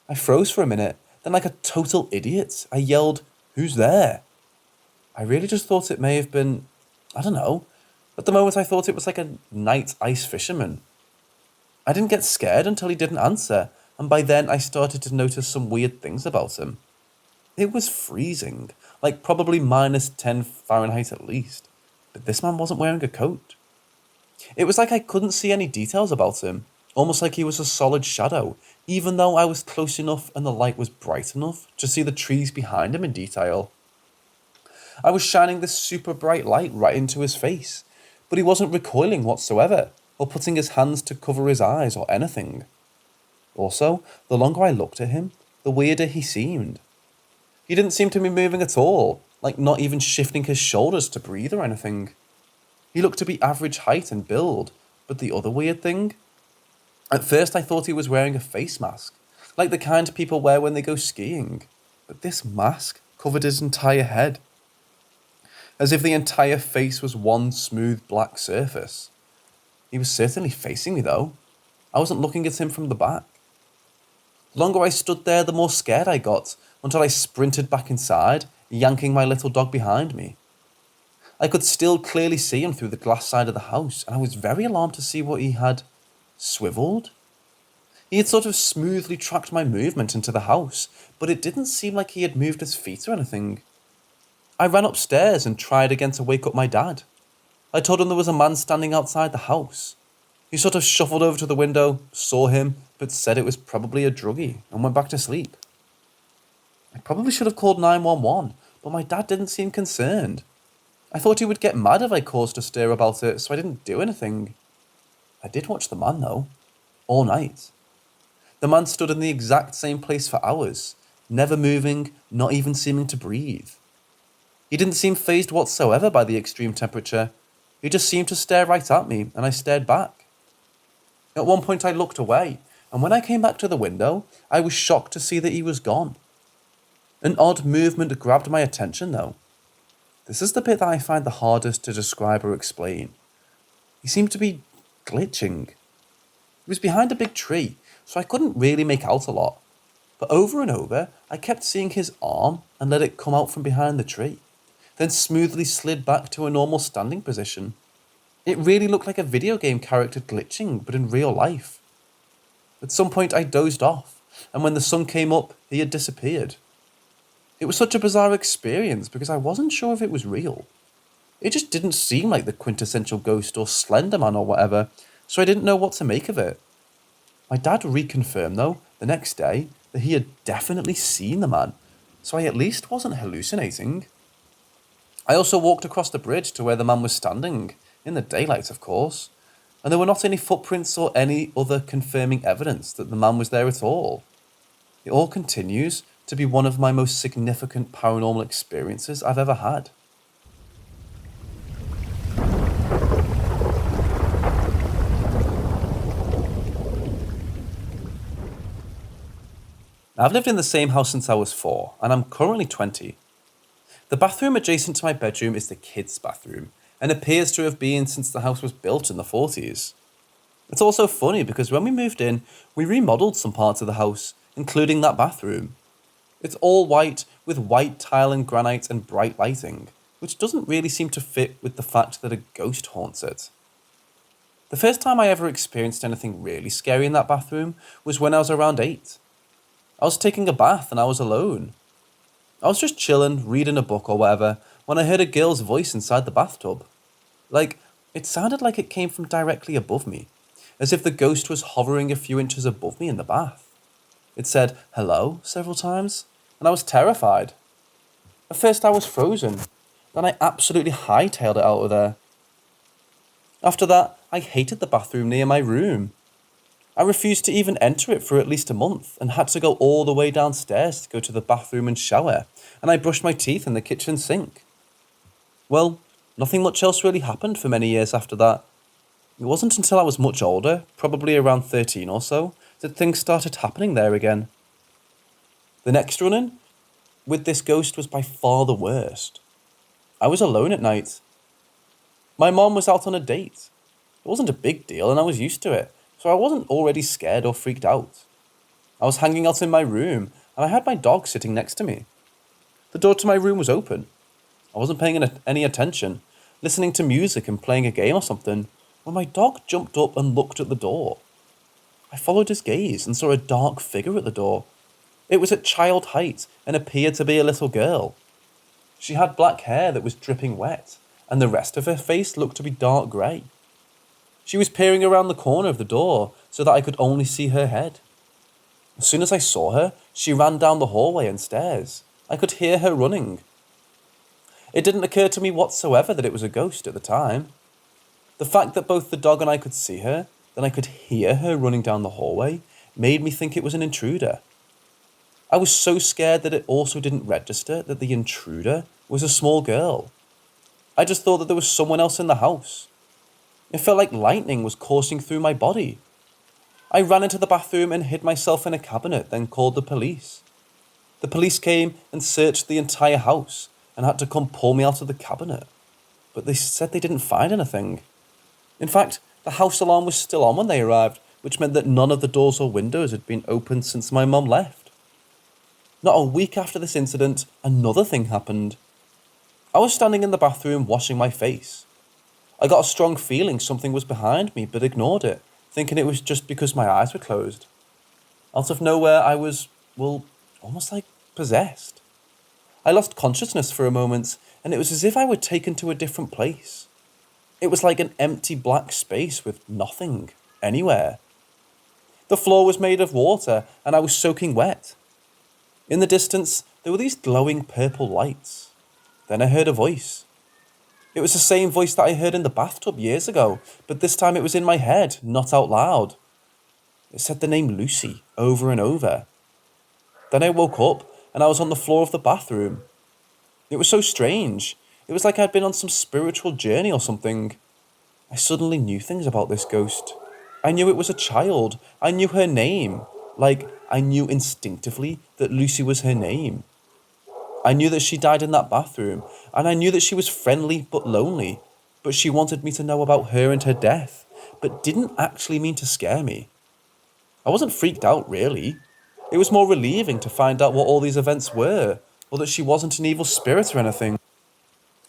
I froze for a minute, then like a total idiot, I yelled, "Who's there?" I really just thought it may have been, I don't know. At the moment I thought it was like a night ice fisherman. I didn't get scared until he didn't answer, and by then I started to notice some weird things about him. It was freezing, like probably -10 Fahrenheit at least, but this man wasn't wearing a coat. It was like I couldn't see any details about him, almost like he was a solid shadow, even though I was close enough and the light was bright enough to see the trees behind him in detail. I was shining this super bright light right into his face, but he wasn't recoiling whatsoever, or putting his hands to cover his eyes or anything. Also, the longer I looked at him, the weirder he seemed. He didn't seem to be moving at all, like not even shifting his shoulders to breathe or anything. He looked to be average height and build, but the other weird thing? At first I thought he was wearing a face mask, like the kind people wear when they go skiing, but this mask covered his entire head, as if the entire face was one smooth black surface. He was certainly facing me though. I wasn't looking at him from the back. The longer I stood there, the more scared I got, until I sprinted back inside, yanking my little dog behind me. I could still clearly see him through the glass side of the house, and I was very alarmed to see what he had swiveled. He had sort of smoothly tracked my movement into the house, but it didn't seem like he had moved his feet or anything. I ran upstairs and tried again to wake up my dad. I told him there was a man standing outside the house. He sort of shuffled over to the window, saw him, but said it was probably a druggie, and went back to sleep. I probably should have called 911, but my dad didn't seem concerned. I thought he would get mad if I caused a stir about it, so I didn't do anything. I did watch the man though, all night. The man stood in the exact same place for hours, never moving, not even seeming to breathe. He didn't seem fazed whatsoever by the extreme temperature. He just seemed to stare right at me, and I stared back. At one point I looked away, and when I came back to the window, I was shocked to see that he was gone. An odd movement grabbed my attention though. This is the bit that I find the hardest to describe or explain. He seemed to be glitching. He was behind a big tree, so I couldn't really make out a lot. But over and over, I kept seeing his arm and let it come out from behind the tree, then smoothly slid back to a normal standing position. It really looked like a video game character glitching, but in real life. At some point I dozed off, and when the sun came up, he had disappeared. It was such a bizarre experience because I wasn't sure if it was real. It just didn't seem like the quintessential ghost or Slender Man or whatever, so I didn't know what to make of it. My dad reconfirmed though, the next day, that he had definitely seen the man, so I at least wasn't hallucinating. I also walked across the bridge to where the man was standing, in the daylight of course, and there were not any footprints or any other confirming evidence that the man was there at all. It all continues to be one of my most significant paranormal experiences I've ever had. I've lived in the same house since I was 4, and I'm currently 20. The bathroom adjacent to my bedroom is the kids' bathroom, and appears to have been since the house was built in the 40s. It's also funny because when we moved in, we remodeled some parts of the house, including that bathroom. It's all white, with white tile and granite and bright lighting, which doesn't really seem to fit with the fact that a ghost haunts it. The first time I ever experienced anything really scary in that bathroom was when I was around 8. I was taking a bath and I was alone. I was just chilling, reading a book or whatever, when I heard a girl's voice inside the bathtub. It sounded like it came from directly above me, as if the ghost was hovering a few inches above me in the bath. It said hello several times, and I was terrified. At first I was frozen, then I absolutely hightailed it out of there. After that, I hated the bathroom near my room. I refused to even enter it for at least a month, and had to go all the way downstairs to go to the bathroom and shower, and I brushed my teeth in the kitchen sink. Well, nothing much else really happened for many years after that. It wasn't until I was much older, probably around 13 or so, that things started happening there again. The next run-in with this ghost was by far the worst. I was alone at night. My mom was out on a date. It wasn't a big deal and I was used to it, so I wasn't already scared or freaked out. I was hanging out in my room and I had my dog sitting next to me. The door to my room was open. I wasn't paying any attention, listening to music and playing a game or something, when my dog jumped up and looked at the door. I followed his gaze and saw a dark figure at the door. It was at child height and appeared to be a little girl. She had black hair that was dripping wet, and the rest of her face looked to be dark grey. She was peering around the corner of the door so that I could only see her head. As soon as I saw her, she ran down the hallway and stairs. I could hear her running. It didn't occur to me whatsoever that it was a ghost at the time. The fact that both the dog and I could see her, then I could hear her running down the hallway, made me think it was an intruder. I was so scared that it also didn't register that the intruder was a small girl. I just thought that there was someone else in the house. It felt like lightning was coursing through my body. I ran into the bathroom and hid myself in a cabinet, then called the police. The police came and searched the entire house and had to come pull me out of the cabinet. But they said they didn't find anything. In fact, the house alarm was still on when they arrived, which meant that none of the doors or windows had been opened since my mum left. Not a week after this incident, another thing happened. I was standing in the bathroom washing my face. I got a strong feeling something was behind me, but ignored it, thinking it was just because my eyes were closed. Out of nowhere, I was, almost like possessed. I lost consciousness for a moment, and it was as if I were taken to a different place. It was like an empty black space with nothing, anywhere. The floor was made of water, and I was soaking wet. In the distance, there were these glowing purple lights. Then I heard a voice. It was the same voice that I heard in the bathtub years ago, but this time it was in my head, not out loud. It said the name Lucy over and over. Then I woke up and I was on the floor of the bathroom. It was so strange. It was like I'd been on some spiritual journey or something. I suddenly knew things about this ghost. I knew it was a child. I knew her name. Like, I knew instinctively that Lucy was her name. I knew that she died in that bathroom, and I knew that she was friendly but lonely, but she wanted me to know about her and her death, but didn't actually mean to scare me. I wasn't freaked out, really. It was more relieving to find out what all these events were, or that she wasn't an evil spirit or anything.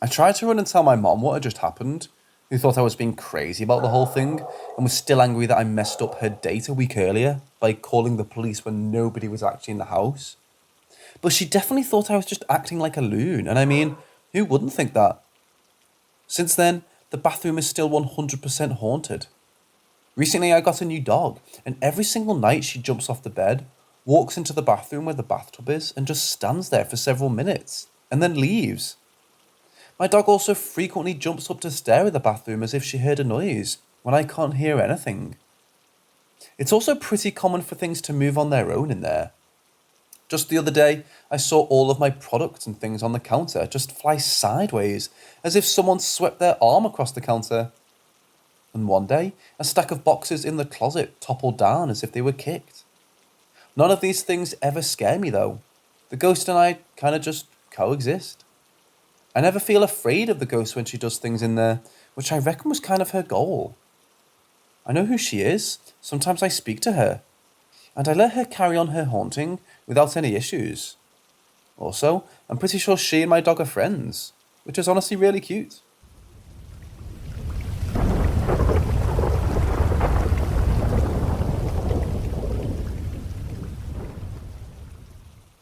I tried to run and tell my mom what had just happened, who thought I was being crazy about the whole thing, and was still angry that I messed up her date a week earlier by calling the police when nobody was actually in the house. But she definitely thought I was just acting like a loon, and I mean, who wouldn't think that? Since then, the bathroom is still 100% haunted. Recently I got a new dog, and every single night she jumps off the bed, walks into the bathroom where the bathtub is, and just stands there for several minutes, and then leaves. My dog also frequently jumps up to stare at the bathroom as if she heard a noise, when I can't hear anything. It's also pretty common for things to move on their own in there. Just the other day, I saw all of my products and things on the counter just fly sideways, as if someone swept their arm across the counter. And one day, a stack of boxes in the closet toppled down as if they were kicked. None of these things ever scare me though. The ghost and I kind of just coexist. I never feel afraid of the ghost when she does things in there, which I reckon was kind of her goal. I know who she is, sometimes I speak to her, and I let her carry on her haunting without any issues. Also, I'm pretty sure she and my dog are friends, which is honestly really cute.